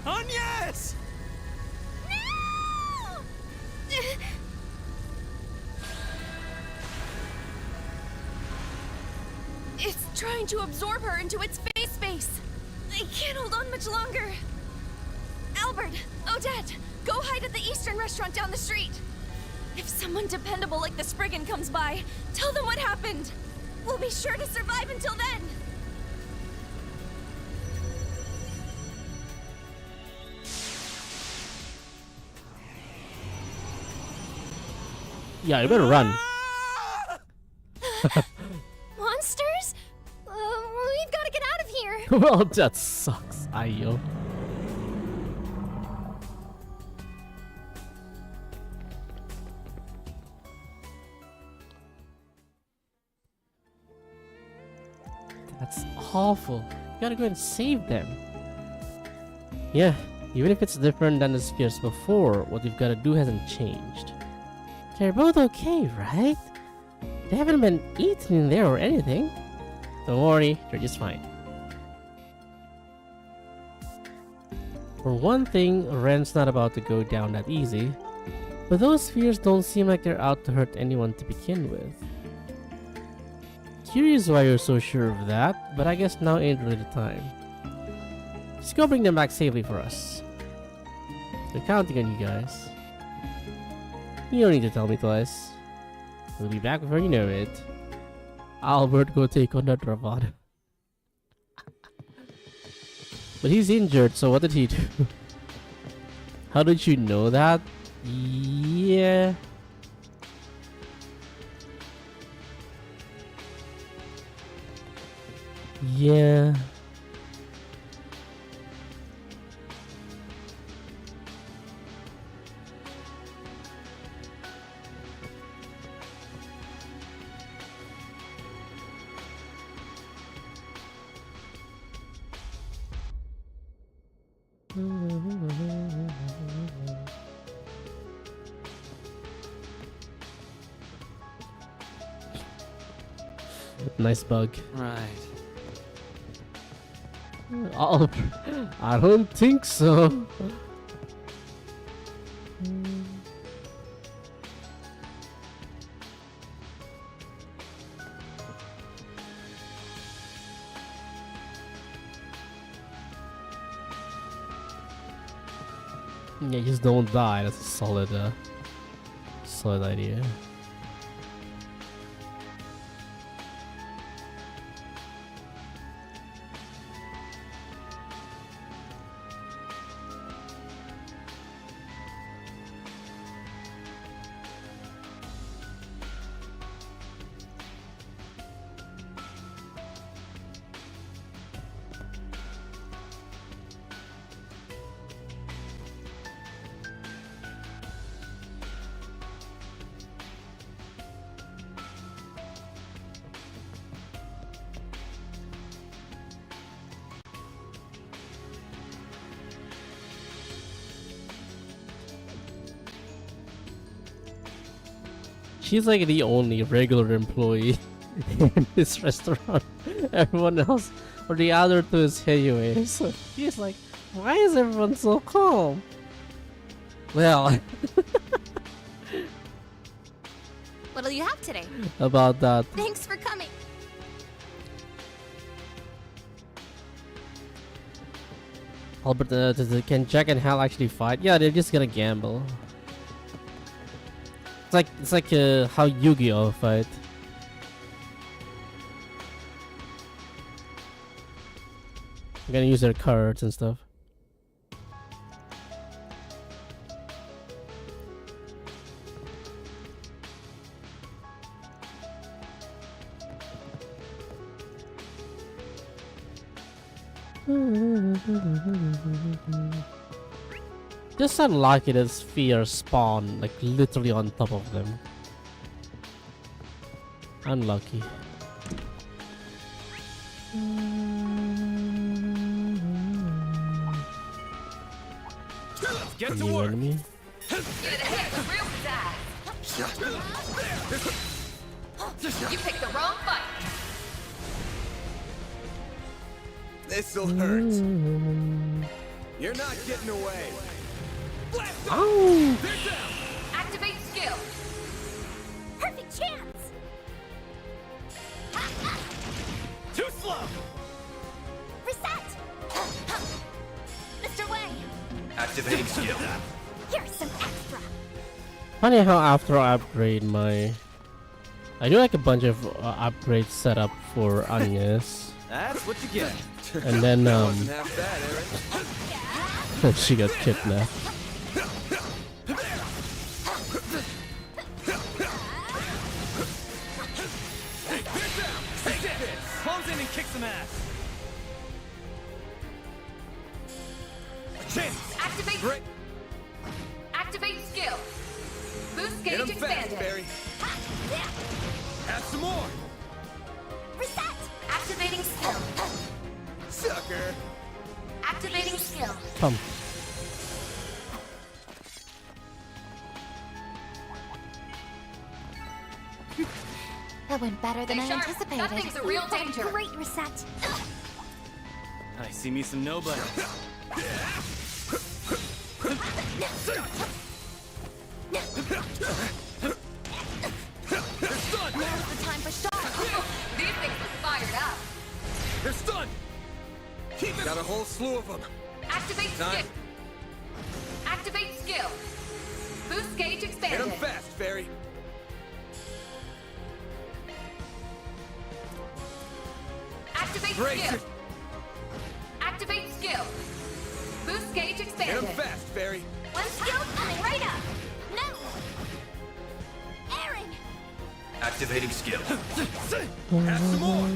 Agnes! No! It's trying to absorb her into its face space. I can't hold on much longer. Albert, Odette, go hide at the Eastern restaurant down the street. If someone dependable like the Spriggan comes by, tell them what happened. We'll be sure to survive until then. Yeah, you better run. Monsters? We've got to get out of here. Well, that sucks, Ayo. That's awful. You gotta go and save them. Yeah, even if it's different than the spheres before, what you've gotta do hasn't changed. They're both okay, right? They haven't been eaten in there or anything. Don't worry, they're just fine. For one thing, Ren's not about to go down that easy, but those spheres don't seem like they're out to hurt anyone to begin with. Curious why you're so sure of that, but I guess now ain't really the time. Just go bring them back safely for us. We're counting on you guys. You don't need to tell me twice. We'll be back before you know it. Albert go take on that Ravada. But he's injured, so what did he do? How did you know that? Yeah. Yeah. Nice bug. Right. Oh, I don't think so. Yeah, just don't die. That's a solid, solid idea. She's like the only regular employee in this restaurant. Everyone else, or the other two, is anyway. So she's like, why is everyone so calm? Well, What'll you have today? about that. Thanks for coming. Albert, can Jack and Hal actually fight? Yeah, they're just gonna gamble. It's like how Yu-Gi-Oh fight. They're gonna use their cards and stuff. Just unlucky that sphere spawn like literally on top of them. Unlucky. Let's get to New work. enemy. You picked the wrong fight. This'll hurt. You're not getting away. Ow! Activate skill. Perfect chance. Too slow. Reset. Mr. Wang, Activating skill. here's some extra. Funny how after I upgrade my... I do like a bunch of upgrades set up for Agnes. That's what you get. And then Wasn't half bad, Eric. she got kidnapped. Palms in and kick some ass. Activate. Activate skill. Boost gauge expanded. Have some more. Reset. Activating skill. Sucker. Activating skill. Come. That went better than Stay I sharp. anticipated. That thing's a real danger. Great reset. I see me some nobody. Now's the time for start. These things look fired up. They're stunned. Keep it. Got a whole slew of them. Activate Time. skill. Activate skill. Boost gauge Hit expanded. them fast, Fairy. Activate Brace skill. it. Activate skill. Boost gauge Hit expanded. them fast, Fairy. One skill coming right up. No. Aaron. Activating skill. Have some more.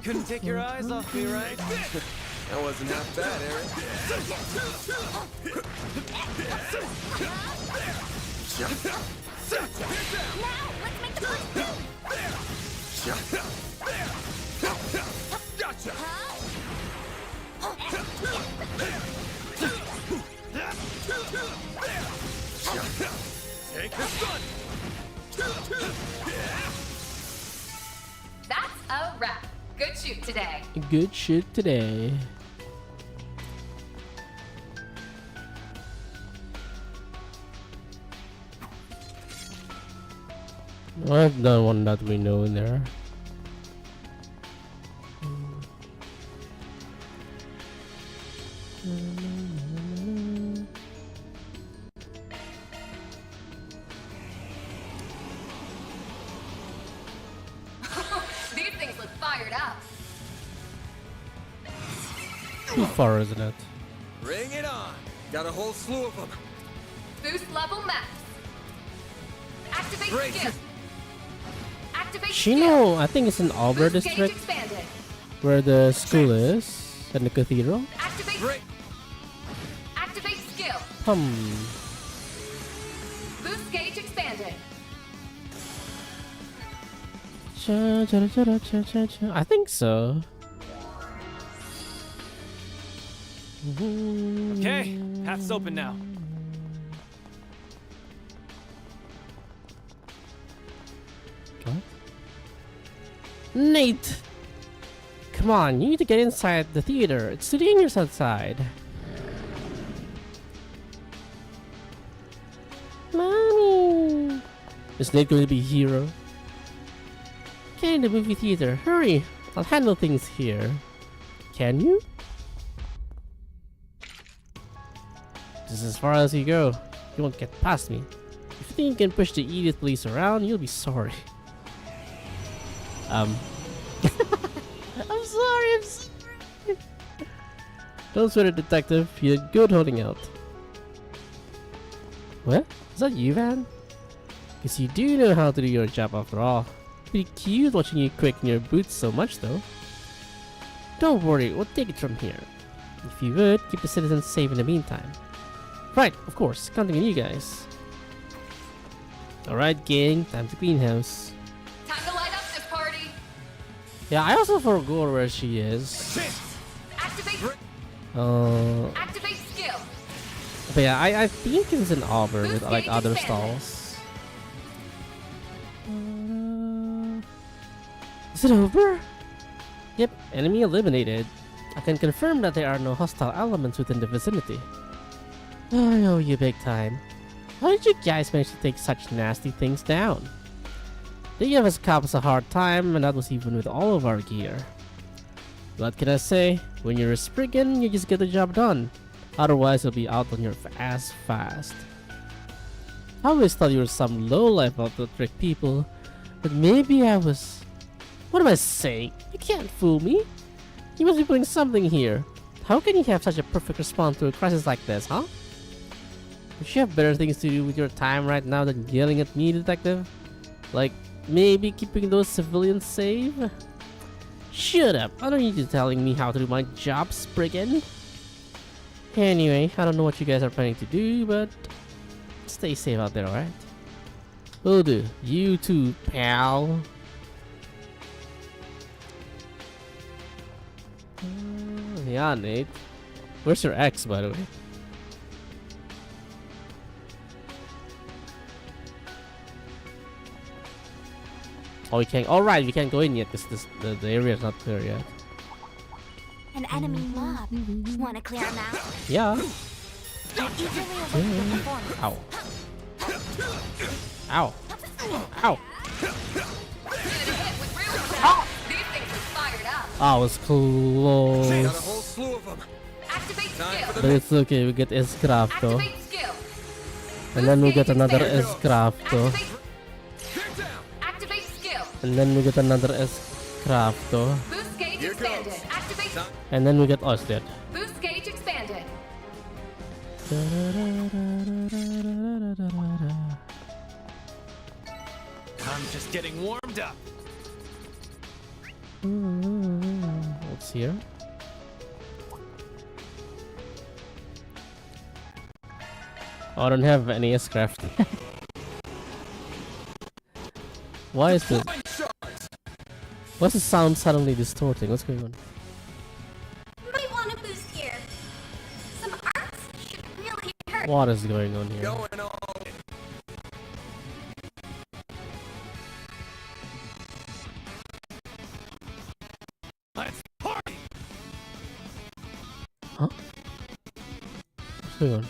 Couldn't take your eyes off me, right? That wasn't half bad, Eric. Now, let's make the first move. Gotcha. Take the stun. That's a wrap. Good shoot today. Good shit today. I've done one that we know in there. These things look fired up. Too far, isn't it? Bring it on. Got a whole slew of them. Boost level max. Activate Brace skill. it. Activate Shino, I think it's in Albert Boost gauge district expanded. where the school is and the cathedral. Activate. Activate skill. Boost gauge expanded. I think so. Okay, path's open now. Nate! Come on, you need to get inside the theater. It's too dangerous outside. Mommy! Is Nate going to be a hero? Get in the movie theater. Hurry! I'll handle things here. Can you? This is as far as you go. You won't get past me. If you think you can push the Edith police around, you'll be sorry. I'm sorry. Don't sweat it, detective. You're good holding out. What? Is that you, Van? Guess you do know how to do your job after all. Pretty cute watching you quick in your boots so much, though. Don't worry, we'll take it from here. If you would, keep the citizens safe in the meantime. Right, of course, counting on you guys. Alright, gang, time to clean house. Time to light up this party. Yeah, I also forgot where she is. Activate. Activate skill. But yeah, I think it's an Auburn with like gauge other expanded. stalls. Is it over? Yep, enemy eliminated. I can confirm that there are no hostile elements within the vicinity. I owe you big time. How did you guys manage to take such nasty things down? They gave us cops a hard time, and that was even with all of our gear. What can I say? When you're a Spriggan, you just get the job done. Otherwise, you'll be out on your ass fast. I always thought you were some lowlife out to trick people, but maybe I was... What am I saying? You can't fool me. You must be putting something here. How can you have such a perfect response to a crisis like this, huh? Don't you have better things to do with your time right now than yelling at me, detective? Like, Maybe keeping those civilians safe? Shut up! I don't need you telling me how to do my job, Spriggan. Anyway, I don't know what you guys are planning to do, but stay safe out there, alright? Will do. You too, pal. Yeah, Nate. Where's your ex, by the way? Oh, we can't. All right, we can't go in yet. The area is not clear yet. An enemy mob. Want to clear them out? Yeah. Ow. Ow. Ow. These things are fired up. I was close. Got a whole slew of them. Activate skill. But it's okay. We get S-craft though. Activate skill. And then we get another S-craft though. Activate skill. And then we get another S-craft though. Boost gauge expanded. Activate. And then we get us dead. Boost gauge expanded. I'm just getting warmed up. What's here? Oh, I don't have any S-craft. Why is this? Why's the sound suddenly distorting? What's going on? Might want to boost here. Some arts should really hurt. What is going on here? Let's party. Huh? What's going on?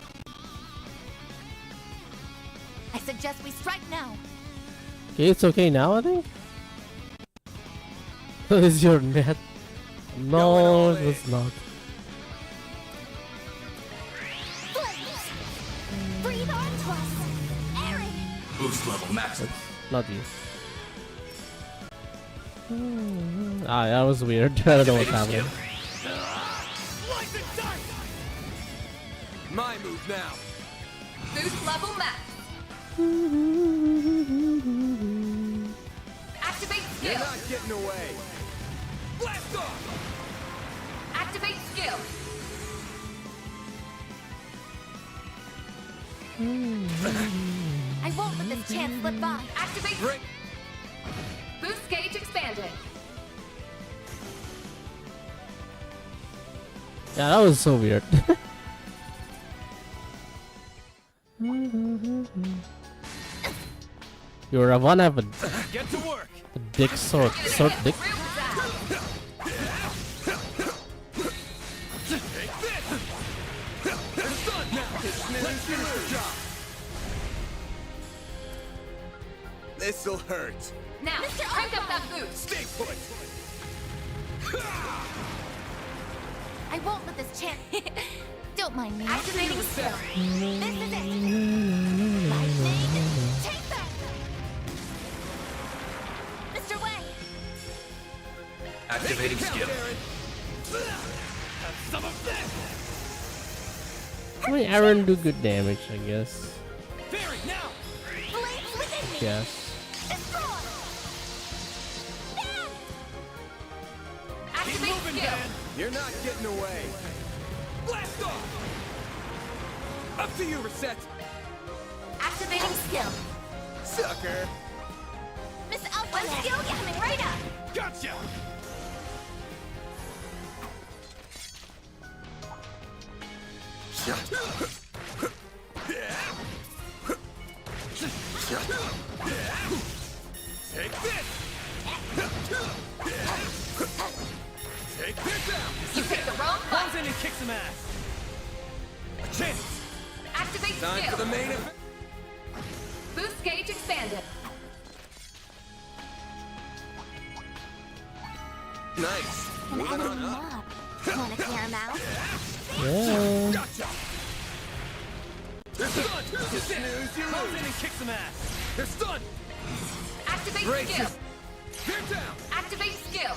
I suggest we strike now. Okay, it's okay now, I think. Is your net? No, it's not. Breathe on to us. Aaron. Boost level max. Not you. Ah, that was weird. I don't know what's happening. My move now. Boost level max. Activate skill. You're not getting away. Blast off. Activate skill. I won't let this chance slip by. Activate. Boost gauge expanded. Yeah, that was so weird. You're a one have a Get to work. dick sword dick. This'll hurt. Now, crank up that boost. Stay put. I won't let this chance. Don't mind me. Activating skill. This is it. Lightning, take that. Mr. Wang. Activating skill. Have some of this. I mean, Aaron do good damage, I guess. Barry, now. Blades within me. Yes. Keep moving, Dan. You're not getting away. Blast off. Up to you, Reset. Activating skill. Sucker. Miss Alpha skill coming right up. Gotcha. Take this. Take this out. You picked the wrong Close button. in and kick some ass. A chance. Activate Time skill. for the main event. Boost gauge expanded. Nice. An Moving enemy on up. mob. Want to clear them out? Yeah. Gotcha. They're stunned. You snooze, you Close in lose. and kick some ass. They're stunned. Activate Brace skill. They're down. Activate skill.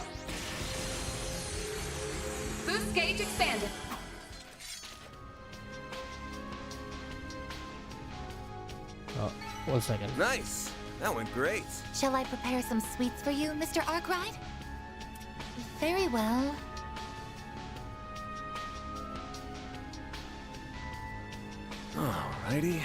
Boost gauge expanded. Oh, 1 second. Nice. That went great. Shall I prepare some sweets for you, Mr. Arkwright? Very well. Alrighty.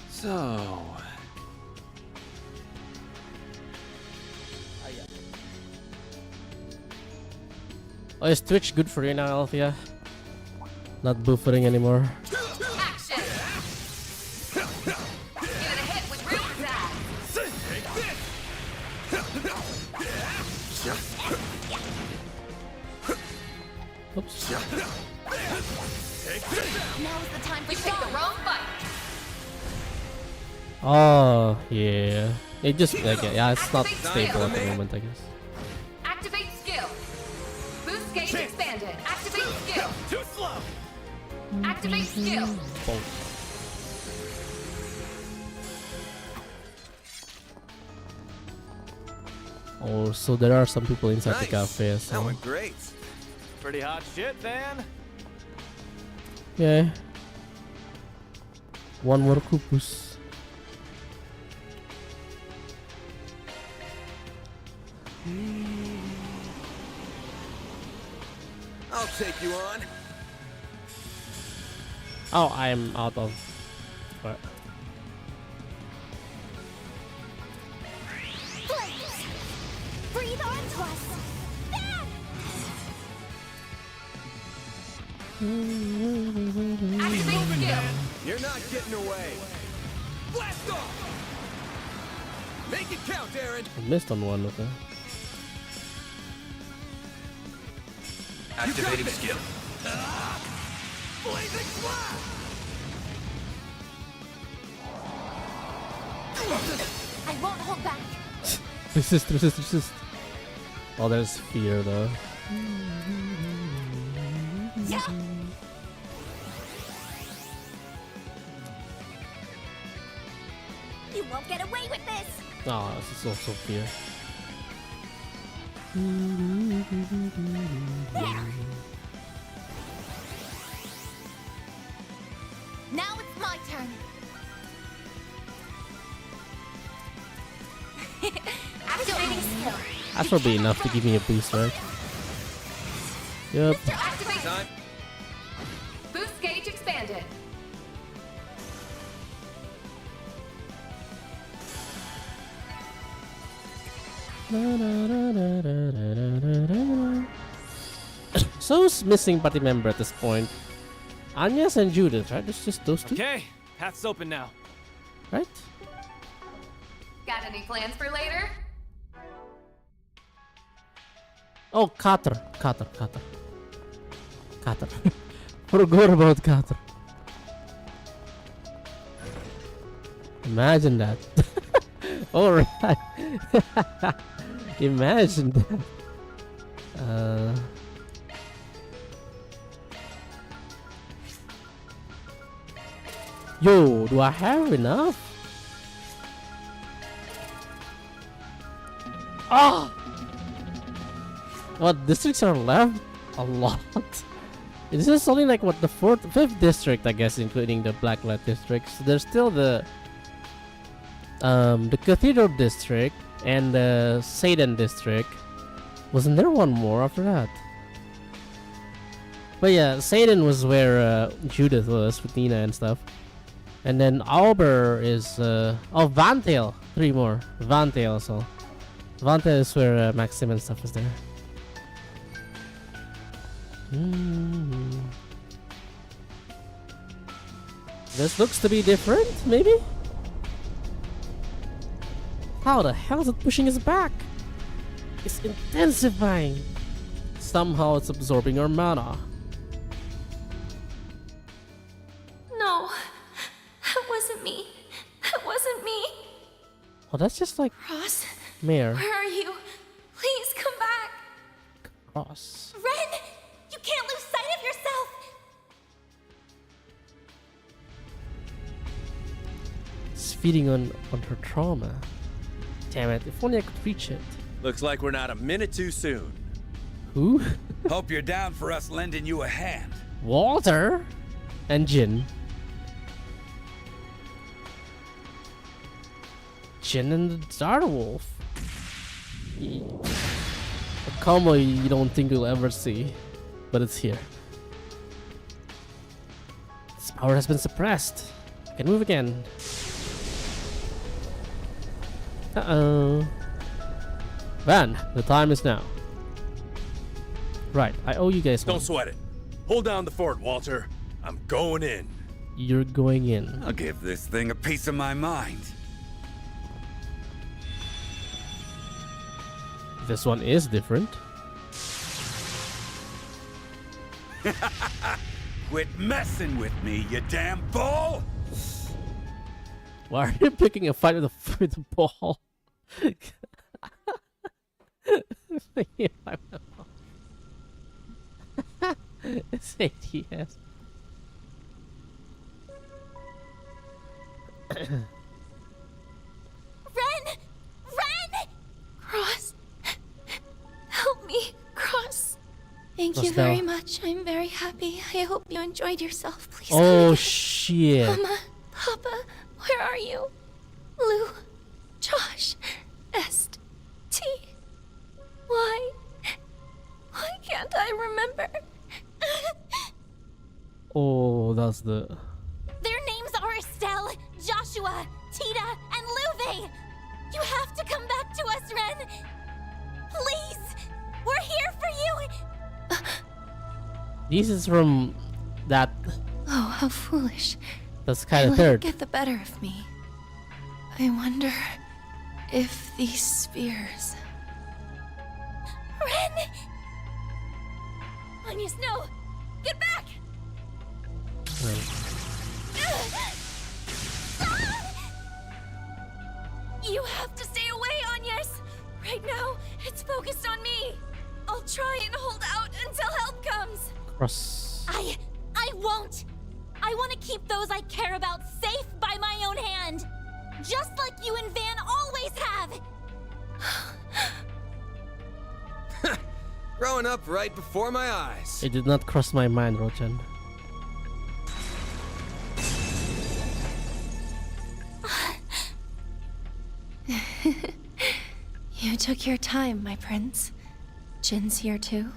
So... Oh, is Twitch good for you now, Althea? Not buffering anymore. Action! Give it a hit with real zazz. Oops. Now's the time to pick the wrong fight. Oh, yeah. It just, like, yeah, it's not stable at the moment, I guess. Activate skill. Boost gauge expanded. Activate skill. Too slow. Activate skill. Oh, so there are some people inside the cafe, so... That went great. Pretty hot shit, Van. Yeah. One more Kupus. I'll take you on. Oh, I am out of... What? Breathe onto us! There! Activate skill. You're not getting away. Blast off! Make it count, Aaron. I missed on one, okay. Activating skill. Blazing flash! I won't hold back. Resist, resist, resist. Oh, there's fear though. Yeah. You won't get away with this. Oh, this is also fear. There. Now it's my turn. Activating skill. That will be enough to give me a boost, right? Yep. Activate time. Boost gauge expanded. So who's missing party member at this point? Agnes and Judith, right? It's just those two. Okay, path's open now. Right? Got any plans for later? Oh, Kater. Forgot about Kater. Imagine that. Alright. Imagine that. Yo, do I have enough? Ah! What districts are left? A lot. This is only like what the fifth district, I guess, including the Blacklight districts. There's still the Cathedral district and the Satan district. Wasn't there one more after that? But yeah, Satan was where Judith was with Nina and stuff. And then Auber is oh, Vantail, 3 more. Vantail also. Vantail is where Maxim and stuff is there. This looks to be different, maybe? How the hell is it pushing us back? It's intensifying. Somehow it's absorbing our mana. No, that wasn't me. That wasn't me. Oh, that's just like Ross, Mare. where are you? Please come back. Ross. Ren, you can't lose sight of yourself. feeding on her trauma. Damn it, if only I could reach it. Looks like we're not a minute too soon. Who? Hope you're down for us lending you a hand. Walter and Jin. Jin and the Direwolf. A combo you don't think you'll ever see, but it's here. Its power has been suppressed. I can move again. Uh-oh. Van, the time is now. Right, I owe you guys one. Don't sweat it. Hold down the fort, Walter. I'm going in. You're going in. I'll give this thing a piece of my mind. This one is different. Quit messing with me, you damn fool! Why are you picking a fight with the ball? It's ATS. Ren! Cross. Help me, Cross. Thank you very much. I'm very happy. I hope you enjoyed yourself. Please come Oh again. shit. Mama, Papa, where are you? Lou, Josh, Est, T. Why can't I remember? Oh, that's the... Their names are Estelle, Joshua, Tita, and Luve. You have to come back to us, Ren. Please, we're here for you. This is from that... Oh, how foolish. That's kind of I let it third. get the better of me. I wonder if these spears... Ren! Agnes, no! Get back! You have to stay away, Agnes! Right now, it's focused on me. I'll try and hold out until help comes. Cross. I won't! I want to keep those I care about safe by my own hand! Just like you and Van always have! Growing up right before my eyes. It did not cross my mind, Rochan. You took your time, my prince. Jin's here too.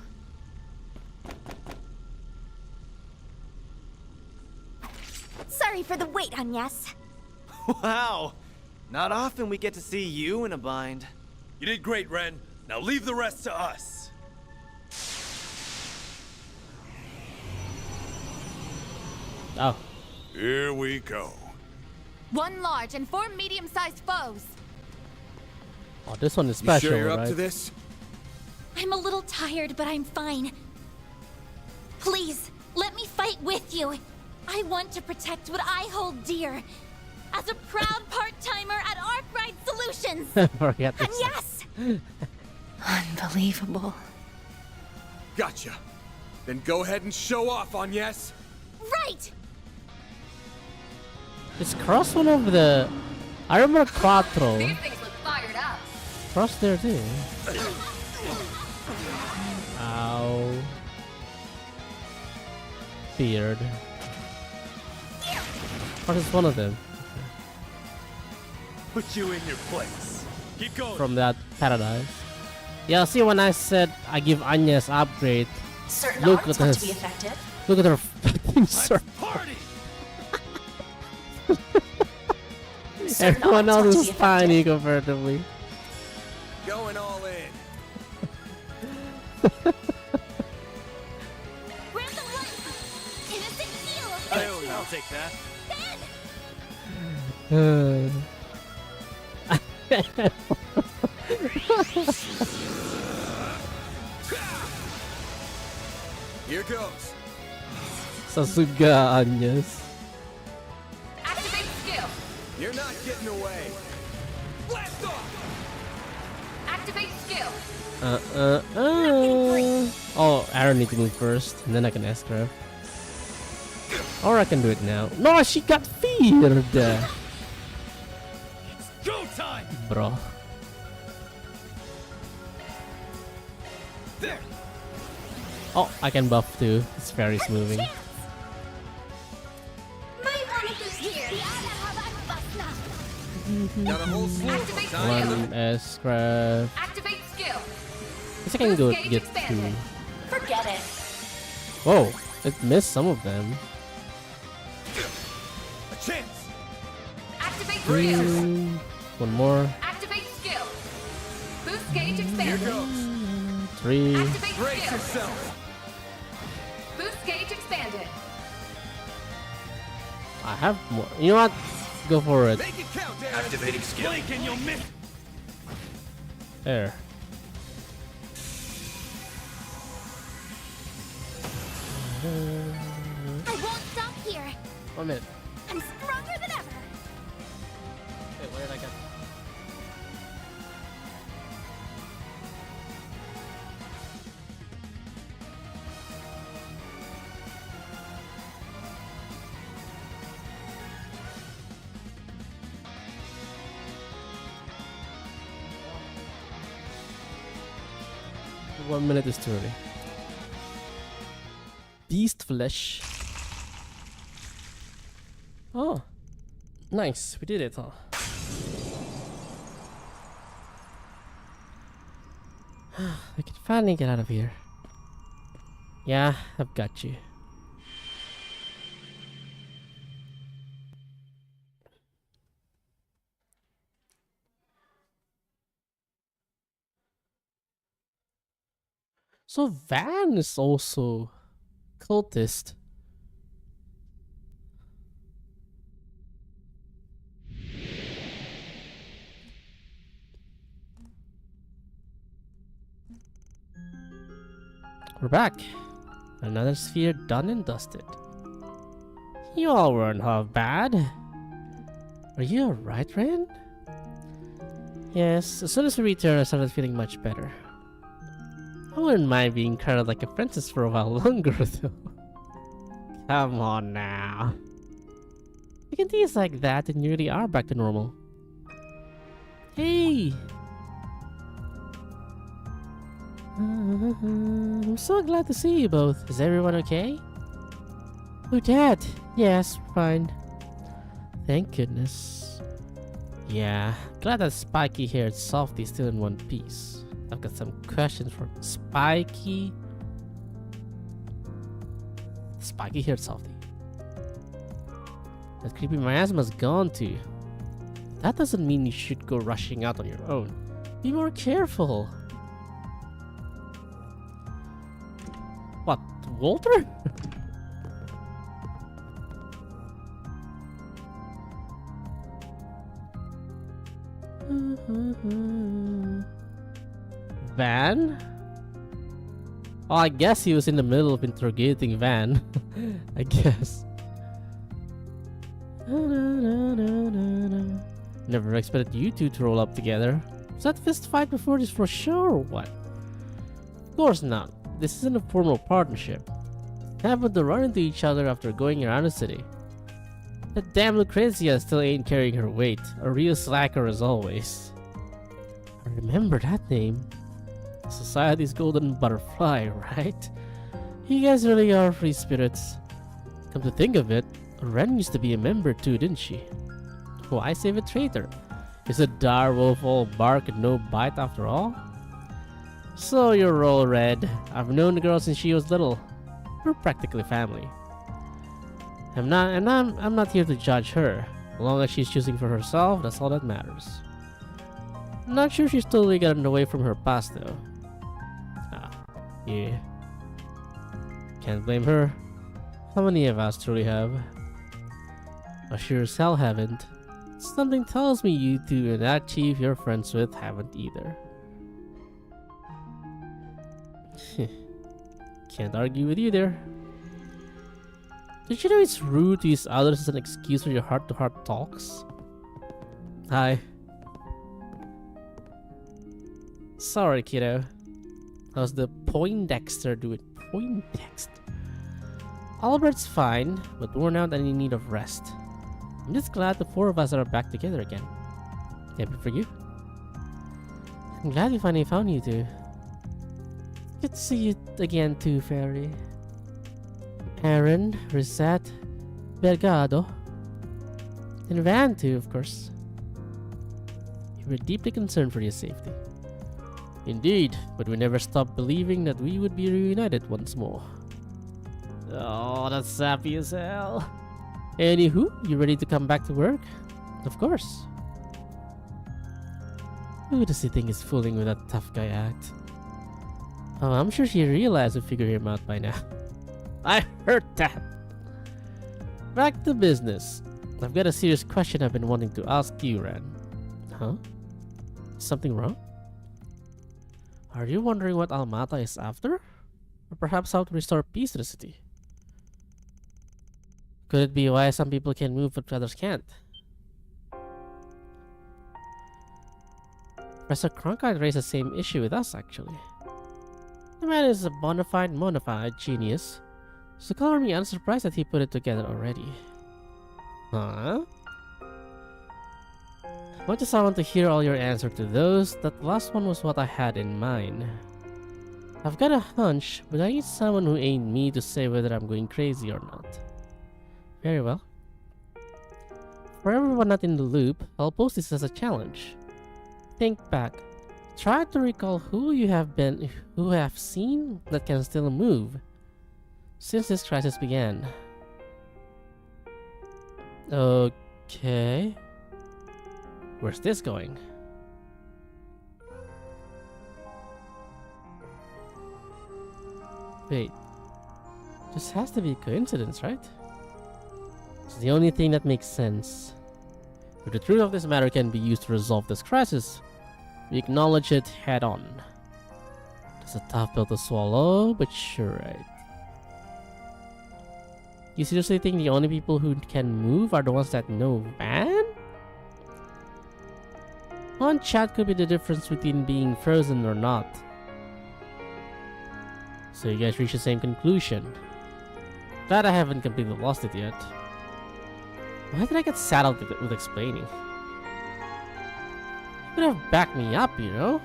Sorry for the wait, Agnes. Wow! Not often we get to see you in a bind. You did great, Ren. Now leave the rest to us. Oh. Here we go. 1 large and 4 medium-sized foes. Oh, this one is special, You sure you're right? up to this? I'm a little tired, but I'm fine. Please, let me fight with you. I want to protect what I hold dear. As a proud part-timer at Arkwright Solutions. Forget this. And yes! Unbelievable. Gotcha. Then go ahead and show off, Agnes. Right! Is Cross one of the... I remember Quattro. These things look fired up. Cross there too. Ow. Beard. What is one of them? Put you in your place. Keep going. From that paradise. Yeah, see when I said I give Agnes upgrade. Certain Look arts at want this. to be effective. Look at her fucking circle. Party! Certain Everyone arts want else to is be tiny effective. compared to me. Going all in. Random life! Innocent heal! I'll take that. Here goes. Sasuga Agnes. Activate skill. You're not getting away. Blast off. Activate skill. Oh, Aaron needs to move first, and then I can ask her. Or I can do it now. No, she got feared. bro. There. Oh, I can buff too. It's very moving. Might want to boost here. Got a whole slew of them. One S craft. Activate skill. Guess I can go Boost gauge get expanded. two. Forget it. Whoa, it missed some of them. A chance. Activate skill. One more. Activate skill. Boost gauge Here expanded. goes. 3. Activate Brace skill. yourself. Boost gauge expanded. I have more. You know what? Go for it. Make it count, Darren. Activating skill. Blink and you'll miss. There. I won't stop here. 1 minute. I'm stronger than ever. Wait, where did I get? One minute is too early. Beast flesh. Oh, nice. We did it, huh? We can finally get out of here. Yeah, I've got you. So Van is also cultist. We're back. Another sphere done and dusted. You all weren't half bad. Are you alright, Ren? Yes, as soon as we returned I started feeling much better. I wouldn't mind being carried like a princess for a while longer though. Come on now. You can tease like that and you really are back to normal. Hey! I'm so glad to see you both. Is everyone okay? Oh, Dad! Yes, fine. Thank goodness. Yeah, glad that spiky-haired softy's still in one piece. I've got some questions for Spiky. Spiky-haired softy. That creepy miasma's gone too. That doesn't mean you should go rushing out on your own. Be more careful. What, Walter? Van? Oh, I guess he was in the middle of interrogating Van. I guess. Never expected you two to roll up together. Was that fist fight before this for sure or what? Of course not. This isn't a formal partnership. Happened to run into each other after going around the city. That damn Lucrezia still ain't carrying her weight. A real slacker as always. I remember that name. Society's golden butterfly, right? You guys really are free spirits. Come to think of it, Ren used to be a member too, didn't she? Why save a traitor? Is a dire wolf all bark and no bite after all? So you're all Red. I've known the girl since she was little. We're practically family. I'm not here to judge her. As long as she's choosing for herself, that's all that matters. I'm not sure she's totally gotten away from her past though. Yeah. Can't blame her. How many of us truly have? I sure as hell haven't. Something tells me you two and that chief you're friends with haven't either. Can't argue with you there. Did you know it's rude to use others as an excuse for your heart-to-heart talks? Hi. Sorry, kiddo. How's the Poindexter doing? Poindexter? Albert's fine, but worn out and in need of rest. I'm just glad the four of us are back together again. Happy for you? I'm glad we finally found you two. Good to see you again too, Fairy. Aaron, Rosette, Belgado, and Van too, of course. You were deeply concerned for your safety. Indeed, but we never stopped believing that we would be reunited once more. Oh, that's sappy as hell. Anywho, you ready to come back to work? Of course. Who does he think is fooling with that tough guy act? Oh, I'm sure she realized we figured him out by now. I heard that! Back to business. I've got a serious question I've been wanting to ask you, Ren. Huh? Something wrong? Are you wondering what Almata is after? Or perhaps how to restore peace to the city? Could it be why some people can move but others can't? Professor Cronkite raised the same issue with us, actually. The man is a bona fide genius, so color me unsurprised that he put it together already. Huh? Much as I want to hear all your answer to those, that last one was what I had in mind. I've got a hunch, but I need someone who ain't me to say whether I'm going crazy or not. Very well. For everyone not in the loop, I'll pose this as a challenge. Think back. Try to recall who you have seen that can still move since this crisis began. Okay. Where's this going? Wait. This has to be a coincidence, right? It's the only thing that makes sense. If the truth of this matter can be used to resolve this crisis, we acknowledge it head on. It's a tough pill to swallow, but sure, right? You seriously think the only people who can move are the ones that know Van? One chat could be the difference between being frozen or not. So you guys reach the same conclusion. Glad I haven't completely lost it yet. Why did I get saddled with explaining? You could have backed me up, you know?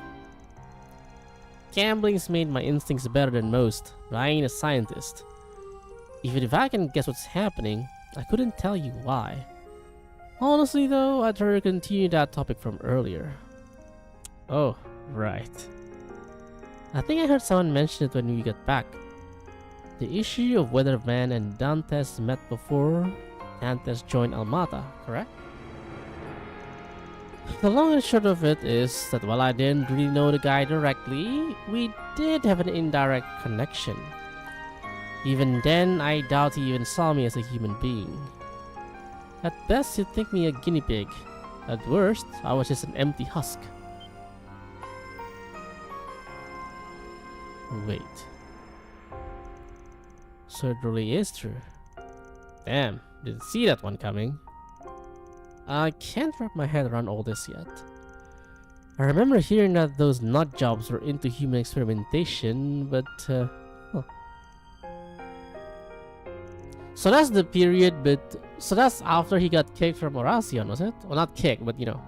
Gambling's made my instincts better than most, but I ain't a scientist. Even if I can guess what's happening, I couldn't tell you why. Honestly though, I'd rather continue that topic from earlier. Oh, right. I think I heard someone mention it when we got back. The issue of whether Van and Dantes met before Dantes joined Almata, correct? The long and short of it is that while I didn't really know the guy directly, we did have an indirect connection. Even then, I doubt he even saw me as a human being. At best, he'd think me a guinea pig. At worst, I was just an empty husk. Wait. So it really is true. Damn, didn't see that one coming. I can't wrap my head around all this yet. I remember hearing that those nut jobs were into human experimentation, but huh. So that's the period, but so that's after he got kicked from Oracion, was it? Well, not kicked, but you know.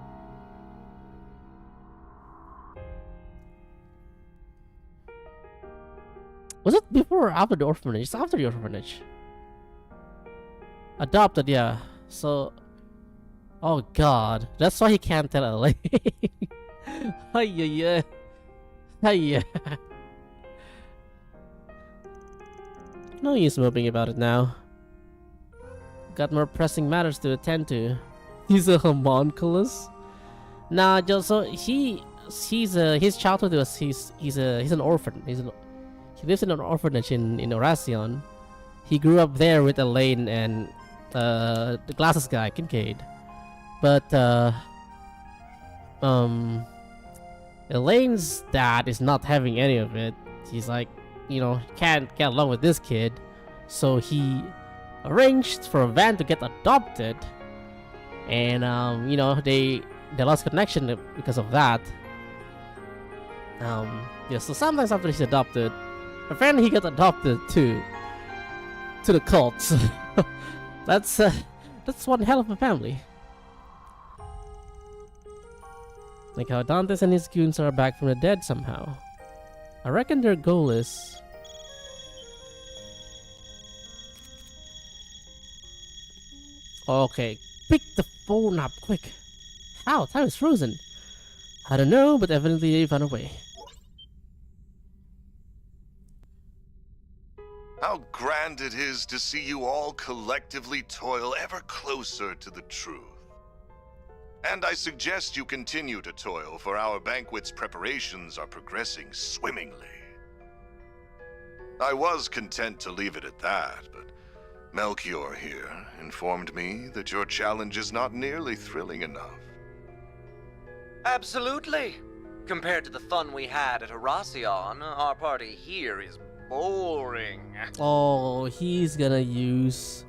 Was it before or after the orphanage? It's after the orphanage. Adopted, yeah. So, oh god, that's why he can't tell Elaine. Hiya, hiya. No use moping about it now. Got more pressing matters to attend to. He's a homunculus? Nah, just so his childhood was he's an orphan. He lives in an orphanage in Oracion. He grew up there with Elaine and the glasses guy, Kincaid. But Elaine's dad is not having any of it. He's like, you know, can't get along with this kid, so he arranged for Van to get adopted, and you know, they lost connection because of that. Yeah, so sometimes after he's adopted, apparently he got adopted to the cults. That's one hell of a family. Like how Dantes and his goons are back from the dead somehow. I reckon their goal is... Okay, pick the phone up quick. How? Time is frozen. I don't know, but evidently they found a way. How grand it is to see you all collectively toil ever closer to the truth. And I suggest you continue to toil, for our banquet's preparations are progressing swimmingly. I was content to leave it at that, but Melchior here informed me that your challenge is not nearly thrilling enough. Absolutely. Compared to the fun we had at Heracion, our party here is boring. Oh, he's gonna use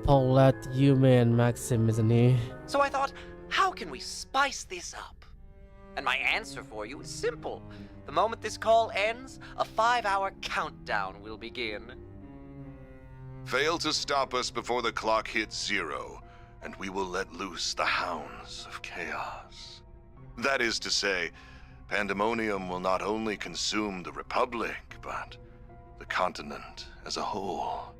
Paulette, Yume, and Maxim, isn't he? So I thought, how can we spice this up? And my answer for you is simple. The moment this call ends, a 5-hour countdown will begin. Fail to stop us before the clock hits 0, and we will let loose the hounds of chaos. That is to say, Pandemonium will not only consume the Republic, but the continent as a whole.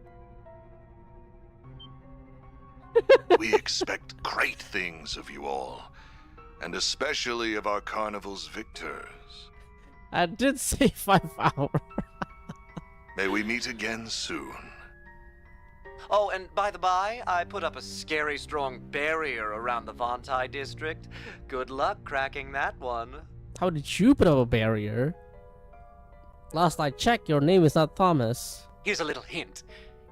We expect great things of you all, and especially of our carnival's victors. I did say 5 hours. May we meet again soon. Oh, and by the by, I put up a scary strong barrier around the Vontai district. Good luck cracking that one. How did you put up a barrier? Last I checked, your name is not Thomas. Here's a little hint.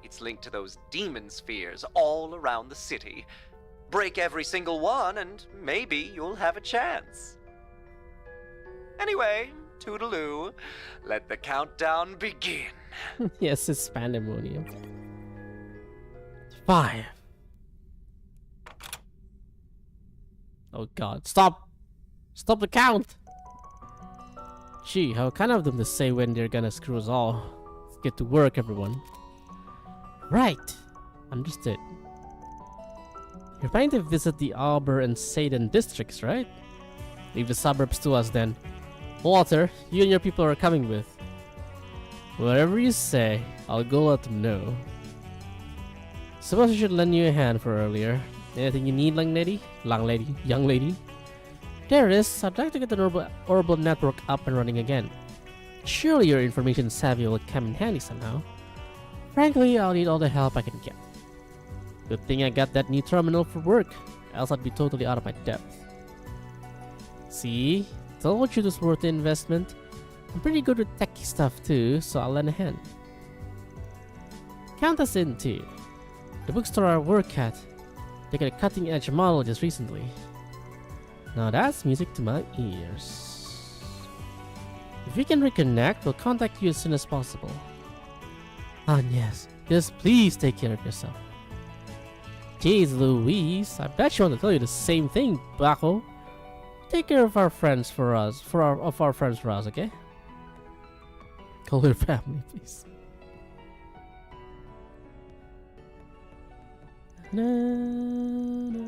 It's linked to those demon spheres all around the city. Break every single one, and maybe you'll have a chance. Anyway, toodaloo. Let the countdown begin. Yes, it's Pandemonium. 5. Oh god, stop! Stop the count! Gee, how kind of them to say when they're gonna screw us all. Let's get to work, everyone. Right, understood. You're planning to visit the Auber and Seyden districts, right? Leave the suburbs to us then. Walter, you and your people are coming with. Whatever you say, I'll go let them know. Suppose I should lend you a hand for earlier. Anything you need, young lady? There is. I'd like to get the orbital network up and running again. Surely your information savvy will come in handy somehow. Frankly, I'll need all the help I can get. Good thing I got that new terminal for work, else I'd be totally out of my depth. See? Told you this was worth the investment. I'm pretty good with techie stuff too, so I'll lend a hand. Count us in too. The bookstore I work at, they got a cutting edge model just recently. Now that's music to my ears. If we can reconnect, we'll contact you as soon as possible. Ah yes, just please take care of yourself. Jeez Louise, I bet you want to tell you the same thing, Bucko. Take care of our friends for us, of our friends for us, okay? Call your family, please. Na, na.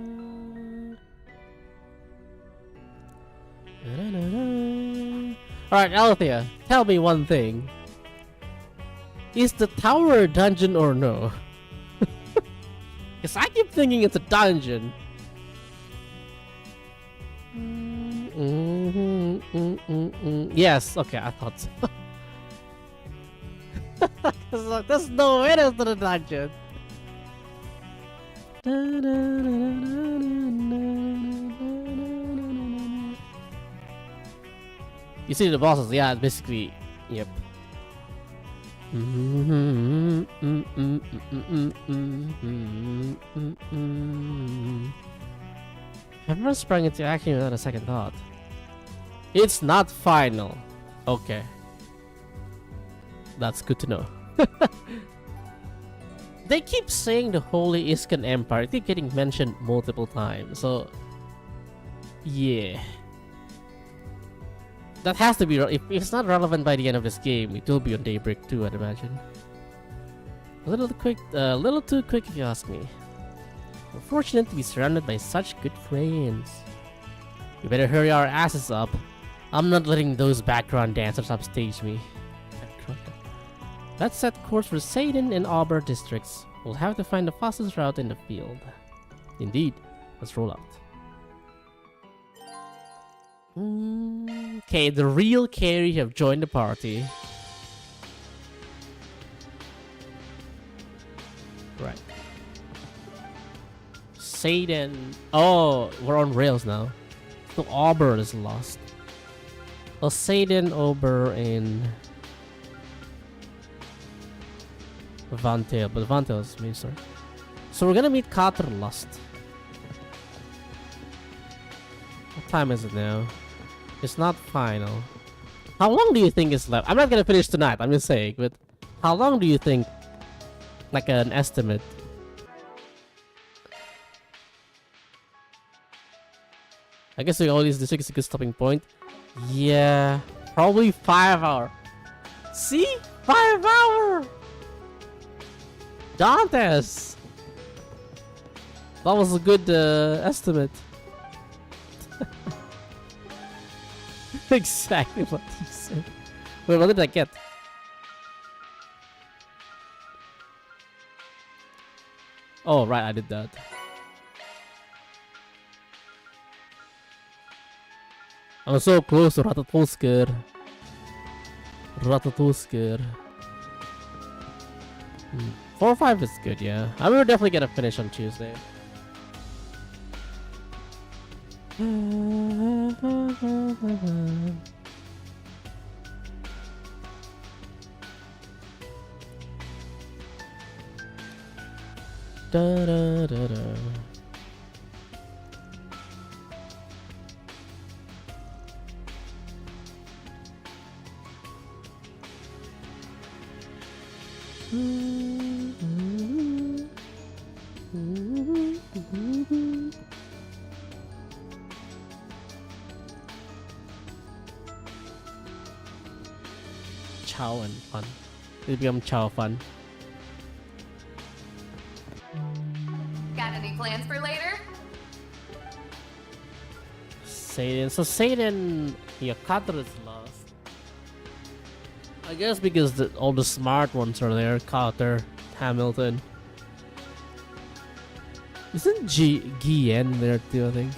Alright, Althea, tell me one thing. Is the tower a dungeon or no? Because I keep thinking it's a dungeon. Yes, okay, I thought so. Like, there's no way there's not a dungeon. You see the bosses, yeah, it's basically, yep. Everyone sprung into action without a second thought. It's not final. Okay. That's good to know. They keep saying the Holy Iskan Empire. They keep getting mentioned multiple times. So, yeah. That has to be... If it's not relevant by the end of this game, it will be on Daybreak too, I'd imagine. A little too quick if you ask me. We're fortunate to be surrounded by such good friends. We better hurry our asses up. I'm not letting those background dancers upstage me. Let's set course for Satan and Auburn districts. We'll have to find the fastest route in the field. Indeed. Let's roll out. Okay, the real Carrie have joined the party. Right. Satan. Oh, we're on rails now. So Auburn is lost. Well, Satan, Auburn, and Vantail. But Vantail is me, sorry. So we're gonna meet Carter Lust. What time is it now? It's not final. How long do you think is left? I'm not gonna finish tonight, I'm just saying, but how long do you think? Like an estimate. I guess we always this is a good stopping point. Yeah, probably 5 hours. See? 5 hours! Dantes! That was a good estimate. Exactly what he said. Wait, what did I get? Oh, right, I did that. I'm so close to Ratatouille. Ratatouille. 4 or 5 is good, yeah. I will definitely get a finish on Tuesday. Da, da, da, da. Chow and fun. It become chow fun. Got any plans for later? Satan. So Satan, yeah, Carter is lost. I guess because all the smart ones are there. Carter, Hamilton. Isn't Guillen there too, I think?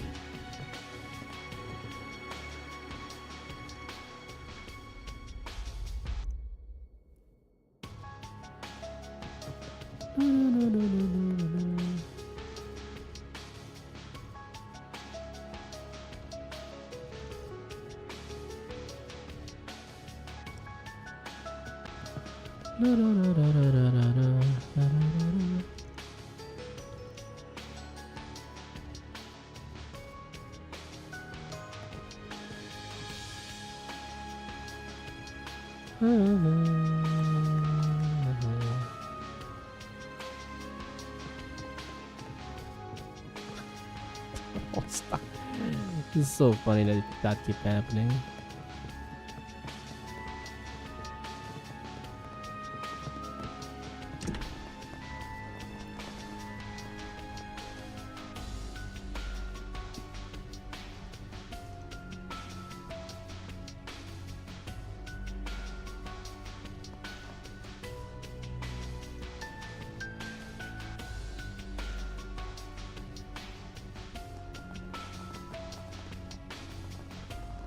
It's so funny that that keep happening.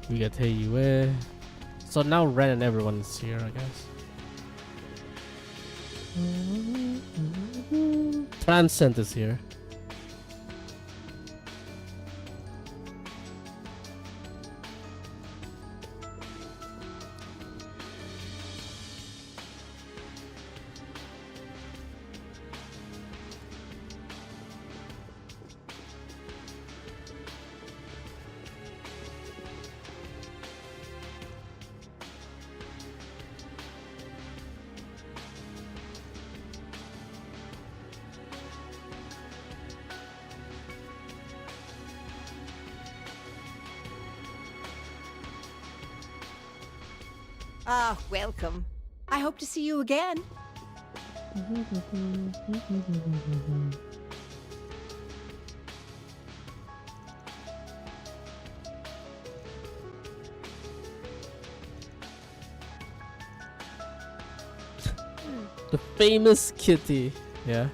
We got Yearrrr. So now Ren and everyone's here, I guess. Transcend is here. Ah, welcome. I hope to see you again. famous kitty. Yeah.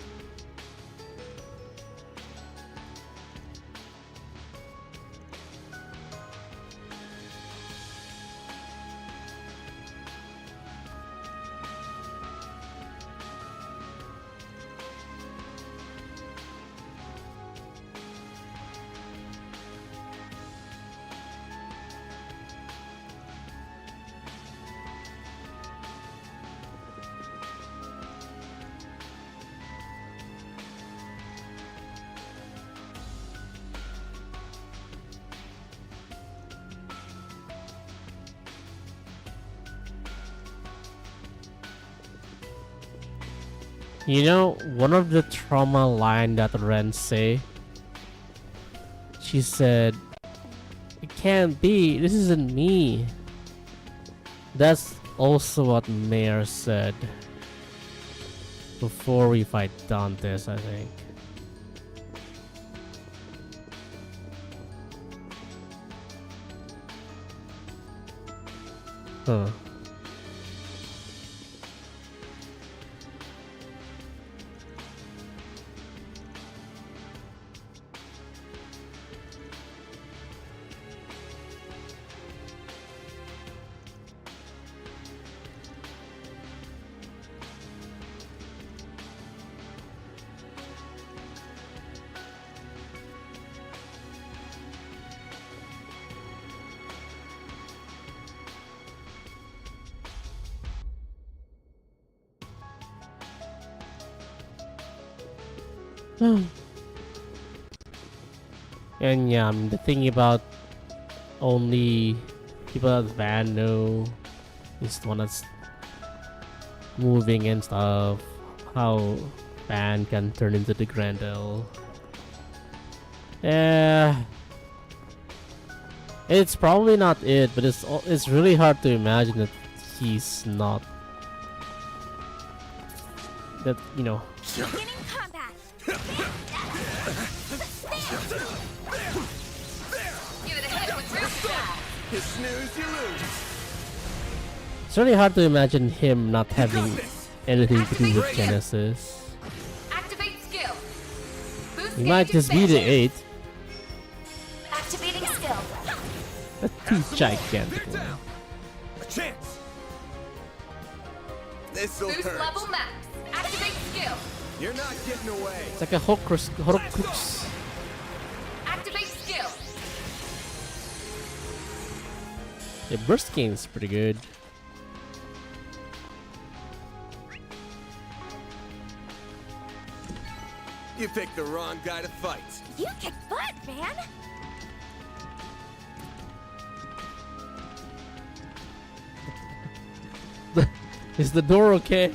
You know, one of the trauma line that Ren say, she said, "It can't be, this isn't me." That's also what Mayor said before we fight Dantes, I think. Huh. And yeah, I mean, the thing about only people that Van know is the one that's moving and stuff. How Van can turn into the Grendel. Yeah, it's probably not it, but it's really hard to imagine that he's not. That, you know. Beginning combat. Give it a hit with real style. You snooze, you lose. It's really hard to imagine him not having anything to do with Genesis. Activate skill. Boost He might just be the 8. Activating skill. That's too gigantic. A chance. This'll Boost hurt. level max. Activate skill. You're not getting away. It's like a Horcrux. Activate skill. The burst game is pretty good. You picked the wrong guy to fight. You kick butt, man. Is the door okay?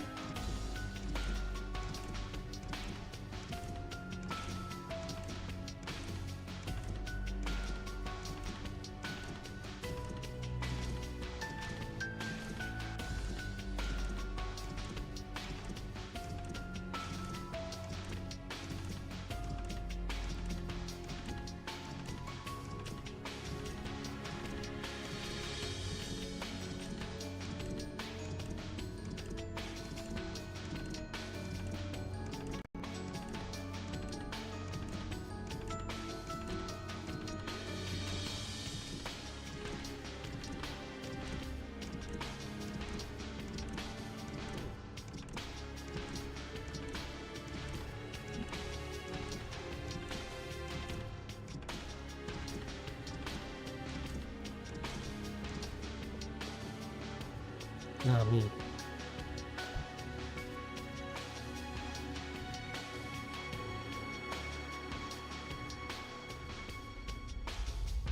Not me.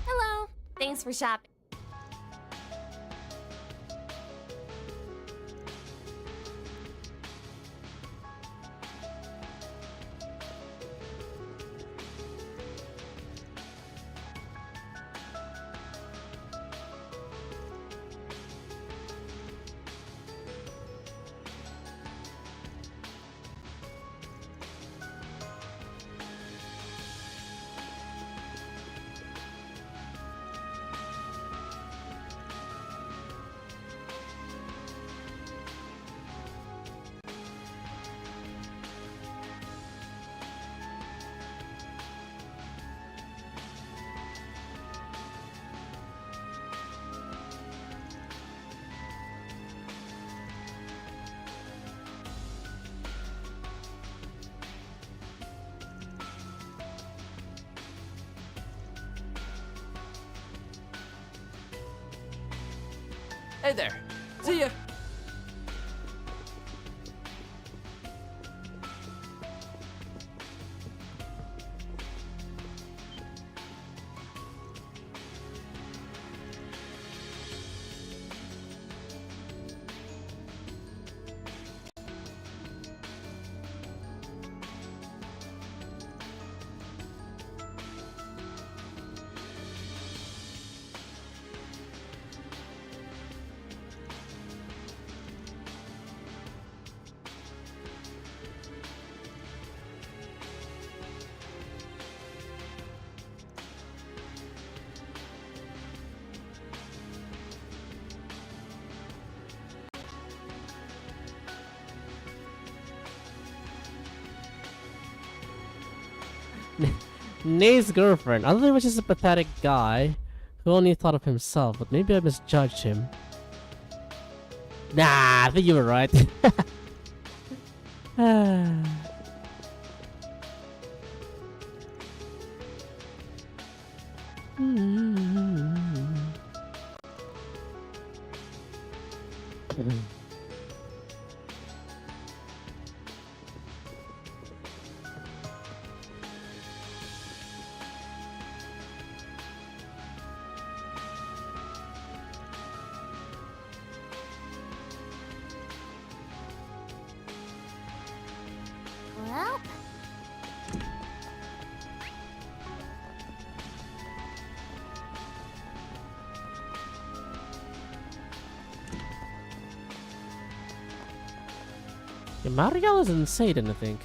Hello. Thanks for shopping. Hey there. See ya. Nate's girlfriend. I thought he was just a pathetic guy who only thought of himself, but maybe I misjudged him. Nah, I think you were right. Well, Yeah, Marielle isn't Satan, I think.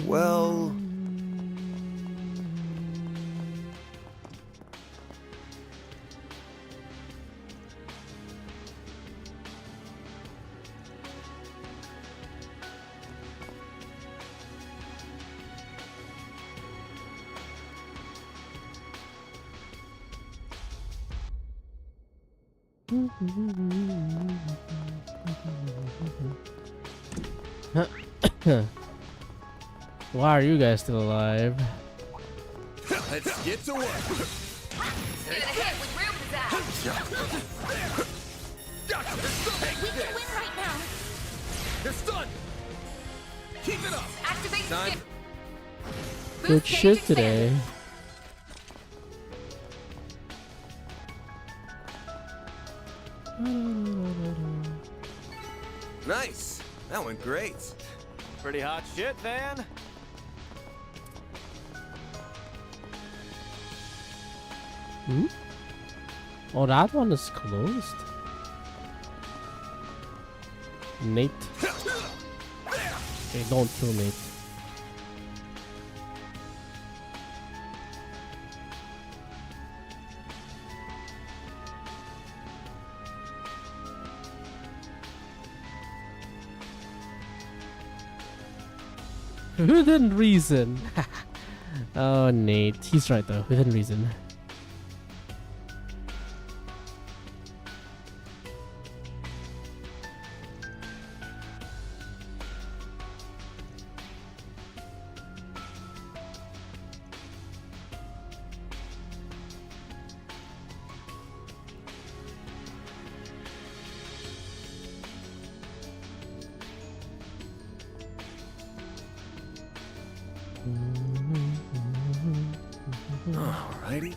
Well... Why are you guys still alive? Let's get to work. Get a hit with real pizzazz. we can win right now. You're stunned. Keep it up. Activate Time. skip. Good Boost shit cage today. Nice. That went great. Pretty hot shit, Van. Hmm? Oh, that one is closed. Nate. Okay, don't kill Nate. Within reason. Oh, Nate. He's right though. Within reason. Alrighty.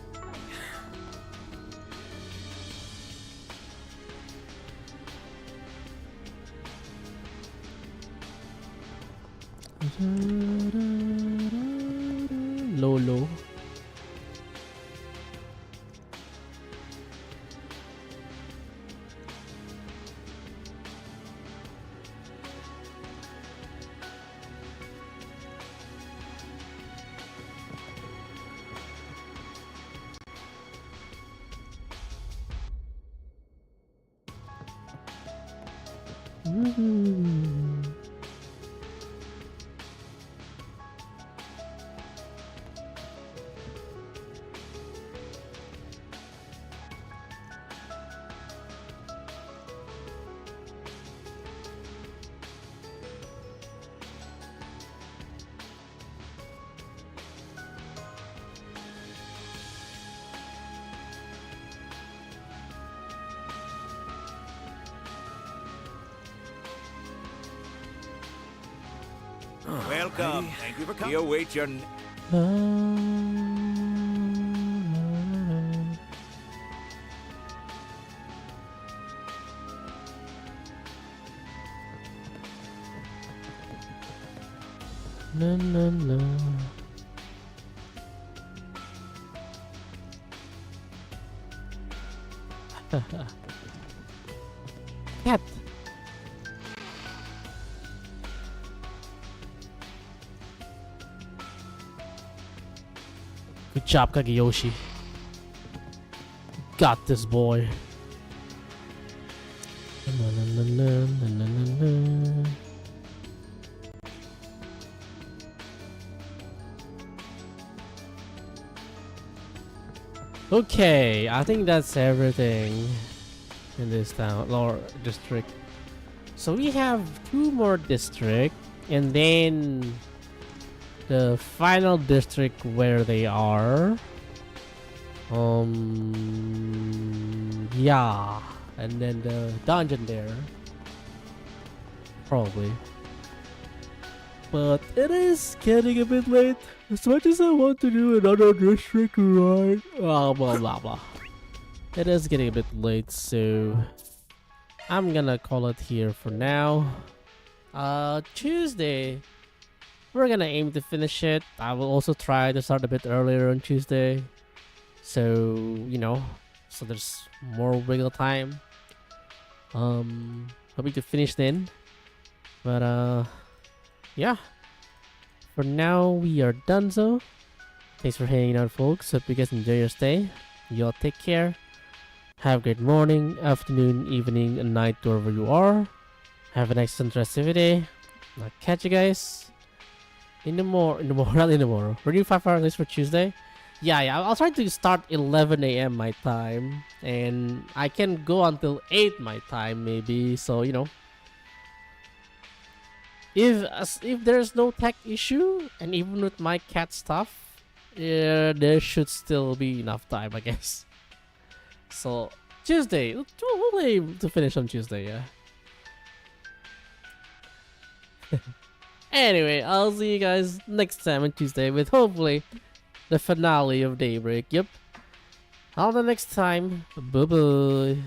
Lolo. Welcome. Thank you for coming. We await your... No, no, no. Cat. Good job, Kageyoshi. Got this, boy. Na, na, na, na, na, na, na. Okay, I think that's everything in this town or district. So we have 2 more districts, and then the final district where they are. Yeah, and then the dungeon there, probably. But it is getting a bit late. As much as I want to do another district ride, blah blah blah. It is getting a bit late, so I'm gonna call it here for now. Tuesday, we're gonna aim to finish it. I will also try to start a bit earlier on Tuesday, so you know, so there's more wiggle time. Hoping to finish then, but yeah. For now, we are done. So, thanks for hanging out, folks. Hope you guys enjoy your stay. Y'all take care. Have a great morning, afternoon, evening, and night wherever you are. Have an excellent rest of your day. I'll catch you guys not in the morning. We're doing 5 hours for Tuesday. Yeah. I'll try to start 11 a.m. my time, and I can go until 8 my time, maybe. So you know. If there's no tech issue, and even with my cat stuff, there should still be enough time, I guess. So Tuesday, we'll aim to finish on Tuesday, yeah. Anyway, I'll see you guys next time on Tuesday with hopefully the finale of Daybreak. Yep. Until next time, bye bye.